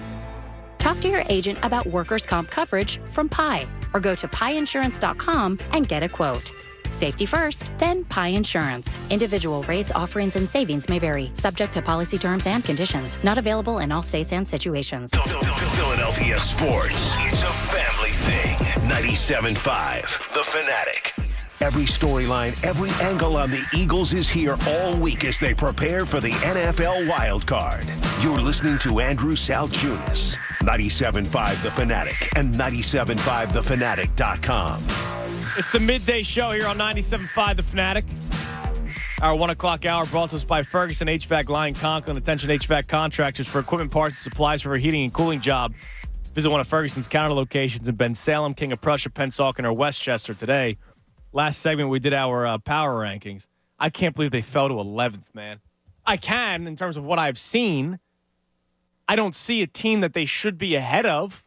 Speaker 12: Talk to your agent about workers' comp coverage from Pi, or go to piinsurance.com and get a quote. Safety first, then Pi Insurance. Individual rates, offerings, and savings may vary, subject to policy terms and conditions. Not available in all states and situations.
Speaker 2: Philadelphia sports. It's a family thing. 97.5, The Fanatic. Every storyline, every angle on the Eagles is here all week as they prepare for the NFL Wildcard. You're listening to Andrew Salchunas. 97.5 The Fanatic and 97.5thefanatic.com.
Speaker 6: It's the midday show here on 97.5 The Fanatic. Our 1 o'clock hour brought to us by Ferguson HVAC Line Conklin. Attention HVAC contractors for equipment, parts, and supplies for a heating and cooling job. Visit one of Ferguson's counter locations in Ben Salem, King of Prussia, Pennsauken, or Westchester today. Last segment, we did our power rankings. I can't believe they fell to 11th, man. I can, in terms of what I've seen. I don't see a team that they should be ahead of.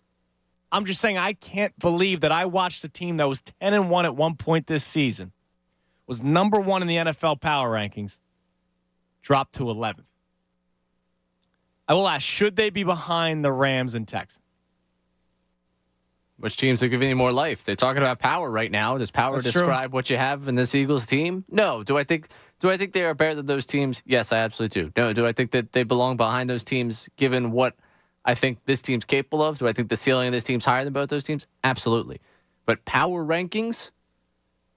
Speaker 6: I'm just saying I can't believe that I watched a team that was 10-1 at one point this season, was number 1 in the NFL power rankings, drop to 11th. I will ask, should they be behind the Rams and Texans?
Speaker 3: Which teams are giving you more life? They're talking about power right now. Does power describe what you have in this Eagles team? No. Do I think they are better than those teams? Yes, I absolutely do. No. Do I think that they belong behind those teams given what I think this team's capable of? Do I think the ceiling of this team's higher than both those teams? Absolutely. But power rankings,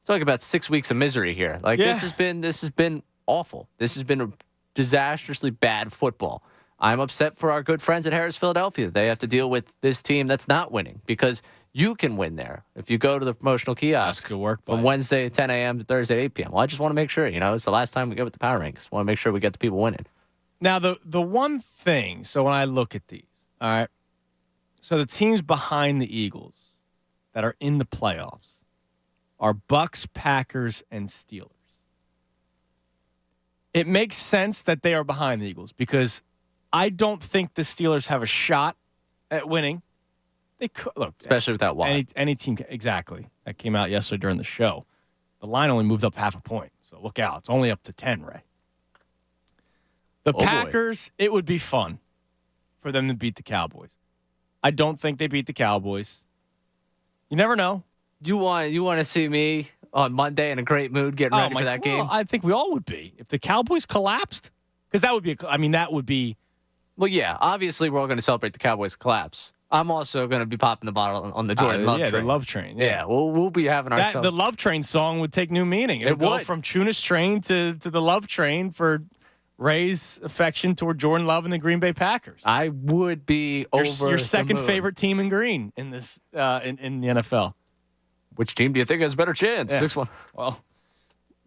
Speaker 3: talk about 6 weeks of misery here. This has been awful. This has been a disastrously bad football. I'm upset for our good friends at Harris Philadelphia. They have to deal with this team that's not winning because You can win there if you go to the promotional kiosk.
Speaker 6: That's good work.
Speaker 3: From Wednesday at 10 a.m. to Thursday at 8 p.m. Well, I just want to make sure, it's the last time we get with the power rankings. Want to make sure we get the people winning.
Speaker 6: Now, the one thing, so when I look at these, all right, so the teams behind the Eagles that are in the playoffs are Bucs, Packers, and Steelers. It makes sense that they are behind the Eagles because I don't think the Steelers have a shot at winning. They could look,
Speaker 3: especially with that line.
Speaker 6: Any team, exactly. That came out yesterday during the show. The line only moved up half a point, so look out. It's only up to 10, Ray. The Packers, it would be fun for them to beat the Cowboys. I don't think they beat the Cowboys. You never know.
Speaker 3: You want to see me on Monday in a great mood getting ready for that game?
Speaker 6: I think we all would be. If the Cowboys collapsed, because that would be.
Speaker 3: Well, yeah, obviously we're all going to celebrate the Cowboys collapse. I'm also going to be popping the bottle on the Jordan Love train.
Speaker 6: Yeah, the Love train.
Speaker 3: Yeah, we'll be having ourselves.
Speaker 6: The Love Train song would take new meaning. It would go from Tunis Train to the Love Train for Ray's affection toward Jordan Love and the Green Bay Packers.
Speaker 3: I would be over
Speaker 6: your second favorite team in green in this in the NFL.
Speaker 3: Which team do you think has a better chance?
Speaker 6: Yeah.
Speaker 3: 6-1.
Speaker 6: Well,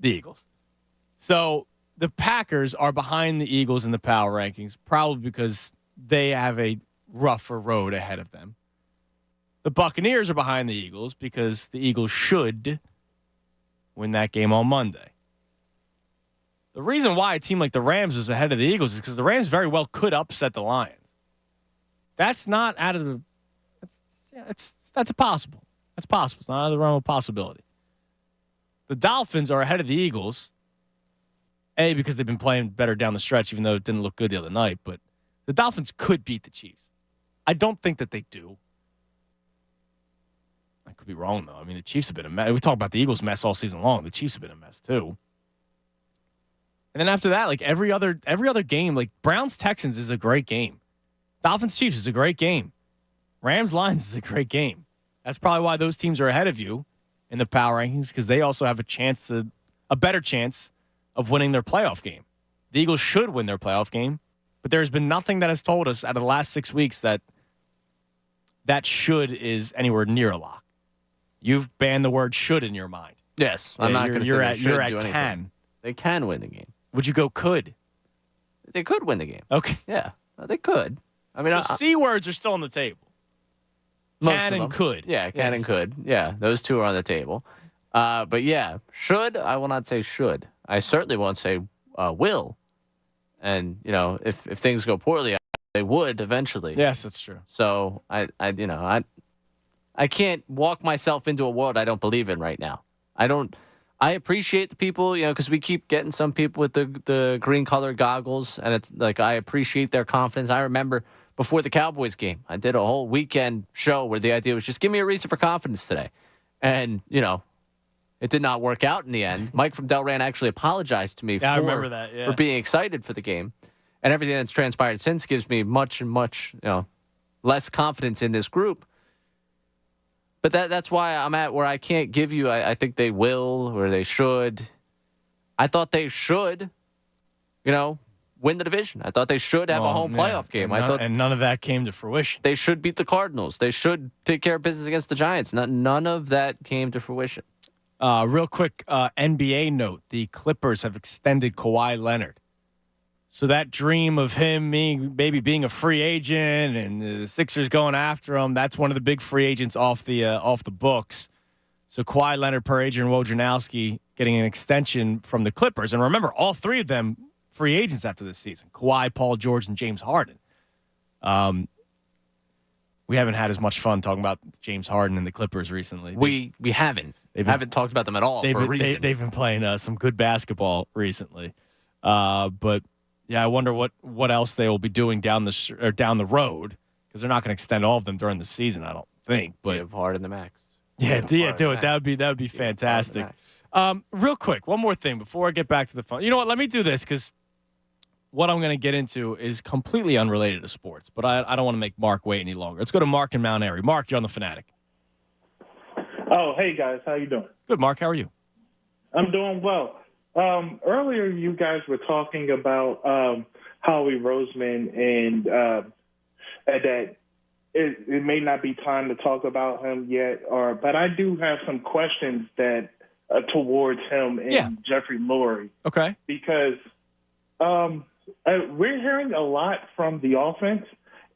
Speaker 6: the Eagles. So the Packers are behind the Eagles in the power rankings, probably because they have a rougher road ahead of them. The Buccaneers are behind the Eagles because the Eagles should win that game on Monday. The reason why a team like the Rams is ahead of the Eagles is because the Rams very well could upset the Lions. That's not out of the. That's possible. That's possible. It's not out of the realm of possibility. The Dolphins are ahead of the Eagles. A, because they've been playing better down the stretch, even though it didn't look good the other night. But the Dolphins could beat the Chiefs. I don't think that they do. I could be wrong, though. I mean, the Chiefs have been a mess. We talk about the Eagles' mess all season long. The Chiefs have been a mess, too. And then after that, like every other game, like Browns-Texans is a great game. Dolphins-Chiefs is a great game. Rams-Lions is a great game. That's probably why those teams are ahead of you in the power rankings, because they also have a better chance of winning their playoff game. The Eagles should win their playoff game, but there's been nothing that has told us out of the last 6 weeks that should is anywhere near a lock. You've banned the word should in your mind.
Speaker 3: Yes, I'm not going to say
Speaker 6: you're at
Speaker 3: anything.
Speaker 6: can.
Speaker 3: They can win the game.
Speaker 6: Would you go could?
Speaker 3: They could win the game.
Speaker 6: Okay.
Speaker 3: Yeah, they could. I mean,
Speaker 6: so C words are still on the table. Can and could.
Speaker 3: Yeah, can and could. Yeah, those two are on the table. But yeah, should, I will not say should. I certainly won't say will. And, if things go poorly, they would eventually.
Speaker 6: Yes, that's true.
Speaker 3: So I can't walk myself into a world I don't believe in right now. I appreciate the people, because we keep getting some people with the green color goggles, and it's like I appreciate their confidence. I remember before the Cowboys game, I did a whole weekend show where the idea was just give me a reason for confidence today. And, it did not work out in the end. Mike from Delran actually apologized to me
Speaker 6: I remember that,
Speaker 3: for being excited for the game. And everything that's transpired since gives me much, less confidence in this group. But that's why I'm at where I can't give you, I think they will or they should. I thought they should, win the division. I thought they should have a home playoff game.
Speaker 6: And none of that came to fruition.
Speaker 3: They should beat the Cardinals. They should take care of business against the Giants. None of that came to fruition.
Speaker 6: Real quick NBA note. The Clippers have extended Kawhi Leonard. So that dream of him maybe being a free agent and the Sixers going after him, that's one of the big free agents off the books. So Kawhi Leonard, per Adrian Wojnarowski, getting an extension from the Clippers. And remember, all three of them free agents after this season. Kawhi, Paul George, and James Harden. We haven't had as much fun talking about James Harden and the Clippers recently.
Speaker 3: We haven't. We haven't talked about them at all for a reason.
Speaker 6: They've been playing some good basketball recently. But yeah, I wonder what else they will be doing down the road, because they're not going to extend all of them during the season, I don't think. But
Speaker 3: give Harden the max.
Speaker 6: Yeah, do it. That would be fantastic. Real quick, one more thing before I get back to the fun. You know what? Let me do this, because what I'm going to get into is completely unrelated to sports, but I don't want to make Mark wait any longer. Let's go to Mark in Mount Airy. Mark, you're on the Fanatic.
Speaker 1: Oh, hey, guys. How you doing?
Speaker 6: Good, Mark. How are you?
Speaker 1: I'm doing well. Earlier, you guys were talking about Howie Roseman and that it may not be time to talk about him yet, but I do have some questions that towards him and Jeffrey Lurie.
Speaker 6: Okay.
Speaker 1: Because we're hearing a lot from the offense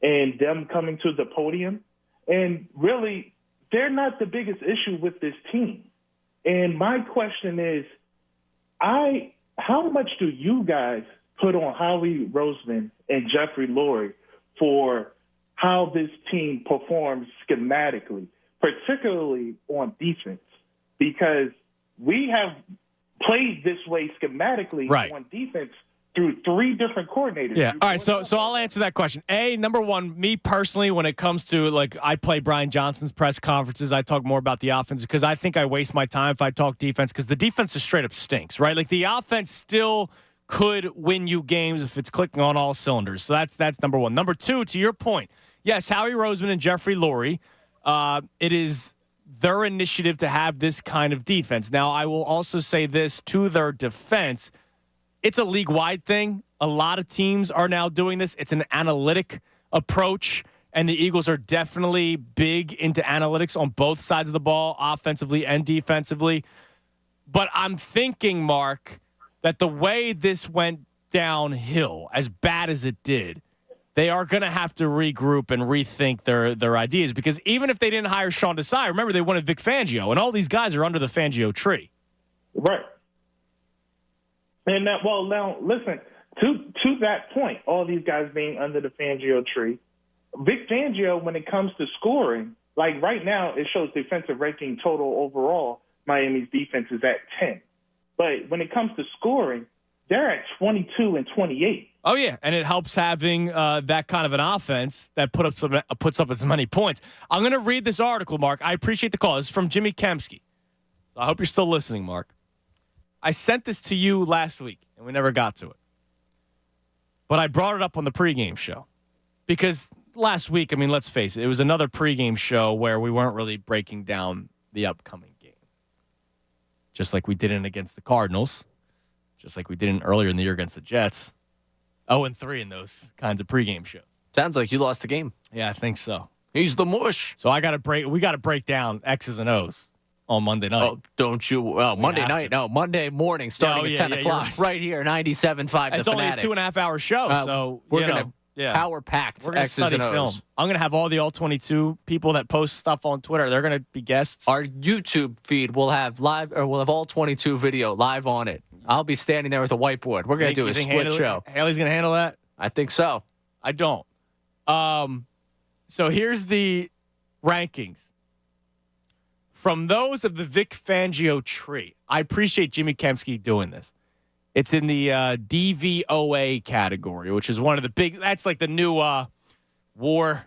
Speaker 1: and them coming to the podium, and really they're not the biggest issue with this team. And my question is, how much do you guys put on Howie Roseman and Jeffrey Lurie for how this team performs schematically, particularly on defense? Because we have played this way schematically on defense through 3 different coordinators.
Speaker 6: Yeah. All right. So I'll answer that question. Number one, me personally, when it comes to, like, I play Brian Johnson's press conferences, I talk more about the offense because I think I waste my time if I talk defense, because the defense just straight up stinks, right? Like, the offense still could win you games if it's clicking on all cylinders. So that's number one. Number two, to your point, yes, Howie Roseman and Jeffrey Lurie, it is their initiative to have this kind of defense. Now, I will also say this to their defense. It's a league-wide thing. A lot of teams are now doing this. It's an analytic approach, and the Eagles are definitely big into analytics on both sides of the ball, offensively and defensively. But I'm thinking, Mark, that the way this went downhill, as bad as it did, they are going to have to regroup and rethink their ideas, because even if they didn't hire Sean Desai, remember they wanted Vic Fangio, and all these guys are under the Fangio tree.
Speaker 1: Right. And now listen, to that point, all these guys being under the Fangio tree, Vic Fangio, when it comes to scoring, like right now, it shows defensive ranking total overall, Miami's defense is at 10. But when it comes to scoring, they're at 22 and 28.
Speaker 6: Oh, yeah, and it helps having that kind of an offense that puts up as many points. I'm going to read this article, Mark. I appreciate the call. This is from Jimmy Kemsky. I hope you're still listening, Mark. I sent this to you last week, and we never got to it. But I brought it up on the pregame show because last week, I mean, let's face it, it was another pregame show where we weren't really breaking down the upcoming game. Just like we didn't against the Cardinals, just like we didn't earlier in the year against the Jets. 0-3 in those kinds of pregame shows.
Speaker 3: Sounds like you lost the game.
Speaker 6: Yeah, I think so.
Speaker 3: He's the mush.
Speaker 6: So we got to break down X's and O's on Monday night.
Speaker 3: Oh, don't you? Well, Monday night. No, Monday morning starting at 10 o'clock. Right here, 97.5
Speaker 6: It's
Speaker 3: The
Speaker 6: only
Speaker 3: Fanatic.
Speaker 6: a 2.5-hour show, so
Speaker 3: we're going to power-packed
Speaker 6: We're going to study film. I'm going to have all the All-22 people that post stuff on Twitter. They're going to be guests.
Speaker 3: Our YouTube feed will have All-22 video live on it. I'll be standing there with a whiteboard. We're going to do a split show.
Speaker 6: Haley's going to handle that?
Speaker 3: I think so.
Speaker 6: I don't. So here's the rankings. From those of the Vic Fangio tree, I appreciate Jimmy Kemsky doing this. It's in the DVOA category, which is one of the big. That's like the new war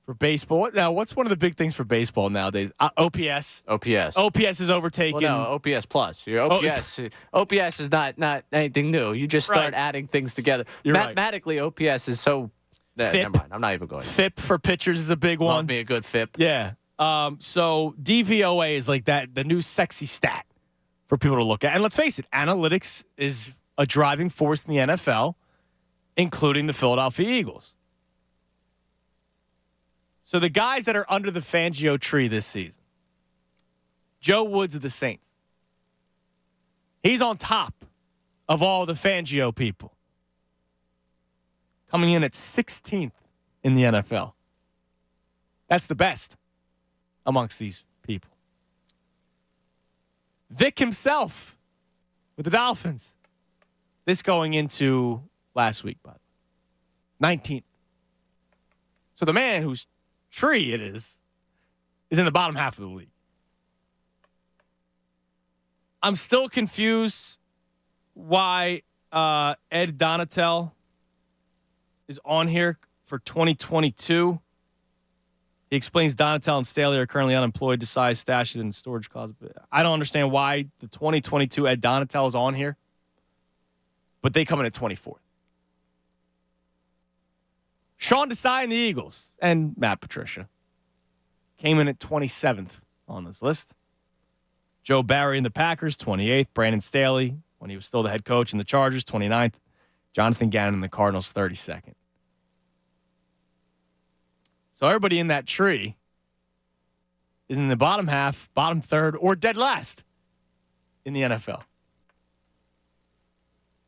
Speaker 6: for baseball. What's one of the big things for baseball nowadays? OPS. OPS is overtaken.
Speaker 3: Well, no, OPS plus. Your OPS is not anything new. You just start adding things together. Mathematically, OPS is so. Never mind. I'm not even going.
Speaker 6: FIP for pitchers is a big one.
Speaker 3: Love me a good FIP.
Speaker 6: Yeah. So DVOA is like that, the new sexy stat for people to look at. And let's face it, analytics is a driving force in the NFL, including the Philadelphia Eagles. So the guys that are under the Fangio tree this season, Joe Woods of the Saints. He's on top of all the Fangio people, coming in at 16th in the NFL. That's the best amongst these people. Vic himself with the Dolphins. This going into last week, by the way. 19th. So the man whose tree it is in the bottom half of the league. I'm still confused why Ed Donatel is on here for 2022. He explains Donatel and Staley are currently unemployed, decides stashes in storage closet. I don't understand why the 2022 Ed Donatel is on here, but they come in at 24th. Sean Desai and the Eagles and Matt Patricia came in at 27th on this list. Joe Barry and the Packers, 28th. Brandon Staley, when he was still the head coach in the Chargers, 29th. Jonathan Gannon and the Cardinals, 32nd. So everybody in that tree is in the bottom half, bottom third, or dead last in the NFL.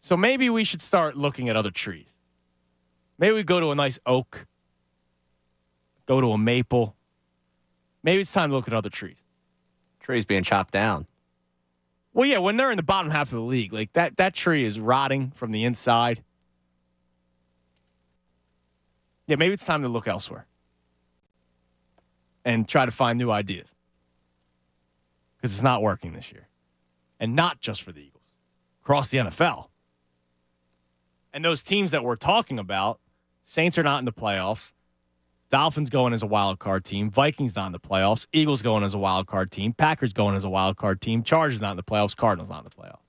Speaker 6: So maybe we should start looking at other trees. Maybe we go to a nice oak, go to a maple. Maybe it's time to look at other trees.
Speaker 3: Trees being chopped down.
Speaker 6: Well, yeah, when they're in the bottom half of the league, like that tree is rotting from the inside. Yeah, maybe it's time to look elsewhere and try to find new ideas because it's not working this year. And not just for the Eagles, across the NFL. And those teams that we're talking about, Saints are not in the playoffs. Dolphins going as a wild card team. Vikings not in the playoffs. Eagles going as a wild card team. Packers going as a wild card team. Chargers not in the playoffs. Cardinals not in the playoffs.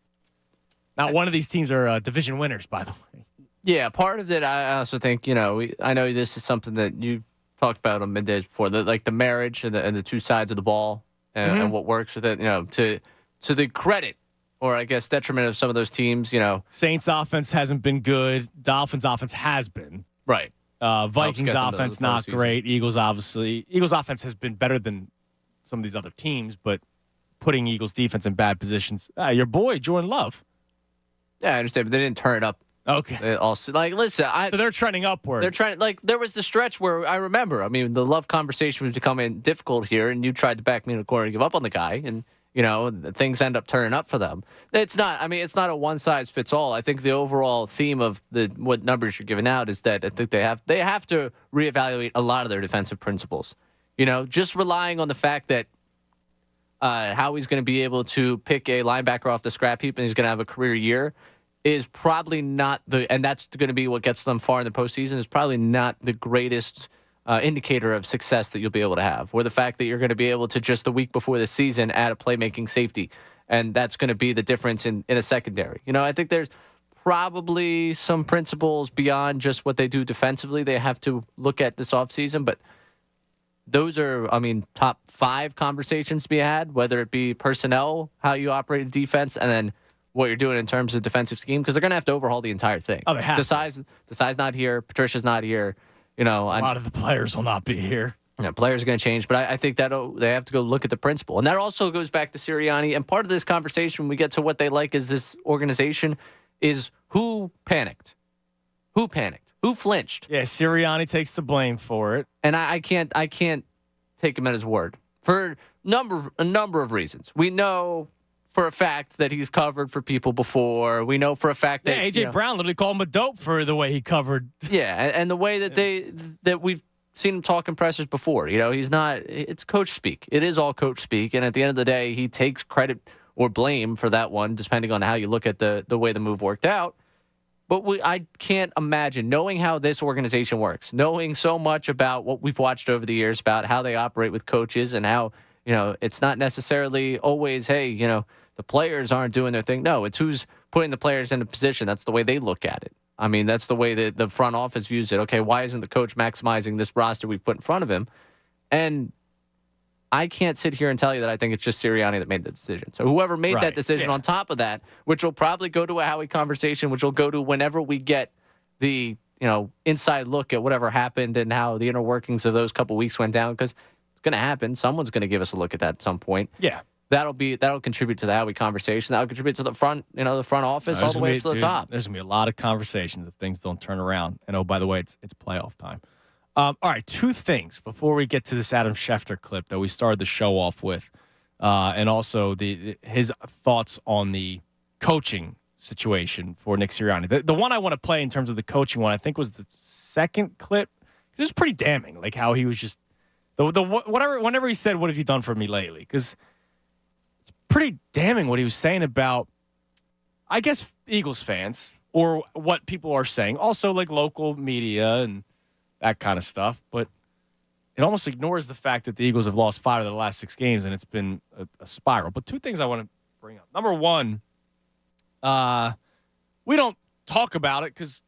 Speaker 6: Not one of these teams are division winners, by the way.
Speaker 3: Yeah, part of it, I also think, I know this is something that you talked about on Middays before, the marriage and the two sides of the ball and what works with it, to the credit or I guess detriment of some of those teams,
Speaker 6: Saints offense hasn't been good. Dolphins offense has been.
Speaker 3: Right.
Speaker 6: Vikings offense not great. Eagles offense has been better than some of these other teams, but putting Eagles defense in bad positions. Your boy Jordan Love.
Speaker 3: Yeah, I understand, but they didn't turn it up.
Speaker 6: Okay.
Speaker 3: They also, listen.
Speaker 6: So they're trending upward.
Speaker 3: They're trying. There was the stretch where I remember. I mean, the Love conversation was becoming difficult here, and you tried to back me in the corner and give up on the guy, and things end up turning up for them. It's not. I mean, it's not a one size fits all. I think the overall theme of what numbers you're giving out is that I think they have to reevaluate a lot of their defensive principles. Just relying on the fact that how he's going to be able to pick a linebacker off the scrap heap and he's going to have a career year is probably not and that's going to be what gets them far in the postseason, is probably not the greatest indicator of success that you'll be able to have. Or the fact that you're going to be able to just the week before the season add a playmaking safety, and that's going to be the difference in a secondary. I think there's probably some principles beyond just what they do defensively they have to look at this offseason, but those are, top 5 conversations to be had, whether it be personnel, how you operate a defense, and then what you're doing in terms of defensive scheme, because they're going to have to overhaul the entire thing.
Speaker 6: Oh, they have.
Speaker 3: The size not here. Patricia's not here.
Speaker 6: A lot of the players will not be here.
Speaker 3: Yeah, players are going to change, but I think that they have to go look at the principle. And that also goes back to Sirianni. And part of this conversation, when we get to what they like as this organization, is who panicked? Who panicked? Who flinched?
Speaker 6: Yeah, Sirianni takes the blame for it.
Speaker 3: And I can't take him at his word for a number of reasons. We know for a fact that he's covered for people before. We know for a fact that
Speaker 6: A.J. Brown literally called him a dope for the way he covered.
Speaker 3: Yeah, and the way that that we've seen him talk in pressers before. He's not. It's coach speak. It is all coach speak, and at the end of the day, he takes credit or blame for that one, depending on how you look at the way the move worked out. But I can't imagine, knowing how this organization works, knowing so much about what we've watched over the years about how they operate with coaches and how it's not necessarily always, hey, the players aren't doing their thing. No, it's who's putting the players in a position. That's the way they look at it. That's the way that the front office views it. Okay, why isn't the coach maximizing this roster we've put in front of him? And I can't sit here and tell you that I think it's just Sirianni that made the decision. So whoever made that decision on top of that, which will probably go to a Howie conversation, which will go to whenever we get the inside look at whatever happened and how the inner workings of those couple weeks went down, because it's going to happen. Someone's going to give us a look at that at some point.
Speaker 6: Yeah.
Speaker 3: That'll contribute to the Howie conversation. That'll contribute to the front, the front office, all the way up to the top.
Speaker 6: There's gonna be a lot of conversations if things don't turn around. And oh, by the way, it's playoff time. All right, 2 things before we get to this Adam Schefter clip that we started the show off with, and also his thoughts on the coaching situation for Nick Sirianni. The one I want to play in terms of the coaching one, I think, was the second clip. It was pretty damning, like how he was just whenever he said, "What have you done for me lately?" Because it's pretty damning what he was saying about, I guess, Eagles fans, or what people are saying. Also, like local media and that kind of stuff. But it almost ignores the fact that the Eagles have lost 5 of their last 6 games, and it's been a spiral. But 2 things I want to bring up. Number one, we don't talk about it because,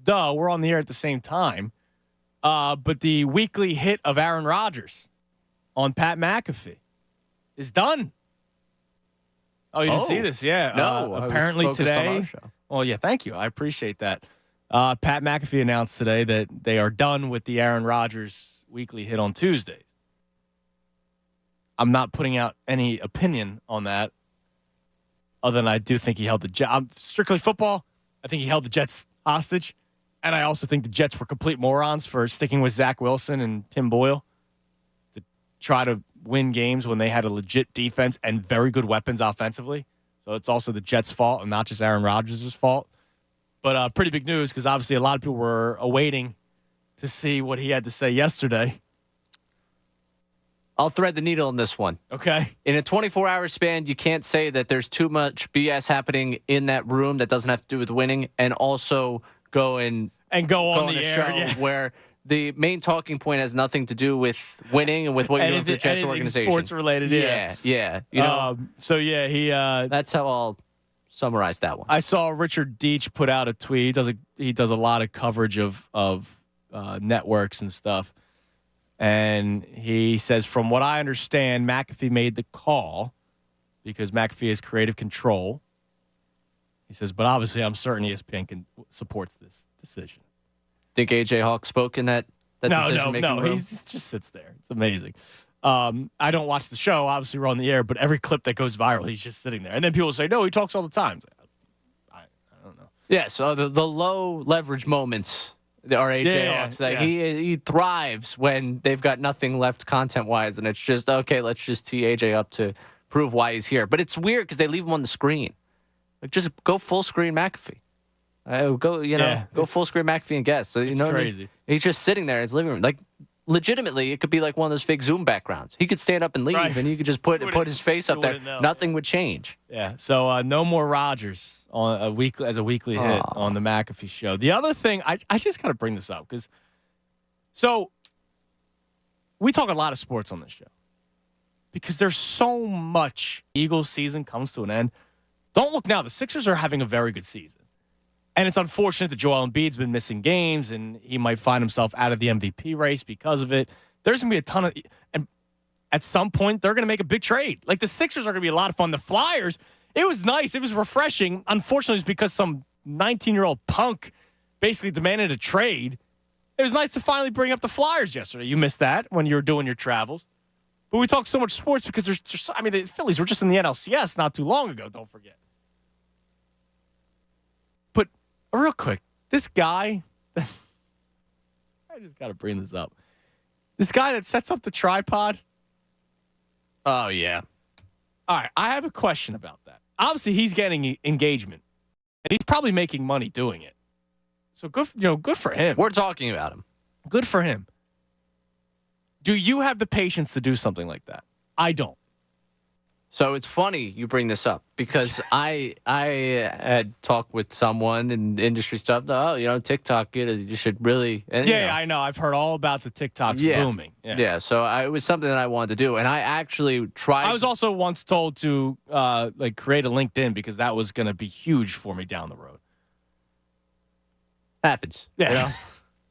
Speaker 6: we're on the air at the same time. But the weekly hit of Aaron Rodgers on Pat McAfee is done. Oh, you didn't see this? Yeah.
Speaker 3: No.
Speaker 6: Apparently today. Well, yeah, thank you. I appreciate that. Pat McAfee announced today that they are done with the Aaron Rodgers weekly hit on Tuesdays. I'm not putting out any opinion on that, other than I do think he held the Jets. Strictly football, I think he held the Jets hostage. And I also think the Jets were complete morons for sticking with Zach Wilson and Tim Boyle to try to win games when they had a legit defense and very good weapons offensively. So it's also the Jets' fault and not just Aaron Rodgers' fault. But pretty big news because obviously a lot of people were awaiting to see what he had to say yesterday.
Speaker 3: I'll thread the needle on this one.
Speaker 6: Okay.
Speaker 3: In a 24-hour span, you can't say that there's too much BS happening in that room that doesn't have to do with winning, and also go on
Speaker 6: the
Speaker 3: show
Speaker 6: air,
Speaker 3: where the main talking point has nothing to do with winning and with what you're doing for the Jets organization.
Speaker 6: Sports related,
Speaker 3: yeah. You know,
Speaker 6: he.
Speaker 3: That's how I'll summarize that one.
Speaker 6: I saw Richard Deitch put out a tweet. He does a lot of coverage of networks and stuff. And he says, from what I understand, McAfee made the call because McAfee has creative control. He says, but obviously I'm certain ESPN supports this decision.
Speaker 3: Think A.J. Hawk spoke in that decision-making room?
Speaker 6: No, he just sits there. It's amazing. I don't watch the show. Obviously, we're on the air, but every clip that goes viral, he's just sitting there. And then people say, no, he talks all the time. I don't know.
Speaker 3: Yeah, so the low leverage moments are A.J. Hawks. He thrives when they've got nothing left content-wise, and it's just, okay, let's just tee A.J. up to prove why he's here. But it's weird because they leave him on the screen. Like, just go full screen McAfee. Go full screen McAfee and guess. So
Speaker 6: it's crazy.
Speaker 3: He's just sitting there in his living room. Like, legitimately, it could be like one of those fake Zoom backgrounds. He could stand up and leave, and you could just put his face up there. Nothing would change.
Speaker 6: Yeah. So no more Rodgers on a weekly hit on the McAfee show. The other thing, I just got to bring this up because, we talk a lot of sports on this show because there's so much. Eagles season comes to an end. Don't look now. The Sixers are having a very good season. And it's unfortunate that Joel Embiid's been missing games, and he might find himself out of the MVP race because of it. There's going to be a ton of – and at some point, they're going to make a big trade. Like, the Sixers are going to be a lot of fun. The Flyers, it was nice. It was refreshing. Unfortunately, it's because some 19-year-old punk basically demanded a trade. It was nice to finally bring up the Flyers yesterday. You missed that when you were doing your travels. But we talk so much sports because the Phillies were just in the NLCS not too long ago, don't forget. Real quick, this guy, I just got to bring this up. This guy that sets up the tripod.
Speaker 3: Oh, yeah.
Speaker 6: All right, I have a question about that. Obviously, he's getting engagement, and he's probably making money doing it. So good for him.
Speaker 3: We're talking about him.
Speaker 6: Good for him. Do you have the patience to do something like that? I don't.
Speaker 3: So it's funny you bring this up because I had talked with someone in industry stuff. Oh, TikTok, you should really. And,
Speaker 6: I know. I've heard all about the TikToks booming.
Speaker 3: Yeah. So it was something that I wanted to do, and I actually tried.
Speaker 6: I was also once told to create a LinkedIn because that was going to be huge for me down the road.
Speaker 3: Happens.
Speaker 6: Yeah.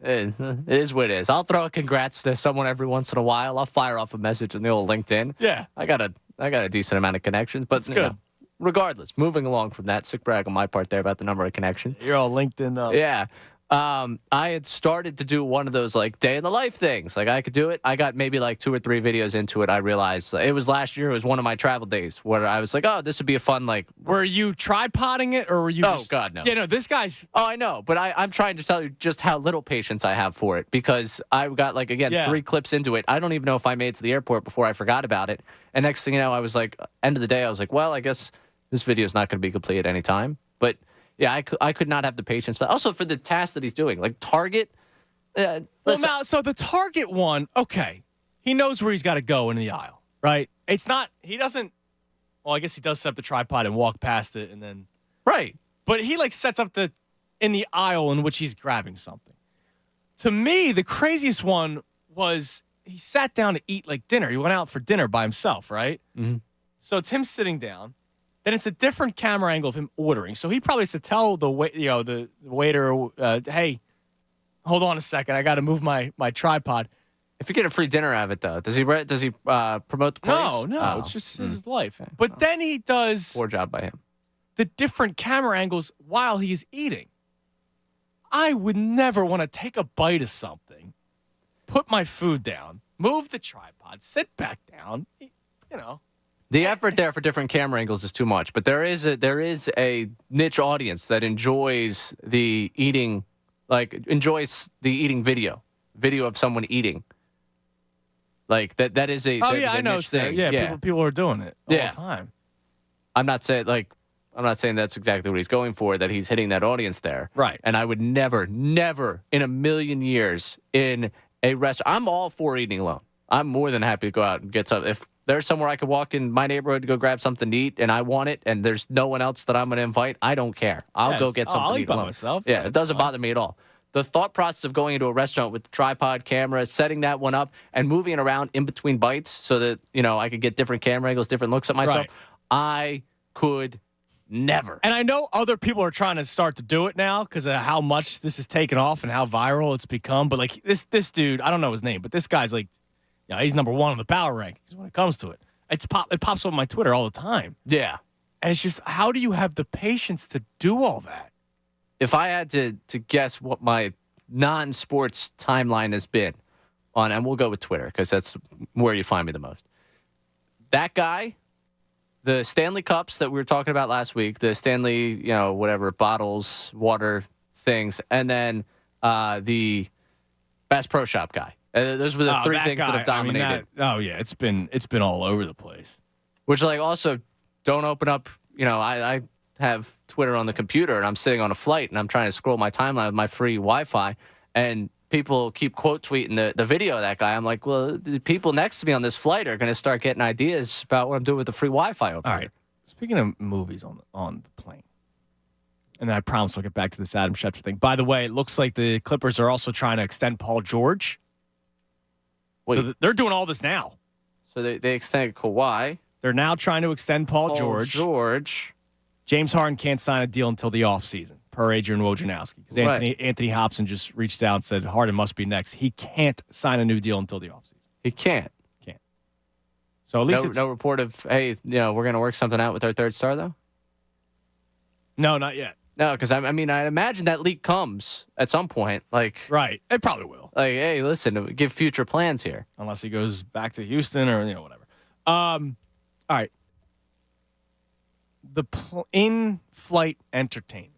Speaker 3: It is what it is. I'll throw a congrats to someone every once in a while. I'll fire off a message in the old LinkedIn.
Speaker 6: Yeah.
Speaker 3: I got a decent amount of connections, but good. Regardless, moving along from that, sick brag on my part there about the number of connections.
Speaker 6: You're all LinkedIn up.
Speaker 3: Yeah. I had started to do one of those day in the life things. Like I could do it. I got maybe 2 or 3 videos into it. I realized it was last year. It was one of my travel days where I was like, oh, this would be a fun
Speaker 6: Were you tripoding it or were you?
Speaker 3: Oh God, no.
Speaker 6: Yeah, no. This guy's.
Speaker 3: Oh, I know, but I'm trying to tell you just how little patience I have for it because I got 3 clips into it. I don't even know if I made it to the airport before I forgot about it. And next thing you know, I was end of the day, I was like, well, I guess this video is not going to be complete at any time, but. Yeah, I could not have the patience. Also, for the task that he's doing, Target.
Speaker 6: So the Target one, okay. He knows where he's got to go in the aisle, right? It's not, he doesn't, well, I guess he does set up the tripod and walk past it and then.
Speaker 3: Right.
Speaker 6: But he sets up in the aisle in which he's grabbing something. To me, the craziest one was he sat down to eat dinner. He went out for dinner by himself, right?
Speaker 3: Mm-hmm.
Speaker 6: So it's him sitting down. Then it's a different camera angle of him ordering. So he probably has to tell the waiter, hey, hold on a second, I got to move my tripod.
Speaker 3: If you get a free dinner out of it, though, does he promote the place?
Speaker 6: No, it's just his life. But then he does
Speaker 3: poor job by him.
Speaker 6: The different camera angles while he's eating. I would never want to take a bite of something, put my food down, move the tripod, sit back down,
Speaker 3: The effort there for different camera angles is too much, but there is a niche audience that enjoys the eating video of someone eating. Like that is a
Speaker 6: I know
Speaker 3: niche thing.
Speaker 6: Yeah, people are doing it all the time.
Speaker 3: I'm not saying that's exactly what he's going for, that he's hitting that audience there.
Speaker 6: Right.
Speaker 3: And I would never in a million years in a restaurant. I'm all for eating alone. I'm more than happy to go out and get some. If there's somewhere I could walk in my neighborhood to go grab something to eat and I want it and there's no one else that I'm going to invite, I don't care. I'll go get something
Speaker 6: I'll
Speaker 3: to
Speaker 6: eat
Speaker 3: eat
Speaker 6: by
Speaker 3: alone.
Speaker 6: myself.
Speaker 3: Yeah, it doesn't bother me at all. The thought process of going into a restaurant with tripod camera, setting that one up, and moving it around in between bites so that, I could get different camera angles, different looks at myself,
Speaker 6: Right.
Speaker 3: I could never.
Speaker 6: And I know other people are trying to start to do it now because of how much this has taken off and how viral it's become. But like this dude, I don't know his name, but this guy's like, he's number one on the power rankings when it comes to it. It pops up on my Twitter all the time.
Speaker 3: Yeah.
Speaker 6: And it's just, how do you have the patience to do all that?
Speaker 3: If I had to guess what my non-sports timeline has been on, and we'll go with Twitter because that's where you find me the most. That guy, the Stanley Cups that we were talking about last week, the Stanley, whatever, bottles, water things, and then the Bass Pro Shop guy. Those were the three things that have dominated.
Speaker 6: It's been all over the place.
Speaker 3: Which, also, don't open up, I have Twitter on the computer and I'm sitting on a flight and I'm trying to scroll my timeline with my free Wi-Fi and people keep quote tweeting the video of that guy. I'm like, well, the people next to me on this flight are going to start getting ideas about what I'm doing with the free Wi-Fi over
Speaker 6: All
Speaker 3: here.
Speaker 6: right. Speaking of movies on the plane, and then I promise I'll get back to this Adam Schefter thing. By the way, it looks like the Clippers are also trying to extend Paul George.
Speaker 3: Wait.
Speaker 6: So they're doing all this now.
Speaker 3: So they extended Kawhi.
Speaker 6: They're now trying to extend Paul George. James Harden can't sign a deal until the offseason, per Adrian Wojnarowski. Because Anthony Hobson just reached out and said Harden must be next. He can't sign a new deal until the offseason.
Speaker 3: He can't.
Speaker 6: So at least
Speaker 3: no report of, hey, we're going to work something out with our third star, though?
Speaker 6: No, not yet.
Speaker 3: No, because I imagine that leak comes at some point.
Speaker 6: Right. It probably will.
Speaker 3: Like, hey, listen, give future plans here.
Speaker 6: Unless he goes back to Houston or, whatever. All right. The in-flight entertainment.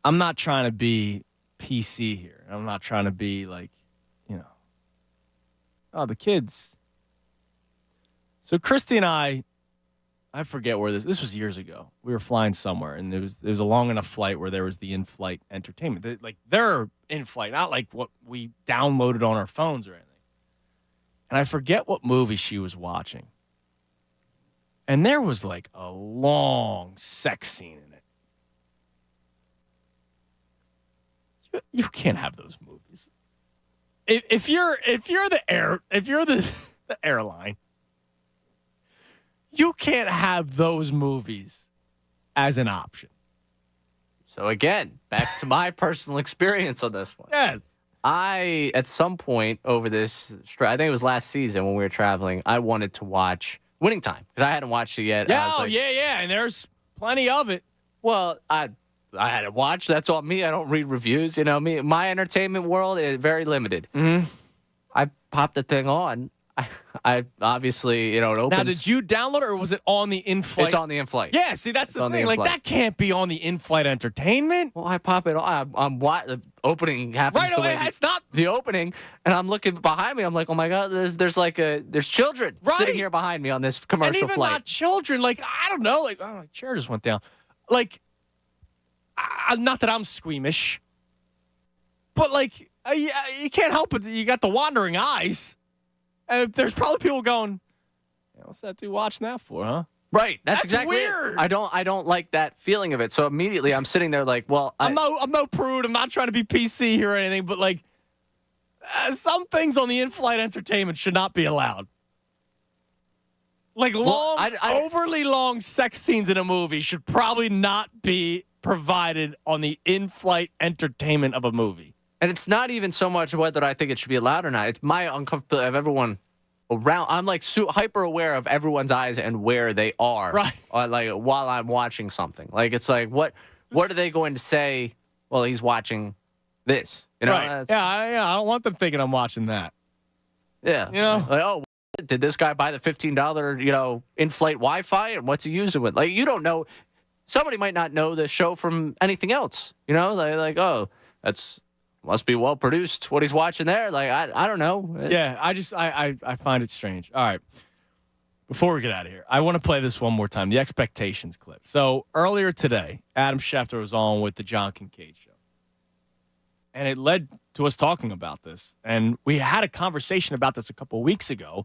Speaker 6: I'm not trying to be PC here. I'm not trying to be the kids. So Christy and I forget where this was years ago. We were flying somewhere, and there was a long enough flight where there was the in-flight entertainment. They're in-flight, not like what we downloaded on our phones or anything. And I forget what movie she was watching. And there was a long sex scene in it. You can't have those movies. If you're the airline, you can't have those movies as an option.
Speaker 3: So again, back to my personal experience on this one.
Speaker 6: Yes.
Speaker 3: I, at some point over this, I think it was last season when we were traveling, I wanted to watch Winning Time because I hadn't watched it yet.
Speaker 6: Yeah, and there's plenty of it.
Speaker 3: Well, I hadn't watched. That's all me. I don't read reviews. My entertainment world is very limited.
Speaker 6: Mm-hmm.
Speaker 3: I popped the thing on. I obviously, it opens.
Speaker 6: Now, did you download it or was it on the in-flight?
Speaker 3: It's on the in-flight.
Speaker 6: Yeah, see, that's the thing. That can't be on the in-flight entertainment.
Speaker 3: Well, I pop it on. The opening happens
Speaker 6: right away. It's not
Speaker 3: the opening, and I'm looking behind me. I'm like, oh my god, there's children sitting here behind me on this commercial
Speaker 6: and even
Speaker 3: flight.
Speaker 6: Not children. I don't know. My chair just went down. Not that I'm squeamish, but you can't help it. You got the wandering eyes. And there's probably people going, what's that dude watching that for, huh?
Speaker 3: Right. That's exactly
Speaker 6: weird.
Speaker 3: It. I don't like that feeling of it. So immediately I'm sitting there
Speaker 6: I'm no prude. I'm not trying to be PC here or anything, but some things on the in-flight entertainment should not be allowed. Overly long sex scenes in a movie should probably not be provided on the in-flight entertainment of a movie.
Speaker 3: And it's not even so much whether I think it should be allowed or not. It's my uncomfortability of everyone around. I'm like hyper aware of everyone's eyes and where they are.
Speaker 6: Right.
Speaker 3: Like while I'm watching something. Like it's like what are they going to say? Well, he's watching this. You know.
Speaker 6: Right. I don't want them thinking I'm watching that.
Speaker 3: Yeah.
Speaker 6: You know.
Speaker 3: Like, oh, did this guy buy the $15 inflate Wi-Fi and what's he using with? Like you don't know. Somebody might not know the show from anything else. You know. Like oh, that's. Must be well produced. What he's watching there, like I don't know.
Speaker 6: Yeah, I find it strange. All right, before we get out of here, I want to play this one more time. The expectations clip. So earlier today, Adam Schefter was on with the John Kincaid show, and it led to us talking about this. And we had a conversation about this a couple of weeks ago.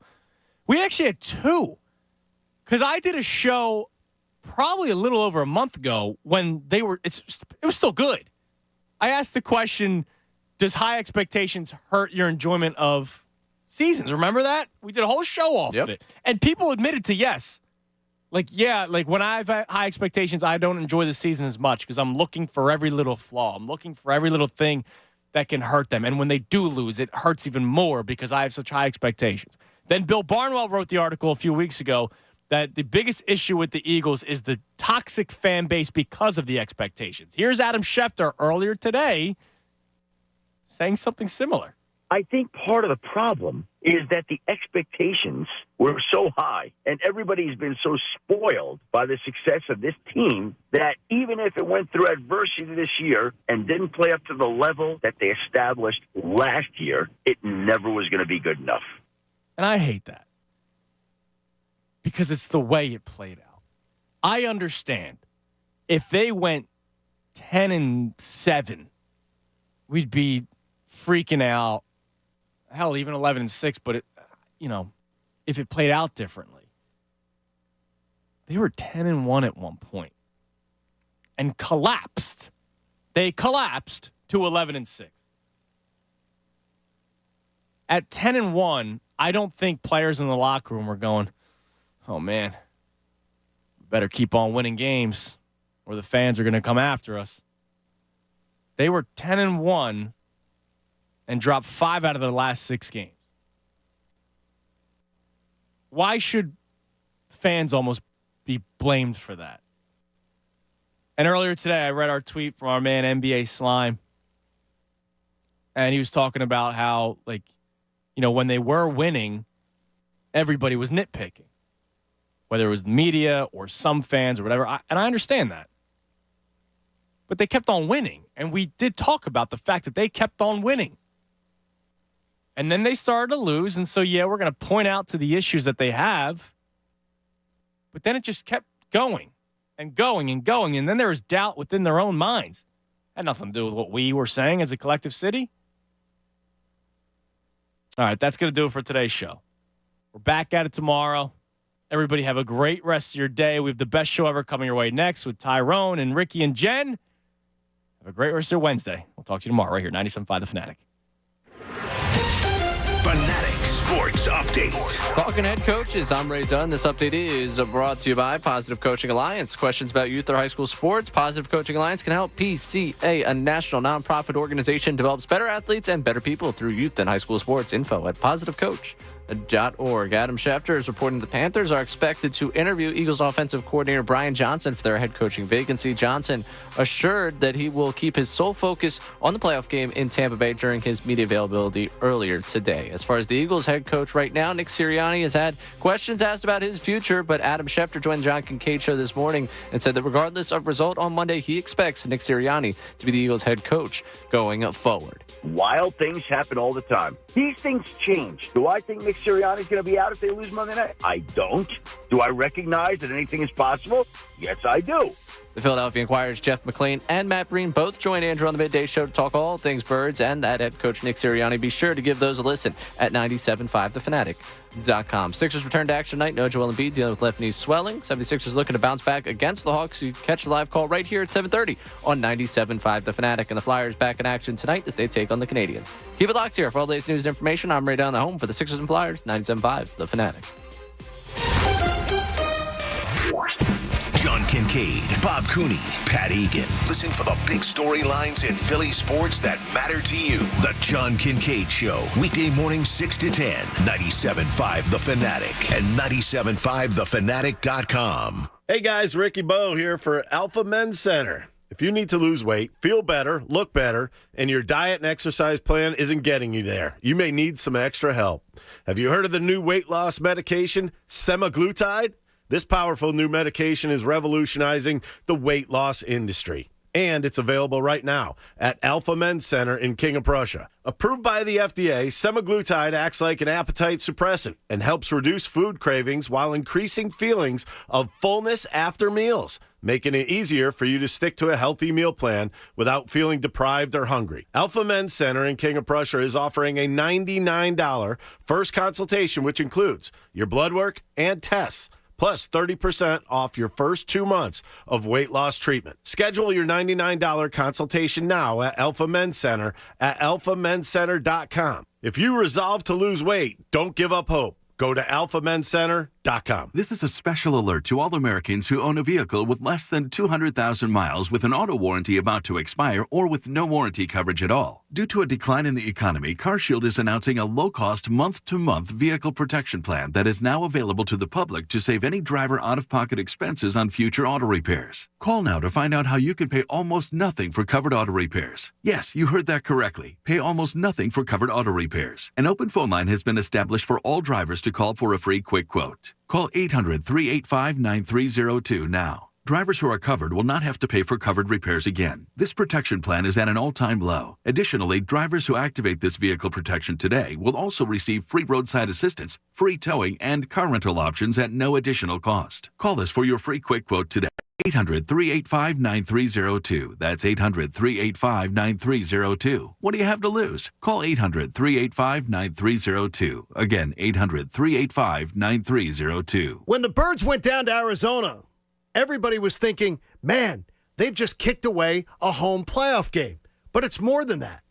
Speaker 6: We actually had two, because I did a show probably a little over a month ago when it was still good. I asked the question. Does high expectations hurt your enjoyment of seasons? Remember that? We did a whole show off of it. And people admitted to yes. Like when I've had high expectations, I don't enjoy the season as much because I'm looking for every little flaw. I'm looking for every little thing that can hurt them. And when they do lose, it hurts even more because I have such high expectations. Then Bill Barnwell wrote the article a few weeks ago that the biggest issue with the Eagles is the toxic fan base because of the expectations. Here's Adam Schefter earlier today saying something similar.
Speaker 7: I think part of the problem is that the expectations were so high and everybody's been so spoiled by the success of this team that even if it went through adversity this year and didn't play up to the level that they established last year, it never was going to be good enough.
Speaker 6: And I hate that because it's the way it played out. I understand if they went 10-7, we'd be freaking out. Hell, even 11-6, but if it played out differently. They were 10-1 at one point and collapsed. They collapsed to 11-6. At 10-1, I don't think players in the locker room were going, "Oh man, we better keep on winning games or the fans are going to come after us." They were 10-1 and dropped 5 out of their last 6 games. Why should fans almost be blamed for that? And earlier today, I read our tweet from our man NBA Slime. And he was talking about how, when they were winning, everybody was nitpicking. Whether it was the media or some fans or whatever. And I understand that. But they kept on winning. And we did talk about the fact that they kept on winning. And then they started to lose. And so, we're going to point out to the issues that they have. But then it just kept going and going and going. And then there was doubt within their own minds. Had nothing to do with what we were saying as a collective city. All right, that's going to do it for today's show. We're back at it tomorrow. Everybody have a great rest of your day. We have the best show ever coming your way next with Tyrone and Ricky and Jen. Have a great rest of your Wednesday. We'll talk to you tomorrow right here, 97.5 The Fanatic.
Speaker 2: Fanatic Sports Update.
Speaker 3: Talking head coaches, I'm Ray Dunn. This update is brought to you by Positive Coaching Alliance. Questions about youth or high school sports? Positive Coaching Alliance can help. PCA, a national nonprofit organization, develops better athletes and better people through youth and high school sports. Info at positivecoach.org. Adam Schefter is reporting the Panthers are expected to interview Eagles offensive coordinator Brian Johnson for their head coaching vacancy. Johnson assured that he will keep his sole focus on the playoff game in Tampa Bay during his media availability earlier today. As far as the Eagles head coach right now, Nick Sirianni has had questions asked about his future, but Adam Schefter joined the John Kincaid show this morning and said that regardless of result on Monday, he expects Nick Sirianni to be the Eagles head coach going forward.
Speaker 7: Wild things happen all the time. These things change. Do I think Nick Sirianni's going to be out if they lose Monday night? I don't. Do I recognize that anything is possible? Yes, I do.
Speaker 3: The Philadelphia Inquirer's Jeff McLane and Matt Breen both joined Andrew on the Midday Show to talk all things Birds and that head coach Nick Sirianni. Be sure to give those a listen at 97.5thefanatic.com. Sixers return to action tonight. No Joel Embiid dealing with left knee swelling. 76ers looking to bounce back against the Hawks. You catch the live call right here at 7:30 on 97.5 The Fanatic. And the Flyers back in action tonight as they take on the Canadiens. Keep it locked here for all the latest news and information. I'm Ray Down the home for the Sixers and Flyers, 97.5 The Fanatic.
Speaker 2: John Kincaid, Bob Cooney, Pat Egan. Listen for the big storylines in Philly sports that matter to you. The John Kincaid Show, weekday morning 6 to 10, 97.5 The Fanatic and 97.5thefanatic.com.
Speaker 9: Hey guys, Ricky Bowe here for Alpha Men's Center. If you need to lose weight, feel better, look better, and your diet and exercise plan isn't getting you there, you may need some extra help. Have you heard of the new weight loss medication, semaglutide? This powerful new medication is revolutionizing the weight loss industry. And it's available right now at Alpha Men's Center in King of Prussia. Approved by the FDA, semaglutide acts like an appetite suppressant and helps reduce food cravings while increasing feelings of fullness after meals, making it easier for you to stick to a healthy meal plan without feeling deprived or hungry. Alpha Men's Center in King of Prussia is offering a $99 first consultation, which includes your blood work and tests, plus 30% off your first 2 months of weight loss treatment. Schedule your $99 consultation now at Alpha Men's Center at alphamenscenter.com. If you resolve to lose weight, don't give up hope. Go to alphamenscenter.com.
Speaker 11: This is a special alert to all Americans who own a vehicle with less than 200,000 miles with an auto warranty about to expire or with no warranty coverage at all. Due to a decline in the economy, CarShield is announcing a low-cost month-to-month vehicle protection plan that is now available to the public to save any driver out-of-pocket expenses on future auto repairs. Call now to find out how you can pay almost nothing for covered auto repairs. Yes, you heard that correctly. Pay almost nothing for covered auto repairs. An open phone line has been established for all drivers to call for a free quick quote. Call 800-385-9302 now. Drivers who are covered will not have to pay for covered repairs again. This protection plan is at an all-time low. Additionally, drivers who activate this vehicle protection today will also receive free roadside assistance, free towing, and car rental options at no additional cost. Call us for your free quick quote today. 800-385-9302. That's 800-385-9302. What do you have to lose? Call 800-385-9302. Again, 800-385-9302.
Speaker 18: When the Birds went down to Arizona, everybody was thinking, man, they've just kicked away a home playoff game. But it's more than that.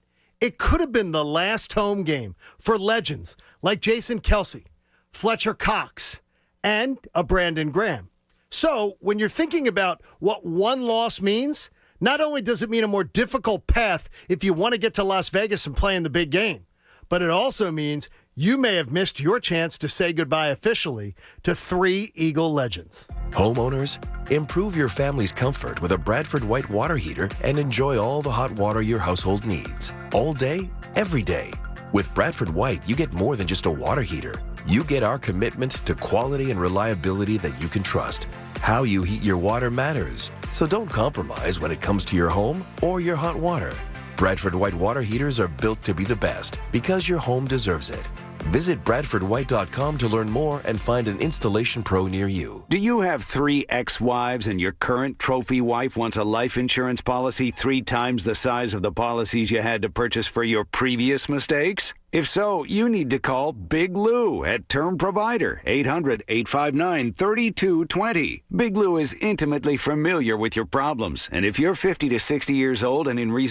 Speaker 18: It could have been the last home game for legends like Jason Kelce, Fletcher Cox, and a Brandon Graham. So when you're thinking about what one loss means, not only does it mean a more difficult path if you want to get to Las Vegas and play in the big game, but it also means you may have missed your chance to say goodbye officially to 3 Eagle legends.
Speaker 13: Homeowners, improve your family's comfort with a Bradford White water heater and enjoy all the hot water your household needs, all day, every day. With Bradford White, you get more than just a water heater. You get our commitment to quality and reliability that you can trust. How you heat your water matters, so don't compromise when it comes to your home or your hot water. Bradford White water heaters are built to be the best because your home deserves it. Visit BradfordWhite.com to learn more and find an installation pro near you.
Speaker 16: Do you have 3 ex-wives and your current trophy wife wants a life insurance policy 3 times the size of the policies you had to purchase for your previous mistakes? If so, you need to call Big Lou at Term Provider, 800-859-3220. Big Lou is intimately familiar with your problems, and if you're 50 to 60 years old and in reason